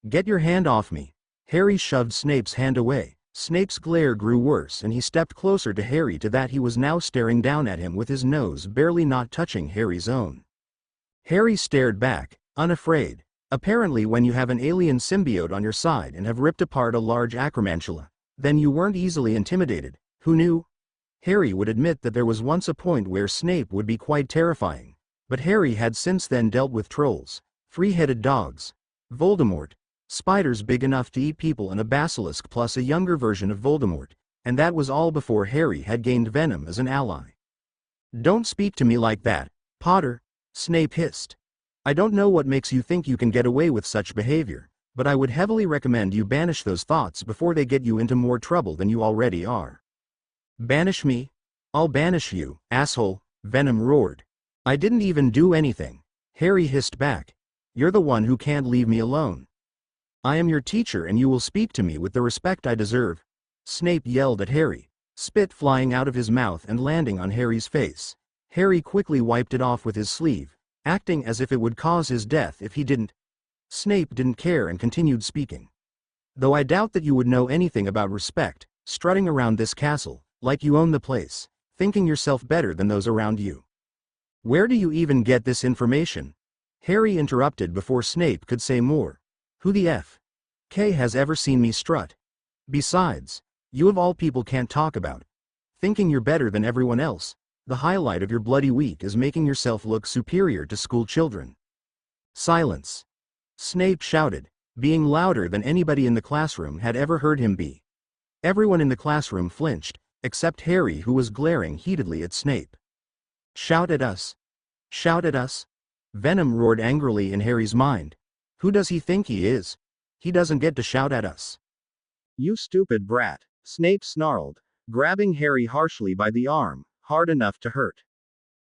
"Get your hand off me." Harry shoved Snape's hand away. Snape's glare grew worse and he stepped closer to Harry so that he was now staring down at him with his nose barely not touching Harry's own. Harry stared back, unafraid. Apparently when you have an alien symbiote on your side and have ripped apart a large acromantula, then you weren't easily intimidated. Who knew? Harry would admit that there was once a point where Snape would be quite terrifying, but Harry had since then dealt with trolls, 3-headed dogs, Voldemort, spiders big enough to eat people, and a basilisk plus a younger version of Voldemort, and that was all before Harry had gained Venom as an ally. "Don't speak to me like that, Potter," Snape hissed. "I don't know what makes you think you can get away with such behavior, but I would heavily recommend you banish those thoughts before they get you into more trouble than you already are." "Banish me? I'll banish you, asshole," Venom roared. "I didn't even do anything," Harry hissed back. "You're the one who can't leave me alone. I am your teacher and you will speak to me with the respect I deserve," Snape yelled at Harry, spit flying out of his mouth and landing on Harry's face. Harry quickly wiped it off with his sleeve, acting as if it would cause his death if he didn't. Snape didn't care and continued speaking. "Though I doubt that you would know anything about respect, strutting around this castle, like you own the place, thinking yourself better than those around you. Where do you even get this information?" Harry interrupted before Snape could say more. "Who the F.K. has ever seen me strut? Besides, you of all people can't talk about thinking you're better than everyone else. The highlight of your bloody week is making yourself look superior to school children." "Silence," Snape shouted, being louder than anybody in the classroom had ever heard him be. Everyone in the classroom flinched, except Harry, who was glaring heatedly at Snape. "Shout at us? Shout at us?" Venom roared angrily in Harry's mind. "Who does he think he is? He doesn't get to shout at us." "You stupid brat," Snape snarled, grabbing Harry harshly by the arm, hard enough to hurt.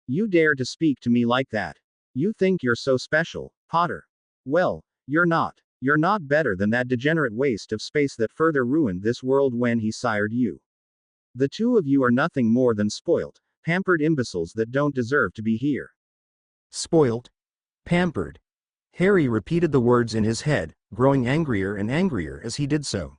"You dare to speak to me like that? You think you're so special, Potter? Well, you're not. You're not better than that degenerate waste of space that further ruined this world when he sired you. The two of you are nothing more than spoilt, pampered imbeciles that don't deserve to be here." "Spoilt? Pampered?" Harry repeated the words in his head, growing angrier and angrier as he did so.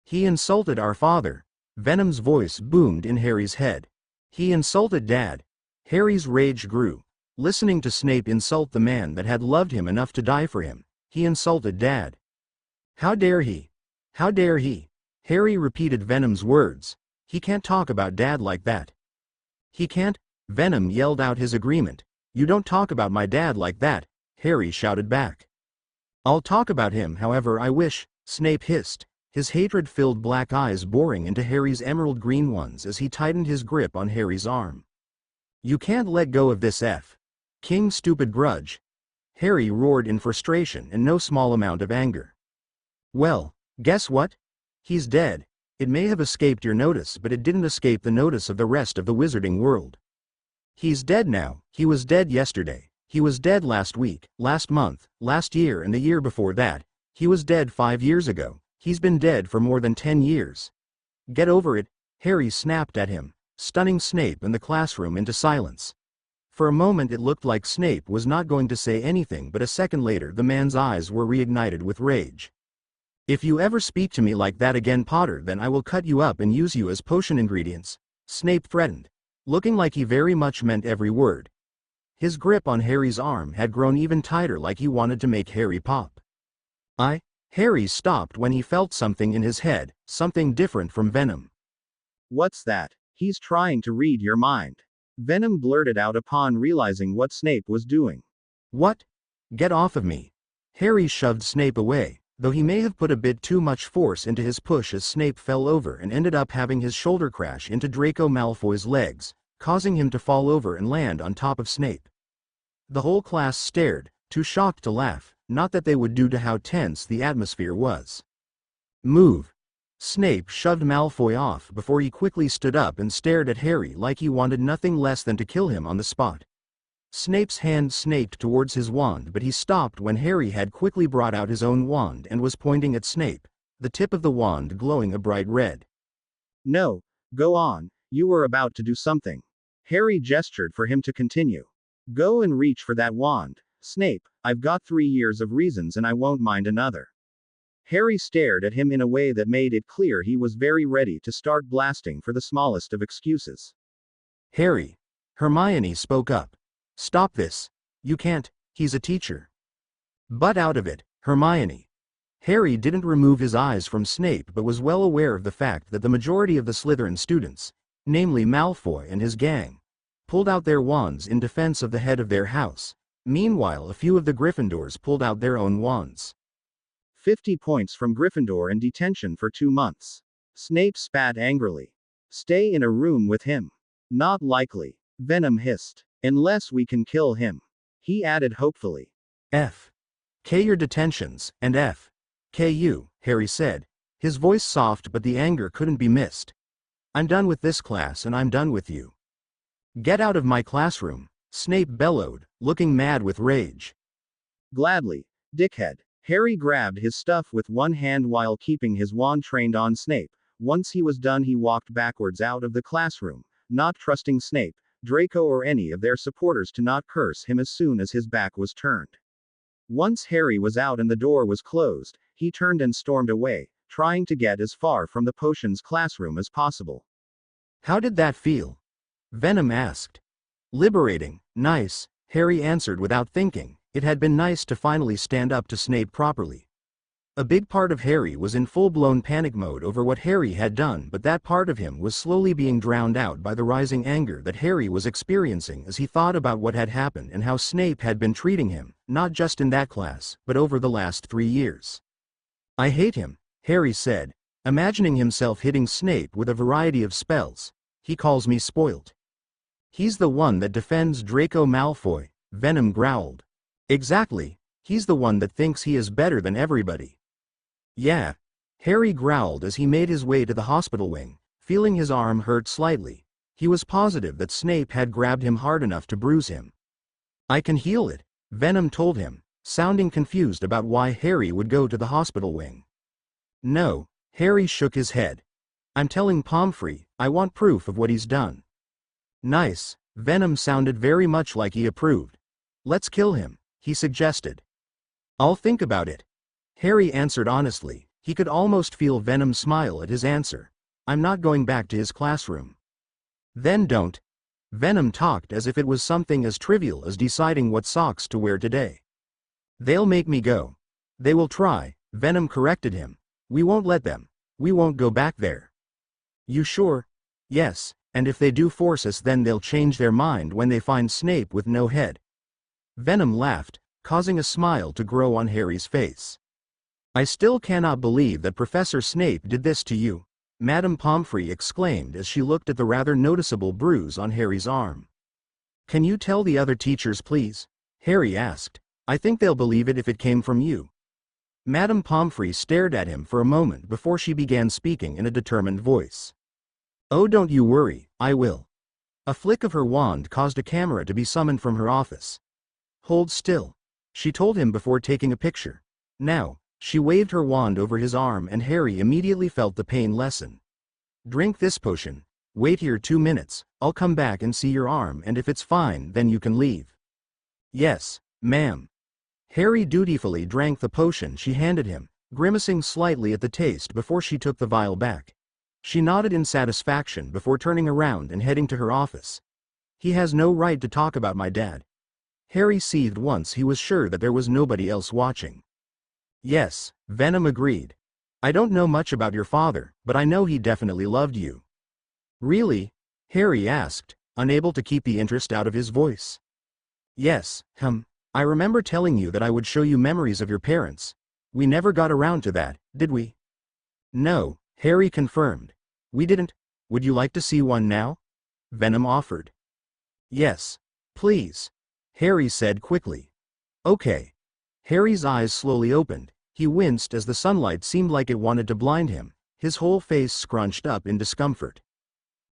"He insulted our father," Venom's voice boomed in Harry's head. "He insulted Dad." Harry's rage grew. Listening to Snape insult the man that had loved him enough to die for him. He insulted Dad. "How dare he? How dare he?" Harry repeated Venom's words. "He can't talk about Dad like that." "He can't?" Venom yelled out his agreement. "You don't talk about my dad like that," Harry shouted back. "I'll talk about him however I wish," Snape hissed, his hatred-filled black eyes boring into Harry's emerald green ones as he tightened his grip on Harry's arm. "You can't let go of this King stupid grudge," Harry roared in frustration and no small amount of anger. "Well, guess what? He's dead. It may have escaped your notice, but it didn't escape the notice of the rest of the wizarding world. He's dead now. He was dead yesterday. He was dead last week, last month, last year and the year before that. He was dead 5 years ago. He's been dead for more than 10 years. Get over it, Harry snapped at him, stunning Snape and the classroom into silence. For a moment it looked like Snape was not going to say anything, but a second later the man's eyes were reignited with rage. If you ever speak to me like that again, Potter, then I will cut you up and use you as potion ingredients, Snape threatened, looking like he very much meant every word. His grip on Harry's arm had grown even tighter, like he wanted to make Harry pop. Harry stopped when he felt something in his head, something different from venom. What's that? He's trying to read your mind. Venom blurted out upon realizing what Snape was doing. What? Get off of me. Harry shoved Snape away, though he may have put a bit too much force into his push as Snape fell over and ended up having his shoulder crash into Draco Malfoy's legs, causing him to fall over and land on top of Snape. The whole class stared, too shocked to laugh, not that they would due to how tense the atmosphere was. Move. Snape shoved Malfoy off before he quickly stood up and stared at Harry like he wanted nothing less than to kill him on the spot. Snape's hand snaked towards his wand, but he stopped when Harry had quickly brought out his own wand and was pointing at Snape, the tip of the wand glowing a bright red. No, go on, you were about to do something. Harry gestured for him to continue. Go and reach for that wand, Snape. I've got 3 years of reasons and I won't mind another. Harry stared at him in a way that made it clear he was very ready to start blasting for the smallest of excuses. Harry. Hermione spoke up. Stop this. You can't, he's a teacher. Butt out of it, Hermione. Harry didn't remove his eyes from Snape but was well aware of the fact that the majority of the Slytherin students, namely Malfoy and his gang, pulled out their wands in defense of the head of their house. Meanwhile, a few of the Gryffindors pulled out their own wands. 50 points from Gryffindor and detention for 2 months. Snape spat angrily. Stay in a room with him. Not likely. Venom hissed. Unless we can kill him. He added hopefully. K your detentions, and K.U., Harry said, his voice soft but the anger couldn't be missed. I'm done with this class and I'm done with you. Get out of my classroom, Snape bellowed, looking mad with rage. Gladly, dickhead. Harry grabbed his stuff with one hand while keeping his wand trained on Snape. Once he was done, he walked backwards out of the classroom, not trusting Snape, Draco or any of their supporters to not curse him as soon as his back was turned. Once Harry was out and the door was closed, he turned and stormed away, trying to get as far from the potions classroom as possible. How did that feel? Venom asked. Liberating, nice, Harry answered without thinking. It had been nice to finally stand up to Snape properly. A big part of Harry was in full-blown panic mode over what Harry had done, but that part of him was slowly being drowned out by the rising anger that Harry was experiencing as he thought about what had happened and how Snape had been treating him, not just in that class, but over the last 3 years. I hate him, Harry said, imagining himself hitting Snape with a variety of spells. He calls me spoilt. He's the one that defends Draco Malfoy, Venom growled. Exactly, he's the one that thinks he is better than everybody. Yeah, Harry growled as he made his way to the hospital wing, feeling his arm hurt slightly. He was positive that Snape had grabbed him hard enough to bruise him. I can heal it, Venom told him, sounding confused about why Harry would go to the hospital wing. No, Harry shook his head. I'm telling Pomfrey, I want proof of what he's done. Nice, Venom sounded very much like he approved. Let's kill him, he suggested. I'll think about it. Harry answered honestly. He could almost feel Venom smile at his answer. I'm not going back to his classroom. Then don't. Venom talked as if it was something as trivial as deciding what socks to wear today. They'll make me go. They will try, Venom corrected him. We won't let them. We won't go back there. You sure? Yes, and if they do force us, then they'll change their mind when they find Snape with no head. Venom laughed, causing a smile to grow on Harry's face. I still cannot believe that Professor Snape did this to you, Madame Pomfrey exclaimed as she looked at the rather noticeable bruise on Harry's arm. Can you tell the other teachers, please? Harry asked. I think they'll believe it if it came from you. Madame Pomfrey stared at him for a moment before she began speaking in a determined voice. Oh, don't you worry, I will. A flick of her wand caused a camera to be summoned from her office. Hold still, she told him before taking a picture. Now, She waved her wand over his arm and Harry immediately felt the pain lessen. Drink this potion. Wait here 2 minutes, I'll come back and see your arm, and if it's fine then you can leave. Yes, ma'am. Harry dutifully drank the potion she handed him, grimacing slightly at the taste before she took the vial back. She nodded in satisfaction before turning around and heading to her office. He has no right to talk about my dad. Harry seethed once he was sure that there was nobody else watching. Yes, Venom agreed. I don't know much about your father, but I know he definitely loved you. Really? Harry asked, unable to keep the interest out of his voice. Yes, I remember telling you that I would show you memories of your parents. We never got around to that, did we? No, Harry confirmed. We didn't. Would you like to see one now? Venom offered. Yes, please, Harry said quickly. Okay. Harry's eyes slowly opened. He winced as the sunlight seemed like it wanted to blind him, his whole face scrunched up in discomfort.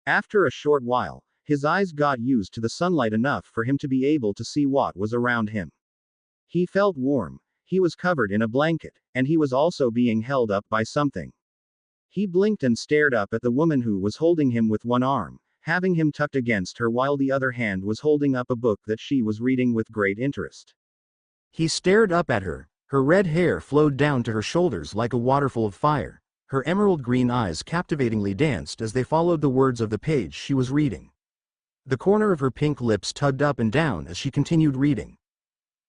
After a short while, his eyes got used to the sunlight enough for him to be able to see what was around him. He felt warm, he was covered in a blanket, and he was also being held up by something. He blinked and stared up at the woman who was holding him with one arm, having him tucked against her while the other hand was holding up a book that she was reading with great interest. He stared up at her, her red hair flowed down to her shoulders like a waterfall of fire. Her emerald green eyes captivatingly danced as they followed the words of the page she was reading. The corner of her pink lips tugged up and down as she continued reading.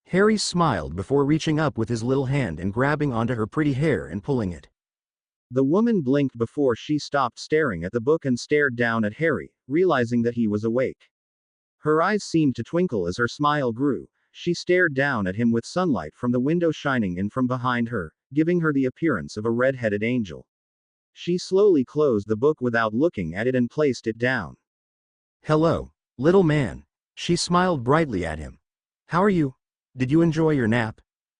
Harry smiled before reaching up with his little hand and grabbing onto her pretty hair and pulling it. The woman blinked before she stopped staring at the book and stared down at Harry, realizing that he was awake. Her eyes seemed to twinkle as her smile grew. She stared down at him with sunlight from the window shining in from behind her, giving her the appearance of a red-headed angel. She slowly closed the book without looking at it and placed it down. Hello, little man. She smiled brightly at him. How are you? Did you enjoy your nap?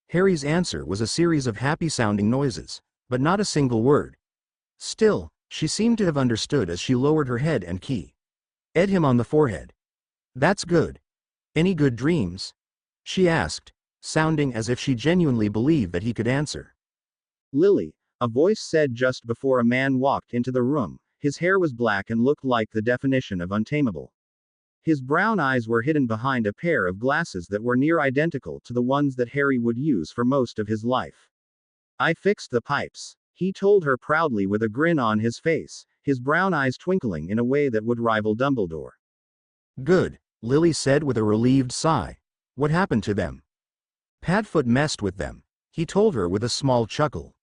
Harry's answer was a series of happy-sounding noises, but not a single word. Still, she seemed to have understood as she lowered her head and kissed him on the forehead. That's good. Any good dreams? She asked, sounding as if she genuinely believed that he could answer. Lily, a voice said just before a man walked into the room. His hair was black and looked like the definition of untamable. His brown eyes were hidden behind a pair of glasses that were near identical to the ones that Harry would use for most of his life. I fixed the pipes, he told her proudly with a grin on his face, his brown eyes twinkling in a way that would rival Dumbledore. Good, Lily said with a relieved sigh. What happened to them? Padfoot messed with them, he told her with a small chuckle.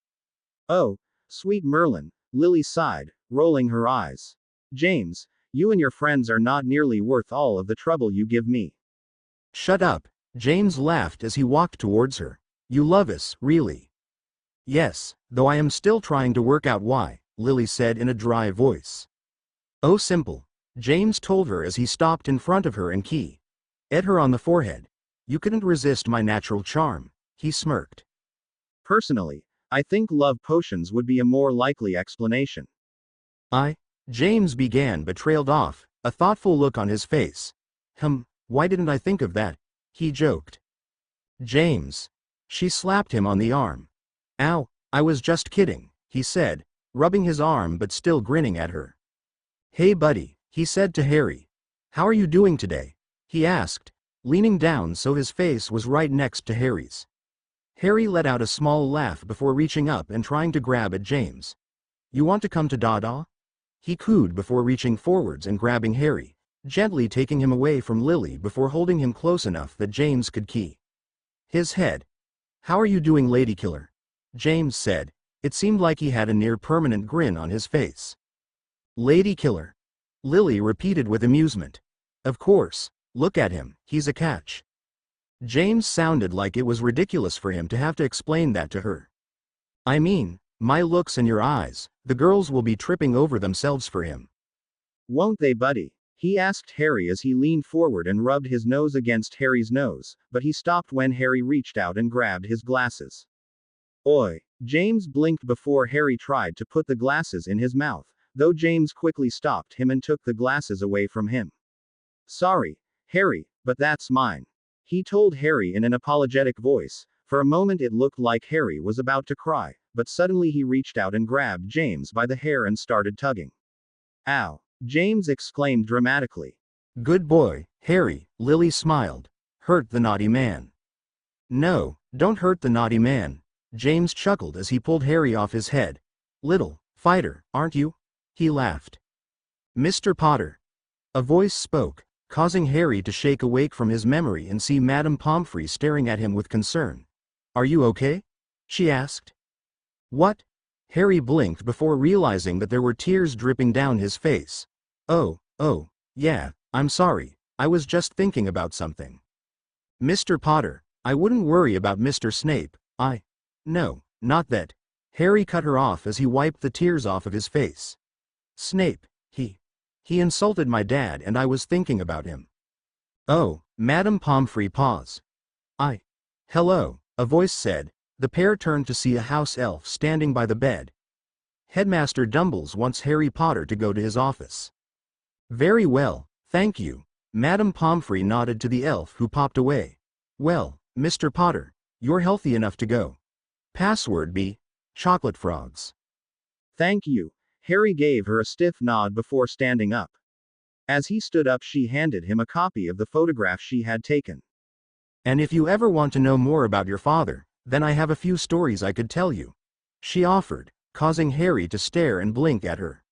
Oh, sweet Merlin, Lily sighed, rolling her eyes. James, you and your friends are not nearly worth all of the trouble you give me. Shut up, James laughed as he walked towards her. You love us, really? Yes, though I am still trying to work out why, Lily said in a dry voice. Oh, simple, James told her as he stopped in front of her and kissed her on the forehead. You couldn't resist my natural charm, he smirked. Personally, I think love potions would be a more likely explanation. James began but trailed off, a thoughtful look on his face. Why didn't I think of that? He joked. James. She slapped him on the arm. Ow, I was just kidding, he said, rubbing his arm but still grinning at her. Hey buddy, he said to Harry. How are you doing today? He asked, leaning down so his face was right next to Harry's. Harry let out a small laugh before reaching up and trying to grab at James. You want to come to Dada? He cooed before reaching forwards and grabbing Harry, gently taking him away from Lily before holding him close enough that James could kiss his head. How are you doing, Ladykiller? James said. It seemed like he had a near-permanent grin on his face. Ladykiller. Lily repeated with amusement. Of course, look at him, he's a catch. James sounded like it was ridiculous for him to have to explain that to her. I mean, my looks and your eyes, the girls will be tripping over themselves for him. Won't they, buddy? He asked Harry as he leaned forward and rubbed his nose against Harry's nose, but he stopped when Harry reached out and grabbed his glasses. Oi! James blinked before Harry tried to put the glasses in his mouth, though James quickly stopped him and took the glasses away from him. Sorry, Harry, but that's mine. He told Harry in an apologetic voice, For a moment it looked like Harry was about to cry, but suddenly he reached out and grabbed James by the hair and started tugging. Ow! James exclaimed dramatically. Good boy, Harry, Lily smiled. Hurt the naughty man. No, don't hurt the naughty man. James chuckled as he pulled Harry off his head. Little fighter, aren't you? He laughed. Mr. Potter. A voice spoke, causing Harry to shake awake from his memory and see Madame Pomfrey staring at him with concern. Are you okay? She asked. What? Harry blinked before realizing that there were tears dripping down his face. Oh, yeah, I'm sorry, I was just thinking about something. Mr. Potter, I wouldn't worry about Mr. Snape, No, not that. Harry cut her off as he wiped the tears off of his face. Snape, he insulted my dad and I was thinking about him. Oh, Madame Pomfrey paused. Hello, a voice said. The pair turned to see a house elf standing by the bed. Headmaster Dumbles wants Harry Potter to go to his office. Very well, thank you. Madame Pomfrey nodded to the elf who popped away. Well, Mr. Potter, you're healthy enough to go. Password be chocolate frogs. Thank you. Harry gave her a stiff nod before standing up. As he stood up, she handed him a copy of the photograph she had taken. And if you ever want to know more about your father, then I have a few stories I could tell you. She offered, causing Harry to stare and blink at her.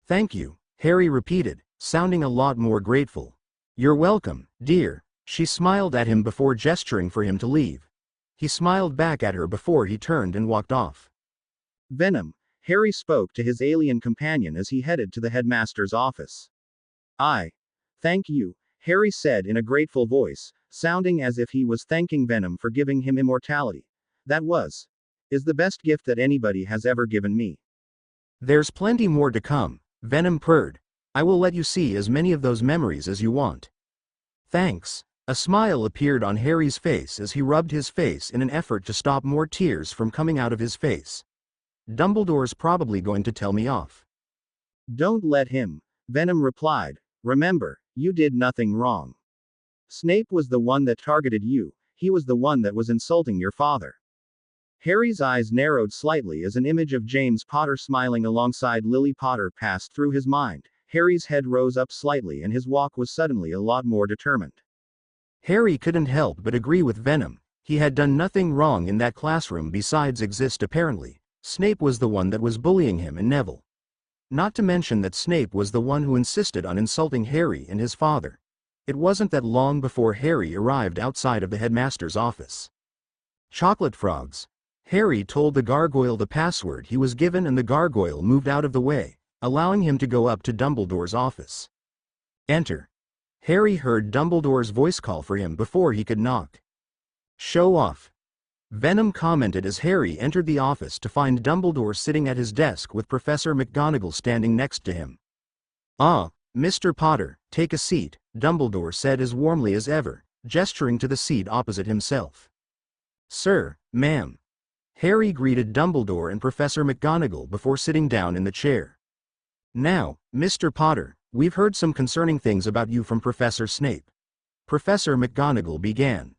Thank you, Harry repeated, sounding a lot more grateful. You're welcome, dear. She smiled at him before gesturing for him to leave. He smiled back at her before he turned and walked off. Venom, Harry spoke to his alien companion as he headed to the headmaster's office. Thank you, Harry said in a grateful voice, sounding as if he was thanking Venom for giving him immortality. That is the best gift that anybody has ever given me. There's plenty more to come, Venom purred. I will let you see as many of those memories as you want. Thanks. A smile appeared on Harry's face as he rubbed his face in an effort to stop more tears from coming out of his face. Dumbledore's probably going to tell me off. Don't let him, Venom replied. Remember, you did nothing wrong. Snape was the one that targeted you, he was the one that was insulting your father. Harry's eyes narrowed slightly as an image of James Potter smiling alongside Lily Potter passed through his mind. Harry's head rose up slightly and his walk was suddenly a lot more determined. Harry couldn't help but agree with Venom. He had done nothing wrong in that classroom besides exist apparently. Snape was the one that was bullying him and Neville. Not to mention that Snape was the one who insisted on insulting Harry and his father. It wasn't that long before Harry arrived outside of the headmaster's office. Chocolate frogs. Harry told the gargoyle the password he was given and the gargoyle moved out of the way, allowing him to go up to Dumbledore's office. Enter. Harry heard Dumbledore's voice call for him before he could knock. Show off. Venom commented as Harry entered the office to find Dumbledore sitting at his desk with Professor McGonagall standing next to him. Ah, Mr. Potter, take a seat, Dumbledore said as warmly as ever, gesturing to the seat opposite himself. Sir, ma'am. Harry greeted Dumbledore and Professor McGonagall before sitting down in the chair. Now, Mr. Potter, we've heard some concerning things about you from Professor Snape. Professor McGonagall began.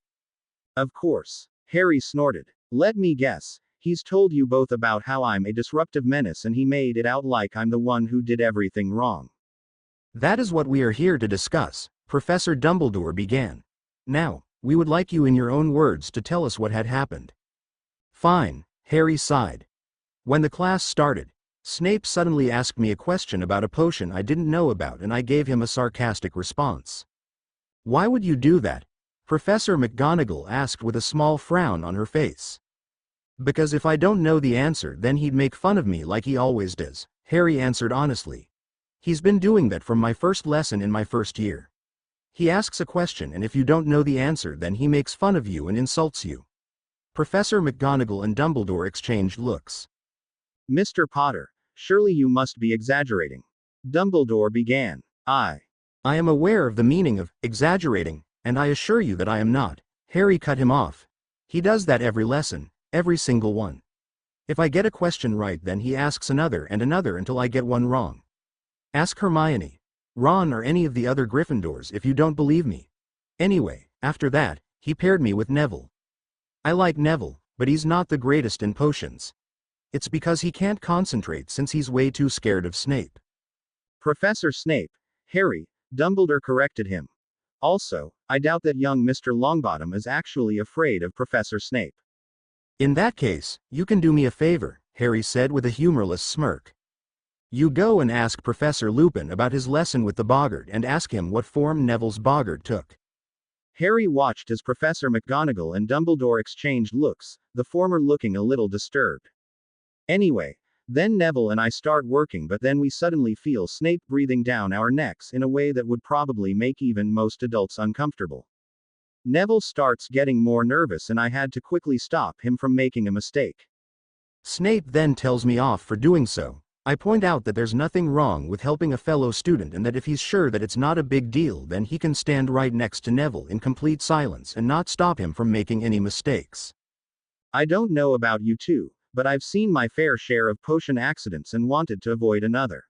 Of course. Harry snorted. Let me guess. He's told you both about how I'm a disruptive menace and he made it out like I'm the one who did everything wrong. That is what we are here to discuss, Professor Dumbledore began. Now, we would like you in your own words to tell us what had happened. Fine, Harry sighed. When the class started, Snape suddenly asked me a question about a potion I didn't know about and I gave him a sarcastic response. Why would you do that? Professor McGonagall asked with a small frown on her face. Because if I don't know the answer then he'd make fun of me like he always does, Harry answered honestly. He's been doing that from my first lesson in my first year. He asks a question and if you don't know the answer then he makes fun of you and insults you. Professor McGonagall and Dumbledore exchanged looks. Mr. Potter, surely you must be exaggerating. Dumbledore began. I am aware of the meaning of exaggerating, and I assure you that I am not. Harry cut him off. He does that every lesson, every single one. If I get a question right then he asks another and another until I get one wrong. Ask Hermione, Ron or any of the other Gryffindors if you don't believe me. Anyway, after that, he paired me with Neville. I like Neville, but he's not the greatest in potions. It's because he can't concentrate since he's way too scared of Snape. Professor Snape, Harry, Dumbledore corrected him. Also, I doubt that young Mr. Longbottom is actually afraid of Professor Snape. In that case, you can do me a favor, Harry said with a humorless smirk. You go and ask Professor Lupin about his lesson with the boggart and ask him what form Neville's boggart took. Harry watched as Professor McGonagall and Dumbledore exchanged looks, the former looking a little disturbed. Anyway, then Neville and I start working, but then we suddenly feel Snape breathing down our necks in a way that would probably make even most adults uncomfortable. Neville starts getting more nervous and I had to quickly stop him from making a mistake. Snape then tells me off for doing so. I point out that there's nothing wrong with helping a fellow student and that if he's sure that it's not a big deal, then he can stand right next to Neville in complete silence and not stop him from making any mistakes. I don't know about you two, but I've seen my fair share of potion accidents and wanted to avoid another.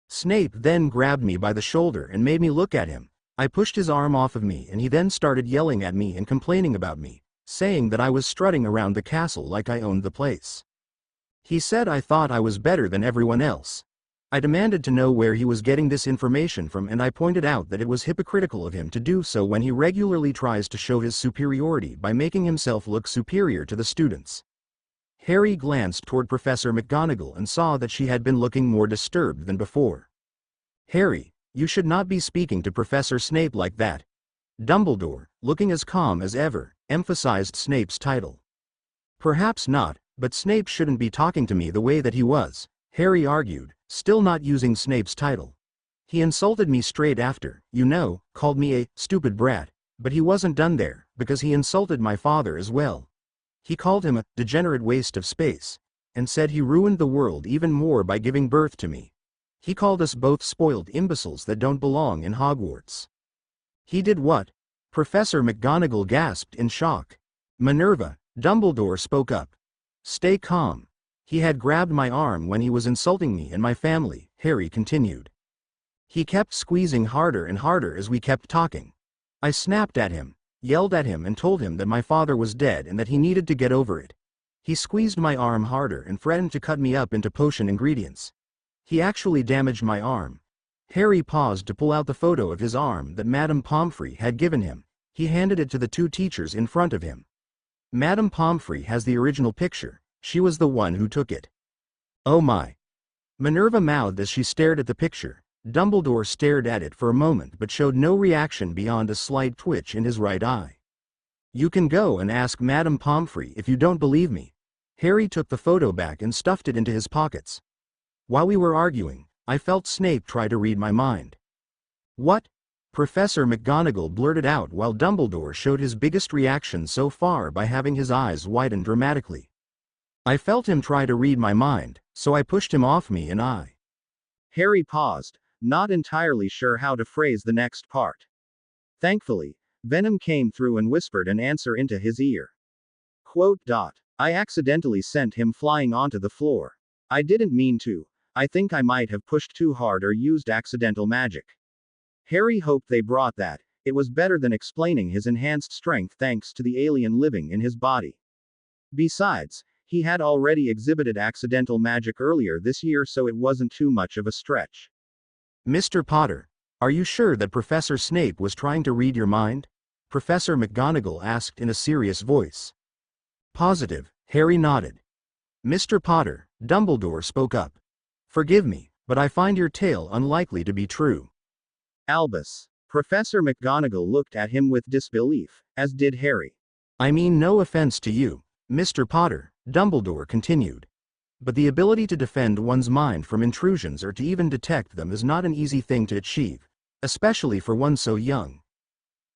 Snape then grabbed me by the shoulder and made me look at him. I pushed his arm off of me and he then started yelling at me and complaining about me, saying that I was strutting around the castle like I owned the place. He said I thought I was better than everyone else. I demanded to know where he was getting this information from and I pointed out that it was hypocritical of him to do so when he regularly tries to show his superiority by making himself look superior to the students. Harry glanced toward Professor McGonagall and saw that she had been looking more disturbed than before. Harry, you should not be speaking to Professor Snape like that. Dumbledore, looking as calm as ever, emphasized Snape's title. Perhaps not, but Snape shouldn't be talking to me the way that he was, Harry argued, still not using Snape's title. He insulted me straight after, called me a stupid brat, but he wasn't done there, because he insulted my father as well. He called him a degenerate waste of space, and said he ruined the world even more by giving birth to me. He called us both spoiled imbeciles that don't belong in Hogwarts. He did what? Professor McGonagall gasped in shock. Minerva, Dumbledore spoke up. Stay calm. He had grabbed my arm when he was insulting me and my family, Harry continued. He kept squeezing harder and harder as we kept talking. I snapped at him, yelled at him and told him that my father was dead and that he needed to get over it. He squeezed my arm harder and threatened to cut me up into potion ingredients. He actually damaged my arm. Harry paused to pull out the photo of his arm that Madame Pomfrey had given him. He handed it to the two teachers in front of him. Madame Pomfrey has the original picture. She was the one who took it. Oh my. Minerva mouthed as she stared at the picture. Dumbledore stared at it for a moment but showed no reaction beyond a slight twitch in his right eye. You can go and ask Madame Pomfrey if you don't believe me. Harry took the photo back and stuffed it into his pockets. While we were arguing, I felt Snape try to read my mind. What? Professor McGonagall blurted out while Dumbledore showed his biggest reaction so far by having his eyes widen dramatically. I felt him try to read my mind, so I pushed him off me and I. Harry paused, not entirely sure how to phrase the next part. Thankfully, Venom came through and whispered an answer into his ear. Quote. I accidentally sent him flying onto the floor. I didn't mean to. I think I might have pushed too hard or used accidental magic. Harry hoped they brought that. It was better than explaining his enhanced strength thanks to the alien living in his body. Besides, he had already exhibited accidental magic earlier this year, so it wasn't too much of a stretch. Mr. Potter, are you sure that Professor Snape was trying to read your mind? Professor McGonagall asked in a serious voice. Positive, Harry nodded. Mr. Potter, Dumbledore spoke up. Forgive me, but I find your tale unlikely to be true. Albus. Professor McGonagall looked at him with disbelief, as did Harry. I mean no offense to you, Mr. Potter, Dumbledore continued. But the ability to defend one's mind from intrusions or to even detect them is not an easy thing to achieve, especially for one so young.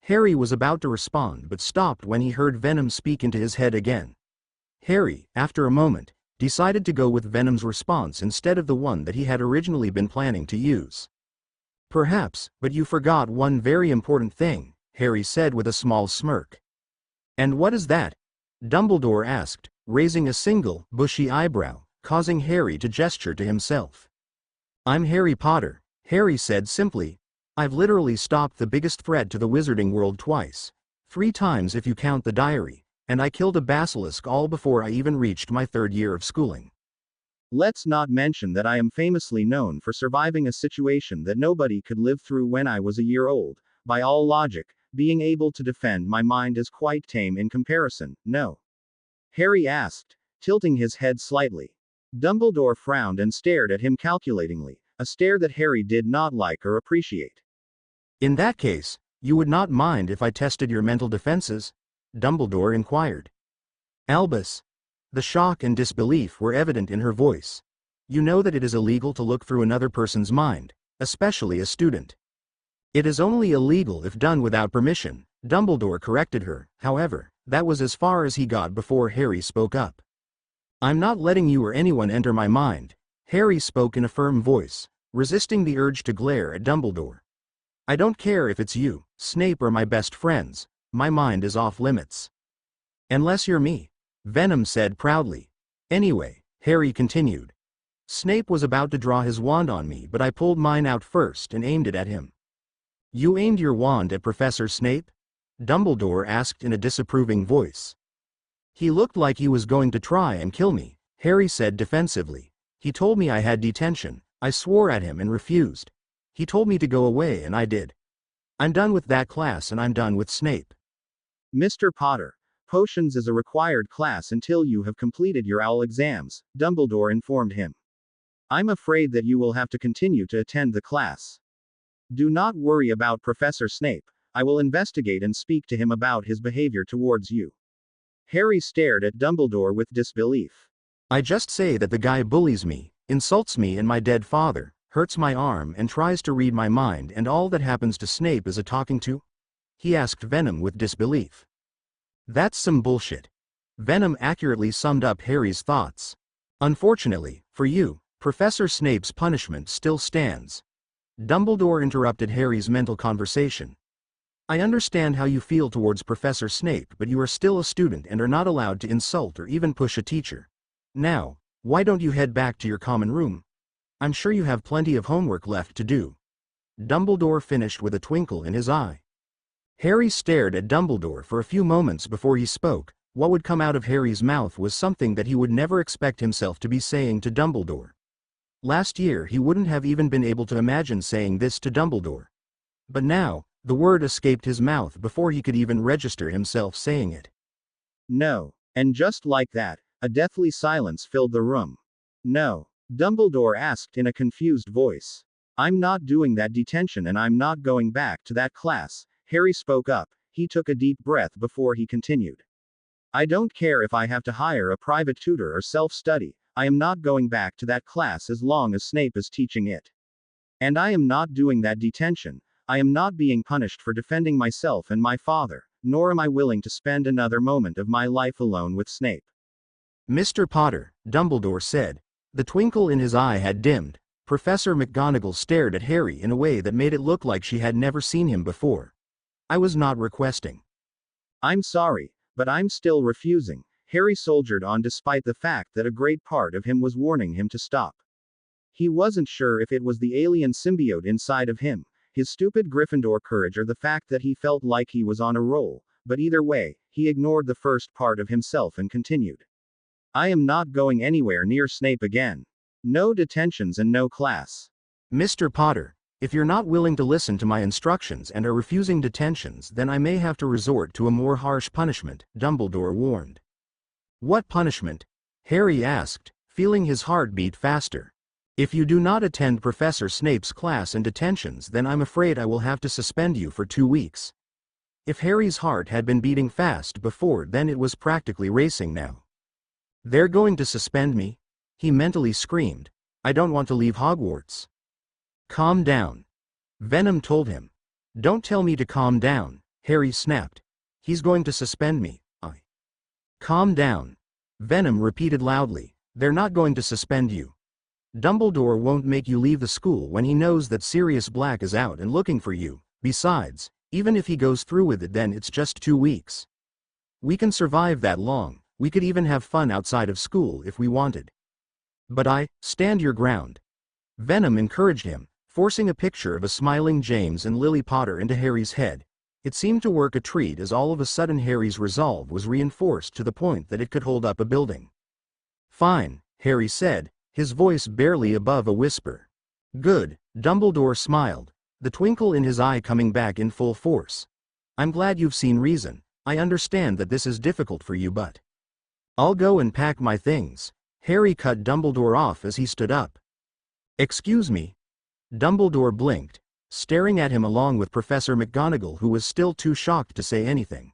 Harry was about to respond but stopped when he heard Venom speak into his head again. Harry, after a moment, decided to go with Venom's response instead of the one that he had originally been planning to use. Perhaps, but you forgot one very important thing, Harry said with a small smirk. And what is that? Dumbledore asked, raising a single, bushy eyebrow, causing Harry to gesture to himself. I'm Harry Potter, Harry said simply. I've literally stopped the biggest threat to the wizarding world twice. 3 times if you count the diary, And I killed a basilisk all before I even reached my 3rd year of schooling. Let's not mention that I am famously known for surviving a situation that nobody could live through when I was a year old. By all logic, being able to defend my mind is quite tame in comparison, no? Harry asked, tilting his head slightly. Dumbledore frowned and stared at him calculatingly, a stare that Harry did not like or appreciate. In that case, you would not mind if I tested your mental defenses? Dumbledore inquired. Albus. The shock and disbelief were evident in her voice. You know that it is illegal to look through another person's mind, especially a student. It is only illegal if done without permission, Dumbledore corrected her. However, that was as far as he got before Harry spoke up. I'm not letting you or anyone enter my mind. Harry spoke in a firm voice, resisting the urge to glare at Dumbledore. I don't care if it's you, Snape, or my best friends, my mind is off limits. Unless you're me, Venom said proudly. Anyway, Harry continued. Snape was about to draw his wand on me, but I pulled mine out first and aimed it at him. You aimed your wand at Professor Snape? Dumbledore asked in a disapproving voice. He looked like he was going to try and kill me, Harry said defensively. He told me I had detention. I swore at him and refused. He told me to go away and I did. I'm done with that class and I'm done with Snape. Mr. Potter, potions is a required class until you have completed your OWL exams, Dumbledore informed him. I'm afraid that you will have to continue to attend the class. Do not worry about Professor Snape. I will investigate and speak to him about his behavior towards you. Harry stared at Dumbledore with disbelief. I just say that the guy bullies me, insults me and my dead father, hurts my arm and tries to read my mind, and all that happens to Snape is a talking to? He asked Venom with disbelief. That's some bullshit. Venom accurately summed up Harry's thoughts. Unfortunately, for you, Professor Snape's punishment still stands. Dumbledore interrupted Harry's mental conversation. I understand how you feel towards Professor Snape, but you are still a student and are not allowed to insult or even push a teacher. Now, why don't you head back to your common room? I'm sure you have plenty of homework left to do. Dumbledore finished with a twinkle in his eye. Harry stared at Dumbledore for a few moments before he spoke. What would come out of Harry's mouth was something that he would never expect himself to be saying to Dumbledore. Last year he wouldn't have even been able to imagine saying this to Dumbledore. But now, the word escaped his mouth before he could even register himself saying it. No. And just like that, a deathly silence filled the room. No. Dumbledore asked in a confused voice. I'm not doing that detention and I'm not going back to that class. Harry spoke up. He took a deep breath before he continued. I don't care if I have to hire a private tutor or self-study. I am not going back to that class as long as Snape is teaching it. And I am not doing that detention. I am not being punished for defending myself and my father, nor am I willing to spend another moment of my life alone with Snape. Mr. Potter, Dumbledore said. The twinkle in his eye had dimmed. Professor McGonagall stared at Harry in a way that made it look like she had never seen him before. I was not requesting. I'm sorry, but I'm still refusing. Harry soldiered on despite the fact that a great part of him was warning him to stop. He wasn't sure if it was the alien symbiote inside of him, his stupid Gryffindor courage, or the fact that he felt like he was on a roll, but either way, he ignored the first part of himself and continued. I am not going anywhere near Snape again. No detentions and no class. Mr. Potter, if you're not willing to listen to my instructions and are refusing detentions, then I may have to resort to a more harsh punishment, Dumbledore warned. What punishment? Harry asked, feeling his heart beat faster. If you do not attend Professor Snape's class and detentions, then I'm afraid I will have to suspend you for 2 weeks. If Harry's heart had been beating fast before, then it was practically racing now. They're going to suspend me? He mentally screamed. I don't want to leave Hogwarts. Calm down. Venom told him. Don't tell me to calm down, Harry snapped. He's going to suspend me. Calm down. Venom repeated loudly. They're not going to suspend you. Dumbledore won't make you leave the school when he knows that Sirius Black is out and looking for you. Besides, even if he goes through with it, then it's just 2 weeks. We can survive that long. We could even have fun outside of school if we wanted. But stand your ground. Venom encouraged him, forcing a picture of a smiling James and Lily Potter into Harry's head. It seemed to work a treat as all of a sudden Harry's resolve was reinforced to the point that it could hold up a building. "Fine," Harry said, his voice barely above a whisper. "Good," Dumbledore smiled, the twinkle in his eye coming back in full force. "I'm glad you've seen reason. I understand that this is difficult for you, but I'll go and pack my things." Harry cut Dumbledore off as he stood up. "Excuse me." Dumbledore blinked, staring at him along with Professor McGonagall, who was still too shocked to say anything.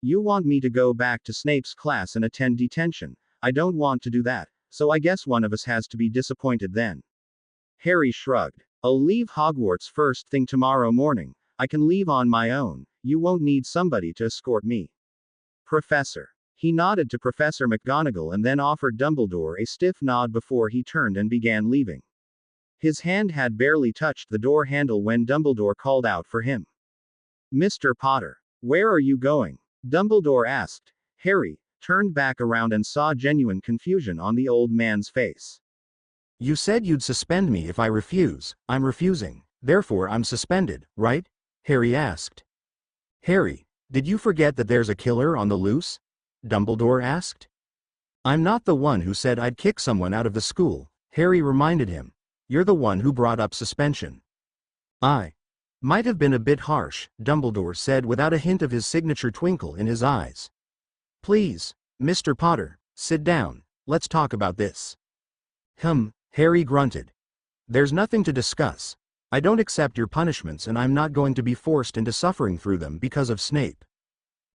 "You want me to go back to Snape's class and attend detention? I don't want to do that, so I guess one of us has to be disappointed then." Harry shrugged. "I'll leave Hogwarts first thing tomorrow morning. I can leave on my own. You won't need somebody to escort me." "Professor." He nodded to Professor McGonagall and then offered Dumbledore a stiff nod before he turned and began leaving. His hand had barely touched the door handle when Dumbledore called out for him. "Mr. Potter, where are you going?" Dumbledore asked. Harry turned back around and saw genuine confusion on the old man's face. "You said you'd suspend me if I refuse. I'm refusing. Therefore I'm suspended, right?" Harry asked. "Harry, did you forget that there's a killer on the loose?" Dumbledore asked. "I'm not the one who said I'd kick someone out of the school," Harry reminded him. "You're the one who brought up suspension." "I might have been a bit harsh," Dumbledore said without a hint of his signature twinkle in his eyes. "Please, Mr. Potter, sit down. Let's talk about this." Harry grunted. "There's nothing to discuss. I don't accept your punishments and I'm not going to be forced into suffering through them because of Snape."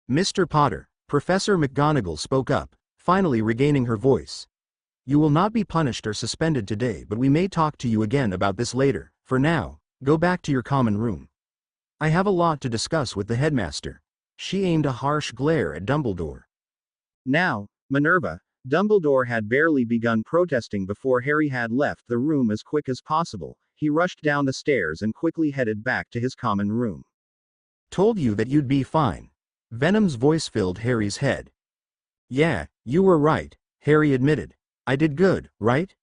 "Mr. Potter," Professor McGonagall spoke up, finally regaining her voice. "You will not be punished or suspended today, but we may talk to you again about this later. For now, go back to your common room. I have a lot to discuss with the headmaster." She aimed a harsh glare at Dumbledore. "Now, Minerva." Dumbledore had barely begun protesting before Harry had left the room as quick as possible. He rushed down the stairs and quickly headed back to his common room. "Told you that you'd be fine." Venom's voice filled Harry's head. "Yeah, you were right," Harry admitted. "I did good, right?"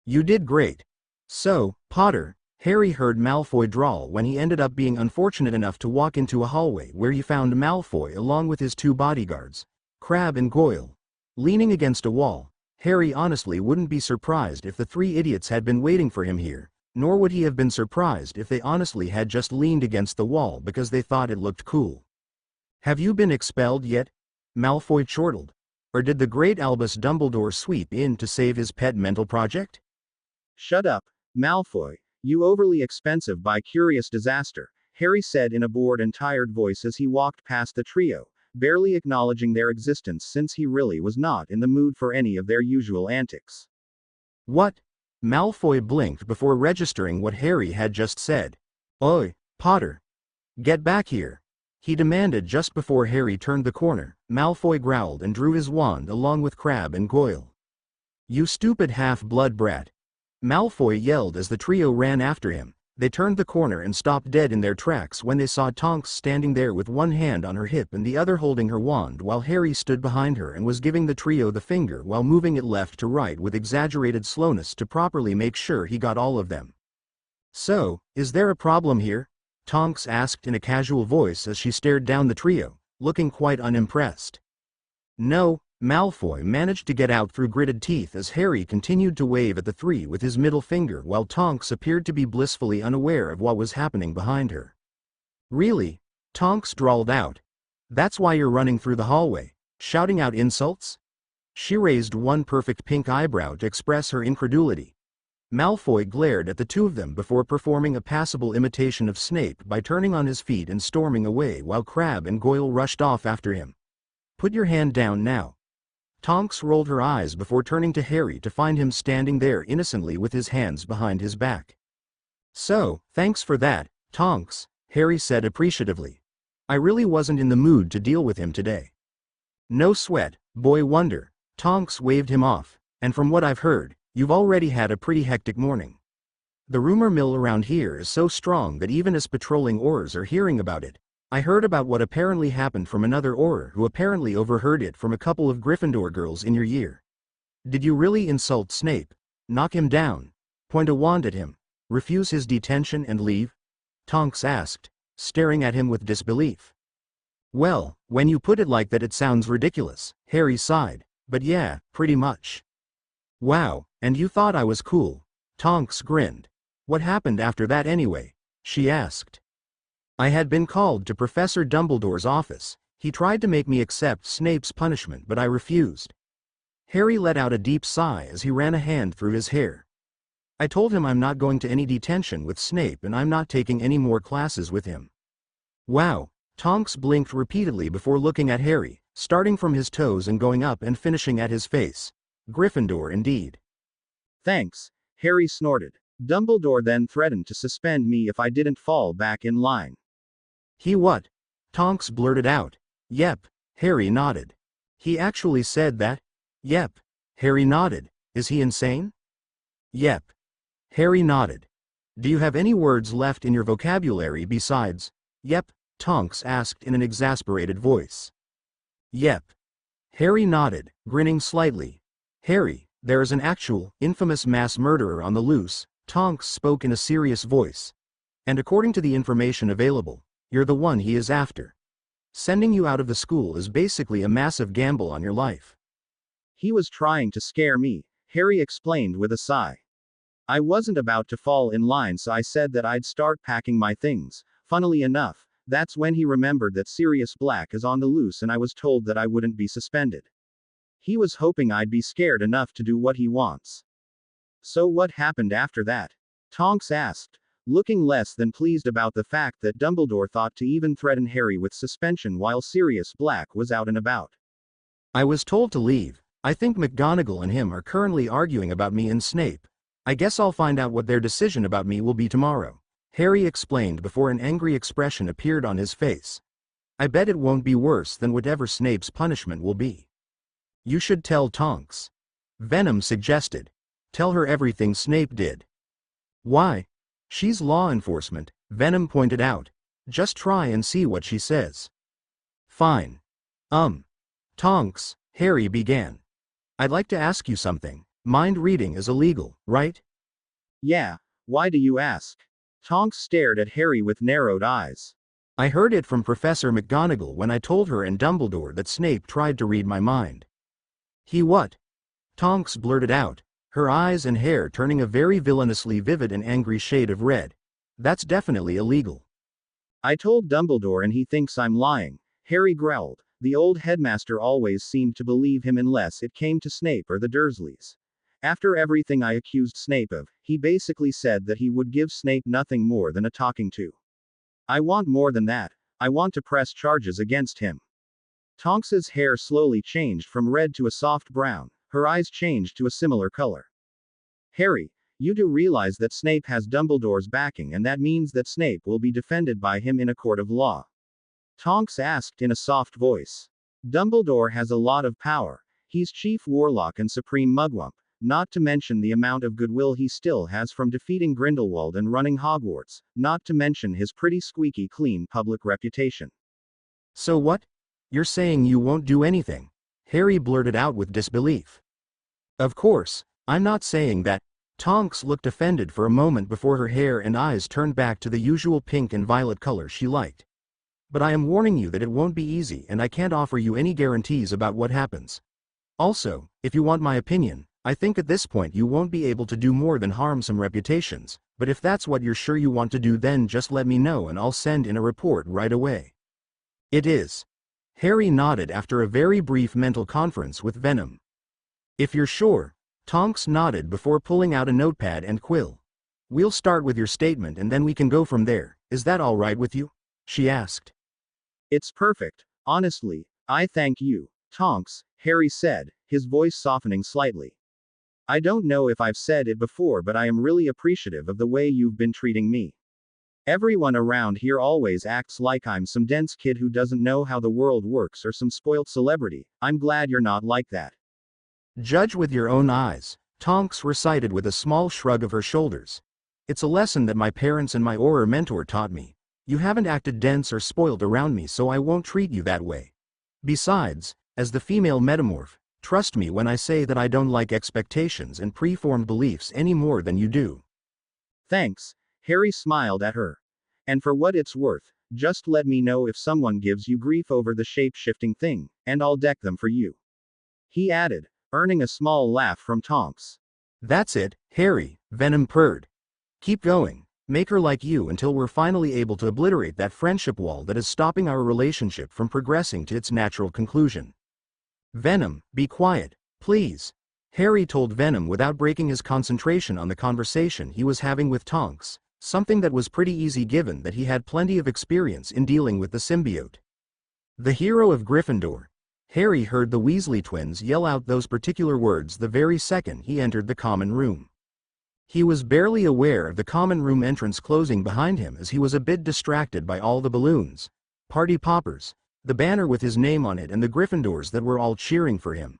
"You did great." "So, Potter," Harry heard Malfoy drawl when he ended up being unfortunate enough to walk into a hallway where he found Malfoy along with his two bodyguards, Crabbe and Goyle, leaning against a wall. Harry honestly wouldn't be surprised if the three idiots had been waiting for him here, nor would he have been surprised if they honestly had just leaned against the wall because they thought it looked cool. "Have you been expelled yet?" Malfoy chortled. "Or did the great Albus Dumbledore sweep in to save his pet mental project?" "Shut up, Malfoy, you overly expensive bi-curious disaster," Harry said in a bored and tired voice as he walked past the trio, barely acknowledging their existence since he really was not in the mood for any of their usual antics. "What?" Malfoy blinked before registering what Harry had just said. "Oi, Potter! Get back here!" he demanded just before Harry turned the corner. Malfoy growled and drew his wand along with Crabbe and Goyle. "You stupid half-blood brat!" Malfoy yelled as the trio ran after him. They turned the corner and stopped dead in their tracks when they saw Tonks standing there with one hand on her hip and the other holding her wand while Harry stood behind her and was giving the trio the finger while moving it left to right with exaggerated slowness to properly make sure he got all of them. "So, is there a problem here?" Tonks asked in a casual voice as she stared down the trio, looking quite unimpressed. "No," Malfoy managed to get out through gritted teeth as Harry continued to wave at the three with his middle finger while Tonks appeared to be blissfully unaware of what was happening behind her. "Really?" Tonks drawled out. "That's why you're running through the hallway, shouting out insults?" She raised one perfect pink eyebrow to express her incredulity. Malfoy glared at the two of them before performing a passable imitation of Snape by turning on his feet and storming away while Crabbe and Goyle rushed off after him. "Put your hand down now." Tonks rolled her eyes before turning to Harry to find him standing there innocently with his hands behind his back. "So, thanks for that, Tonks," Harry said appreciatively. "I really wasn't in the mood to deal with him today." "No sweat, boy wonder." Tonks waved him off. "And from what I've heard, you've already had a pretty hectic morning. The rumor mill around here is so strong that even as patrolling Aurors are hearing about it. I heard about what apparently happened from another Auror who apparently overheard it from a couple of Gryffindor girls in your year. Did you really insult Snape? Knock him down? Point a wand at him? Refuse his detention and leave?" Tonks asked. staring at him with disbelief. Well, when you put it like that it sounds ridiculous, Harry sighed, but yeah, pretty much. Wow, and you thought I was cool. Tonks grinned. What happened after that anyway? She asked. I had been called to Professor Dumbledore's office. He tried to make me accept Snape's punishment but I refused. Harry let out a deep sigh as he ran a hand through his hair. I told him I'm not going to any detention with Snape and I'm not taking any more classes with him. Wow, Tonks blinked repeatedly before looking at Harry, starting from his toes and going up and finishing at his face. Gryffindor indeed. Thanks, Harry snorted. Dumbledore then threatened to suspend me if I didn't fall back in line. He what? Tonks blurted out. Yep, Harry nodded. He actually said that? Yep. Harry nodded. Is he insane? Yep. Harry nodded. Do you have any words left in your vocabulary besides, yep? Tonks asked in an exasperated voice. Yep. Harry nodded, grinning slightly. Harry, there is an actual, infamous mass murderer on the loose, Tonks spoke in a serious voice. And according to the information available, you're the one he is after. Sending you out of the school is basically a massive gamble on your life. He was trying to scare me, Harry explained with a sigh. I wasn't about to fall in line, so I said that I'd start packing my things. Funnily enough, that's when he remembered that Sirius Black is on the loose and I was told that I wouldn't be suspended. He was hoping I'd be scared enough to do what he wants. So what happened after that? Tonks asked, looking less than pleased about the fact that Dumbledore thought to even threaten Harry with suspension while Sirius Black was out and about. I was told to leave. I think McGonagall and him are currently arguing about me and Snape. I guess I'll find out what their decision about me will be tomorrow, Harry explained before an angry expression appeared on his face. I bet it won't be worse than whatever Snape's punishment will be. You should tell Tonks. Venom suggested. Tell her everything Snape did. Why? She's law enforcement, Venom pointed out. Just try and see what she says. Fine. Tonks, Harry began. I'd like to ask you something. Mind reading is illegal, right? Yeah, why do you ask? Tonks stared at Harry with narrowed eyes. I heard it from Professor McGonagall when I told her and Dumbledore that Snape tried to read my mind. He what? Tonks blurted out, her eyes and hair turning a very villainously vivid and angry shade of red. That's definitely illegal. I told Dumbledore and he thinks I'm lying, Harry growled. The old headmaster always seemed to believe him unless it came to Snape or the Dursleys. After everything I accused Snape of, he basically said that he would give Snape nothing more than a talking to. I want more than that. I want to press charges against him. Tonks's hair slowly changed from red to a soft brown, her eyes changed to a similar color. Harry, you do realize that Snape has Dumbledore's backing and that means that Snape will be defended by him in a court of law. Tonks asked in a soft voice. Dumbledore has a lot of power. He's chief warlock and supreme mugwump, not to mention the amount of goodwill he still has from defeating Grindelwald and running Hogwarts, not to mention his pretty squeaky clean public reputation. So what? You're saying you won't do anything? Harry blurted out with disbelief. Of course, I'm not saying that. Tonks looked offended for a moment before her hair and eyes turned back to the usual pink and violet color she liked. But I am warning you that it won't be easy and I can't offer you any guarantees about what happens. Also, if you want my opinion, I think at this point you won't be able to do more than harm some reputations, but if that's what you're sure you want to do then just let me know and I'll send in a report right away. It is. Harry nodded after a very brief mental conference with Venom. If you're sure, Tonks nodded before pulling out a notepad and quill. We'll start with your statement and then we can go from there, is that all right with you? She asked. It's perfect, honestly, I thank you, Tonks, Harry said, his voice softening slightly. I don't know if I've said it before but I am really appreciative of the way you've been treating me. Everyone around here always acts like I'm some dense kid who doesn't know how the world works or some spoilt celebrity. I'm glad you're not like that. Judge with your own eyes, Tonks recited with a small shrug of her shoulders. It's a lesson that my parents and my Auror mentor taught me. You haven't acted dense or spoiled around me so I won't treat you that way. Besides, as the female metamorph, trust me when I say that I don't like expectations and preformed beliefs any more than you do. Thanks, Harry smiled at her. And for what it's worth, Just let me know if someone gives you grief over the shape-shifting thing, and I'll deck them for you. He added, earning a small laugh from Tonks. That's it, Harry, Venom purred. Keep going. Make her like you until we're finally able to obliterate that friendship wall that is stopping our relationship from progressing to its natural conclusion. Venom, be quiet, please. Harry told Venom without breaking his concentration on the conversation he was having with Tonks, something that was pretty easy given that he had plenty of experience in dealing with the symbiote. The hero of Gryffindor. Harry heard the Weasley twins yell out those particular words the very second he entered the common room. He was barely aware of the common room entrance closing behind him as he was a bit distracted by all the balloons, party poppers, the banner with his name on it and the Gryffindors that were all cheering for him.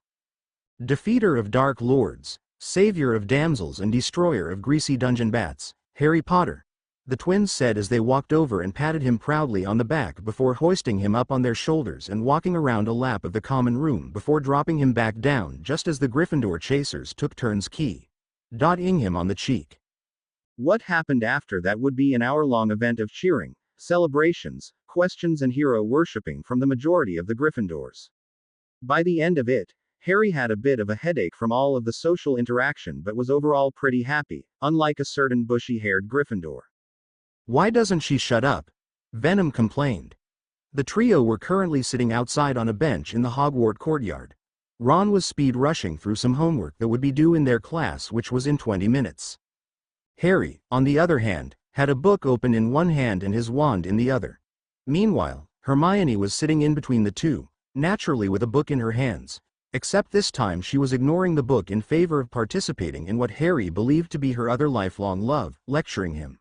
Defeater of Dark Lords, savior of damsels and destroyer of greasy dungeon bats, Harry Potter, the twins said as they walked over and patted him proudly on the back before hoisting him up on their shoulders and walking around a lap of the common room before dropping him back down just as the Gryffindor chasers took turns dotting him on the cheek. What happened after that would be an hour-long event of cheering, celebrations, questions and hero worshipping from the majority of the Gryffindors. By the end of it, Harry had a bit of a headache from all of the social interaction but was overall pretty happy, unlike a certain bushy-haired Gryffindor. Why doesn't she shut up? Venom complained. The trio were currently sitting outside on a bench in the Hogwarts courtyard. Ron was speed rushing through some homework that would be due in their class, which was in 20 minutes. Harry, on the other hand, had a book open in one hand and his wand in the other. Meanwhile, Hermione was sitting in between the two, naturally with a book in her hands, except this time she was ignoring the book in favor of participating in what Harry believed to be her other lifelong love, lecturing him.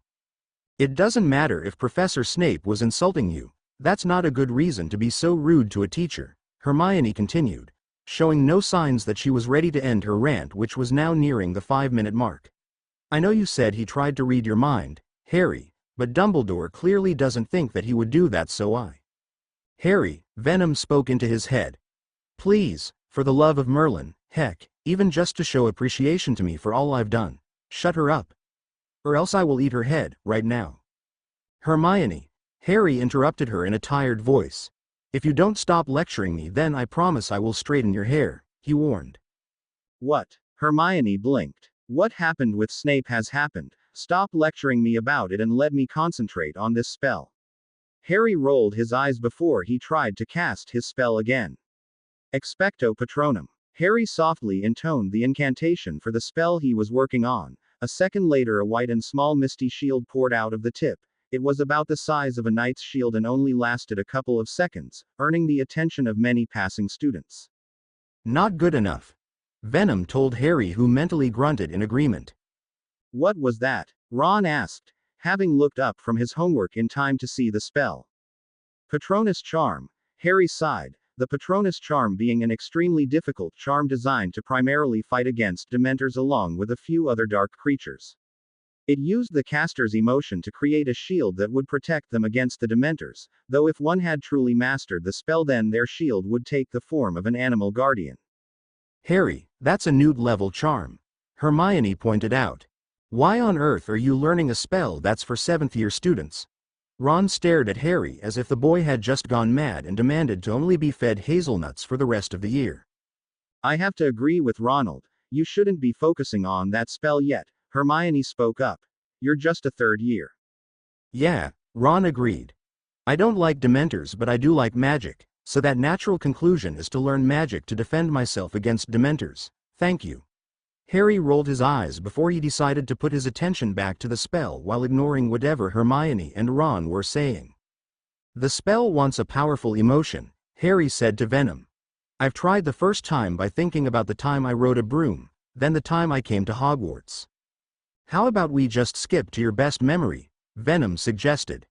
It doesn't matter if Professor Snape was insulting you, that's not a good reason to be so rude to a teacher, Hermione continued, showing no signs that she was ready to end her rant, which was now nearing the 5-minute mark. I know you said he tried to read your mind, Harry, but Dumbledore clearly doesn't think that he would do that, so Harry, Venom spoke into his head. Please, for the love of Merlin, heck, even just to show appreciation to me for all I've done, shut her up. Or else I will eat her head, right now. Hermione, Harry interrupted her in a tired voice. If you don't stop lecturing me, then I promise I will straighten your hair, he warned. What? Hermione blinked. What happened with Snape has happened. Stop lecturing me about it and let me concentrate on this spell. Harry rolled his eyes before he tried to cast his spell again. Expecto Patronum. Harry softly intoned the incantation for the spell he was working on. A second later, a white and small misty shield poured out of the tip. It was about the size of a knight's shield and only lasted a couple of seconds, earning the attention of many passing students. Not good enough. Venom told Harry, who mentally grunted in agreement. What was that? Ron asked, having looked up from his homework in time to see the spell. Patronus Charm. Harry sighed, the Patronus Charm being an extremely difficult charm designed to primarily fight against Dementors along with a few other dark creatures. It used the caster's emotion to create a shield that would protect them against the Dementors, though if one had truly mastered the spell, then their shield would take the form of an animal guardian. Harry, that's a Newt-level charm, Hermione pointed out. Why on earth are you learning a spell that's for 7th-year students? Ron stared at Harry as if the boy had just gone mad and demanded to only be fed hazelnuts for the rest of the year. I have to agree with Ronald. You shouldn't be focusing on that spell yet, Hermione spoke up. You're just a 3rd year. Yeah, Ron agreed. I don't like Dementors, but I do like magic, so that natural conclusion is to learn magic to defend myself against Dementors. Thank you. Harry rolled his eyes before he decided to put his attention back to the spell while ignoring whatever Hermione and Ron were saying. The spell wants a powerful emotion, Harry said to Venom. I've tried the first time by thinking about the time I rode a broom, then the time I came to Hogwarts. How about we just skip to your best memory? Venom suggested.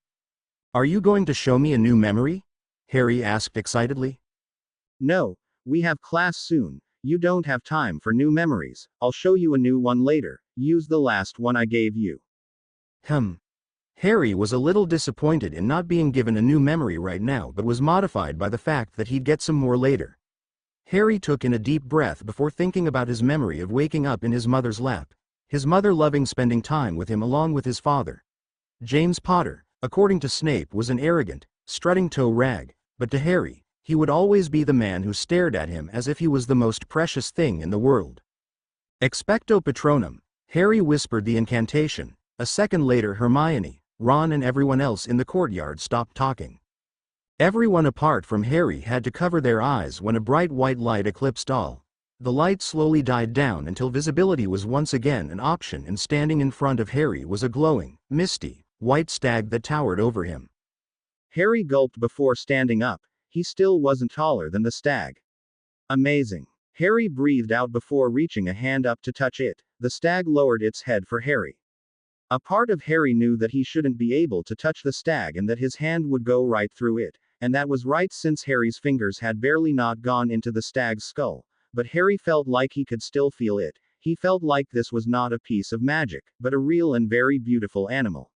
Are you going to show me a new memory? Harry asked excitedly. No, we have class soon. You don't have time for new memories. I'll show you a new one later. Use the last one I gave you. Harry was a little disappointed in not being given a new memory right now, but was modified by the fact that he'd get some more later. Harry took in a deep breath before thinking about his memory of waking up in his mother's lap, his mother loving spending time with him along with his father, James Potter, according to Snape, was an arrogant, strutting toe rag, but to Harry, he would always be the man who stared at him as if he was the most precious thing in the world. Expecto Patronum, Harry whispered the incantation. A second later, Hermione, Ron and everyone else in the courtyard stopped talking. Everyone apart from Harry had to cover their eyes when a bright white light eclipsed all. The light slowly died down until visibility was once again an option, and standing in front of Harry was a glowing, misty, white stag that towered over him. Harry gulped before standing up. He still wasn't taller than the stag. Amazing. Harry breathed out before reaching a hand up to touch it. The stag lowered its head for Harry. A part of Harry knew that he shouldn't be able to touch the stag and that his hand would go right through it, and that was right since Harry's fingers had barely not gone into the stag's skull. But Harry felt like he could still feel it. He felt like this was not a piece of magic, but a real and very beautiful animal.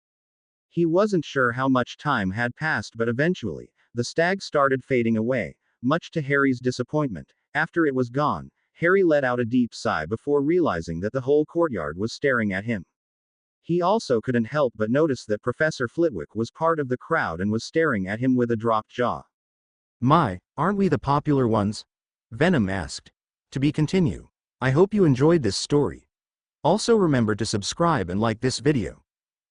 He wasn't sure how much time had passed, but eventually, the stag started fading away, much to Harry's disappointment. After it was gone, Harry let out a deep sigh before realizing that the whole courtyard was staring at him. He also couldn't help but notice that Professor Flitwick was part of the crowd and was staring at him with a dropped jaw. My, aren't we the popular ones? Venom asked. To be continued. I hope you enjoyed this story. Also remember to subscribe and like this video.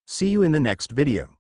See you in the next video.